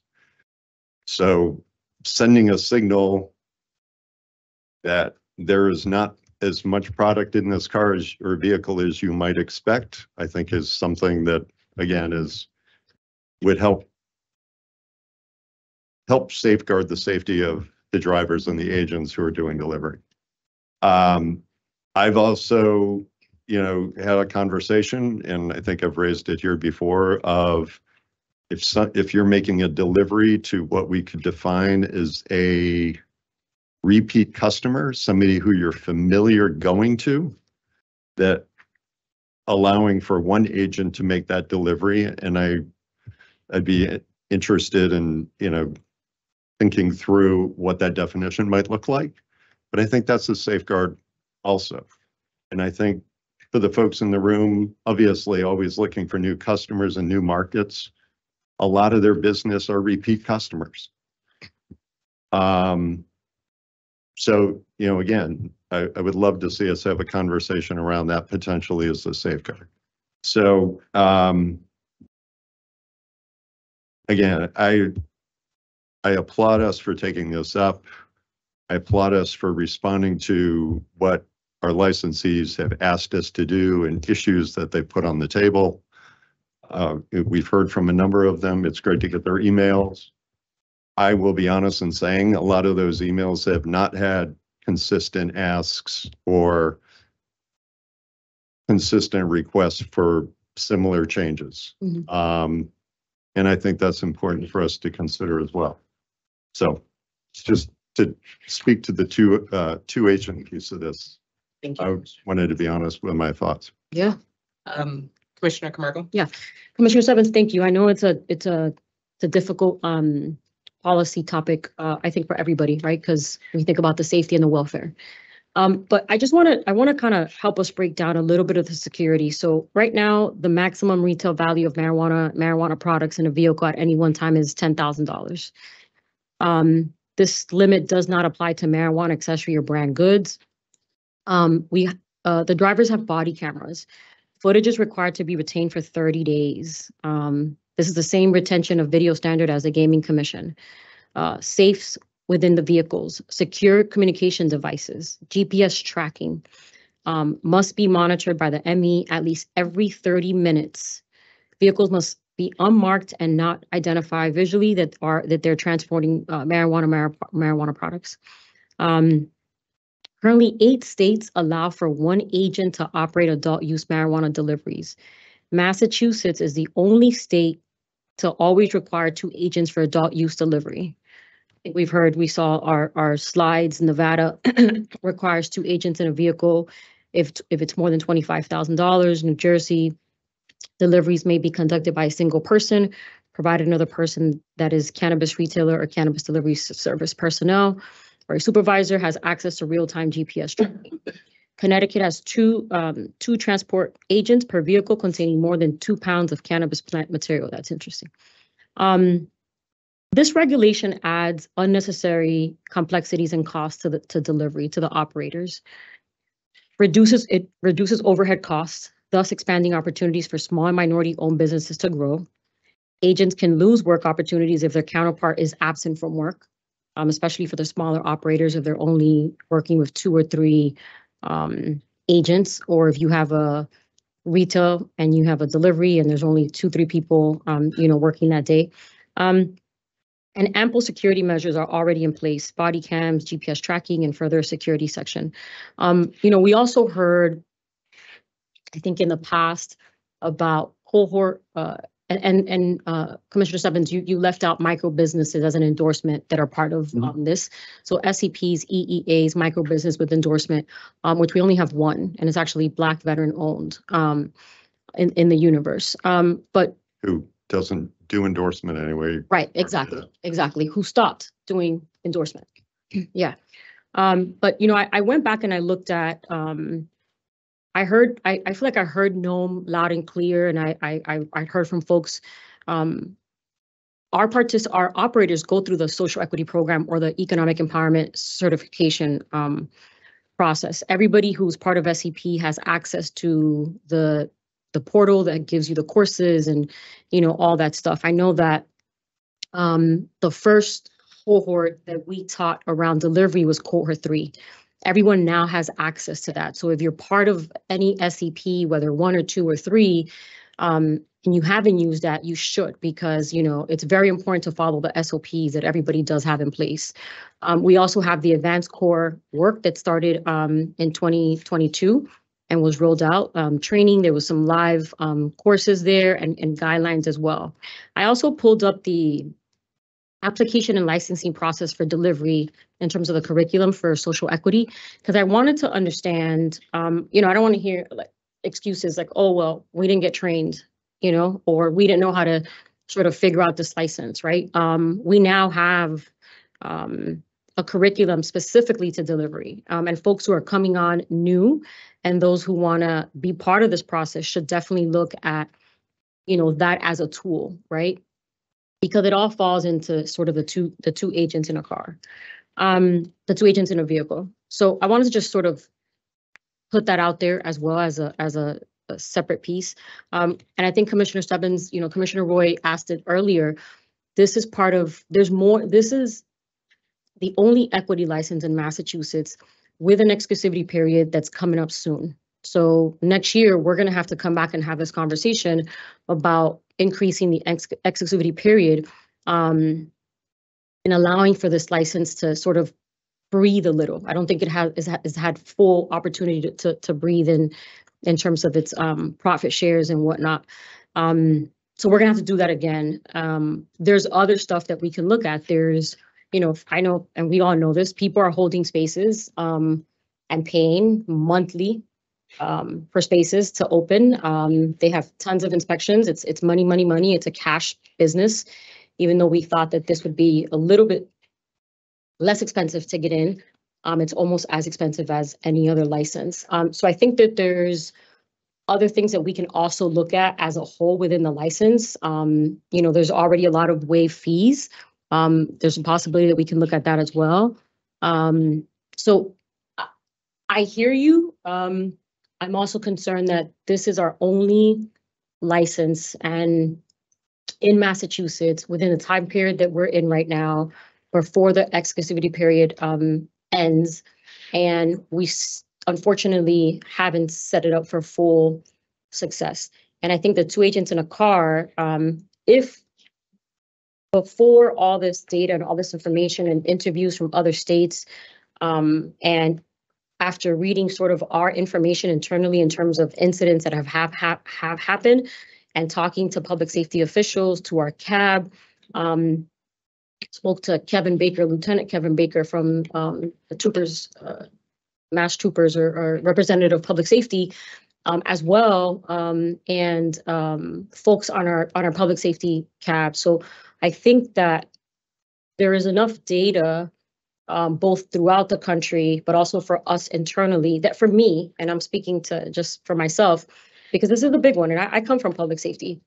So sending a signal that there is not as much product in this car or vehicle as you might expect, I think is something that, again, would help safeguard the safety of the drivers and the agents who are doing delivery. I've also, had a conversation, and I think I've raised it here before, of if you're making a delivery to what we could define as a repeat customer, somebody who you're familiar going to, that allowing for one agent to make that delivery, and I'd be interested in, thinking through what that definition might look like. But I think that's a safeguard also. And I think for the folks in the room, obviously always looking for new customers and new markets, a lot of their business are repeat customers. So, again, I would love to see us have a conversation around that potentially as a safeguard. So, again, I applaud us for taking this up. I applaud us for responding to what our licensees have asked us to do and issues that they put on the table. We've heard from a number of them. It's great to get their emails. I will be honest in saying a lot of those emails have not had consistent asks or consistent requests for similar changes. Mm-hmm. And I think that's important for us to consider as well. So just to speak to the two agent piece of this, Thank you. I wanted to be honest with my thoughts. Yeah. Commissioner Camargo? Yeah. Commissioner Stebbins, thank you. I know it's a difficult policy topic, I think, for everybody, right? Because we think about the safety and the welfare. But I want to kind of help us break down a little bit of the security. So right now, the maximum retail value of marijuana products in a vehicle at any one time is $10,000. This limit does not apply to marijuana accessory or brand goods. We the drivers have body cameras. Footage is required to be retained for 30 days. This is the same retention of video standard as the Gaming Commission. Safes within the vehicles, secure communication devices, GPS tracking, must be monitored by the ME at least every 30 minutes. Vehicles must be unmarked and not identify visually that they're transporting marijuana products. Currently, 8 states allow for 1 agent to operate adult use marijuana deliveries. Massachusetts is the only state to always require 2 agents for adult use delivery. I think we saw our slides. Nevada requires 2 agents in a vehicle if it's more than $25,000. New Jersey, deliveries may be conducted by a single person, provided another person that is cannabis retailer or cannabis delivery service personnel or a supervisor has access to real-time GPS tracking. Connecticut has two transport agents per vehicle containing more than 2 pounds of cannabis plant material. That's interesting. This regulation adds unnecessary complexities and costs to delivery to the operators. It reduces overhead costs, thus expanding opportunities for small and minority-owned businesses to grow. Agents can lose work opportunities if their counterpart is absent from work, especially for the smaller operators if they're only working with 2 or 3 agents, or if you have a retail and you have a delivery and there's only 2-3 people, working that day. And ample security measures are already in place: body cams, GPS tracking, and further security section. We also heard, I think in the past, about cohort, and Commissioner Stebbins, you left out micro businesses as an endorsement that are part of this. So SCPs, EEAs, micro business with endorsement, which we only have 1, and it's actually Black veteran owned in the universe. But who doesn't do endorsement anyway. Right, exactly. Who stopped doing endorsement. Yeah. But, I went back and I looked at, I feel like I heard NOM loud and clear, and I heard from folks, our operators go through the social equity program or the economic empowerment certification process. Everybody who's part of SEP has access to the portal that gives you the courses and, all that stuff. I know that the first cohort that we taught around delivery was cohort 3. Everyone now has access to that. So if you're part of any SEP, whether 1 or 2 or 3, and you haven't used that, you should, because, it's very important to follow the SOPs that everybody does have in place. We also have the advanced core work that started in 2022 and was rolled out. Training, there was some live courses there and guidelines as well. I also pulled up the application and licensing process for delivery in terms of the curriculum for social equity, because I wanted to understand, I don't want to hear excuses like, oh, well, we didn't get trained, or we didn't know how to sort of figure out this license, right? We now have a curriculum specifically to delivery, and folks who are coming on new and those who want to be part of this process should definitely look at, that as a tool, right? Because it all falls into sort of the two agents in a car, the 2 agents in a vehicle. So I wanted to just sort of put that out there as well as a separate piece. And I think Commissioner Stebbins, Commissioner Roy asked it earlier. This is part of, there's more, this is the only equity license in Massachusetts with an exclusivity period that's coming up soon. So next year, we're going to have to come back and have this conversation about increasing the exclusivity period and allowing for this license to sort of breathe a little. I don't think it has had full opportunity to breathe in terms of its profit shares and whatnot. So we're going to have to do that again. There's other stuff that we can look at. There's, I know, and we all know this, people are holding spaces and paying monthly for spaces to open. They have tons of inspections. It's money. It's a cash business, even though we thought that this would be a little bit less expensive to get in. It's almost as expensive as any other license. So I think that there's other things that we can also look at as a whole within the license. There's already a lot of waived fees. There's a possibility that we can look at that as well. So I hear you. I'm also concerned that this is our only license and in Massachusetts within the time period that we're in right now before the exclusivity period ends. And we unfortunately haven't set it up for full success. And I think the 2 agents in a car, if before all this data and all this information and interviews from other states, and after reading sort of our information internally in terms of incidents that have happened and talking to public safety officials, to our CAB, spoke to Kevin Baker, Lieutenant Kevin Baker from the troopers, Mass Troopers or representative of public safety as well, and folks on our public safety CAB. So I think that there is enough data both throughout the country, but also for us internally, that for me, and I'm speaking to just for myself, because this is the big one, and I come from public safety.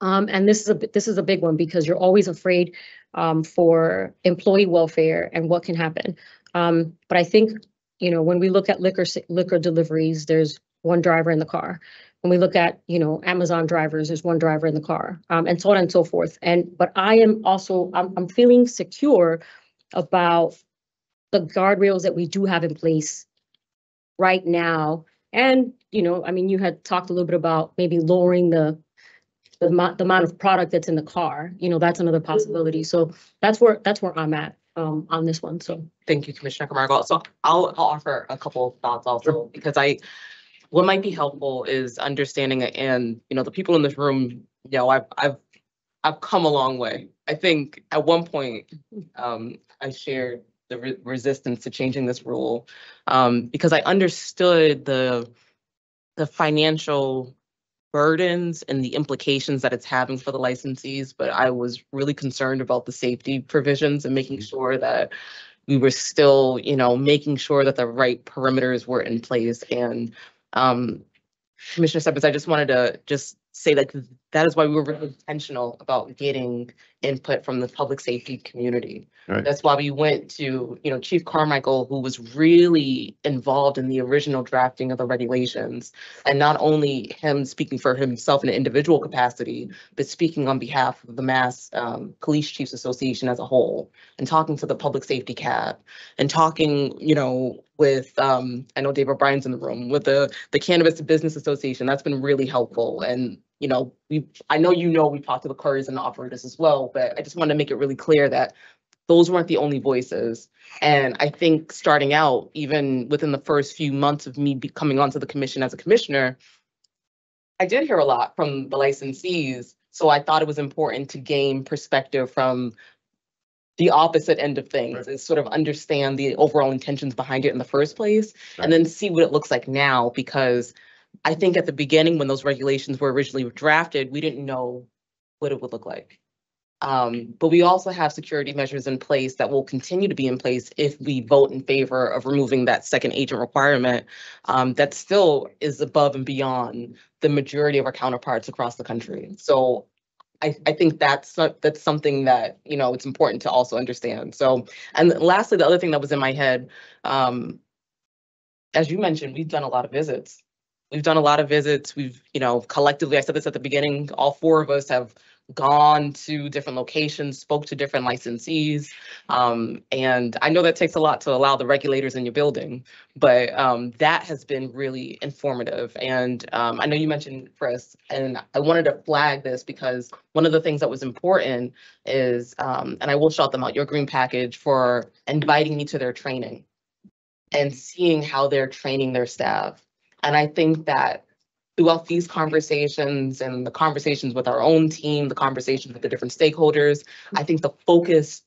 And this is a big one because you're always afraid for employee welfare and what can happen. But I think, you know, when we look at liquor deliveries, there's one driver in the car. When we look at, you know, Amazon drivers, there's one driver in the car, and so on and so forth. But I am also, I'm feeling secure about the guardrails that we do have in place right now. And, you know, I mean, you had talked a little bit about maybe lowering the amount of product that's in the car. You know, that's another possibility. So that's where I'm at on this one. So Thank you, Commissioner Camargo. So I'll offer a couple of thoughts also, because what might be helpful is understanding it, and, you know, the people in this room, you know, I've come a long way. I think at one point, I shared the resistance to changing this rule, because I understood the financial burdens and the implications that it's having for the licensees, but I was really concerned about the safety provisions and making sure that we were still, you know, making sure that the right perimeters were in place. And Commissioner Stebbins, I just wanted to just say that is why we were really intentional about getting input from the public safety community. Right. That's why we went to, you know, Chief Carmichael, who was really involved in the original drafting of the regulations, and not only him speaking for himself in an individual capacity, but speaking on behalf of the Mass Police Chiefs Association as a whole, and talking to the public safety CAB, and talking, you know, with I know Dave O'Brien's in the room, with the Cannabis Business Association. That's been really helpful. And, you know, I know, you know, we've talked to the couriers and the operators as well, but I just want to make it really clear that those weren't the only voices. And I think starting out, even within the first few months of me coming onto the commission as a commissioner, I did hear a lot from the licensees. So I thought it was important to gain perspective from the opposite end of things, is sort of understand the overall intentions behind it in the first place, and then see what it looks like now. Because I think at the beginning, when those regulations were originally drafted, we didn't know what it would look like. But we also have security measures in place that will continue to be in place if we vote in favor of removing that second agent requirement, that still is above and beyond the majority of our counterparts across the country. So I think that's something that, you know, it's important to also understand. So, and lastly, the other thing that was in my head, as you mentioned, we've done a lot of visits. We've, you know, collectively, I said this at the beginning, all four of us have gone to different locations, spoke to different licensees. And I know that takes a lot to allow the regulators in your building, but that has been really informative. And I know you mentioned Chris, and I wanted to flag this because one of the things that was important is, and I will shout them out, your green package for inviting me to their training and seeing how they're training their staff. And I think that throughout these conversations and the conversations with our own team, the conversations with the different stakeholders, I think the focus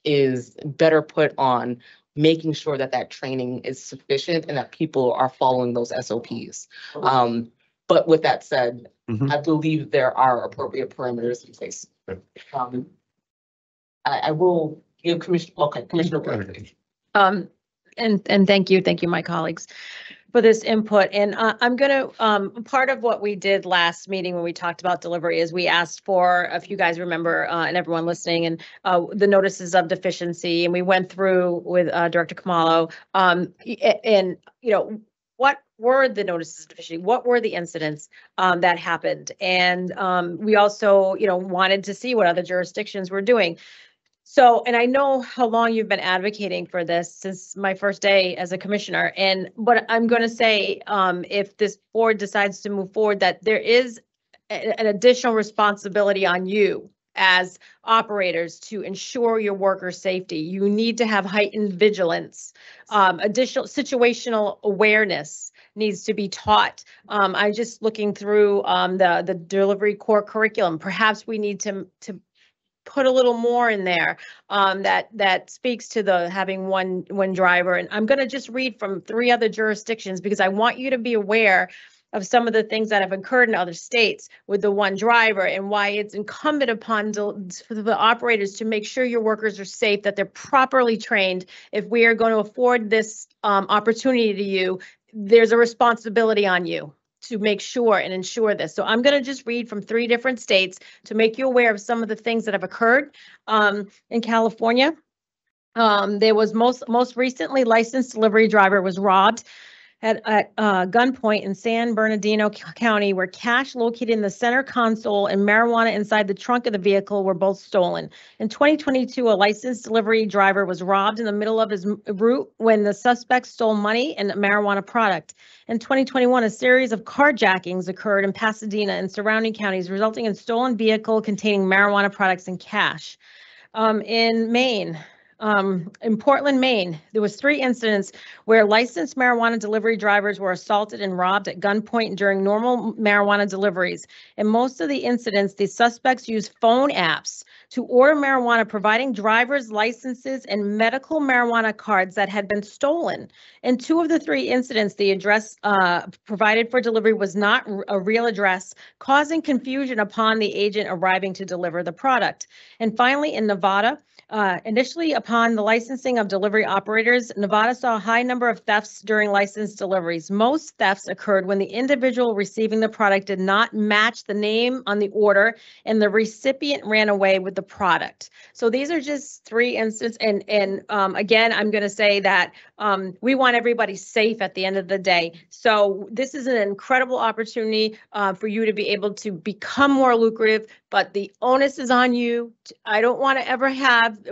is better put on making sure that that training is sufficient and that people are following those SOPs. But with that said, I believe there are appropriate parameters in place. I will give Commissioner Brady. And thank you, my colleagues, for this input. And I'm going to, part of what we did last meeting when we talked about delivery is we asked for, if you guys remember, and everyone listening, and the notices of deficiency, and we went through with Director Kamalo, and, you know, were the notices of deficiency? What were the incidents that happened? And we also, wanted to see what other jurisdictions were doing. So, and I know how long you've been advocating for this since my first day as a commissioner. And what I'm going to say, if this board decides to move forward, that there is an additional responsibility on you as operators to ensure your worker safety. You need to have heightened vigilance. Additional situational awareness needs to be taught. I'm just looking through the delivery core curriculum. Perhaps we need to put a little more in there that speaks to the having one driver. And I'm going to just read from 3 other jurisdictions because I want you to be aware of some of the things that have occurred in other states with the one driver and why it's incumbent upon the operators to make sure your workers are safe, that they're properly trained. If we are going to afford this opportunity to you, there's a responsibility on you to make sure and ensure this. So I'm going to just read from 3 different states to make you aware of some of the things that have occurred in California. There was most recently, licensed delivery driver was robbed at gunpoint in San Bernardino County, where cash located in the center console and marijuana inside the trunk of the vehicle were both stolen. In 2022, a licensed delivery driver was robbed in the middle of his route when the suspect stole money and a marijuana product. In 2021, a series of carjackings occurred in Pasadena and surrounding counties, resulting in stolen vehicle containing marijuana products and cash. In Maine, in Portland, Maine, there was 3 incidents where licensed marijuana delivery drivers were assaulted and robbed at gunpoint during normal marijuana deliveries. In most of the incidents, the suspects used phone apps to order marijuana, providing drivers licenses and medical marijuana cards that had been stolen. In 2 of the 3 incidents, the address provided for delivery was not a real address, causing confusion upon the agent arriving to deliver the product. And finally, in Nevada, initially upon the licensing of delivery operators, Nevada saw a high number of thefts during licensed deliveries. Most thefts occurred when the individual receiving the product did not match the name on the order and the recipient ran away with the product. So these are just 3 instances. And again, I'm going to say that we want everybody safe at the end of the day. So this is an incredible opportunity for you to be able to become more lucrative, but the onus is on you. I don't want to ever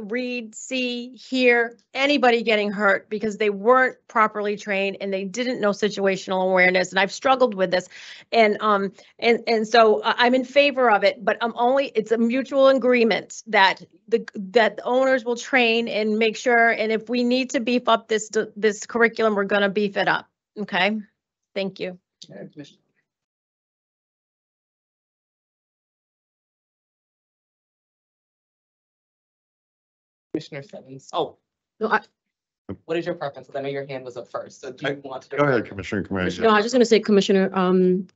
read, see, hear anybody getting hurt because they weren't properly trained and they didn't know situational awareness. And I've struggled with this. And so I'm in favor of it, but it's a mutual agreement that the owners will train and make sure. And if we need to beef up this curriculum, we're going to beef it up. Okay. Thank you. Commissioner Stebbins. No, What is your preference? 'Cause I know your hand was up first. So do you want to? Go ahead, Commissioner Kamara. no, I was just going to say, Commissioner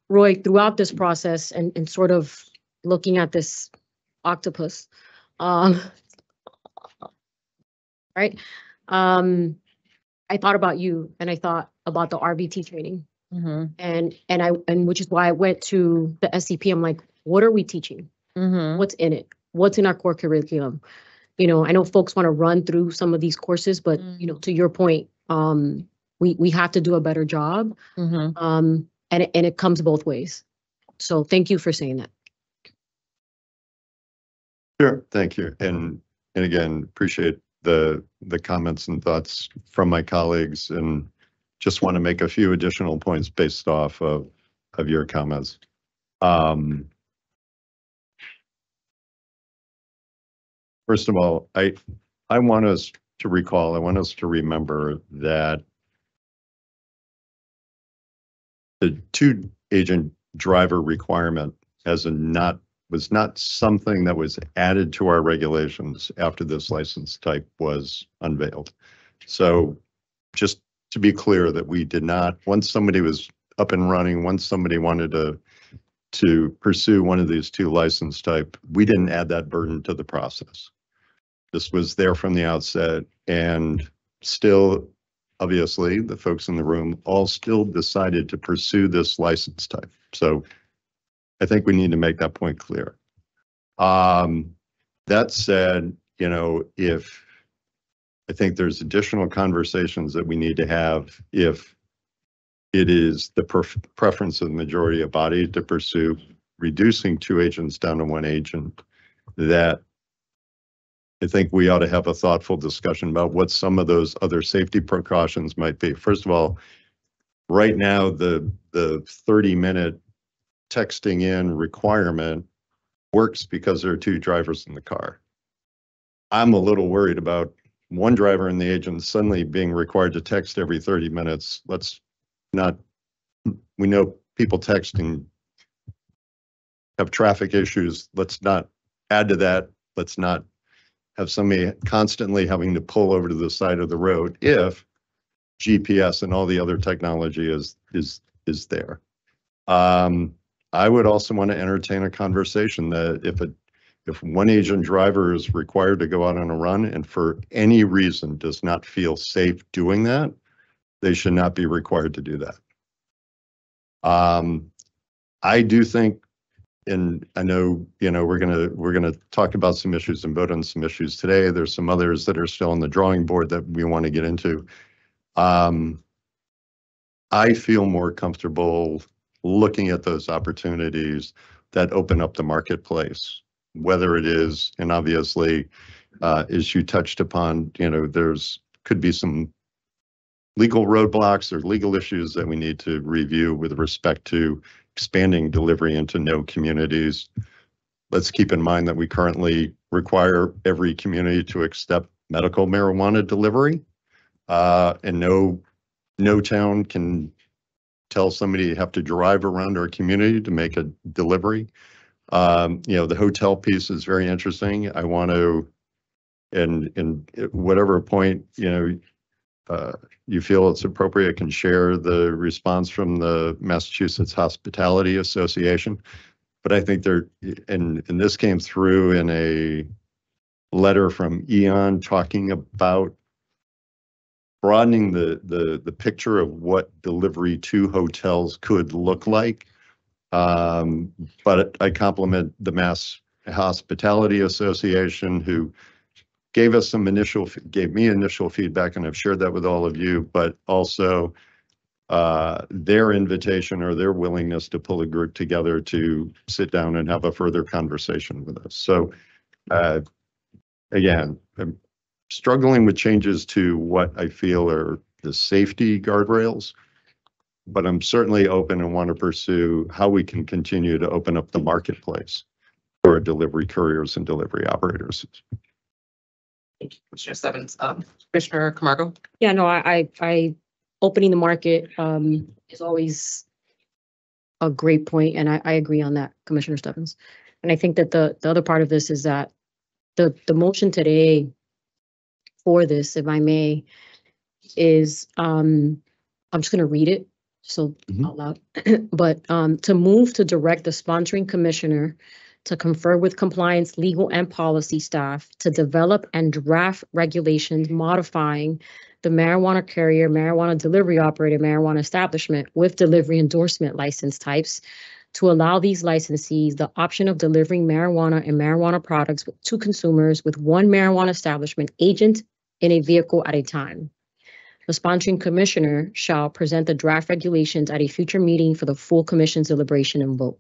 Roy, throughout this process and sort of looking at this octopus, right? I thought about you and I thought about the RVT training. And which is why I went to the SCP. I'm like, what are we teaching? What's in it? What's in our core curriculum? I know folks want to run through some of these courses, but to your point, we have to do a better job. And it comes both ways. So thank you for saying that. Sure, thank you. And again, appreciate the comments and thoughts from my colleagues, and just want to make a few additional points based off of your comments. First of all, I want us to remember that the 2 agent driver requirement was not something that was added to our regulations after this license type was unveiled. So just to be clear that we did not, once somebody was up and running, once somebody wanted to pursue one of these 2 license type, we didn't add that burden to the process. This was there from the outset, and still, obviously, the folks in the room all still decided to pursue this license type. So I think we need to make that point clear. That said, if I think there's additional conversations that we need to have if it is the preference of the majority of body to pursue reducing 2 agents down to 1 agent, that I think we ought to have a thoughtful discussion about what some of those other safety precautions might be. First of all, right now, the 30-minute texting in requirement works because there are 2 drivers in the car. I'm a little worried about one driver and the agent suddenly being required to text every 30 minutes. Let's not, we know people texting have traffic issues. Let's not add to that. Let's not have somebody constantly having to pull over to the side of the road if GPS and all the other technology is there. I would also want to entertain a conversation that if 1 agent driver is required to go out on a run and for any reason does not feel safe doing that, they should not be required to do that. I do think, and I know, we're gonna talk about some issues and vote on some issues today. There's some others that are still on the drawing board that we want to get into. I feel more comfortable looking at those opportunities that open up the marketplace, whether it is, and obviously, as you touched upon, there's could be some legal roadblocks or legal issues that we need to review with respect to expanding delivery into no communities. Let's keep in mind that we currently require every community to accept medical marijuana delivery, and no town can tell somebody you have to drive around our community to make a delivery. The hotel piece is very interesting. I want to, and at whatever point, you feel it's appropriate, I can share the response from the Massachusetts Hospitality Association. But I think and this came through in a letter from Eon talking about broadening the picture of what delivery to hotels could look like. But I compliment the Mass Hospitality Association, who gave me initial feedback, and I've shared that with all of you, but also their invitation or their willingness to pull a group together to sit down and have a further conversation with us. So again, I'm struggling with changes to what I feel are the safety guardrails, but I'm certainly open and want to pursue how we can continue to open up the marketplace for delivery couriers and delivery operators. Thank you, Commissioner Stebbins. Commissioner Camargo? Yeah, no, I opening the market is always a great point, and I agree on that, Commissioner Stebbins. And I think that the other part of this is that the motion today for this, if I may, is I'm just going to read it so out loud. But to move to direct the sponsoring commissioner to confer with compliance, legal, and policy staff to develop and draft regulations modifying the marijuana carrier, marijuana delivery operator, marijuana establishment with delivery endorsement license types to allow these licensees the option of delivering marijuana and marijuana products to consumers with 1 marijuana establishment agent in a vehicle at a time. The sponsoring commissioner shall present the draft regulations at a future meeting for the full commission's deliberation and vote.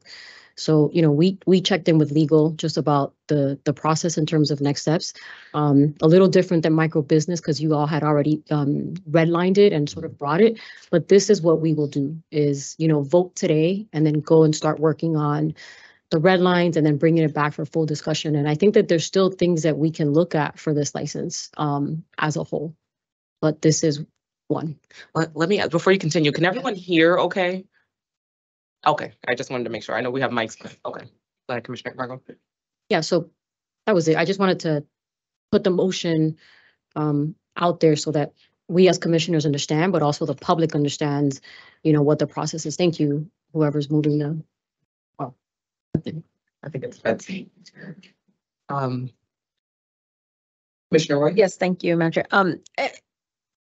So, we checked in with legal just about the process in terms of next steps. A little different than micro business because you all had already redlined it and sort of brought it. But this is what we will do is, vote today and then go and start working on the red lines and then bringing it back for full discussion. And I think that there's still things that we can look at for this license as a whole. But this is one. Let me, before you continue, can everyone hear okay? Okay, I just wanted to make sure. I know we have mics. Okay, go ahead, Commissioner Camargo. Yeah, so that was it. I just wanted to put the motion out there so that we as commissioners understand, but also the public understands, what the process is. Thank you, whoever's moving the. Well, I think it's Betsy. Commissioner Roy? Yes, thank you, Madam Chair.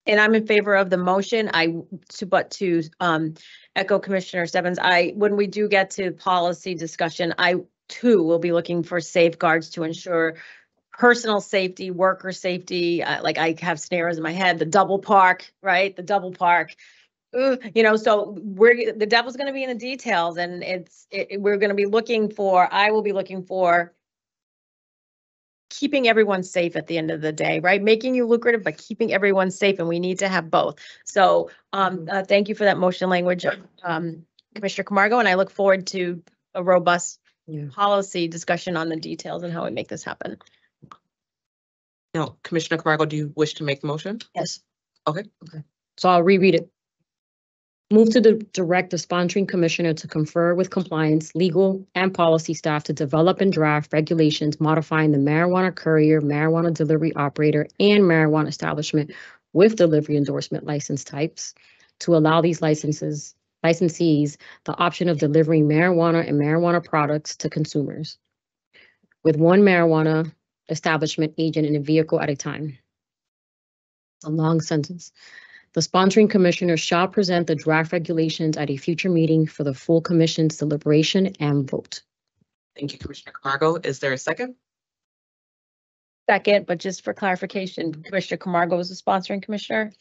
And I'm in favor of the motion. To echo Commissioner Stebbins, when we do get to policy discussion, I too will be looking for safeguards to ensure personal safety, worker safety. Like I have scenarios in my head, the double park, right? The double park. you know, so the devil's gonna be in the details, and we're gonna be looking for, I will be looking for keeping everyone safe at the end of the day, right? Making you lucrative, but keeping everyone safe, and we need to have both. So, thank you for that motion language, Commissioner Camargo, and I look forward to a robust policy discussion on the details and how we make this happen. No, Commissioner Camargo, do you wish to make the motion? Yes. Okay. So I'll reread it. Move to direct the sponsoring commissioner to confer with compliance, legal, and policy staff to develop and draft regulations modifying the marijuana courier, marijuana delivery operator, and marijuana establishment with delivery endorsement license types to allow these licensees the option of delivering marijuana and marijuana products to consumers with one marijuana establishment agent in a vehicle at a time. A long sentence. The sponsoring commissioner shall present the draft regulations at a future meeting for the full commission's deliberation and vote. Thank you, Commissioner Camargo. Is there a second? Second, but just for clarification, Commissioner Camargo is the sponsoring commissioner?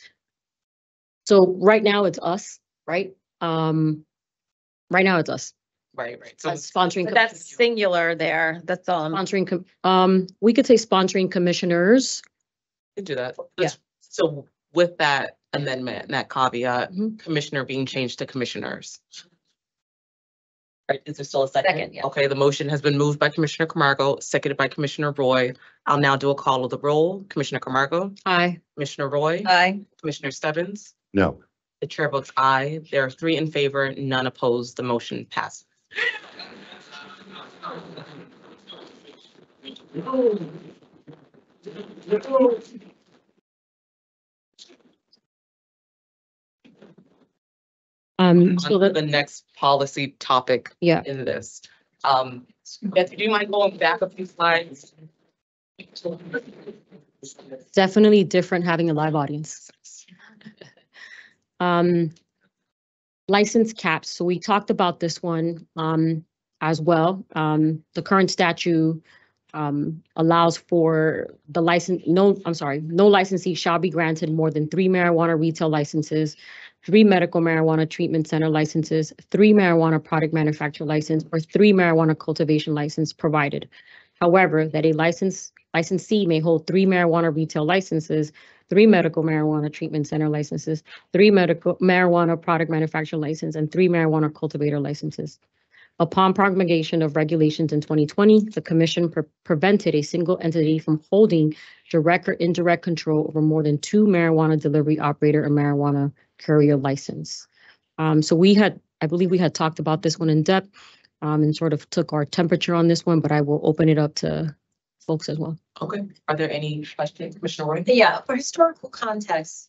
So right now it's us, right? Right now it's us. Right. So As sponsoring. But that's singular there. That's all. Sponsoring, we could say sponsoring commissioners. we can do that. Yeah. So with that amendment and that caveat, Mhm. commissioner being changed to commissioners. Right, is there still a second? Second, yeah. Okay, the motion has been moved by Commissioner Camargo, seconded by Commissioner Roy. I'll now do a call of the roll. Commissioner Camargo, Aye. Commissioner Roy, Aye. Commissioner Stebbins. No. The chair votes aye. There are 3 in favor, none opposed. The motion passes. So On to that, the next policy topic yeah, in this. Beth, do you mind going back a few slides? definitely different having a live audience. License caps. So we talked about this one as well. The current statute allows for the no licensee shall be granted more than 3 marijuana retail licenses, 3 medical marijuana treatment center licenses, 3 marijuana product manufacturer license, or 3 marijuana cultivation license provided. However, that a licensee may hold 3 marijuana retail licenses, 3 medical marijuana treatment center licenses, 3 medical marijuana product manufacturer license, and 3 marijuana cultivator licenses. Upon promulgation of regulations in 2020, the commission prevented a single entity from holding direct or indirect control over more than 2 marijuana delivery operator or marijuana courier license. So I believe we had talked about this one in depth and sort of took our temperature on this one, but I will open it up to folks as well. Okay, are there any questions, Commissioner Roy? Yeah, for historical context,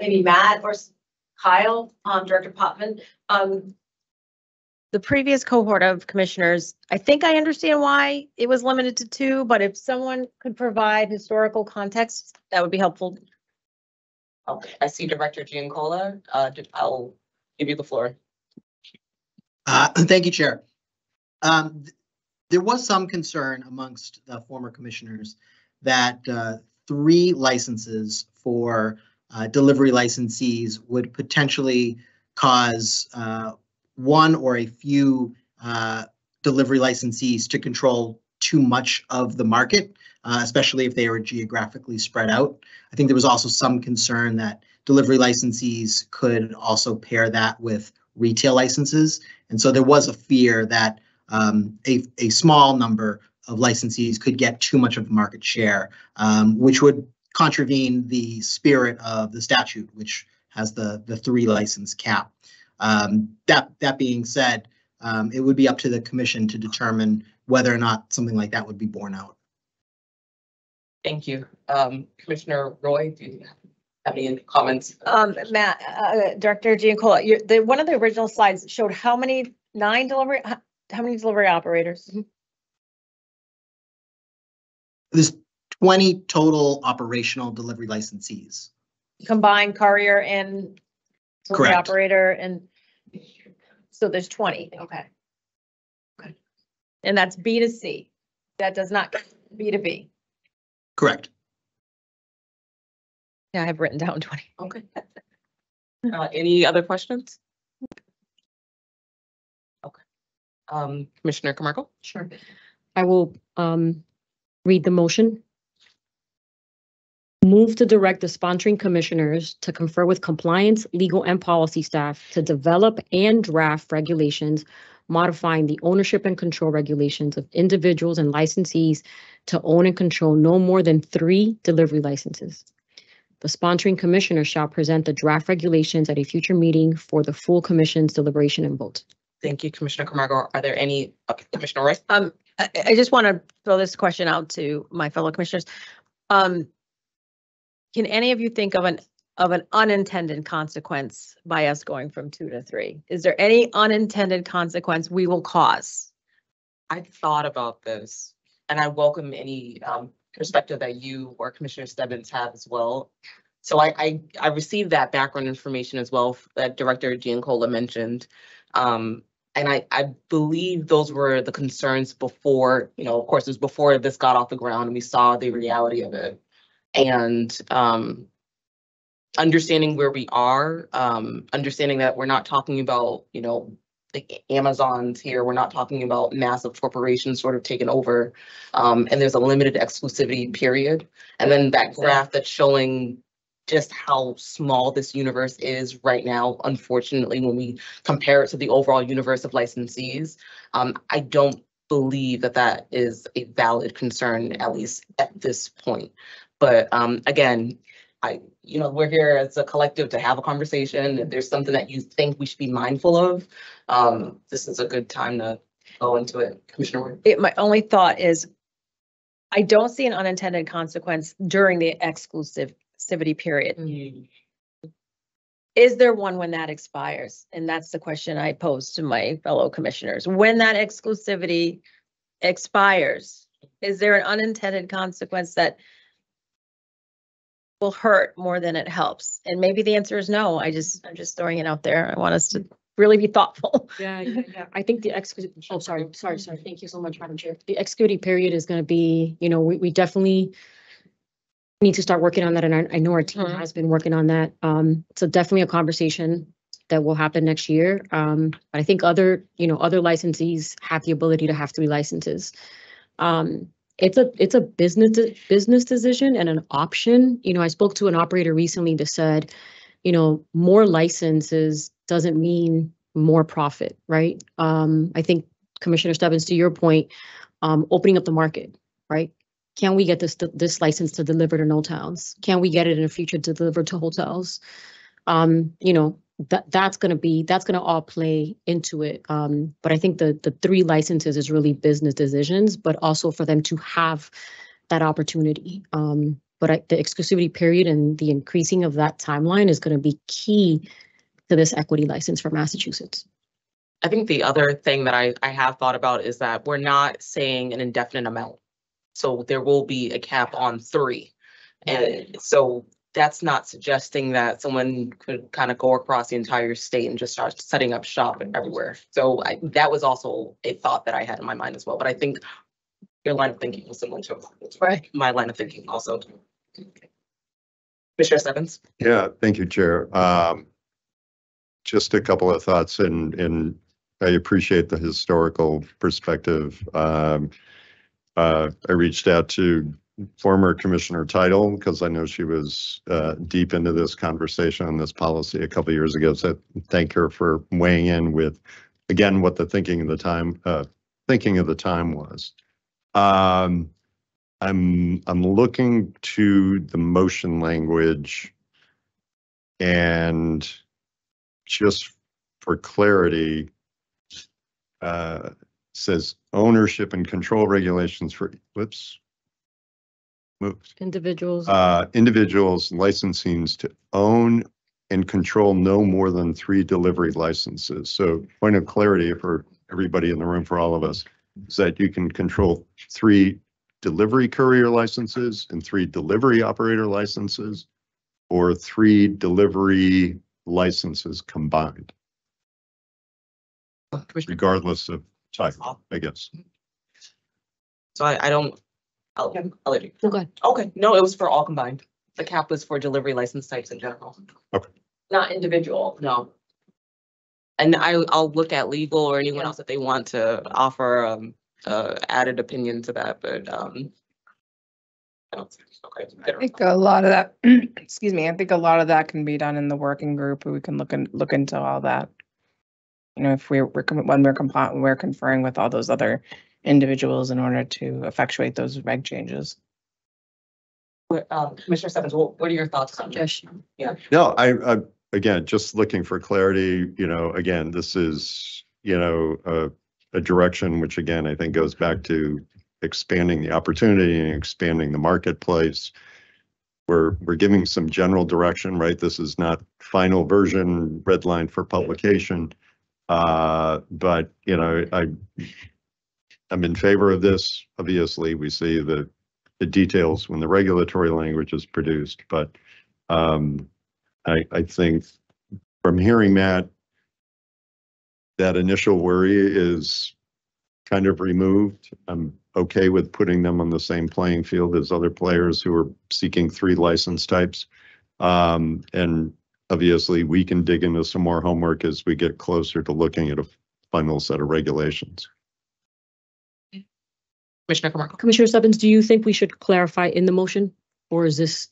maybe Matt or Kyle, Director Potman, the previous cohort of commissioners, I think I understand why it was limited to 2, but if someone could provide historical context, that would be helpful. Okay, I see Director Giancola. I'll give you the floor. Thank you, Chair. There was some concern amongst the former commissioners that 3 licenses for delivery licensees would potentially cause one or a few delivery licensees to control too much of the market, especially if they were geographically spread out. I think there was also some concern that delivery licensees could also pair that with retail licenses. And so there was a fear that a small number of licensees could get too much of the market share, which would contravene the spirit of the statute, which has the 3 license cap. That being said, it would be up to the commission to determine whether or not something like that would be borne out. Thank you. Commissioner Roy, do you have any comments? Matt, Director Giancola, one of the original slides showed how many delivery operators? There's 20 total operational delivery licensees. Combined courier and delivery Correct. operator, and so there's 20. Okay. And that's B2C. That does not B2B. Correct. Yeah, I've written down 20. Okay. Any other questions? Okay. Commissioner Camargo? Sure. I will read the motion. Move to direct the sponsoring commissioners to confer with compliance, legal, and policy staff to develop and draft regulations modifying the ownership and control regulations of individuals and licensees to own and control no more than 3 delivery licenses. The sponsoring commissioner shall present the draft regulations at a future meeting for the full commission's deliberation and vote. Thank you, Commissioner Camargo. Are there any, Commissioner Roy? I just want to throw this question out to my fellow commissioners. Can any of you think of an unintended consequence by us going from 2 to 3? Is there any unintended consequence we will cause? I thought about this and I welcome any perspective that you or Commissioner Stebbins have as well. So I received that background information as well that Director Giancola mentioned. And I believe those were the concerns before, of course, it was before this got off the ground and we saw the reality of it. And understanding where we are, understanding that we're not talking about, the Amazons here, we're not talking about massive corporations sort of taking over, and there's a limited exclusivity period. And then that graph that's showing just how small this universe is right now, unfortunately, when we compare it to the overall universe of licensees, I don't believe that is a valid concern, at least at this point. But again, we're here as a collective to have a conversation. If there's something that you think we should be mindful of, this is a good time to go into it. Commissioner Ward? My only thought is, I don't see an unintended consequence during the exclusivity period. Is there one when that expires? And that's the question I pose to my fellow commissioners. When that exclusivity expires, is there an unintended consequence that will hurt more than it helps? And maybe the answer is no. I'm just throwing it out there. I want us to really be thoughtful. Yeah. I think the sorry. Thank you so much, Madam Chair. The exclusivity period is going to be, we definitely need to start working on that. And I know our team has been working on that. So definitely a conversation that will happen next year. But I think other licensees have the ability to have 3 licenses. It's a business decision and an option. I spoke to an operator recently that said, more licenses doesn't mean more profit, right? I think Commissioner Stebbins, to your point, opening up the market, right? Can we get this license to deliver to no towns? Can we get it in the future to deliver to hotels? That's going to all play into it. But I think the 3 licenses is really business decisions, but also for them to have that opportunity. But the exclusivity period and the increasing of that timeline is going to be key to this equity license for Massachusetts. I think the other thing that I have thought about is that we're not saying an indefinite amount. So there will be a cap on 3. And so that's not suggesting that someone could kind of go across the entire state and just start setting up shop everywhere. So that was also a thought that I had in my mind as well. But I think your line of thinking was similar to my line of thinking also. Commissioner Stebbins? Yeah, thank you, Chair. Just a couple of thoughts, and I appreciate the historical perspective. I reached out to former Commissioner Title because I know she was deep into this conversation on this policy a couple of years ago. So thank her for weighing in with, again, what the thinking of the time was. I'm looking to the motion language, and just for clarity, says ownership and control regulations for, Individuals. Individuals licensing to own and control no more than 3 delivery licenses. So point of clarity for everybody in the room, for all of us, is that you can control 3 delivery courier licenses and 3 delivery operator licenses, or 3 delivery licenses combined, regardless of type, I guess. So I don't. I'll let you. No, go ahead. Okay, no, it was for all combined. The cap was for delivery license types in general. Okay. not individual. No. And I'll look at legal or anyone else if they want to offer added opinion to that, but okay. I think a lot of that, excuse me, I think a lot of that can be done in the working group. We can look into all that. You know, if when we're conferring with all those other individuals in order to effectuate those reg changes. Commissioner Stebbins, what are your thoughts on this? Yeah. No, I again, just looking for clarity, you know, again, this is, you know, a direction which again, I think goes back to expanding the opportunity and expanding the marketplace. We're giving some general direction, right? This is not final version, red line for publication. But, you know, I'm in favor of this. Obviously, we see the details when the regulatory language is produced, but I think from hearing that initial worry is kind of removed. I'm okay with putting them on the same playing field as other players who are seeking 3 license types. And obviously, we can dig into some more homework as we get closer to looking at a final set of regulations. Commissioner Camargo. Commissioner Stebbins, do you think we should clarify in the motion, or is this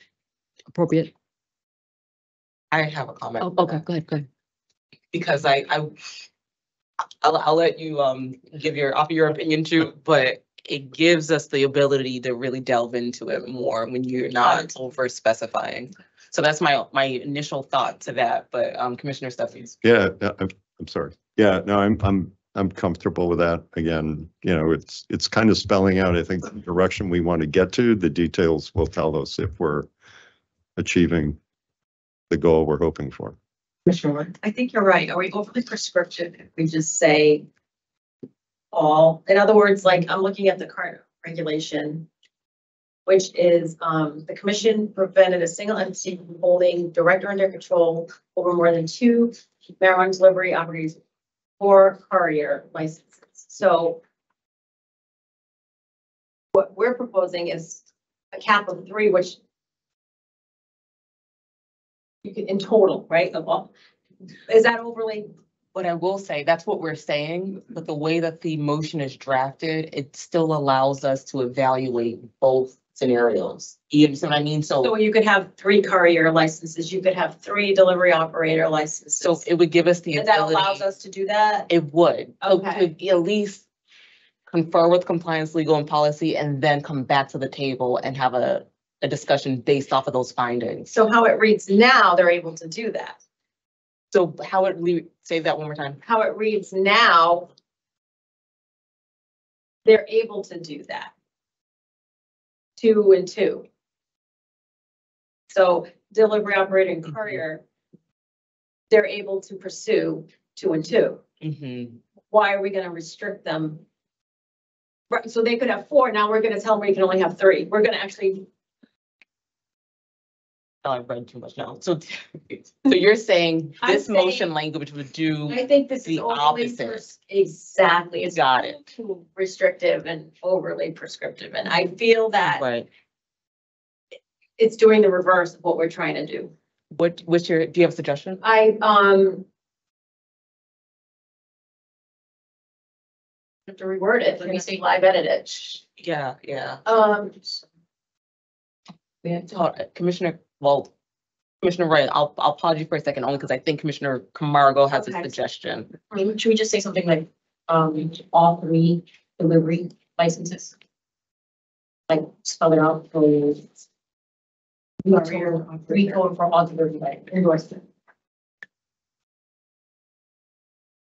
appropriate? I have a comment. Oh, okay, go ahead. Because I'll let you offer your opinion too, but it gives us the ability to really delve into it more when you're not over specifying. So that's my initial thought to that, but Commissioner Stephens. Yeah, I'm sorry. Yeah, no, I'm comfortable with that. Again, you know, it's kind of spelling out, I think, the direction we want to get to. The details will tell us if we're achieving the goal we're hoping for. I think you're right. Are we overly prescriptive if we just say all? In other words, like I'm looking at the current regulation, which is the commission prevented a single entity from holding direct or indirect control over more than 2 marijuana delivery operators or courier licenses. So what we're proposing is a cap of 3, which you can in total, right? Of all, is that overly? But I will say, that's what we're saying, but the way that the motion is drafted, it still allows us to evaluate both scenarios. You understand what I mean? So you could have 3 courier licenses, you could have 3 delivery operator licenses. So it would give us the And that ability. allows us to do that? It would. So Okay. to at least confer with compliance, legal and policy, and then come back to the table and have a discussion based off of those findings. So how it reads now, they're able to do that. So how it say that one more time? How it reads now, they're able to do that. 2 and 2. So delivery operator and courier, they're able to pursue 2 and 2. Mm-hmm. Why are we going to restrict them? Right, so they could have 4. Now we're going to tell them we can only have 3. We're going to actually. I've read too much now. So you're saying I'm this saying- motion language would do, I think this is the overly opposite. Exactly. It's Got it. too restrictive and overly prescriptive. And I feel that right? it's doing the reverse of what we're trying to do. Do you have a suggestion? I have to reword it. Let me see, live edit it. Yeah. Commissioner Wright, I'll pause you for a second only because I think Commissioner Camargo has a Okay. suggestion. Should we just say something like, all 3 delivery licenses? Like spell it out for. Three code for all delivery endorsement.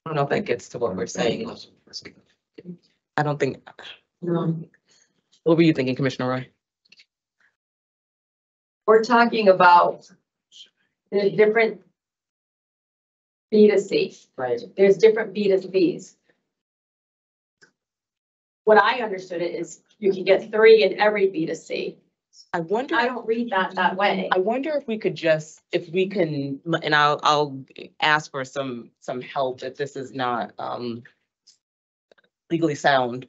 I don't know if that gets to what we're saying. I don't think. What were you thinking, Commissioner Roy? We're talking about the different B2C. Right. There's different B2Bs. What I understood it is you can get 3 in every B2C. I wonder. I don't read that way. I wonder if we could if we can, and I'll ask for some help if this is not legally sound.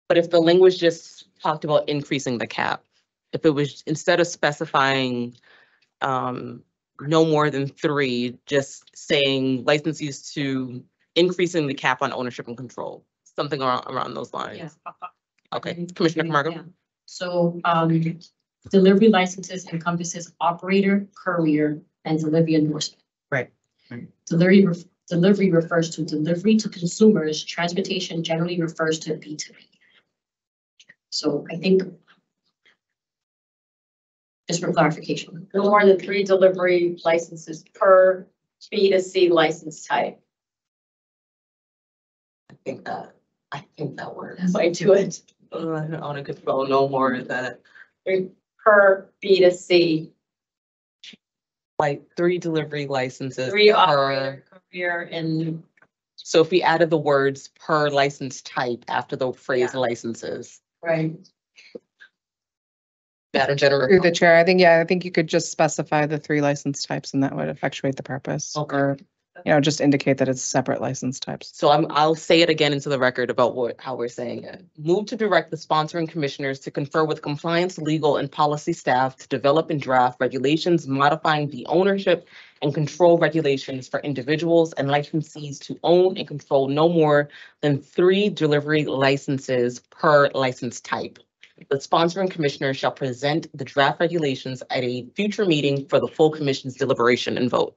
But if the language just talked about increasing the cap, if it was instead of specifying no more than 3, just saying licensees to increasing the cap on ownership and control, something around those lines. Yeah. Okay, Commissioner Camargo? Yeah. So, delivery licenses encompasses operator, courier, and delivery endorsement. Right. Delivery refers to delivery to consumers. Transportation generally refers to B2B. So I think, just for clarification. No more than 3 delivery licenses per B2C license type. I think that works. That might do it. On a control, no more than, Per B2C, like 3 delivery licenses 3 per. operator, courier, and So if we added the words per license type after the phrase Yeah. licenses. right. Madam General. Through the chair, I think you could just specify the 3 license types and that would effectuate the purpose. Okay. Or, just indicate that it's separate license types. So I'll say it again into the record about how we're saying it. Move to direct the sponsoring commissioners to confer with compliance, legal, and policy staff to develop and draft regulations modifying the ownership and control regulations for individuals and licensees to own and control no more than 3 delivery licenses per license type. The sponsoring commissioner shall present the draft regulations at a future meeting for the full commission's deliberation and vote.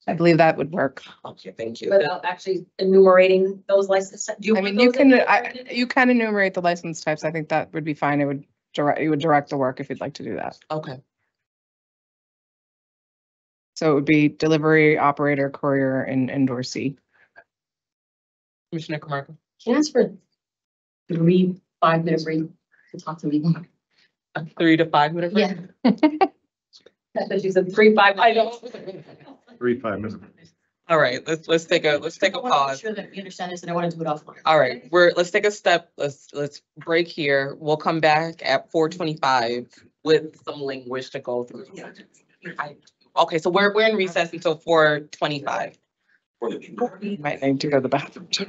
I believe that would work. Okay, thank you. Without actually enumerating those licenses. Do you I want mean, you those in can, there? you can enumerate the license types. I think that would be fine. You would direct the work if you'd like to do that. Okay. So it would be delivery, operator, courier, and endorsee. Commissioner Camargo. Can I ask for 3 5-minute break to talk to me? A 3 to 5 minute break? Yeah. That's what you said, 3, 5. I know. 3 5 minutes. All right, let's take a I want to make pause. sure that we understand this and I want to do it offline. All right, let's take a step. Let's break here. We'll come back at 4:25 with some language to go through. Okay, so we're in recess until 4:25. You might need to go to the bathroom too.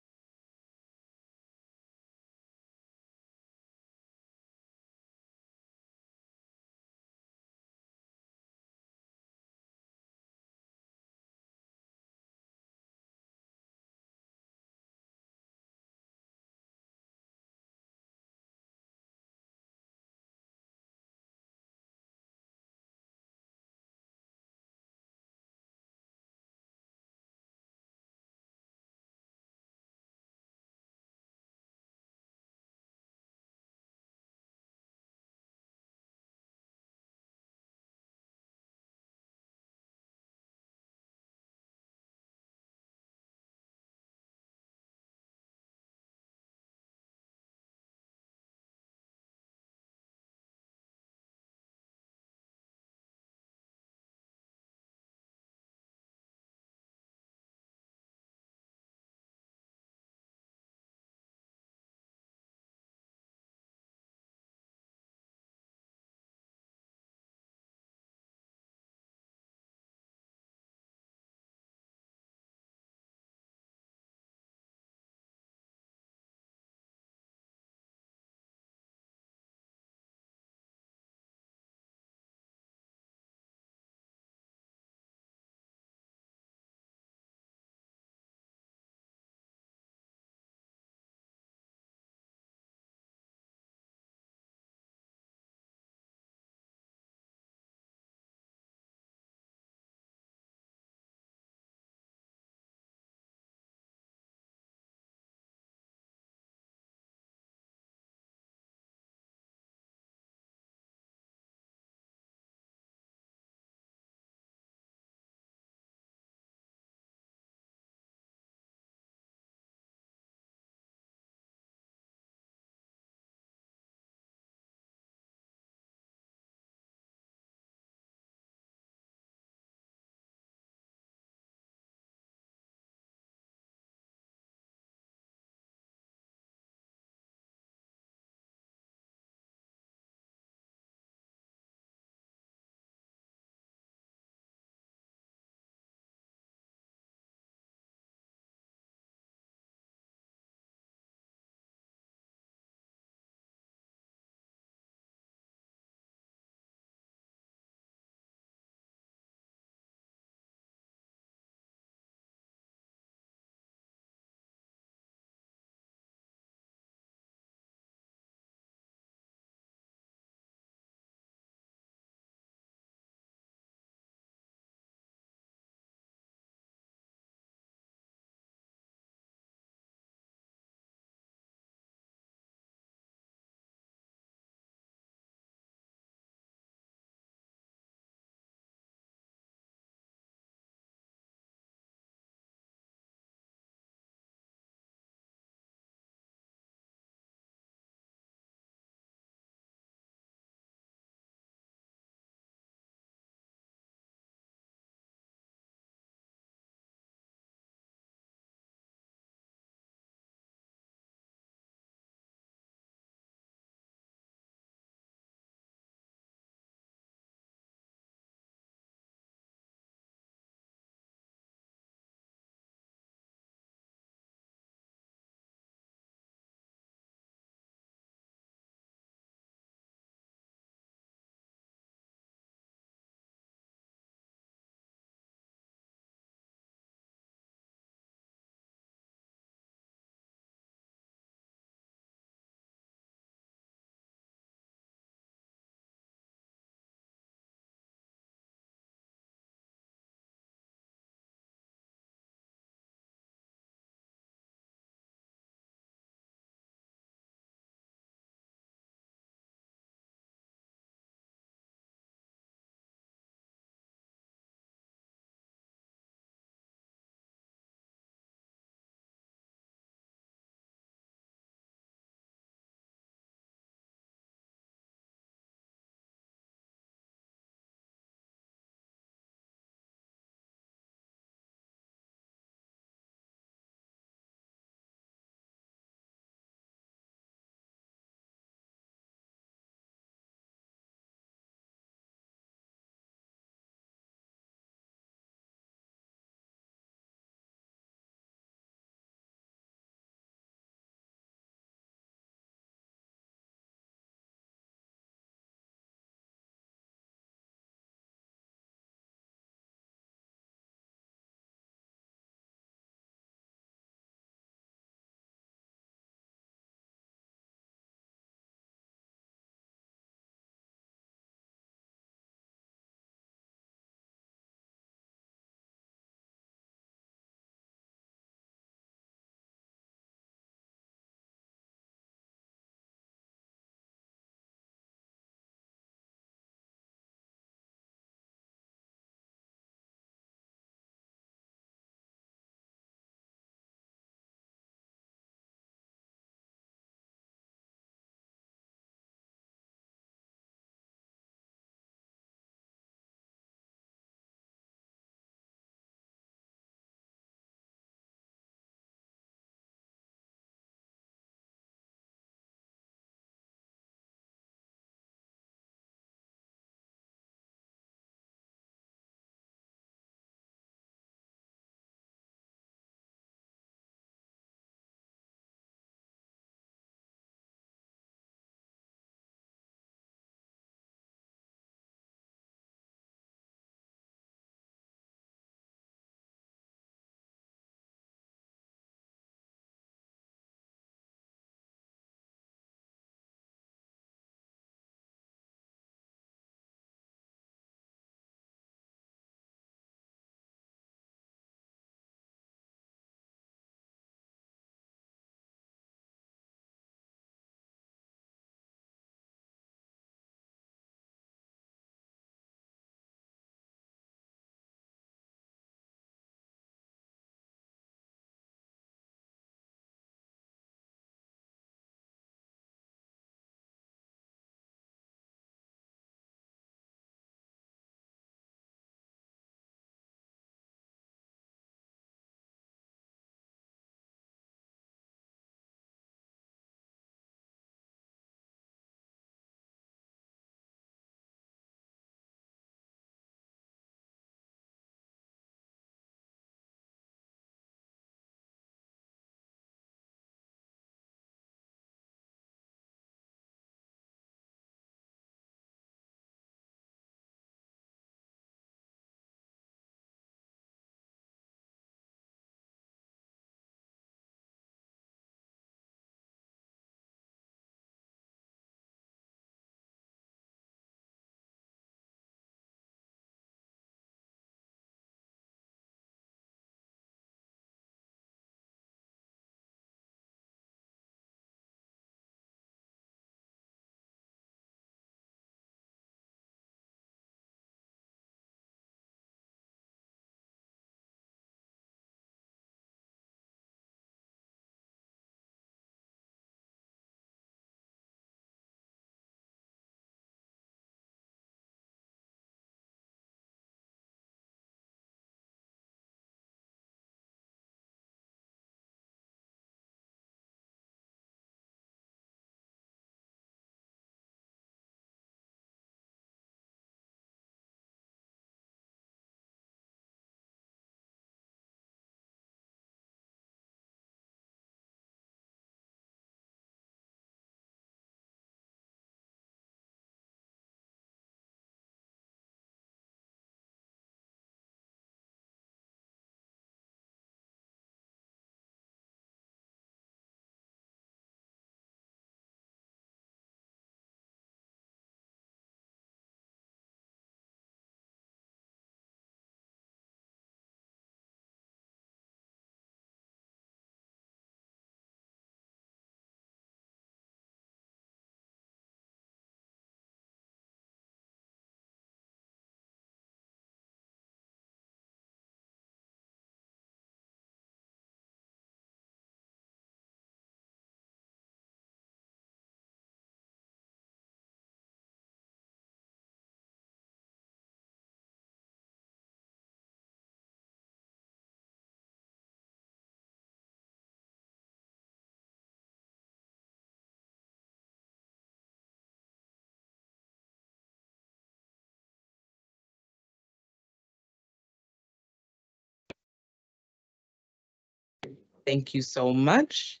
Thank you so much.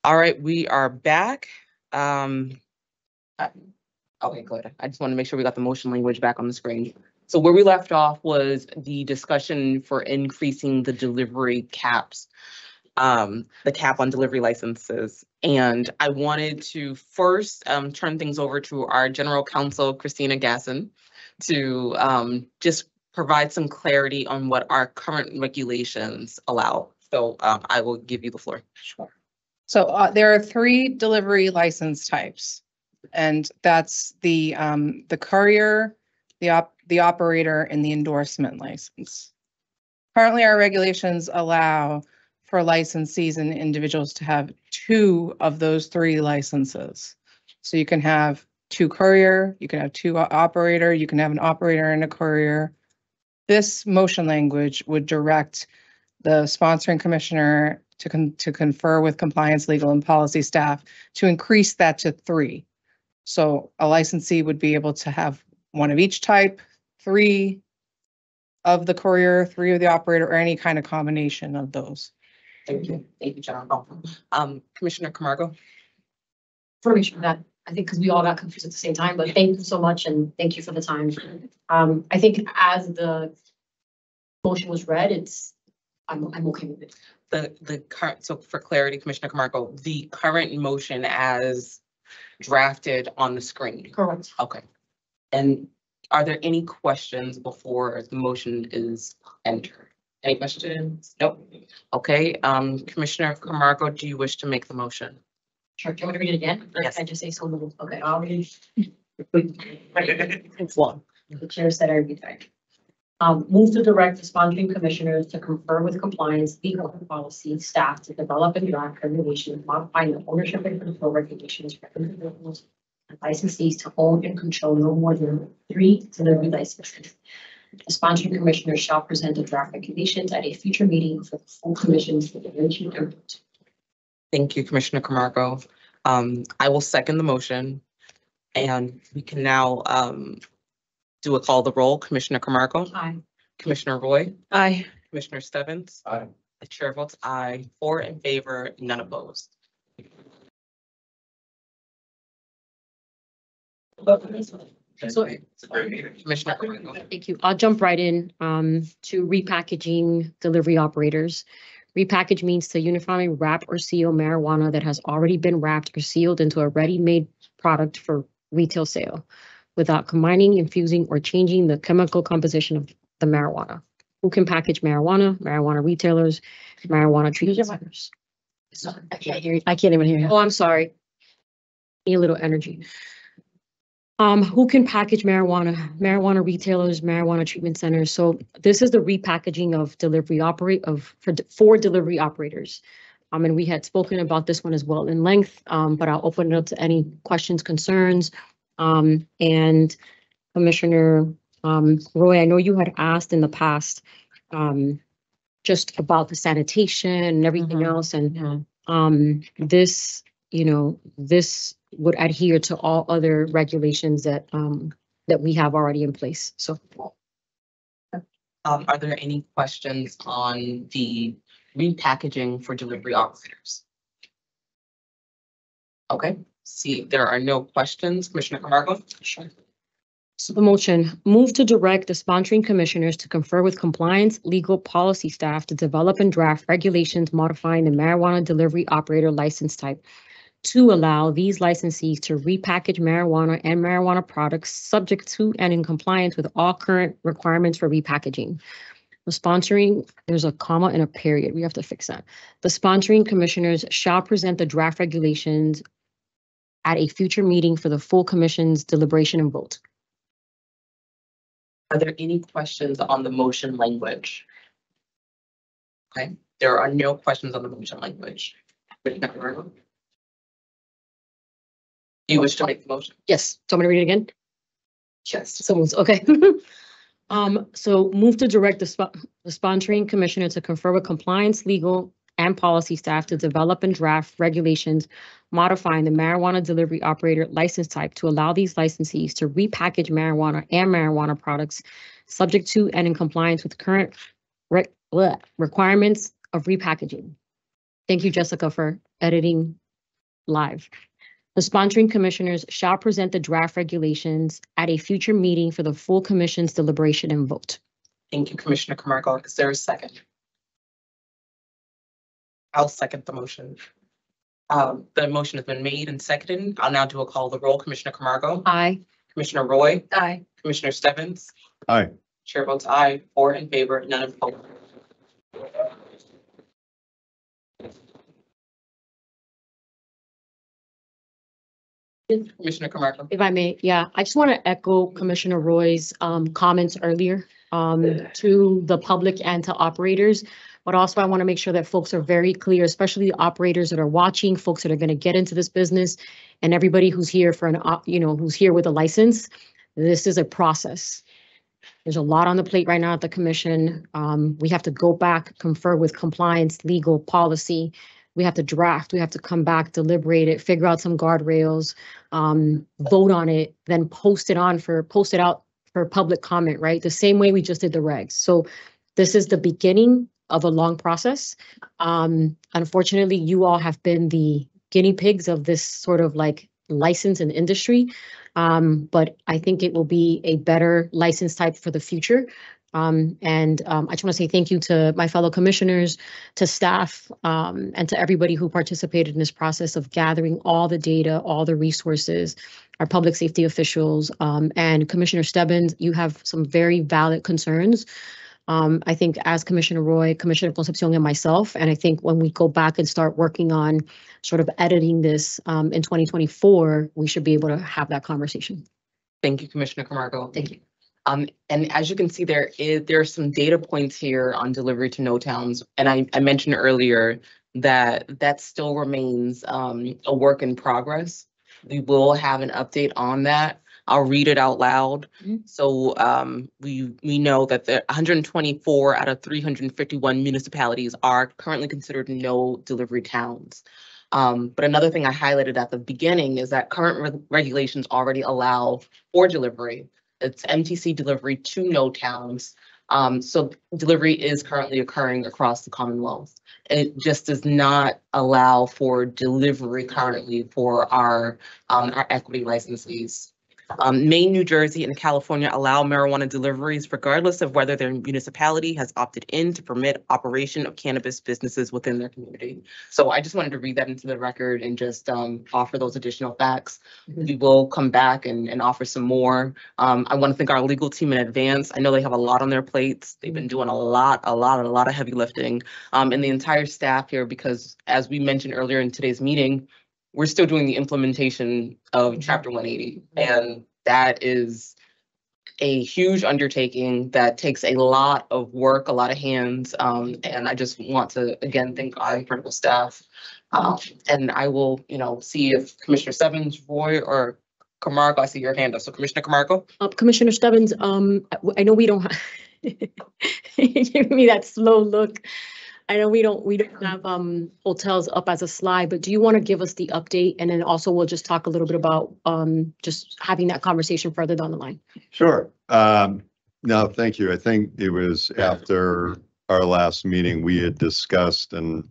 All right, we are back. Okay, good. I just want to make sure we got the motion language back on the screen. So where we left off was the discussion for increasing the delivery caps, the cap on delivery licenses. And I wanted to first turn things over to our General Counsel, Christina Gasson, to just provide some clarity on what our current regulations allow. So I will give you the floor. Sure. So there are 3 delivery license types, and that's the courier, the operator, and the endorsement license. Currently, our regulations allow for licensees and individuals to have 2 of those 3 licenses. So you can have 2 courier, you can have 2 operator, you can have an operator and a courier. This motion language would direct the sponsoring commissioner to confer with compliance, legal, and policy staff to increase that to 3. So a licensee would be able to have 1 of each type, 3 of the courier, 3 of the operator, or any kind of combination of those. Thank you. Thank you, General. Commissioner Camargo. Information that I think because we all got confused at the same time, but thank you so much and thank you for the time. I think as the motion was read, I'm okay with it. The current, so for clarity, Commissioner Camargo, the current motion as drafted on the screen. Correct. Okay. And are there any questions before the motion is entered? Any questions? Nope. Okay, Commissioner Camargo, do you wish to make the motion? Sure. Do you want me to read it again? Or Yes. can I just say so moved? Okay, I'll read. It's long. The chair said I read that. Move to direct the sponsoring commissioners to confer with compliance, legal, and policy staff to develop and draft regulations modifying the ownership and control regulations for individuals and licensees to own and control no more than 3 delivery licenses. The sponsoring commissioner shall present the draft regulations at a future meeting for the full commission's deliberation and vote. Thank you, Commissioner Camargo. I will second the motion. And we can now do a call the roll. Commissioner Camargo. Aye. Commissioner Roy. Aye. Commissioner Stebbins. Aye. The chair votes aye. 4 in favor, none opposed. So, Commissioner Camargo. thank you. I'll jump right in to repackaging delivery operators. Repackage means to uniformly wrap or seal marijuana that has already been wrapped or sealed into a ready-made product for retail sale without combining, infusing, or changing the chemical composition of the marijuana. Who can package marijuana? Marijuana retailers, marijuana treatment centers. I can't hear you. I can't even hear you. Oh, I'm sorry. Need a little energy. Who can package marijuana? Marijuana retailers, marijuana treatment centers. So this is the repackaging of for delivery operators. And we had spoken about this one as well in length, but I'll open it up to any questions, concerns. And Commissioner Roy, I know you had asked in the past just about the sanitation and everything else, and this, this would adhere to all other regulations that that we have already in place. So, are there any questions on the repackaging for delivery operators? Okay, see, there are no questions. Commissioner Camargo? sure. So the motion, move to direct the sponsoring commissioners to confer with compliance, legal, policy staff to develop and draft regulations modifying the marijuana delivery operator license type to allow these licensees to repackage marijuana and marijuana products subject to and in compliance with all current requirements for repackaging. The sponsoring, there's a comma and a period. We have to fix that. The sponsoring commissioners shall present the draft regulations at a future meeting for the full commission's deliberation and vote. Are there any questions on the motion language? Okay, there are no questions on the motion language. Commissioner Camargo? Do you wish to make the motion? Yes, so I'm gonna read it again. Yes. Someone's okay. So move to direct the sponsoring commissioner to confer with compliance, legal, and policy staff to develop and draft regulations modifying the marijuana delivery operator license type to allow these licensees to repackage marijuana and marijuana products subject to and in compliance with current requirements of repackaging. Thank you, Jessica, for editing live. The sponsoring commissioners shall present the draft regulations at a future meeting for the full commission's deliberation and vote. Thank you, Commissioner Camargo. Is there a second? I'll second the motion. The motion has been made and seconded. I'll now do a call of the roll. Commissioner Camargo. Aye. Commissioner Roy. Aye. Commissioner Stebbins. Aye. Chair votes aye, 4 in favor, none opposed. Commissioner Camargo. If I may, yeah, I just want to echo Commissioner Roy's comments earlier to the public and to operators. But also I want to make sure that folks are very clear, especially the operators that are watching, folks that are going to get into this business, and everybody who's here for an, who's here with a license. This is a process. There's a lot on the plate right now at the commission. We have to go back, confer with compliance, legal, policy. We have to draft, we have to come back, deliberate it, figure out some guardrails, vote on it, then post it out for public comment, right? The same way we just did the regs. So this is the beginning of a long process. Unfortunately, you all have been the guinea pigs of this sort of like license and industry. But I think it will be a better license type for the future. I just want to say thank you to my fellow commissioners, to staff, and to everybody who participated in this process of gathering all the data, all the resources, our public safety officials, and Commissioner Stebbins, you have some very valid concerns. I think as Commissioner Roy, Commissioner Concepcion, and myself, and I think when we go back and start working on sort of editing this in 2024, we should be able to have that conversation. Thank you, Commissioner Camargo. Thank you. And as you can see, there are some data points here on delivery to no towns. And I mentioned earlier that still remains a work in progress. We will have an update on that. I'll read it out loud. So we know that the 124 out of 351 municipalities are currently considered no delivery towns. But another thing I highlighted at the beginning is that current regulations already allow for delivery. It's MTC delivery to no towns. So delivery is currently occurring across the Commonwealth. It just does not allow for delivery currently for our equity licensees. Maine, New Jersey, and California allow marijuana deliveries regardless of whether their municipality has opted in to permit operation of cannabis businesses within their community. So I just wanted to read that into the record and just offer those additional facts. We will come back and offer some more. I want to thank our legal team in advance. I know they have a lot on their plates. They've been doing a lot of heavy lifting, and the entire staff here, because as we mentioned earlier in today's meeting, we're still doing the implementation of Chapter 180, and that is a huge undertaking that takes a lot of work, a lot of hands, and I just want to, again, thank our incredible staff. And I will, see if Commissioner Stebbins, Roy, or Camargo, I see your hand up. So Commissioner Camargo? Commissioner Stebbins, I know we don't have, give me that slow look. I know we don't have hotels up as a slide, but do you want to give us the update? And then also we'll just talk a little bit about just having that conversation further down the line. Sure. No, thank you. I think it was after our last meeting, we had discussed, and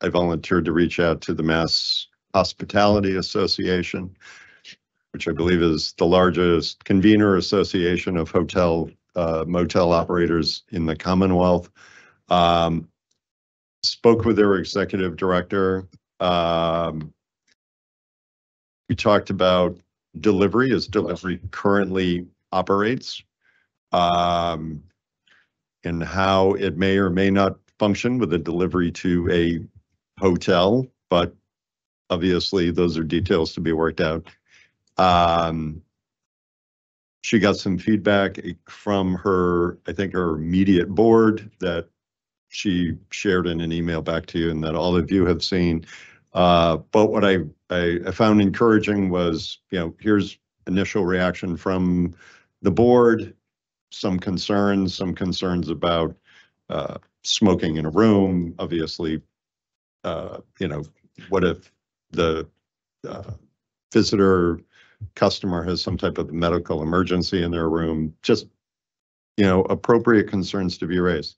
I volunteered to reach out to the Mass Hospitality Association, which I believe is the largest convener association of hotel, motel operators in the Commonwealth. Spoke with their executive director. We talked about delivery as delivery currently operates, and how it may or may not function with a delivery to a hotel, but obviously those are details to be worked out. She got some feedback from her, I think her immediate board, that she shared in an email back to you and that all of you have seen. But what I found encouraging was, here's initial reaction from the board, some concerns about smoking in a room. Obviously, what if the visitor customer has some type of medical emergency in their room? Just, appropriate concerns to be raised.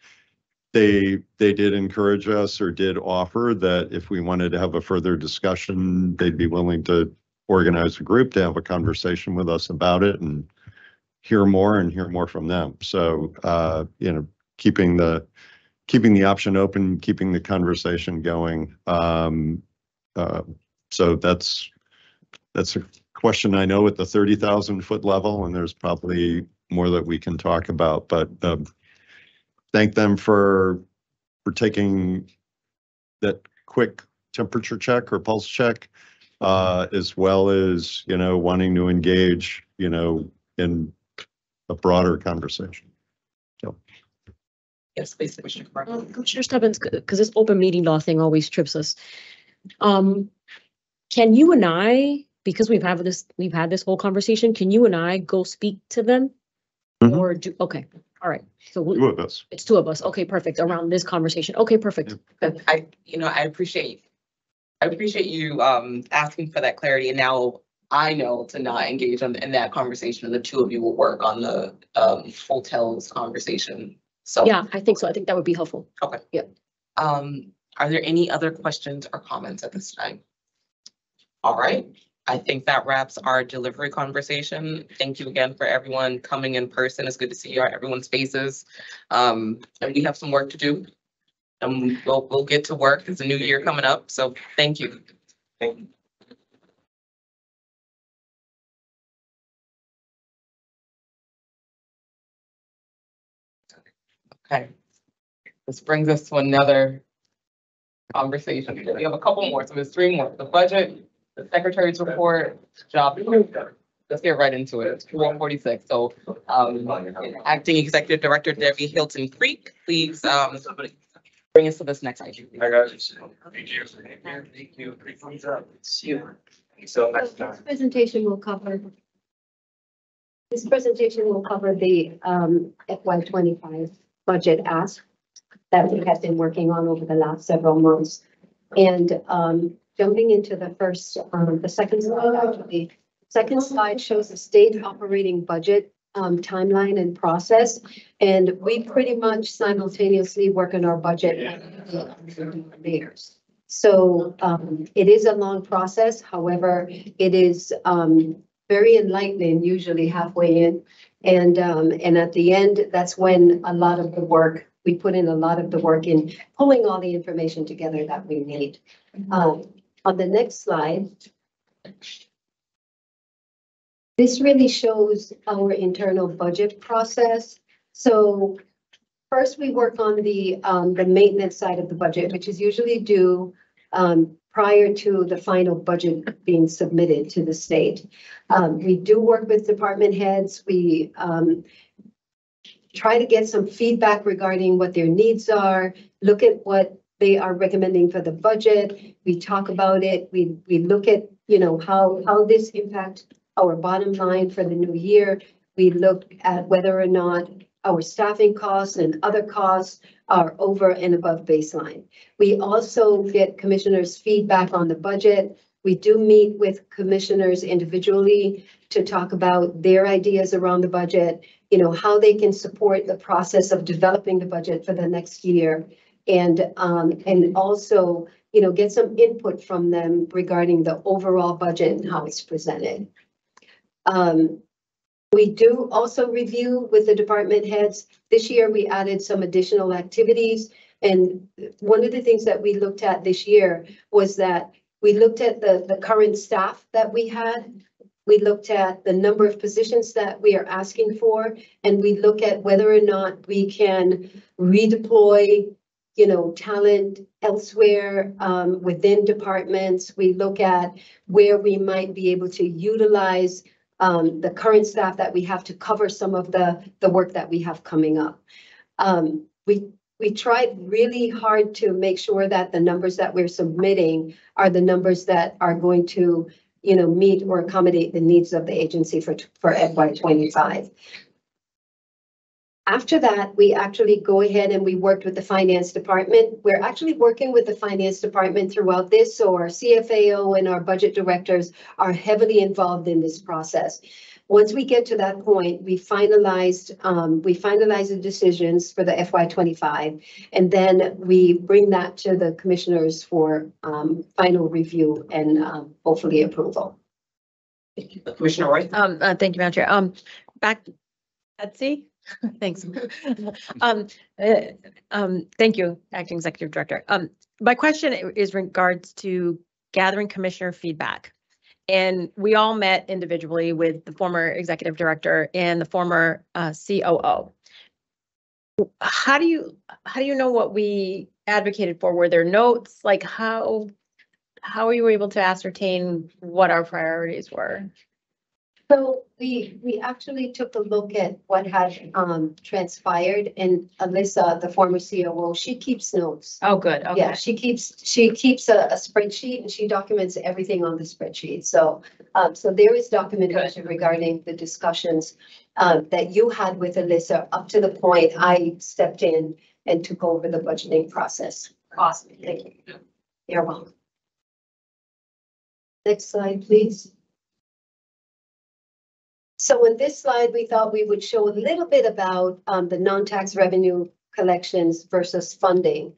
they did encourage us or did offer that if we wanted to have a further discussion, they'd be willing to organize a group to have a conversation with us about it and hear more from them. So, you know, keeping the option open, keeping the conversation going. So that's a question I know at the 30,000 foot level, and there's probably more that we can talk about, but thank them for taking that quick temperature check or pulse check, as well as, you know, wanting to engage, you know, in a broader conversation. So. Yes, please, Commissioner Camargo. Commissioner Stebbins, because this open meeting law thing always trips us. Can you and I, because we've had this whole conversation, can you and I go speak to them? Mhm. Or do, okay, all right. So Two of us. it's two of us. Okay, perfect. Around this conversation. Okay, perfect. Okay. I appreciate you asking for that clarity, and now I know to not engage in that conversation, and the two of you will work on the hotels conversation. So Yeah, I think so. I think that would be helpful. Okay. Yeah. Are there any other questions or comments at this time? All right. I think that wraps our delivery conversation. Thank you again for everyone coming in person. It's good to see everyone's faces. And we have some work to do. And we'll get to work. It's a new year coming up. So thank you. Thank you. Okay. This brings us to another conversation. We have a couple more, so there's three more. The budget, the secretary's report, job. Let's get right into it. It's 4:46. So, Acting Executive Director Debbie Hilton Creek, please, bring us to this next item. Hi, guys. Thank you. Thank you. It's you. So This presentation will cover the FY25 budget ask that we have been working on over the last several months. And jumping into the second slide, actually. Second slide shows the state operating budget timeline and process. And we pretty much simultaneously work on our budget layers. So it is a long process. However, it is very enlightening, usually halfway in. And at the end, that's when we put in a lot of the work in pulling all the information together that we need. On the next slide, this really shows our internal budget process. So first we work on the maintenance side of the budget, which is usually due prior to the final budget being submitted to the state. We do work with department heads. We try to get some feedback regarding what their needs are, look at what they are recommending for the budget. We talk about it. We look at, you know, how this impacts our bottom line for the new year. We look at whether or not our staffing costs and other costs are over and above baseline. We also get commissioners' feedback on the budget. We do meet with commissioners individually to talk about their ideas around the budget, you know, how they can support the process of developing the budget for the next year. And also, you know, get some input from them regarding the overall budget and how it's presented. We do also review with the department heads. This year, we added some additional activities. And one of the things that we looked at this year was that we looked at the current staff that we had. We looked at the number of positions that we are asking for, and we look at whether or not we can redeploy, you know, talent elsewhere within departments. We look at where we might be able to utilize the current staff that we have to cover some of the work that we have coming up. We tried really hard to make sure that the numbers that we're submitting are the numbers that are going to, you know, meet or accommodate the needs of the agency for FY25. After that, we actually go ahead and we worked with the finance department. We're actually working with the finance department throughout this, so our CFAO and our budget directors are heavily involved in this process. Once we get to that point, we finalized the decisions for the FY25, and then we bring that to the commissioners for final review and hopefully approval. Commissioner Roy? Thank you, Madam Chair. Back, Betsy. Thanks. Thank you, Acting Executive Director. My question is regards to gathering commissioner feedback. And we all met individually with the former executive director and the former COO. How do you know what we advocated for? Were there notes? Like how were you able to ascertain what our priorities were? So we actually took a look at what had transpired, and Alyssa, the former COO, she keeps notes. Oh, good. Okay. Yeah, she keeps a spreadsheet and she documents everything on the spreadsheet. So so there is documentation regarding the discussions that you had with Alyssa up to the point I stepped in and took over the budgeting process. Awesome. Thank you. You're welcome. Next slide, please. So in this slide, we thought we would show a little bit about the non-tax revenue collections versus funding.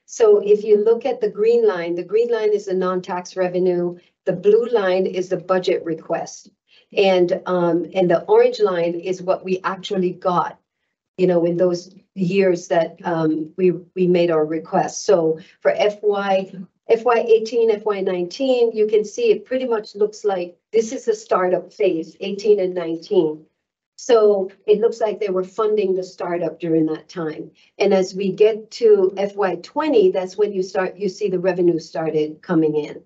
So if you look at the green line is the non-tax revenue. The blue line is the budget request. And the orange line is what we actually got, you know, in those years that we made our requests. So for FY18, FY19, you can see it pretty much looks like this is the startup phase, 18 and 19. So it looks like they were funding the startup during that time. And as we get to FY20, that's when you see the revenue started coming in.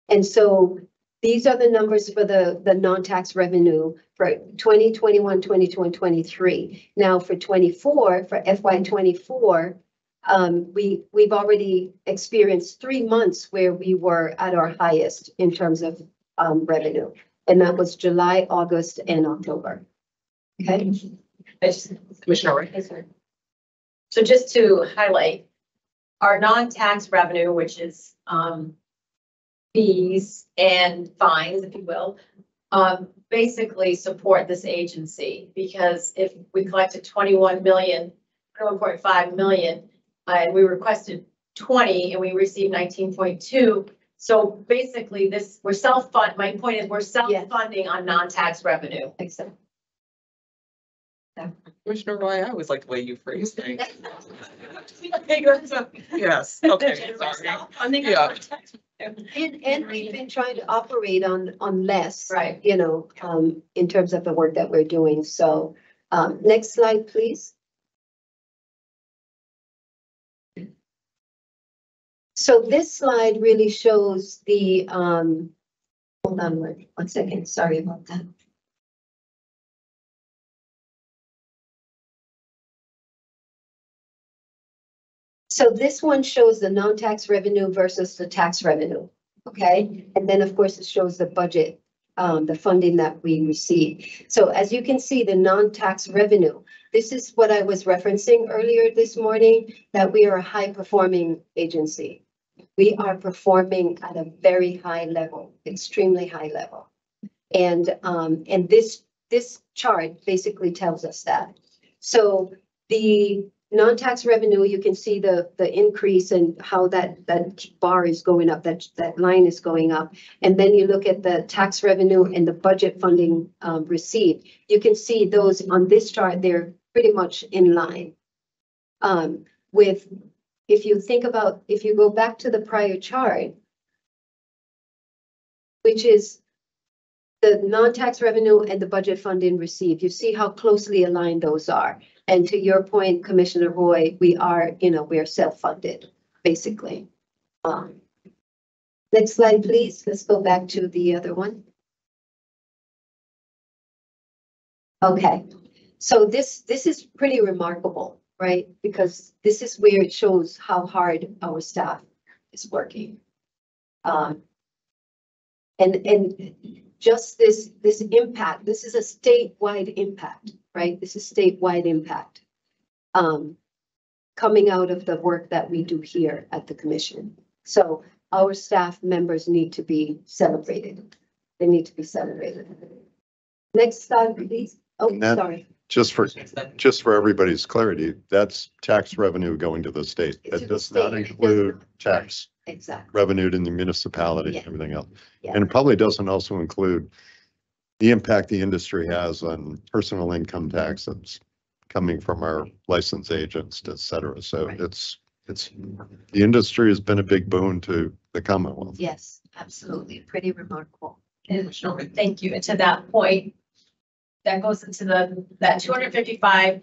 And so these are the numbers for the non-tax revenue for 2021, 22, and 23. Now for 24, for FY24, we've already experienced 3 months where we were at our highest in terms of revenue, and that was July, August, and October. Okay. Commissioner Roy? So just to highlight, our non-tax revenue, which is fees and fines, if you will, basically support this agency, because if we collected 21.5 million, and we requested 20 and we received 19.2. So basically we're self-fund. My point is we're self-funding on non-tax revenue. Excellent. Commissioner Roy, I always like the way you phrase things. Yes, okay, sorry. Yeah. And we've been trying to operate on less, Right. you know, in terms of the work that we're doing. So next slide, please. So this slide really shows the, hold on one second, sorry about that. So this one shows the non-tax revenue versus the tax revenue, okay? And then of course it shows the budget, the funding that we receive. So as you can see, the non-tax revenue, this is what I was referencing earlier this morning, that we are a high-performing agency. We are performing at a very high level, extremely high level. And this chart basically tells us that. So the non-tax revenue, you can see the increase and how that bar is going up, that line is going up. And then you look at the tax revenue and the budget funding received. You can see those on this chart, they're pretty much in line with. If you think about, if you go back to the prior chart, which is the non-tax revenue and the budget funding received, you see how closely aligned those are. And to your point, Commissioner Roy, we are, you know, we are self-funded, basically. Next slide, please. Let's go back to the other one. Okay, so this is pretty remarkable, right? Because this is where it shows how hard our staff is working. And just this impact, this is a statewide impact, right? This is statewide impact. Coming out of the work that we do here at the commission. So our staff members need to be celebrated. They need to be celebrated. Next slide, please. Oh, And that- sorry. Just for everybody's clarity, that's tax revenue going to the state. To That the does not state. include tax Exactly. revenue in the municipality Yeah. and everything else. Yeah. And it probably doesn't also include the impact the industry has on personal income tax that's coming from our license agents, et cetera. So Right. it's, the industry has been a big boon to the Commonwealth. Yes, absolutely. Pretty remarkable. And thank you. And to that point, that goes into that $255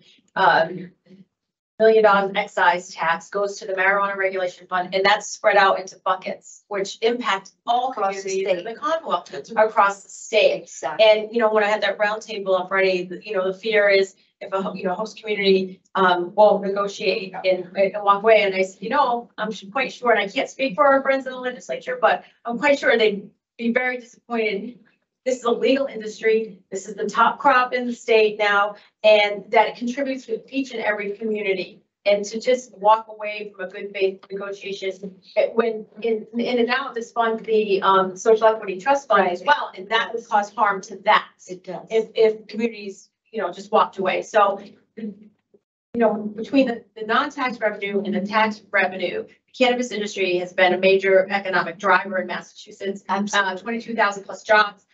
million excise tax goes to the marijuana regulation fund, and that's spread out into buckets, which impact all Across the communities in state. the Commonwealth across the state. Exactly. And, when I had that roundtable on Friday, the fear is if a host community, won't negotiate and walk away. And I said, I'm quite sure, and I can't speak for our friends in the legislature, but I'm quite sure they'd be very disappointed. This is a legal industry. This is the top crop in the state now, and that it contributes to each and every community. And to just walk away from a good faith negotiation, when in and out this fund, the social equity trust fund as well, and that would cause harm to that. It does. If communities, just walked away. So, between the non-tax revenue and the tax revenue, the cannabis industry has been a major economic driver in Massachusetts. Absolutely. 22,000 plus jobs.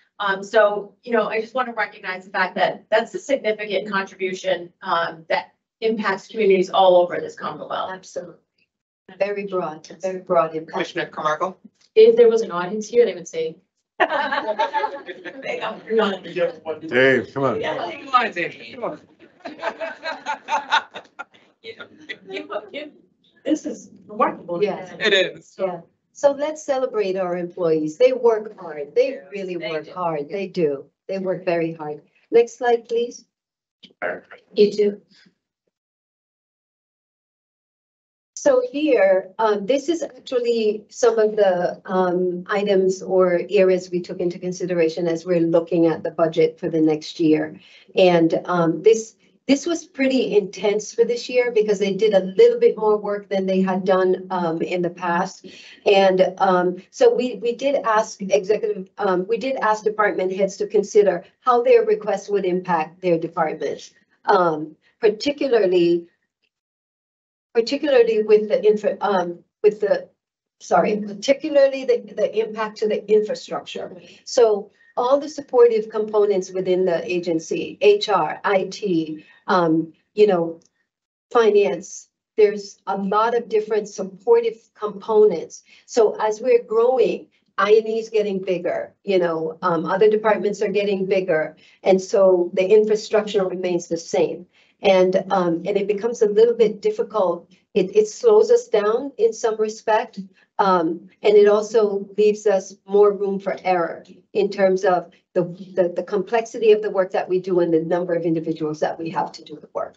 So, I just want to recognize the fact that that's a significant contribution that impacts communities all over this Commonwealth. Absolutely. Very broad impact. Commissioner Camargo? If there was an audience here, they would say, Dave, come on. Come on, Dave. Come on. this is remarkable. Yes. It is. Yeah. So let's celebrate our employees. They work hard. They really work hard. They do. They work very hard. Next slide, please. You too. So here, this is actually some of the items or areas we took into consideration as we're looking at the budget for the next year. And this was pretty intense for this year because they did a little bit more work than they had done in the past. And so we did ask department heads to consider how their requests would impact their departments, particularly with the impact to the infrastructure. So all the supportive components within the agency, HR, IT, finance, there's a lot of different supportive components. So as we're growing, I&E is getting bigger, other departments are getting bigger. And so the infrastructure remains the same. And it becomes a little bit difficult. It slows us down in some respect. And it also leaves us more room for error in terms of the complexity of the work that we do and the number of individuals that we have to do the work.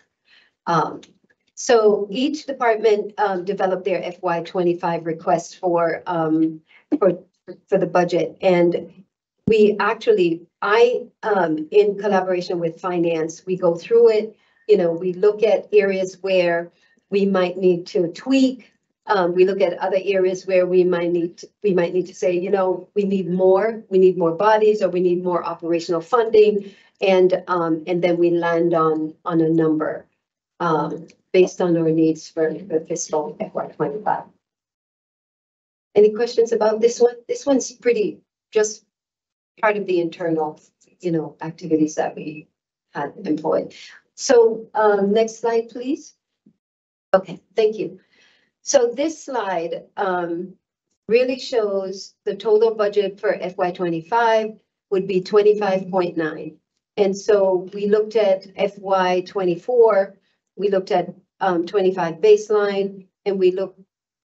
So each department developed their FY25 request for the budget. And we actually, in collaboration with finance, we go through it. We look at areas where we might need to tweak. We look at other areas where we might need to say, we need more bodies, or we need more operational funding. And then we land on a number based on our needs for the fiscal FY25. Any questions about this one? This one's pretty just part of the internal, activities that we had employed. So next slide, please. Okay, thank you. So this slide really shows the total budget for FY25 would be 25.9. And so we looked at FY24, we looked at 25 baseline, and we looked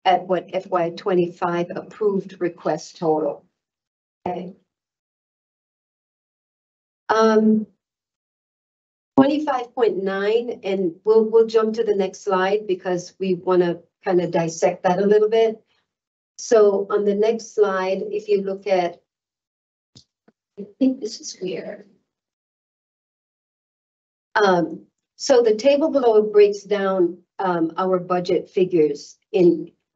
at what FY25 approved request total. Okay. 25.9, and we'll jump to the next slide because we want to kind of dissect that a little bit. So on the next slide, if you look at I think this is weird. So the table below breaks down our budget figures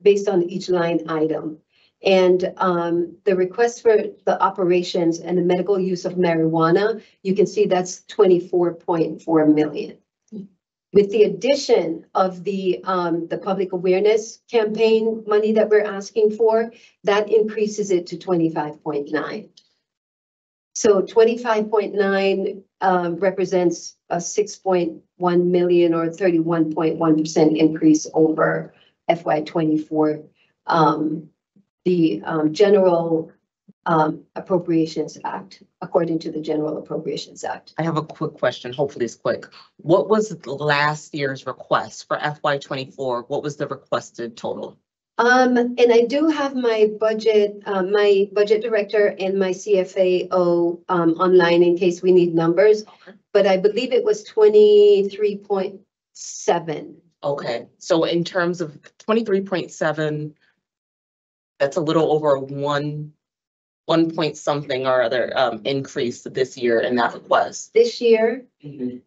based on each line item. And the request for the operations and the medical use of marijuana, you can see that's 24.4 million. With the addition of the public awareness campaign money that we're asking for, that increases it to 25.9. So 25.9 represents a 6.1 million or 31.1% increase over FY24. The General Appropriations Act, according to the General Appropriations Act. I have a quick question. Hopefully it's quick. What was last year's request for FY24? What was the requested total? And I do have my budget director and my CFAO online in case we need numbers, but I believe it was 23.7. Okay, so in terms of 23.7, that's a little over a one point something or other increase this year in that request. This year, Mhm.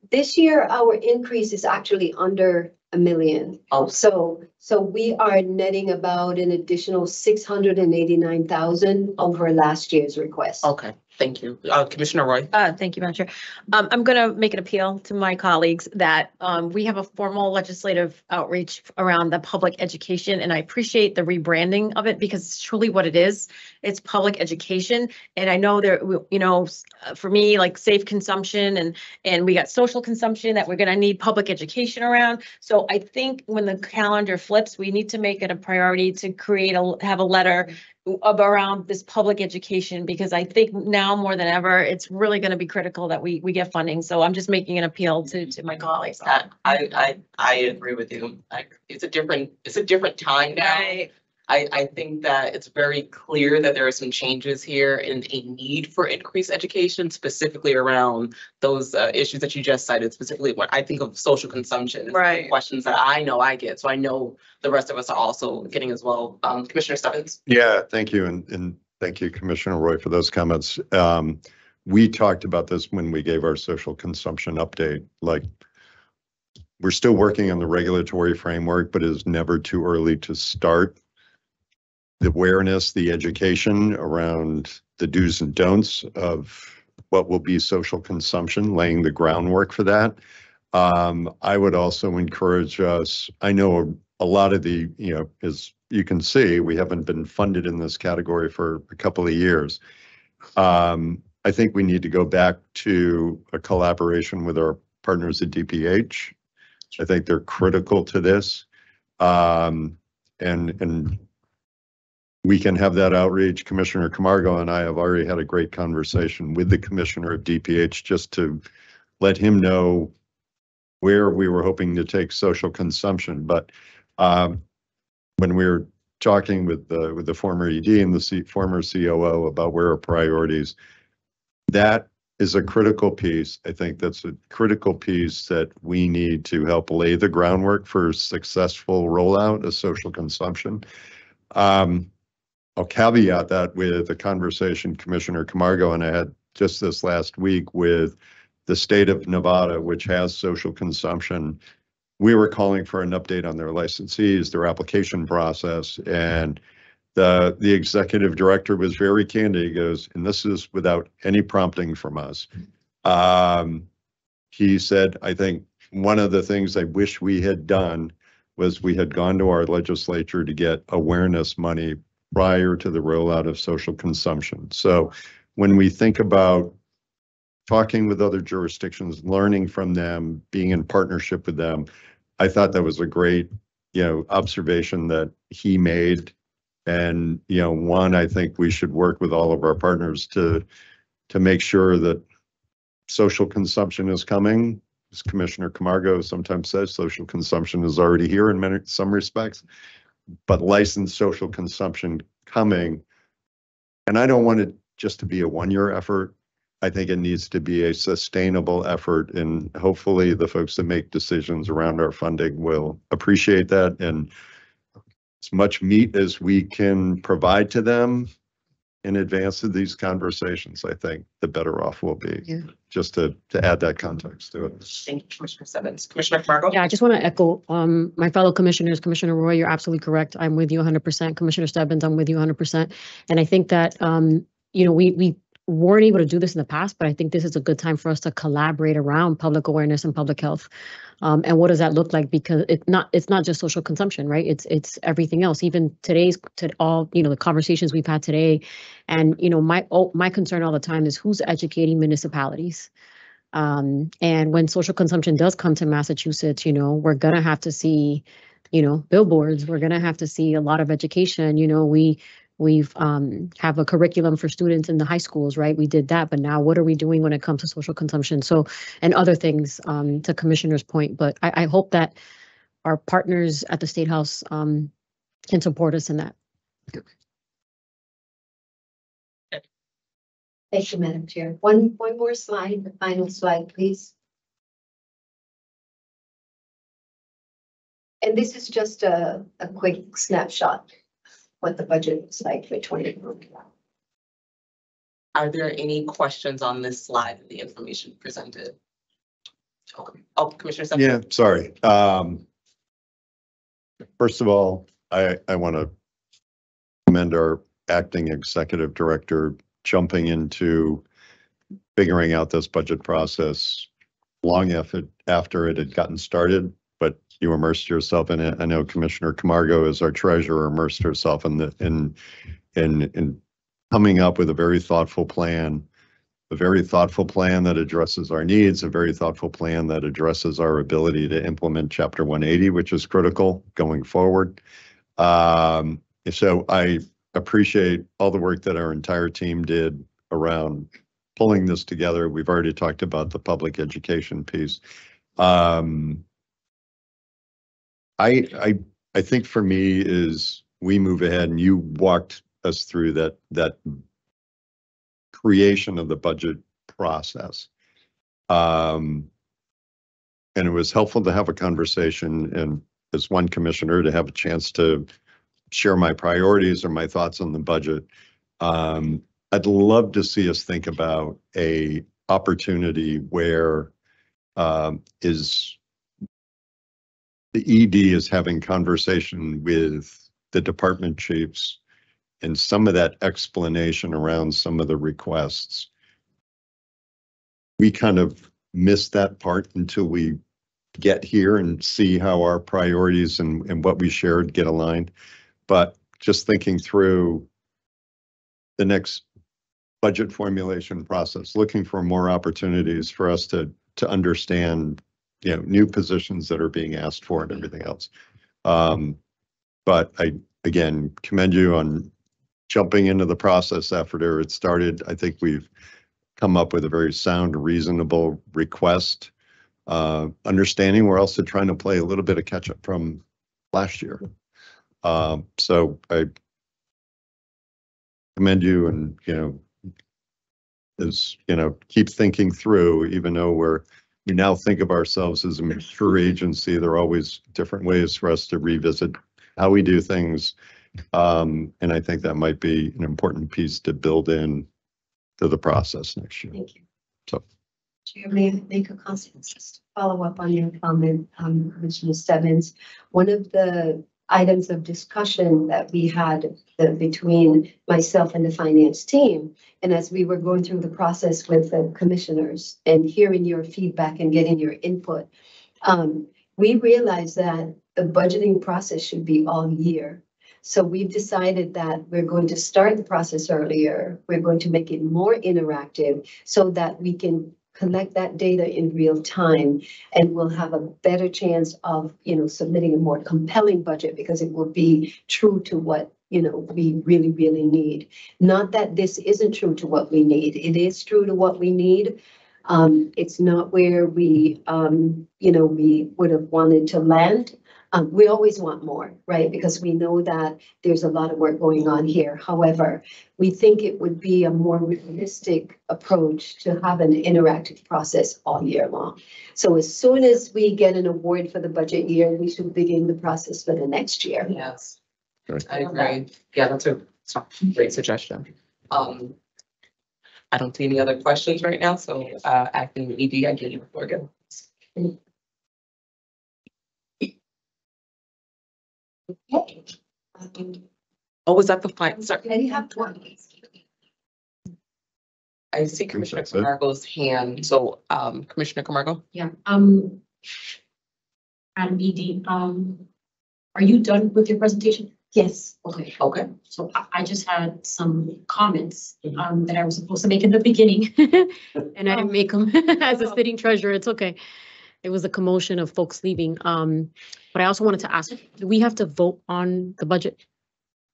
our increase is actually under $1 million. Oh. So we are netting about an additional 689,000 over last year's request. Okay, thank you. Commissioner Roy? Thank you, Madam Chair. I'm going to make an appeal to my colleagues that we have a formal legislative outreach around the public education, and I appreciate the rebranding of it because it's truly what it is. It's public education, and I know there, you know, for me, like safe consumption, and we got social consumption that we're going to need public education around. So I think when the calendar flips, we need to make it a priority to have a letter around this public education, because I think now more than ever, it's really going to be critical that we get funding. So I'm just making an appeal to my colleagues. I agree with you. It's a different time now. Right. I think that it's very clear that there are some changes here and a need for increased education, specifically around those issues that you just cited, specifically when I think of social consumption. Right. Questions that I know I get, so I know the rest of us are also getting as well. Commissioner Stebbins? Yeah, thank you. And thank you, Commissioner Roy, for those comments. We talked about this when we gave our social consumption update. Like, we're still working on the regulatory framework, but it is never too early to start the awareness, the education around the do's and don'ts of what will be social consumption, laying the groundwork for that. I would also encourage us, I know a lot of the, you know, as you can see, we haven't been funded in this category for a couple of years. I think we need to go back to a collaboration with our partners at DPH. I think they're critical to this. And we can have that outreach. Commissioner Camargo and I have already had a great conversation with the commissioner of DPH just to let him know where we were hoping to take social consumption. But when we were talking with the former ED and the former COO about where our priorities, that is a critical piece. I think that's a critical piece that we need to help lay the groundwork for successful rollout of social consumption. I'll caveat that with a conversation Commissioner Camargo and I had just this last week with the state of Nevada, which has social consumption. We were calling for an update on their licensees, their application process, and the executive director was very candid. He goes, and this is without any prompting from us. He said, I think one of the things I wish we had done was we had gone to our legislature to get awareness money prior to the rollout of social consumption. So when we think about talking with other jurisdictions, learning from them, being in partnership with them, I thought that was a great, you know, observation that he made. And, you know, one, I think we should work with all of our partners to make sure that social consumption is coming. As Commissioner Camargo sometimes says, social consumption is already here in some respects, but licensed social consumption coming. And I don't want it just to be a one-year effort. I think it needs to be a sustainable effort, and hopefully the folks that make decisions around our funding will appreciate that. And as much meat as we can provide to them, in advance of these conversations, I think the better off we'll be. Yeah. Just to add that context to it. Thank you, Commissioner Stebbins. Commissioner Camargo? Yeah, I just want to echo my fellow commissioners. Commissioner Roy, you're absolutely correct. I'm with you 100%. Commissioner Stebbins, I'm with you 100%. And I think that, we weren't able to do this in the past, but I think this is a good time for us to collaborate around public awareness and public health. And what does that look like? Because it's not just social consumption, right? It's everything else. Even the conversations we've had today, and my concern all the time is who's educating municipalities. And when social consumption does come to Massachusetts, we're gonna have to see, billboards. We're gonna have to see a lot of education. We've have a curriculum for students in the high schools, right? We did that, but now what are we doing when it comes to social consumption? So, and other things, to Commissioner's point, but I hope that our partners at the State House can support us in that. Thank you, Madam Chair. One more slide, the final slide, please. And this is just a quick snapshot what the budget looks like for 2021. Are there any questions on this slide and the information presented? Okay. Oh, Commissioner Stebbins? Yeah, sorry. First of all, I want to commend our acting executive director jumping into figuring out this budget process long after it had gotten started, but you immersed yourself in it. I know Commissioner Camargo, as our treasurer, immersed herself in coming up with a very thoughtful plan that addresses our needs, a very thoughtful plan that addresses our ability to implement Chapter 180, which is critical going forward. So I appreciate all the work that our entire team did around pulling this together. We've already talked about the public education piece. I think for me is we move ahead, and you walked us through that creation of the budget process. And it was helpful to have a conversation, and as one commissioner to have a chance to share my priorities or my thoughts on the budget. I'd love to see us think about a opportunity where the ED is having conversation with the department chiefs, and some of that explanation around some of the requests. We kind of miss that part until we get here and see how our priorities and what we shared get aligned. But just thinking through the next budget formulation process, looking for more opportunities for us to understand, new positions that are being asked for and everything else. But I, again, commend you on jumping into the process after it started. I think we've come up with a very sound, reasonable request, understanding we're also trying to play a little bit of catch up from last year. So I commend you, and, keep thinking through, even though we now think of ourselves as a mature agency, there are always different ways for us to revisit how we do things. And I think that might be an important piece to build in to the process next year. Thank you. So, Chair, may I make a comment, just to follow up on your comment, Commissioner Stebbins? One of the items of discussion that we had between myself and the finance team, and as we were going through the process with the commissioners and hearing your feedback and getting your input, we realized that the budgeting process should be all year. So we've decided that we're going to start the process earlier. We're going to make it more interactive so that we can collect that data in real time, and we'll have a better chance of, submitting a more compelling budget, because it will be true to what, we really, really need. Not that this isn't true to what we need. It is true to what we need. It's not where we would have wanted to land. We always want more, right? Because we know that there's a lot of work going on here. However, we think it would be a more realistic approach to have an interactive process all year long. So as soon as we get an award for the budget year, we should begin the process for the next year. Yes, I agree. Yeah, that's a great suggestion. I don't see any other questions right now, so acting ED, I give you the floor again. Oh, was that the final? Sorry. And you have one. I see Commissioner that's it. Camargo's hand, so Commissioner Camargo? Yeah, Adam ED, are you done with your presentation? Yes. Okay, Okay. so I just had some comments, that I was supposed to make in the beginning. And I didn't make them as a sitting treasurer. It's okay. It was a commotion of folks leaving. But I also wanted to ask, do we have to vote on the budget?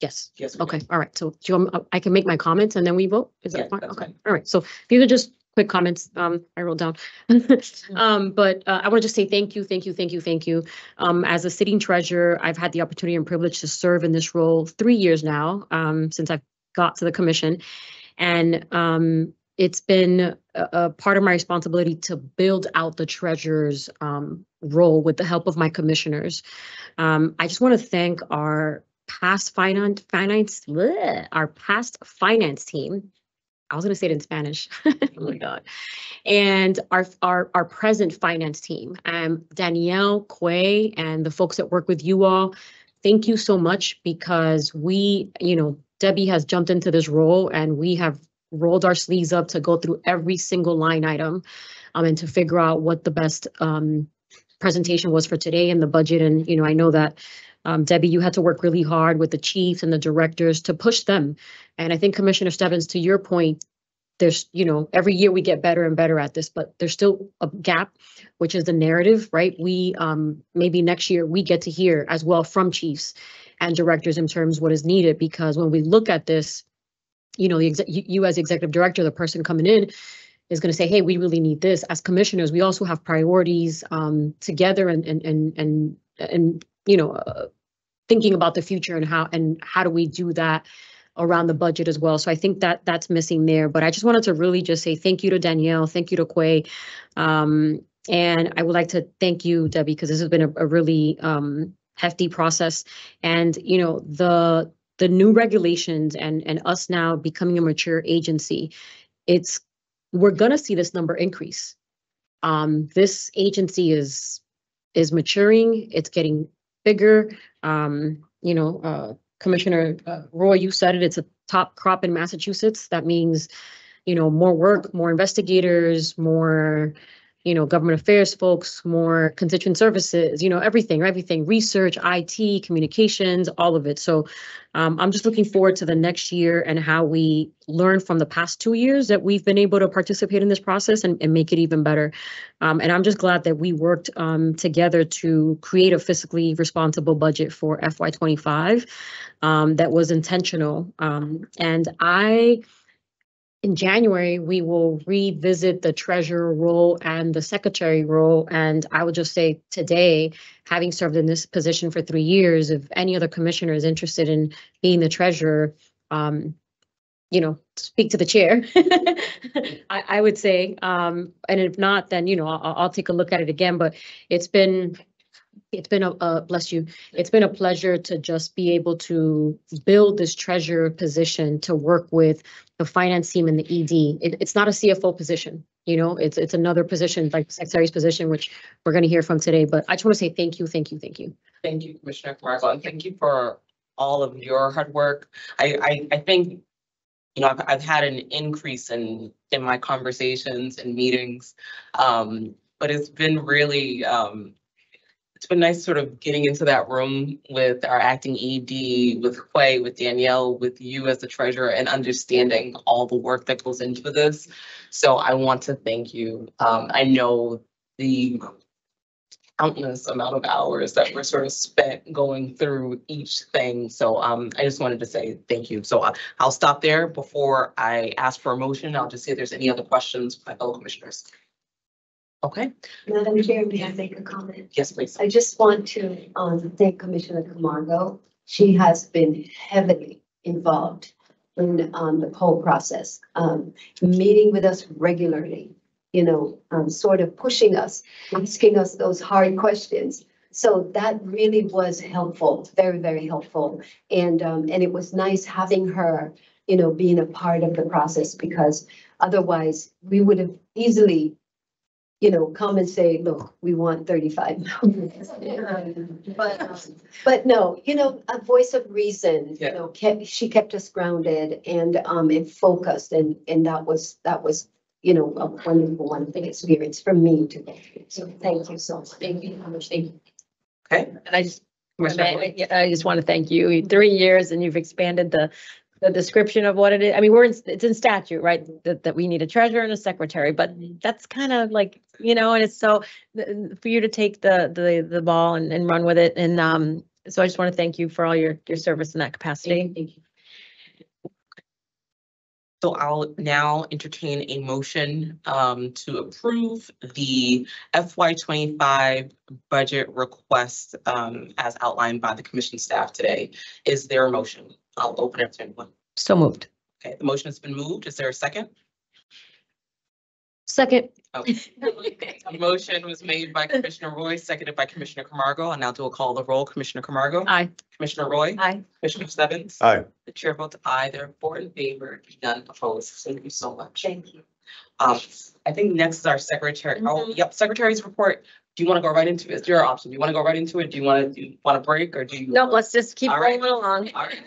Yes. Yes. we Okay, do. all right. So do you want, I can make my comments and then we vote? Is Yeah, that fine? that's Okay, fine. all right. So these are just quick comments. I wrote down. But I want to just say thank you, thank you, thank you, thank you. As a sitting treasurer, I've had the opportunity and privilege to serve in this role 3 years now, since I've got to the commission. And it's been a part of my responsibility to build out the treasurer's role with the help of my commissioners. I just want to thank our past finance team. I was going to say it in Spanish. Oh my God. And our present finance team, Danielle, Quay, and the folks that work with you all. Thank you so much, because we, Debbie has jumped into this role and we have rolled our sleeves up to go through every single line item and to figure out what the best presentation was for today in the budget. And, I know that Debbie, you had to work really hard with the chiefs and the directors to push them. And I think Commissioner Stebbins, to your point, there's, every year we get better and better at this, but there's still a gap, which is the narrative, right? We, maybe next year we get to hear as well from chiefs and directors in terms of what is needed, because when we look at this, you as executive director, the person coming in is going to say, hey, we really need this. As commissioners, we also have priorities together and thinking about the future and how do we do that around the budget as well. So I think that that's missing there. But I just wanted to really just say thank you to Danielle, thank you to Quay. And I would like to thank you, Debbie, because this has been a really hefty process. And, the new regulations and us now becoming a mature agency, we're going to see this number increase. This agency is maturing, it's getting bigger. Commissioner Roy, you said it, it's a top crop in Massachusetts. That means, more work, more investigators, more, government affairs folks, more constituent services, everything, research, IT, communications, all of it. So I'm just looking forward to the next year and how we learn from the past 2 years that we've been able to participate in this process and make it even better. And I'm just glad that we worked together to create a fiscally responsible budget for FY25 that was intentional. In January, we will revisit the treasurer role and the secretary role. And I would just say today, having served in this position for 3 years, if any other commissioner is interested in being the treasurer, speak to the chair, I would say. And if not, then, I'll take a look at it again. But it's been bless you. It's been a pleasure to just be able to build this treasurer position to work with the finance team and the ED. It's not a CFO position, it's another position, like secretary's position, which we're going to hear from today. But I just want to say thank you, thank you, thank you. Thank you, Commissioner Camargo, and thank you for all of your hard work. I think, I've had an increase in my conversations and meetings, but it's been really, it's been nice sort of getting into that room with our acting ED, with Quay, with Danielle, with you as the treasurer, and understanding all the work that goes into this. So I want to thank you. I know the countless amount of hours that were sort of spent going through each thing. So I just wanted to say thank you. So I'll stop there before I ask for a motion. I'll just see if there's any other questions from my fellow commissioners. Okay. Madam Chair, may I make a comment? Yes, please. I just want to thank Commissioner Camargo. She has been heavily involved in the whole process, meeting with us regularly, sort of pushing us, asking us those hard questions. So that really was helpful, very, very helpful. And it was nice having her being a part of the process, because otherwise we would have easily, come and say, look, we want 35 million. But no, a voice of reason, she kept us grounded and focused, and that was a wonderful one thing experience for me to go through. So thank you so much. Thank you so much. Thank you. Okay. And I just Commissioner want to thank you. 3 years and you've expanded the description of what it is. I mean, it's in statute, right? That we need a treasurer and a secretary, but that's kind of like, and it's so for you to take the ball and run with it. And so I just want to thank you for all your service in that capacity. Thank you. So I'll now entertain a motion to approve the FY25 budget request as outlined by the commission staff today. Is there a motion? I'll open it to anyone. So moved. Okay, the motion has been moved. Is there a second? Second. The motion was made by Commissioner Roy, seconded by Commissioner Camargo. I'll now do a call the roll. Commissioner Camargo? Aye. Commissioner Roy? Aye. Commissioner Stebbins? Aye. The chair votes aye. There are 4 in favor, none opposed. Thank you so much. Thank you. I think next is our secretary. Oh, yep, secretary's report. Do you want to go right into it? It's your option. Do you want to go right into it? Do you want to break or do you? No, let's just keep All right. rolling along. All right.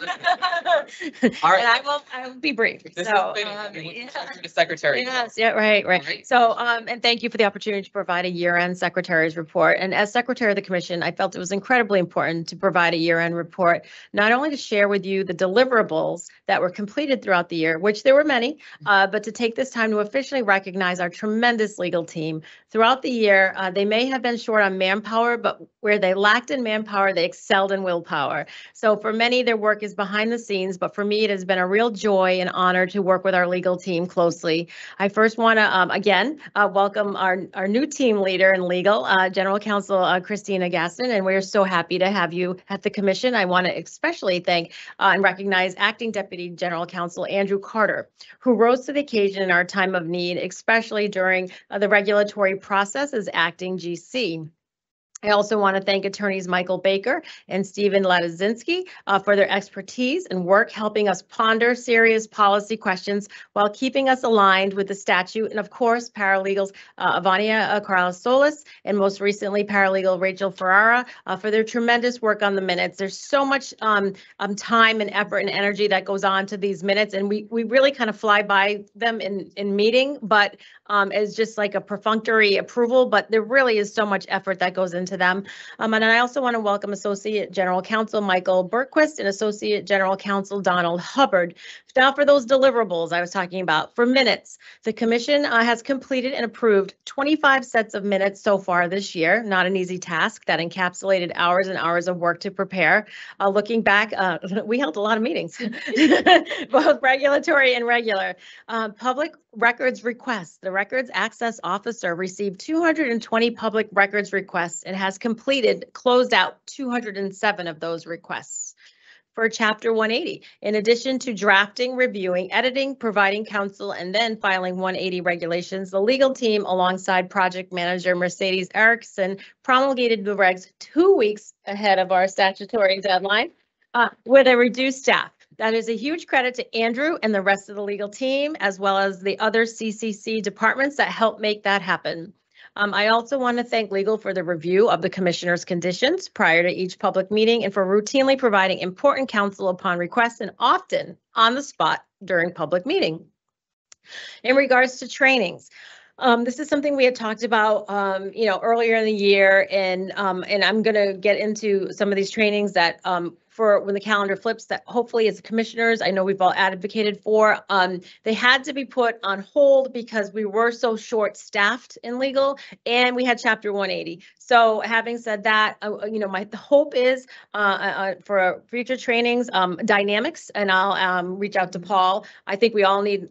All right. And I will be brief. This So, is the secretary. yes, yeah, right. Right. So, and thank you for the opportunity to provide a year-end secretary's report. And as secretary of the commission, I felt it was incredibly important to provide a year-end report, not only to share with you the deliverables that were completed throughout the year, which there were many, but to take this time to officially recognize our tremendous legal team. Throughout the year, they may have been short on manpower, but where they lacked in manpower, they excelled in willpower. So for many, their work is behind the scenes, but for me, it has been a real joy and honor to work with our legal team closely. I first want to, again, welcome our new team leader in legal, General Counsel Christina Gaston, and we're so happy to have you at the commission. I want to especially thank and recognize Acting Deputy General Counsel Andrew Carter, who rose to the occasion in our time of need, especially during the regulatory process as acting GC. I also want to thank attorneys Michael Baker and Stephen Ladazinski for their expertise and work helping us ponder serious policy questions while keeping us aligned with the statute. And of course, paralegals Ivania Corrales-Solis and most recently paralegal Rachel Ferrara for their tremendous work on the minutes. There's so much time and effort and energy that goes on to these minutes, and we really kind of fly by them in meeting, but as just like a perfunctory approval, but there really is so much effort that goes into them. And I also want to welcome Associate General Counsel Michael Berquist and Associate General Counsel Donald Hubbard. Now for those deliverables I was talking about, for minutes, the commission has completed and approved 25 sets of minutes so far this year. Not an easy task that encapsulated hours and hours of work to prepare. Looking back, we held a lot of meetings, both regulatory and regular. Public records requests. The Records Access Officer received 220 public records requests and has closed out 207 of those requests. For Chapter 180, in addition to drafting, reviewing, editing, providing counsel, and then filing 180 regulations, the legal team, alongside project manager Mercedes Erickson, promulgated the regs 2 weeks ahead of our statutory deadline with a reduced staff. That is a huge credit to Andrew and the rest of the legal team, as well as the other CCC departments that helped make that happen. I also want to thank legal for the review of the commissioner's conditions prior to each public meeting and for routinely providing important counsel upon request and often on the spot during public meeting. In regards to trainings, this is something we had talked about, earlier in the year, and I'm going to get into some of these trainings that for when the calendar flips that hopefully as commissioners, I know we've all advocated for. They had to be put on hold because we were so short-staffed in legal and we had Chapter 180. So having said that, my hope is for future trainings, dynamics, and I'll reach out to Paul. I think we all need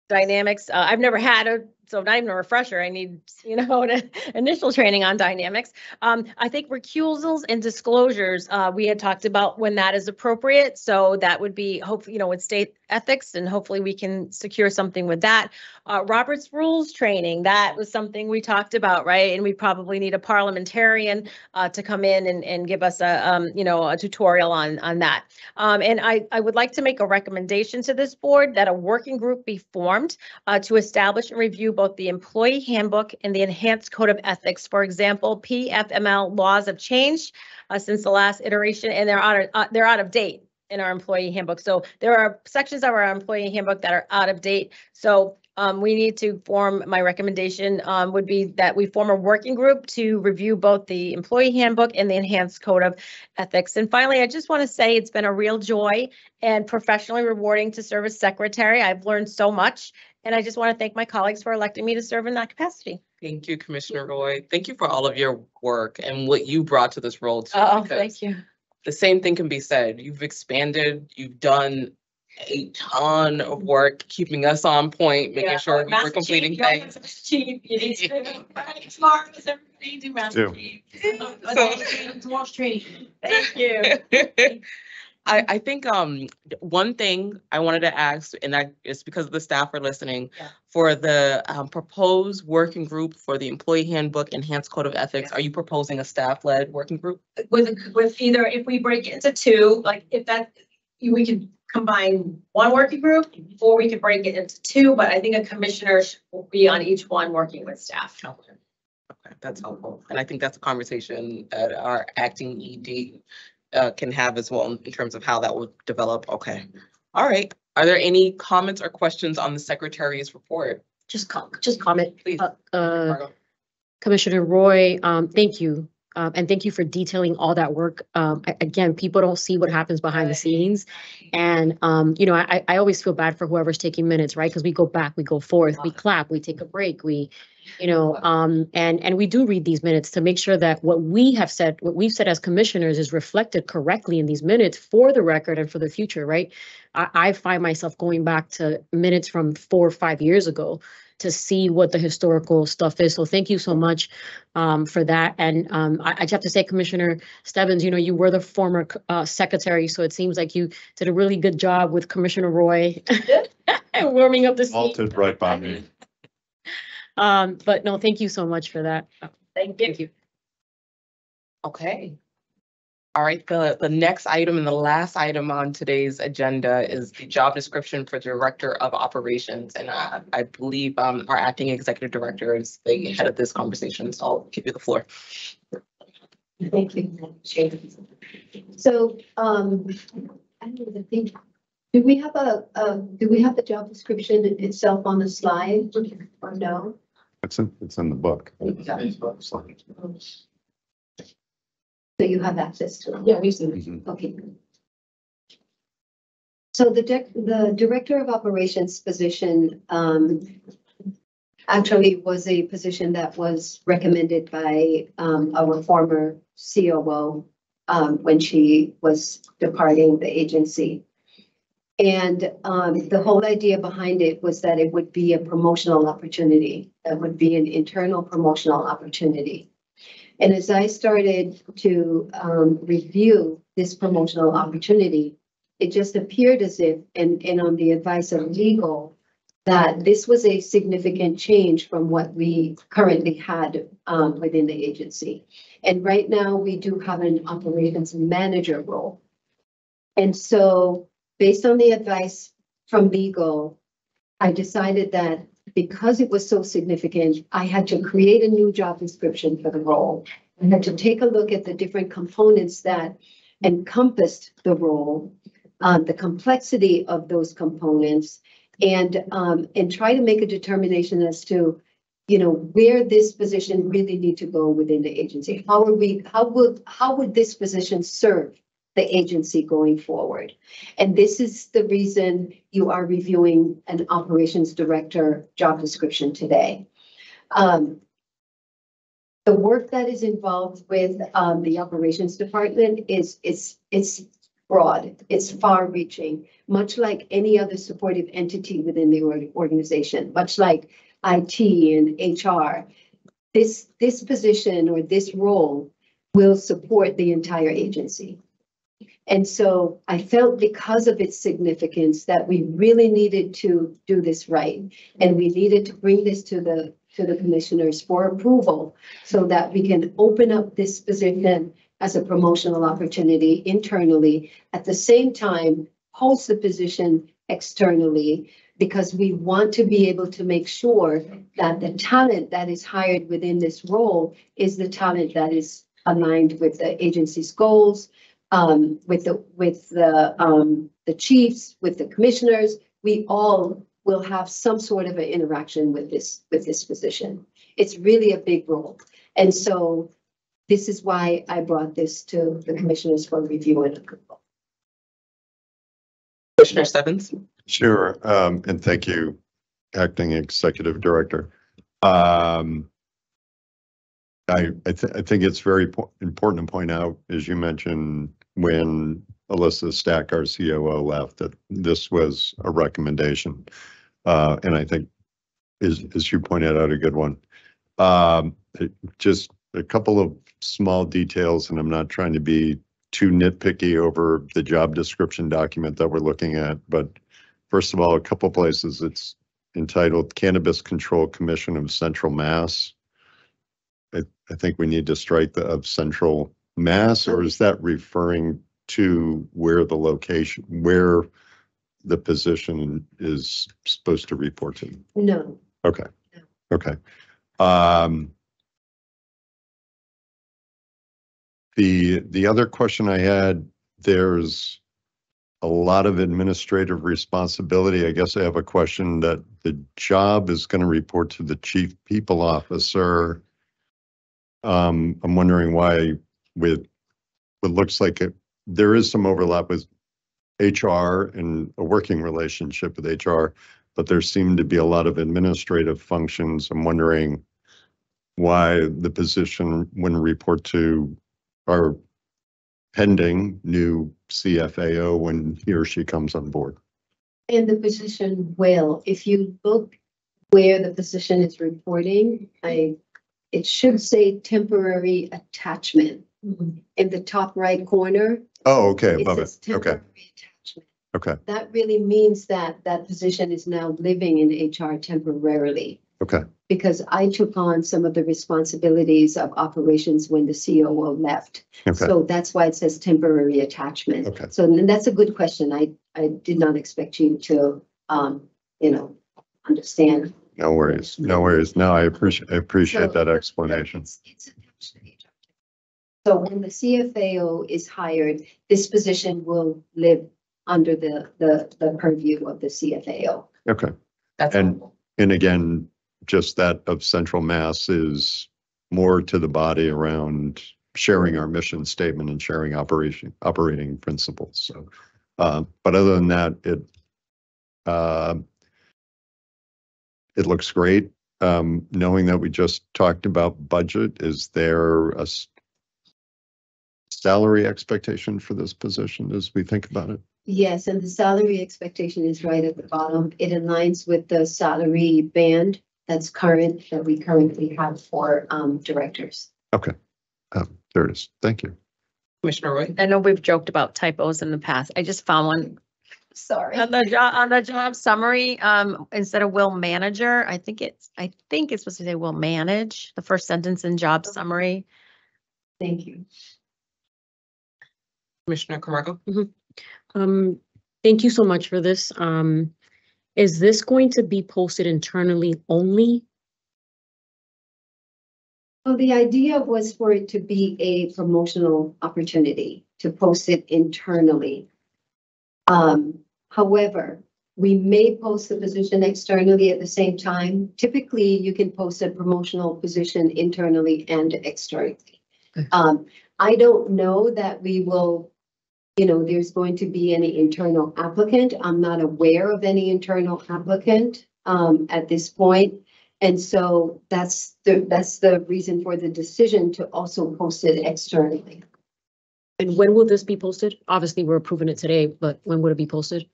dynamics. I've never had a so not even a refresher, I need, an initial training on dynamics. I think recusals and disclosures, we had talked about when that is appropriate. So that would be hopefully, with state ethics, and hopefully we can secure something with that. Robert's rules training, that was something we talked about, right? And we probably need a parliamentarian to come in and give us a tutorial on that. And I would like to make a recommendation to this board that a working group be formed to establish and review both the employee handbook and the enhanced code of ethics. For example, PFML laws have changed since the last iteration, and they're out of date in our employee handbook. So there are sections of our employee handbook that are out of date. So we need to form, my recommendation would be that we form a working group to review both the employee handbook and the enhanced code of ethics. And finally, I just want to say it's been a real joy and professionally rewarding to serve as secretary. I've learned so much, and I just want to thank my colleagues for electing me to serve in that capacity. Thank you, Commissioner Roy. Thank you for all of your work and what you brought to this role too. Oh, because thank you. the same thing can be said. You've expanded, you've done a ton of work, keeping us on point, making sure we were completing things. Chief, you need to tomorrow is everybody do Master Chief. Tomorrow's training. Thank you. I think one thing I wanted to ask, and that is because the staff are listening, for the proposed working group for the employee handbook enhanced code of ethics, are you proposing a staff-led working group? With either, if we break it into two, like if that, we could combine one working group, or we could break it into two, but I think a commissioner will be on each one working with staff. Okay, that's helpful. And I think that's a conversation that our acting ED can have as well in terms of how that would develop. Okay. All right. Are there any comments or questions on the secretary's report? Just comment, Please. Margo. Commissioner Roy, thank you. And thank you for detailing all that work. Again, people don't see what happens behind the scenes. And, I always feel bad for whoever's taking minutes, right? Because we go back, we go forth, we clap, we take a break, and we do read these minutes to make sure that what we've said as commissioners is reflected correctly in these minutes for the record and for the future, right? I find myself going back to minutes from 4 or 5 years ago to see what the historical stuff is. So thank you so much for that. And I just have to say, Commissioner Stebbins, you were the former secretary, so it seems like you did a really good job with Commissioner Roy and warming up the scene. Vaulted right by me. But no, thank you so much for that. Thank you. Okay. All right, the next item and the last item on today's agenda is the job description for Director of Operations. And I believe our acting executive director is the head of this conversation, so I'll give you the floor. Thank you. So, I don't even think, do we have the job description itself on the slide or no? It's in the book. So you have access to it? Yeah, we've seen Mhm. Okay. So the Director of Operations position actually was a position that was recommended by our former COO when she was departing the agency. And the whole idea behind it was that it would be a promotional opportunity. That would be an internal promotional opportunity. And as I started to review this promotional opportunity, it just appeared as if, and on the advice of legal, that this was a significant change from what we currently had within the agency. And right now we do have an operations manager role. And so based on the advice from legal, I decided that because it was so significant, I had to create a new job description for the role. I had to take a look at the different components that encompassed the role, the complexity of those components, and try to make a determination as to, where this position really need to go within the agency. How would this position serve the agency going forward? And this is the reason you are reviewing an operations director job description today. The work that is involved with the operations department is broad, it's far-reaching, much like any other supportive entity within the organization, much like IT and HR. This position or this role will support the entire agency. And so I felt because of its significance that we really needed to do this right. And we needed to bring this to the commissioners for approval so that we can open up this position as a promotional opportunity internally. At the same time, post the position externally, because we want to be able to make sure that the talent that is hired within this role is the talent that is aligned with the agency's goals, with the chiefs, with the commissioners. We all will have some sort of an interaction with this position. It's really a big role. And so this is why I brought this to the commissioners for review and approval. Commissioner Stebbins? Sure, and thank you, Acting Executive Director. I think it's very important to point out, as you mentioned, when Alyssa Stack, our COO, left, that this was a recommendation. And I think, as you pointed out, a good one. Just a couple of small details, and I'm not trying to be too nitpicky over the job description document that we're looking at, but first of all, a couple places it's entitled Cannabis Control Commission of Central Mass. I think we need to strike the of Central Mass, or is that referring to where the location, where the position is supposed to report to? No. Okay. Okay. The other question I had, there's a lot of administrative responsibility. I guess I have a question that the job is going to report to the Chief People Officer. I'm wondering why with what looks like there is some overlap with HR and a working relationship with HR, but there seem to be a lot of administrative functions. I'm wondering why the position wouldn't report to our pending new CFAO when he or she comes on board. And the position will, if you look where the position is reporting, it should say temporary attachment in the top right corner. Oh, okay, above it. Okay. Attachment. Okay. That really means that that position is now living in HR temporarily. Okay. Because I took on some of the responsibilities of operations when the COO left. Okay. So that's why it says temporary attachment. Okay. So and that's a good question. I did not expect you to, understand. No worries. No worries. No, I appreciate that explanation. It's attached to HR. So when the CFAO is hired, this position will live under the purview of the CFAO. Okay. That's And helpful. and again, just that of Central Mass is more to the body around sharing our mission statement and sharing operating principles. So, but other than that, it looks great. Knowing that we just talked about budget, is there a salary expectation for this position as we think about it? Yes, and the salary expectation is right at the bottom. It aligns with the salary band that we currently have for directors. Okay. There it is. Thank you. Commissioner Roy? I know we've joked about typos in the past. I just found one. Sorry. On the job summary, instead of will manager, I think it's supposed to say will manage, the first sentence in job summary. Thank you. Commissioner Camargo? Thank you so much for this. Is this going to be posted internally only? Well, the idea was for it to be a promotional opportunity, to post it internally. However, we may post the position externally at the same time. Typically, you can post a promotional position internally and externally. I don't know that we will, there's going to be any internal applicant. I'm not aware of any internal applicant at this point. And so that's the reason for the decision to also post it externally. And when will this be posted? Obviously, we're approving it today, but when would it be posted?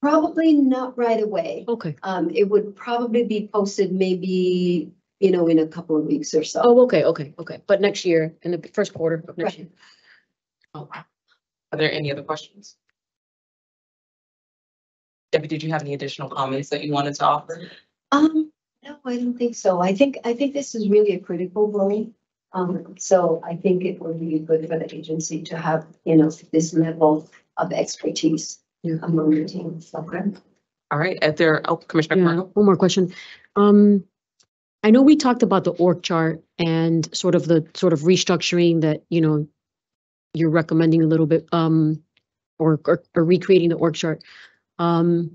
Probably not right away. Okay. It would probably be posted maybe, in a couple of weeks or so. Oh, okay. But next year, in the first quarter of next year. Oh, wow. Are there any other questions? Debbie, did you have any additional comments that you wanted to offer? No, I don't think so. I think this is really a critical role. So I think it would be good for the agency to have, this level of expertise among the teams. Okay. All right. Commissioner Yeah, Camargo? one more question. I know we talked about the org chart and sort of restructuring that, you're recommending a little bit, or recreating the org chart. I know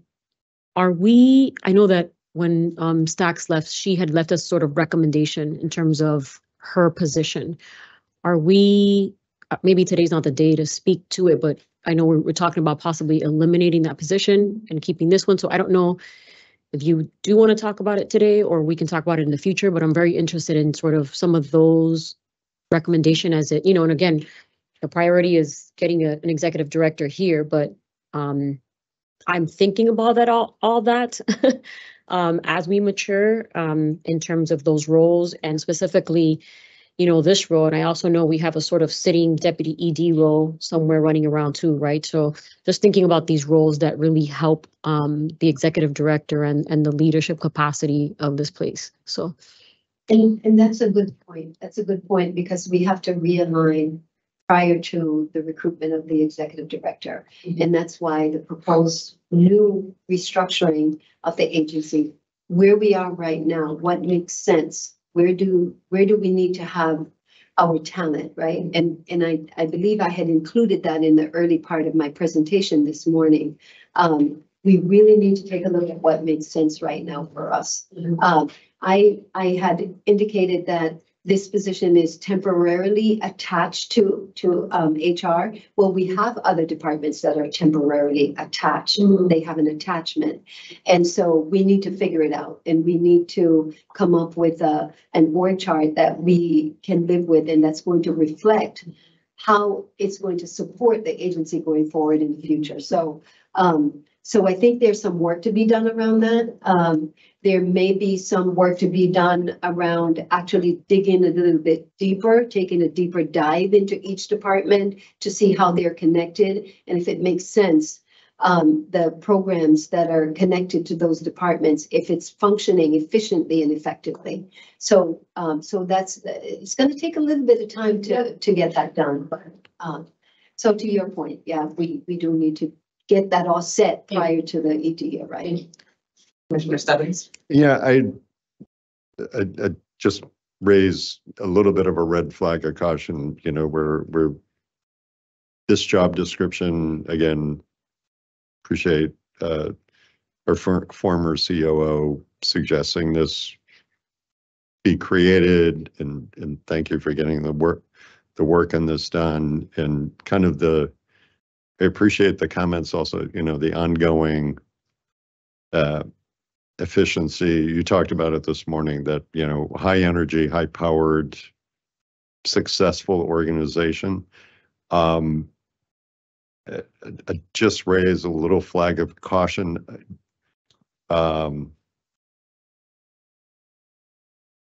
that when Stacks left, she had left us sort of recommendation in terms of her position. Are we, maybe today's not the day to speak to it, but I know we're talking about possibly eliminating that position and keeping this one. So I don't know if you do want to talk about it today, or we can talk about it in the future, but I'm very interested in sort of some of those recommendation as it, and again, the priority is getting an executive director here, but I'm thinking about that, all that as we mature in terms of those roles, and specifically, this role. And I also know we have a sort of sitting deputy ED role somewhere running around too, right? So just thinking about these roles that really help the executive director and the leadership capacity of this place. So. And that's a good point. That's a good point, because we have to realign prior to the recruitment of the executive director. And that's why the proposed new restructuring of the agency, where we are right now, what makes sense? Where do we need to have our talent, right? And I believe I had included that in the early part of my presentation this morning. We really need to take a look at what makes sense right now for us. I had indicated that this position is temporarily attached to HR. Well, we have other departments that are temporarily attached. They have an attachment. And so we need to figure it out, and we need to come up with an org chart that we can live with, and that's going to reflect how it's going to support the agency going forward in the future. So I think there's some work to be done around that. There may be some work to be done around actually digging a little bit deeper, taking a deeper dive into each department to see how they're connected. And if it makes sense, the programs that are connected to those departments, if it's functioning efficiently and effectively. So it's going to take a little bit of time to get that done. But so to your point, yeah, we do need to get that all set prior to the ETA, right? Commissioner Stebbins? Yeah, I just raise a little bit of a red flag of caution. We're this job description, again, appreciate our former COO suggesting this be created, and thank you for getting the work on this done, and kind of I appreciate the comments also, the ongoing efficiency. You talked about it this morning, that, high energy, high powered, successful organization. I just raise a little flag of caution. I'm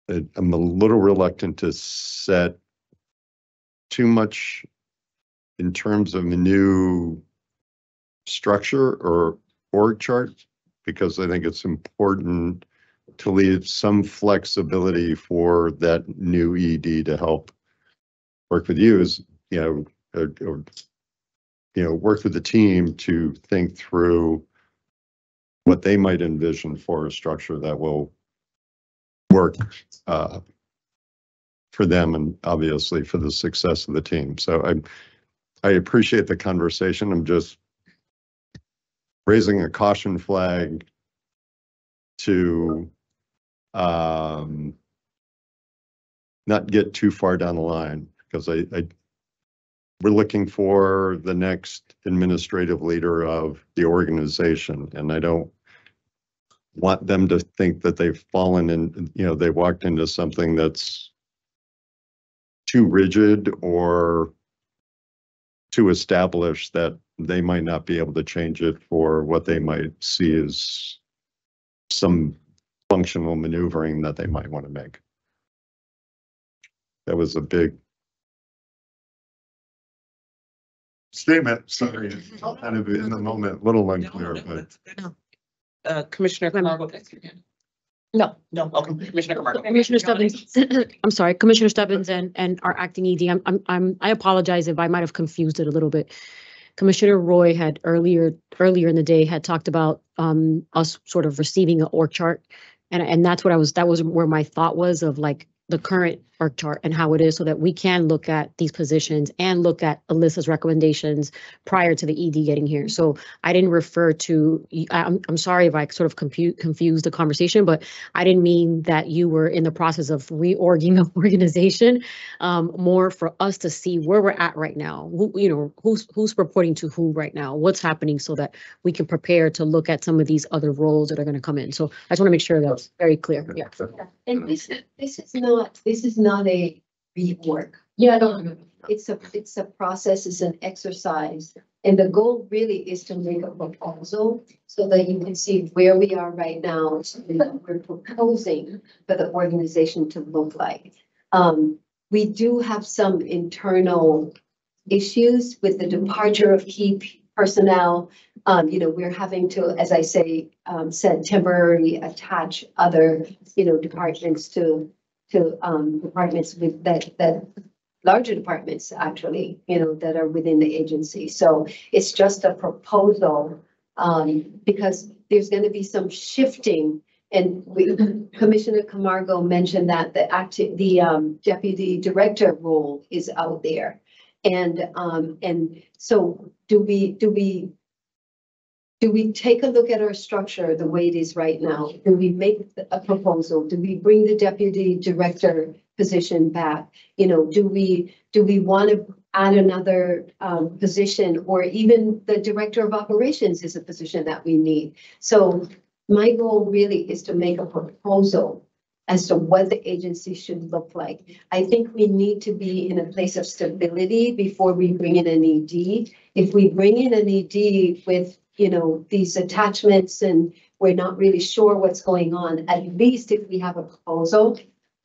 a little reluctant to set too much in terms of a new structure or org chart, because I think it's important to leave some flexibility for that new ED to help work with you, as work with the team to think through what they might envision for a structure that will work for them, and obviously for the success of the team. So I appreciate the conversation. I'm just raising a caution flag to not get too far down the line, because we're looking for the next administrative leader of the organization, and I don't want them to think that they've fallen in, they walked into something that's too rigid or too established, that they might not be able to change it for what they might see as some functional maneuvering that they might want to make. That was a big statement. Sorry, kind of in the moment, a little unclear, but Commissioner Camargo. No. No, okay, Commissioner Camargo. Commissioner Stebbins, I'm sorry, Commissioner Stebbins and our acting ED, I apologize if I might have confused it a little bit. Commissioner Roy had earlier in the day had talked about us sort of receiving an org chart. And that was where my thought was of like the current org chart and how it is, so that we can look at these positions and look at Alyssa's recommendations prior to the ED getting here. So I didn't refer to, I'm sorry if I sort of confused the conversation, but I didn't mean that you were in the process of reorging an organization, more for us to see where we're at right now. Who's reporting to who right now, what's happening, so that we can prepare to look at some of these other roles that are going to come in. So I just want to make sure that's very clear. Yeah. And this is not a rework. Yeah, no. It's a process, it's an exercise. And the goal really is to make a proposal so that you can see where we are right now and what we're proposing for the organization to look like. We do have some internal issues with the departure of key personnel. We're having to, as I said, temporarily attach other, departments to departments with that larger departments actually, that are within the agency. So it's just a proposal, because there's going to be some shifting. And Commissioner Camargo mentioned that the deputy director role is out there. And so do we take a look at our structure the way it is right now? Do we make a proposal? Do we bring the deputy director position back? Do we want to add another position, or even the director of operations is a position that we need? So my goal really is to make a proposal as to what the agency should look like. I think we need to be in a place of stability before we bring in an ED. If we bring in an ED with these attachments and we're not really sure what's going on, at least if we have a proposal,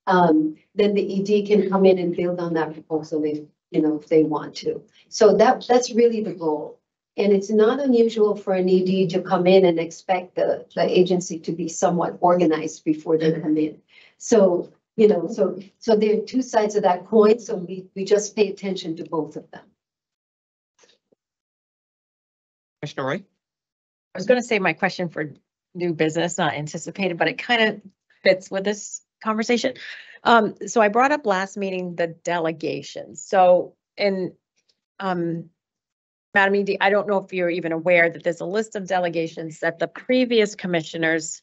then the ED can come in and build on that proposal if they want to. So that's really the goal. And it's not unusual for an ED to come in and expect the agency to be somewhat organized before they come in. So, so there are two sides of that coin. So we just pay attention to both of them. Commissioner Roy? I was going to say my question for new business, not anticipated, but it kind of fits with this conversation. So I brought up last meeting the delegations. So Madam ED, I don't know if you're even aware that there's a list of delegations that the previous commissioners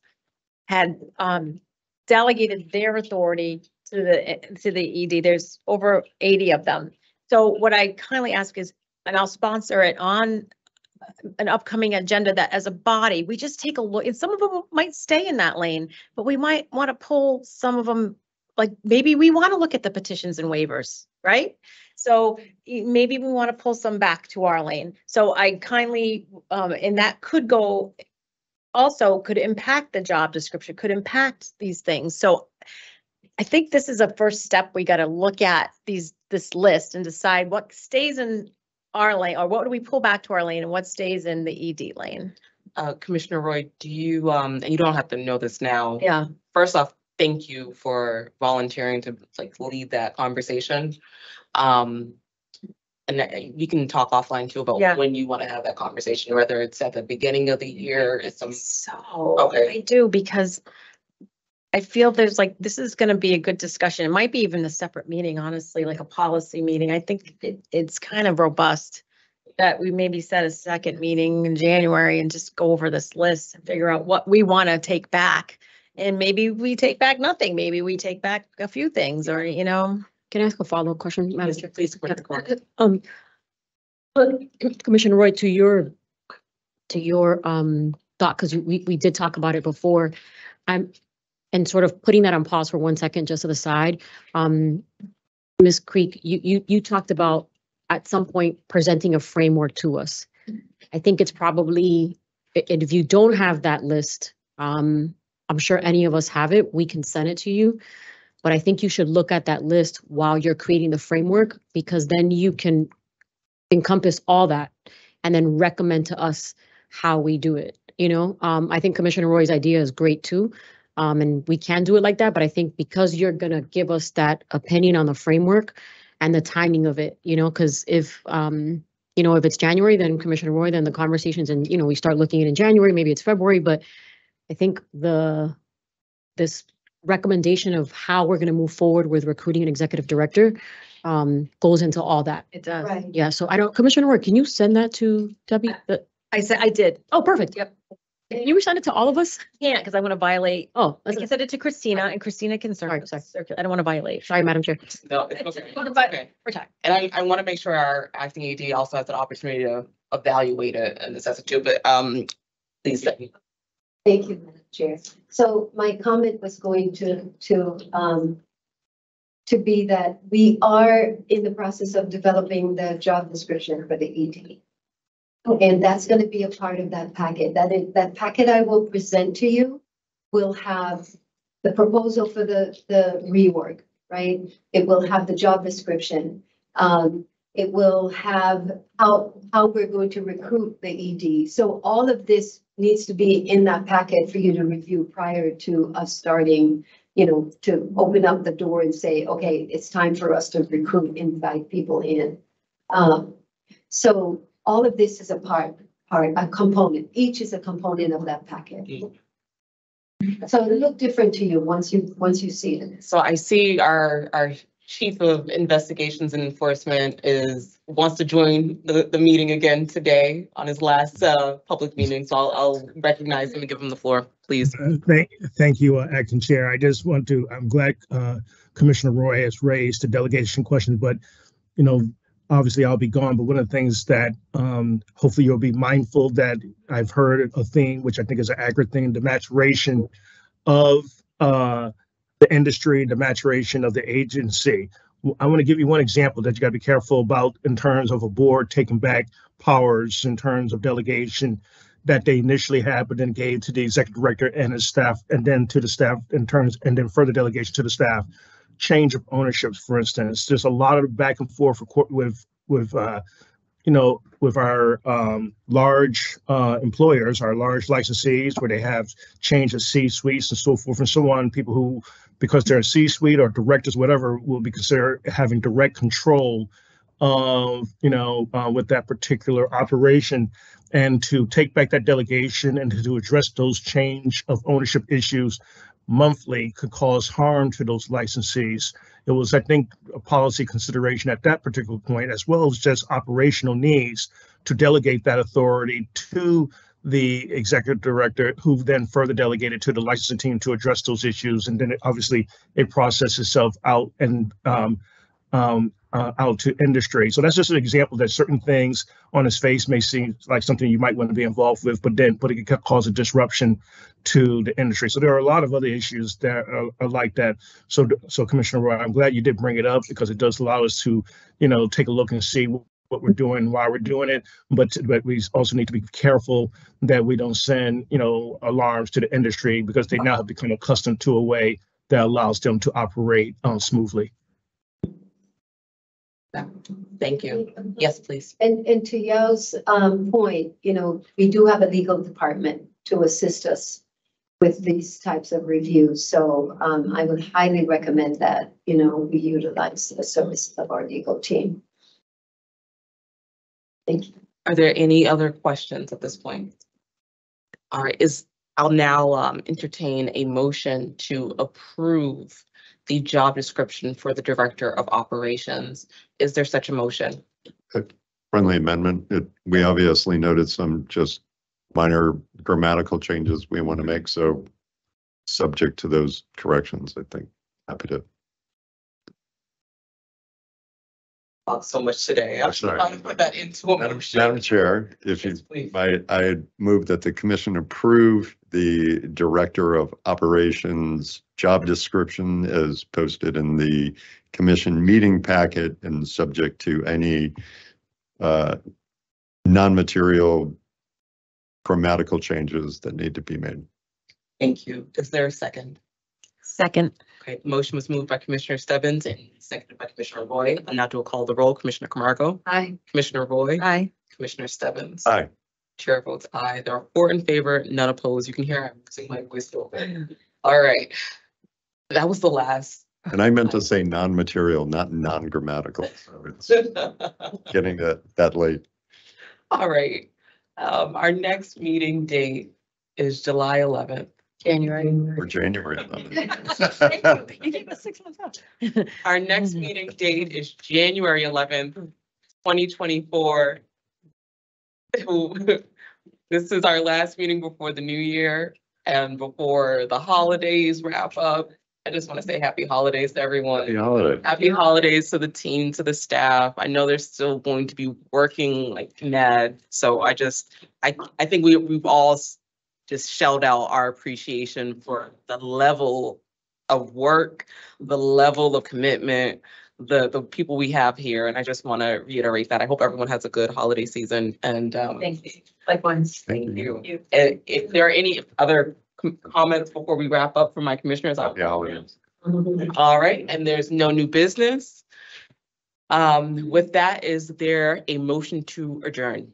had delegated their authority to the ED. There's over 80 of them. So what I kindly ask is, and I'll sponsor it on an upcoming agenda, that as a body, we just take a look, and some of them might stay in that lane, but we might want to pull some of them, like maybe we want to look at the petitions and waivers, right? So maybe we want to pull some back to our lane. So I kindly, and that could go, also could impact the job description, could impact these things. So I think this is a first step. We got to look at this list and decide what stays in our lane, or what do we pull back to our lane, and what stays in the ED lane. Commissioner Roy, do you, and you don't have to know this now. Yeah. First off, thank you for volunteering to lead that conversation. And we can talk offline too about when you want to have that conversation, whether it's at the beginning of the year. Okay. I do, because I feel there's this is going to be a good discussion. It might be even a separate meeting, honestly, like a policy meeting. I think it's kind of robust that we maybe set a second meeting in January and just go over this list and figure out what we want to take back. And maybe we take back nothing. Maybe we take back a few things, or, Can I ask a follow-up question, Madam Chair? Please. Commissioner Roy, to your thought, because we did talk about it before. And sort of putting that on pause for 1 second, just to the side. Ms. Creek, you talked about at some point presenting a framework to us. I think it's probably, and if you don't have that list, I'm sure any of us have it, we can send it to you. But I think you should look at that list while you're creating the framework, because then you can encompass all that and then recommend to us how we do it. I think Commissioner Roy's idea is great too. And we can do it like that, but I think because you're gonna give us that opinion on the framework and the timing of it, because if it's January, then Commissioner Roy, then the conversations and, we start looking at it in January, maybe it's February, but I think this recommendation of how we're going to move forward with recruiting an executive director goes into all that. It does. Right. Yeah, so Commissioner Roy, can you send that to Debbie? I said, I did. Oh, perfect. Yep. Can you send it to all of us? Can't, because I want to violate. Oh, I can send it to Christina and Christina can Sorry. circulate. I don't want to violate. Sorry, Madam Chair. No, it's okay. But It's okay. for time. And I want to make sure our acting AD also has an opportunity to evaluate it and assess it too, but, please, Debbie. Thank you, Madam Chair. So my comment was going to be that we are in the process of developing the job description for the ED. And that's going to be a part of that packet. That packet I will present to you will have the proposal for the reorg, right? It will have the job description. It will have how we're going to recruit the ED. So all of this needs to be in that packet for you to review prior to us starting, to open up the door and say, okay, it's time for us to recruit, invite people in. So all of this is a component. Each is a component of that packet. So it'll look different to you once you see it. So I see our Chief of Investigations and Enforcement wants to join the meeting again today on his last public meeting. So I'll recognize him and give him the floor, please. Thank you, Acting Chair. I'm glad Commissioner Roy has raised the delegation question, but, obviously I'll be gone, but one of the things that hopefully you'll be mindful that I've heard a thing, which I think is an accurate thing, the maturation of the industry, the maturation of the agency. I want to give you one example that you got to be careful about in terms of a board taking back powers in terms of delegation that they initially had, but then gave to the executive director and his staff, and then to the staff and then further delegation to the staff. Change of ownerships, for instance. There's a lot of back and forth with our large employers, our large licensees, where they have change of C-suites and so forth and so on. People who, because they're a C-suite or directors, whatever, will be considered having direct control of, with that particular operation. And to take back that delegation and to address those change of ownership issues monthly could cause harm to those licensees. It was, I think, a policy consideration at that particular point, as well as just operational needs to delegate that authority to the executive director, who then further delegated to the licensing team to address those issues. And then obviously it processed itself out and out to industry. So that's just an example that certain things on its face may seem like something you might want to be involved with, but it can cause a disruption to the industry. So there are a lot of other issues that are like that. So Commissioner Roy, I'm glad you did bring it up, because it does allow us to, take a look and see what we're doing, why we're doing it. But we also need to be careful that we don't send, alarms to the industry, because they now have become accustomed to a way that allows them to operate smoothly. Thank you. Yes, please. And to Yao's point, we do have a legal department to assist us with these types of reviews. So I would highly recommend that, we utilize the service of our legal team. Thank you. Are there any other questions at this point? All right, I'll now entertain a motion to approve the job description for the Director of Operations. Is there such a motion? A friendly amendment. We obviously noted some just minor grammatical changes we want to make, so subject to those corrections, I think. Happy to. So much today. I'm Sorry. trying to put that into a motion. Madam Chair, if Yes, please. I move that the commission approve the Director of Operations job description as posted in the commission meeting packet and subject to any non-material grammatical changes that need to be made. Thank you. Is there a second? Second. Okay, the motion was moved by Commissioner Stebbins and seconded by Commissioner Roy. And now to call the roll. Commissioner Camargo, Aye. Commissioner Roy, Aye. Commissioner Stebbins. Aye. Chair votes aye. There are 4 in favor, none opposed. You can hear I'm using my voice still. All right. That was the last. And I meant to say non-material, not non-grammatical. So it's getting that late. All right. Our next meeting date is July 11th. January. Or January 11th. You gave us 6 months out. Our next meeting date is January 11th, 2024. This is our last meeting before the new year and before the holidays wrap up. I just want to say happy holidays to everyone. Happy holiday. Happy holidays to the team, to the staff. I know they're still going to be working like mad. So I think we've all just shelled out our appreciation for the level of work, the level of commitment, the people we have here. And I just want to reiterate that. I hope everyone has a good holiday season and Thank you. Likewise. Thank you. and if there are any other comments before we wrap up from my commissioners, Happy holidays. all right, and there's no new business. With that, is there a motion to adjourn?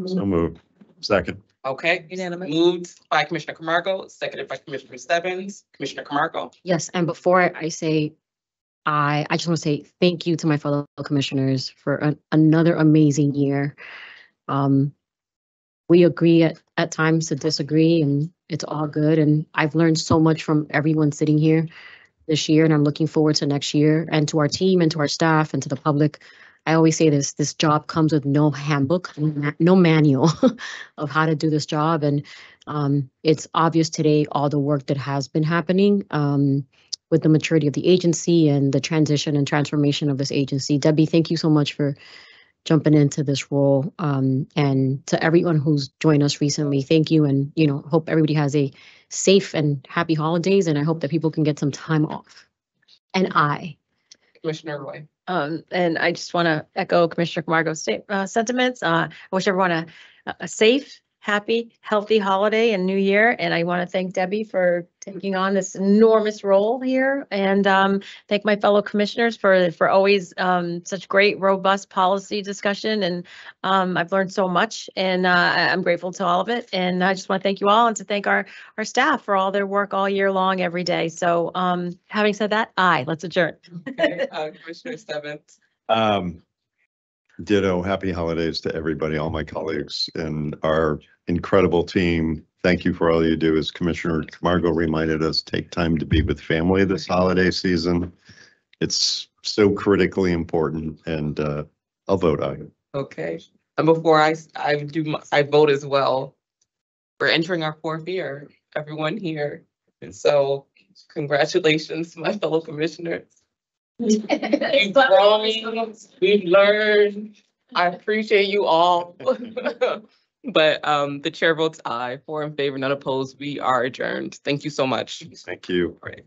So moved. Second. Okay. Unanimous. Moved by Commissioner Camargo, seconded by Commissioner Stebbins. Commissioner Camargo. Yes, and before I say I just want to say thank you to my fellow commissioners for another amazing year. We agree at times to disagree, and it's all good. And I've learned so much from everyone sitting here this year, and I'm looking forward to next year, and to our team and to our staff and to the public. I always say this job comes with no handbook, no manual of how to do this job. And it's obvious today all the work that has been happening with the maturity of the agency and the transition and transformation of this agency. Debbie, thank you so much for jumping into this role. And to everyone who's joined us recently, thank you. And, hope everybody has a safe and happy holidays. And I hope that people can get some time off. And Commissioner Roy. And I just want to echo Commissioner Camargo's sentiments. I wish everyone a safe, happy, healthy holiday and new year. And I want to thank Debbie for taking on this enormous role here, and thank my fellow commissioners for always such great, robust policy discussion. And I've learned so much, and I'm grateful to all of it. And I just want to thank you all, and to thank our staff for all their work all year long, every day. So having said that, let's adjourn. Okay, Commissioner Stebbins. Ditto. Happy holidays to everybody, all my colleagues and our incredible team. Thank you for all you do. As Commissioner Camargo reminded us, take time to be with family this holiday season. It's so critically important, and I'll vote aye. Okay. And before I vote as well. We're entering our 4th year, everyone here. And so congratulations to my fellow commissioners. We've grown, we've learned. I appreciate you all. But the chair votes aye, 4 in favor, none opposed. We are adjourned. Thank you so much. Thank you. All right.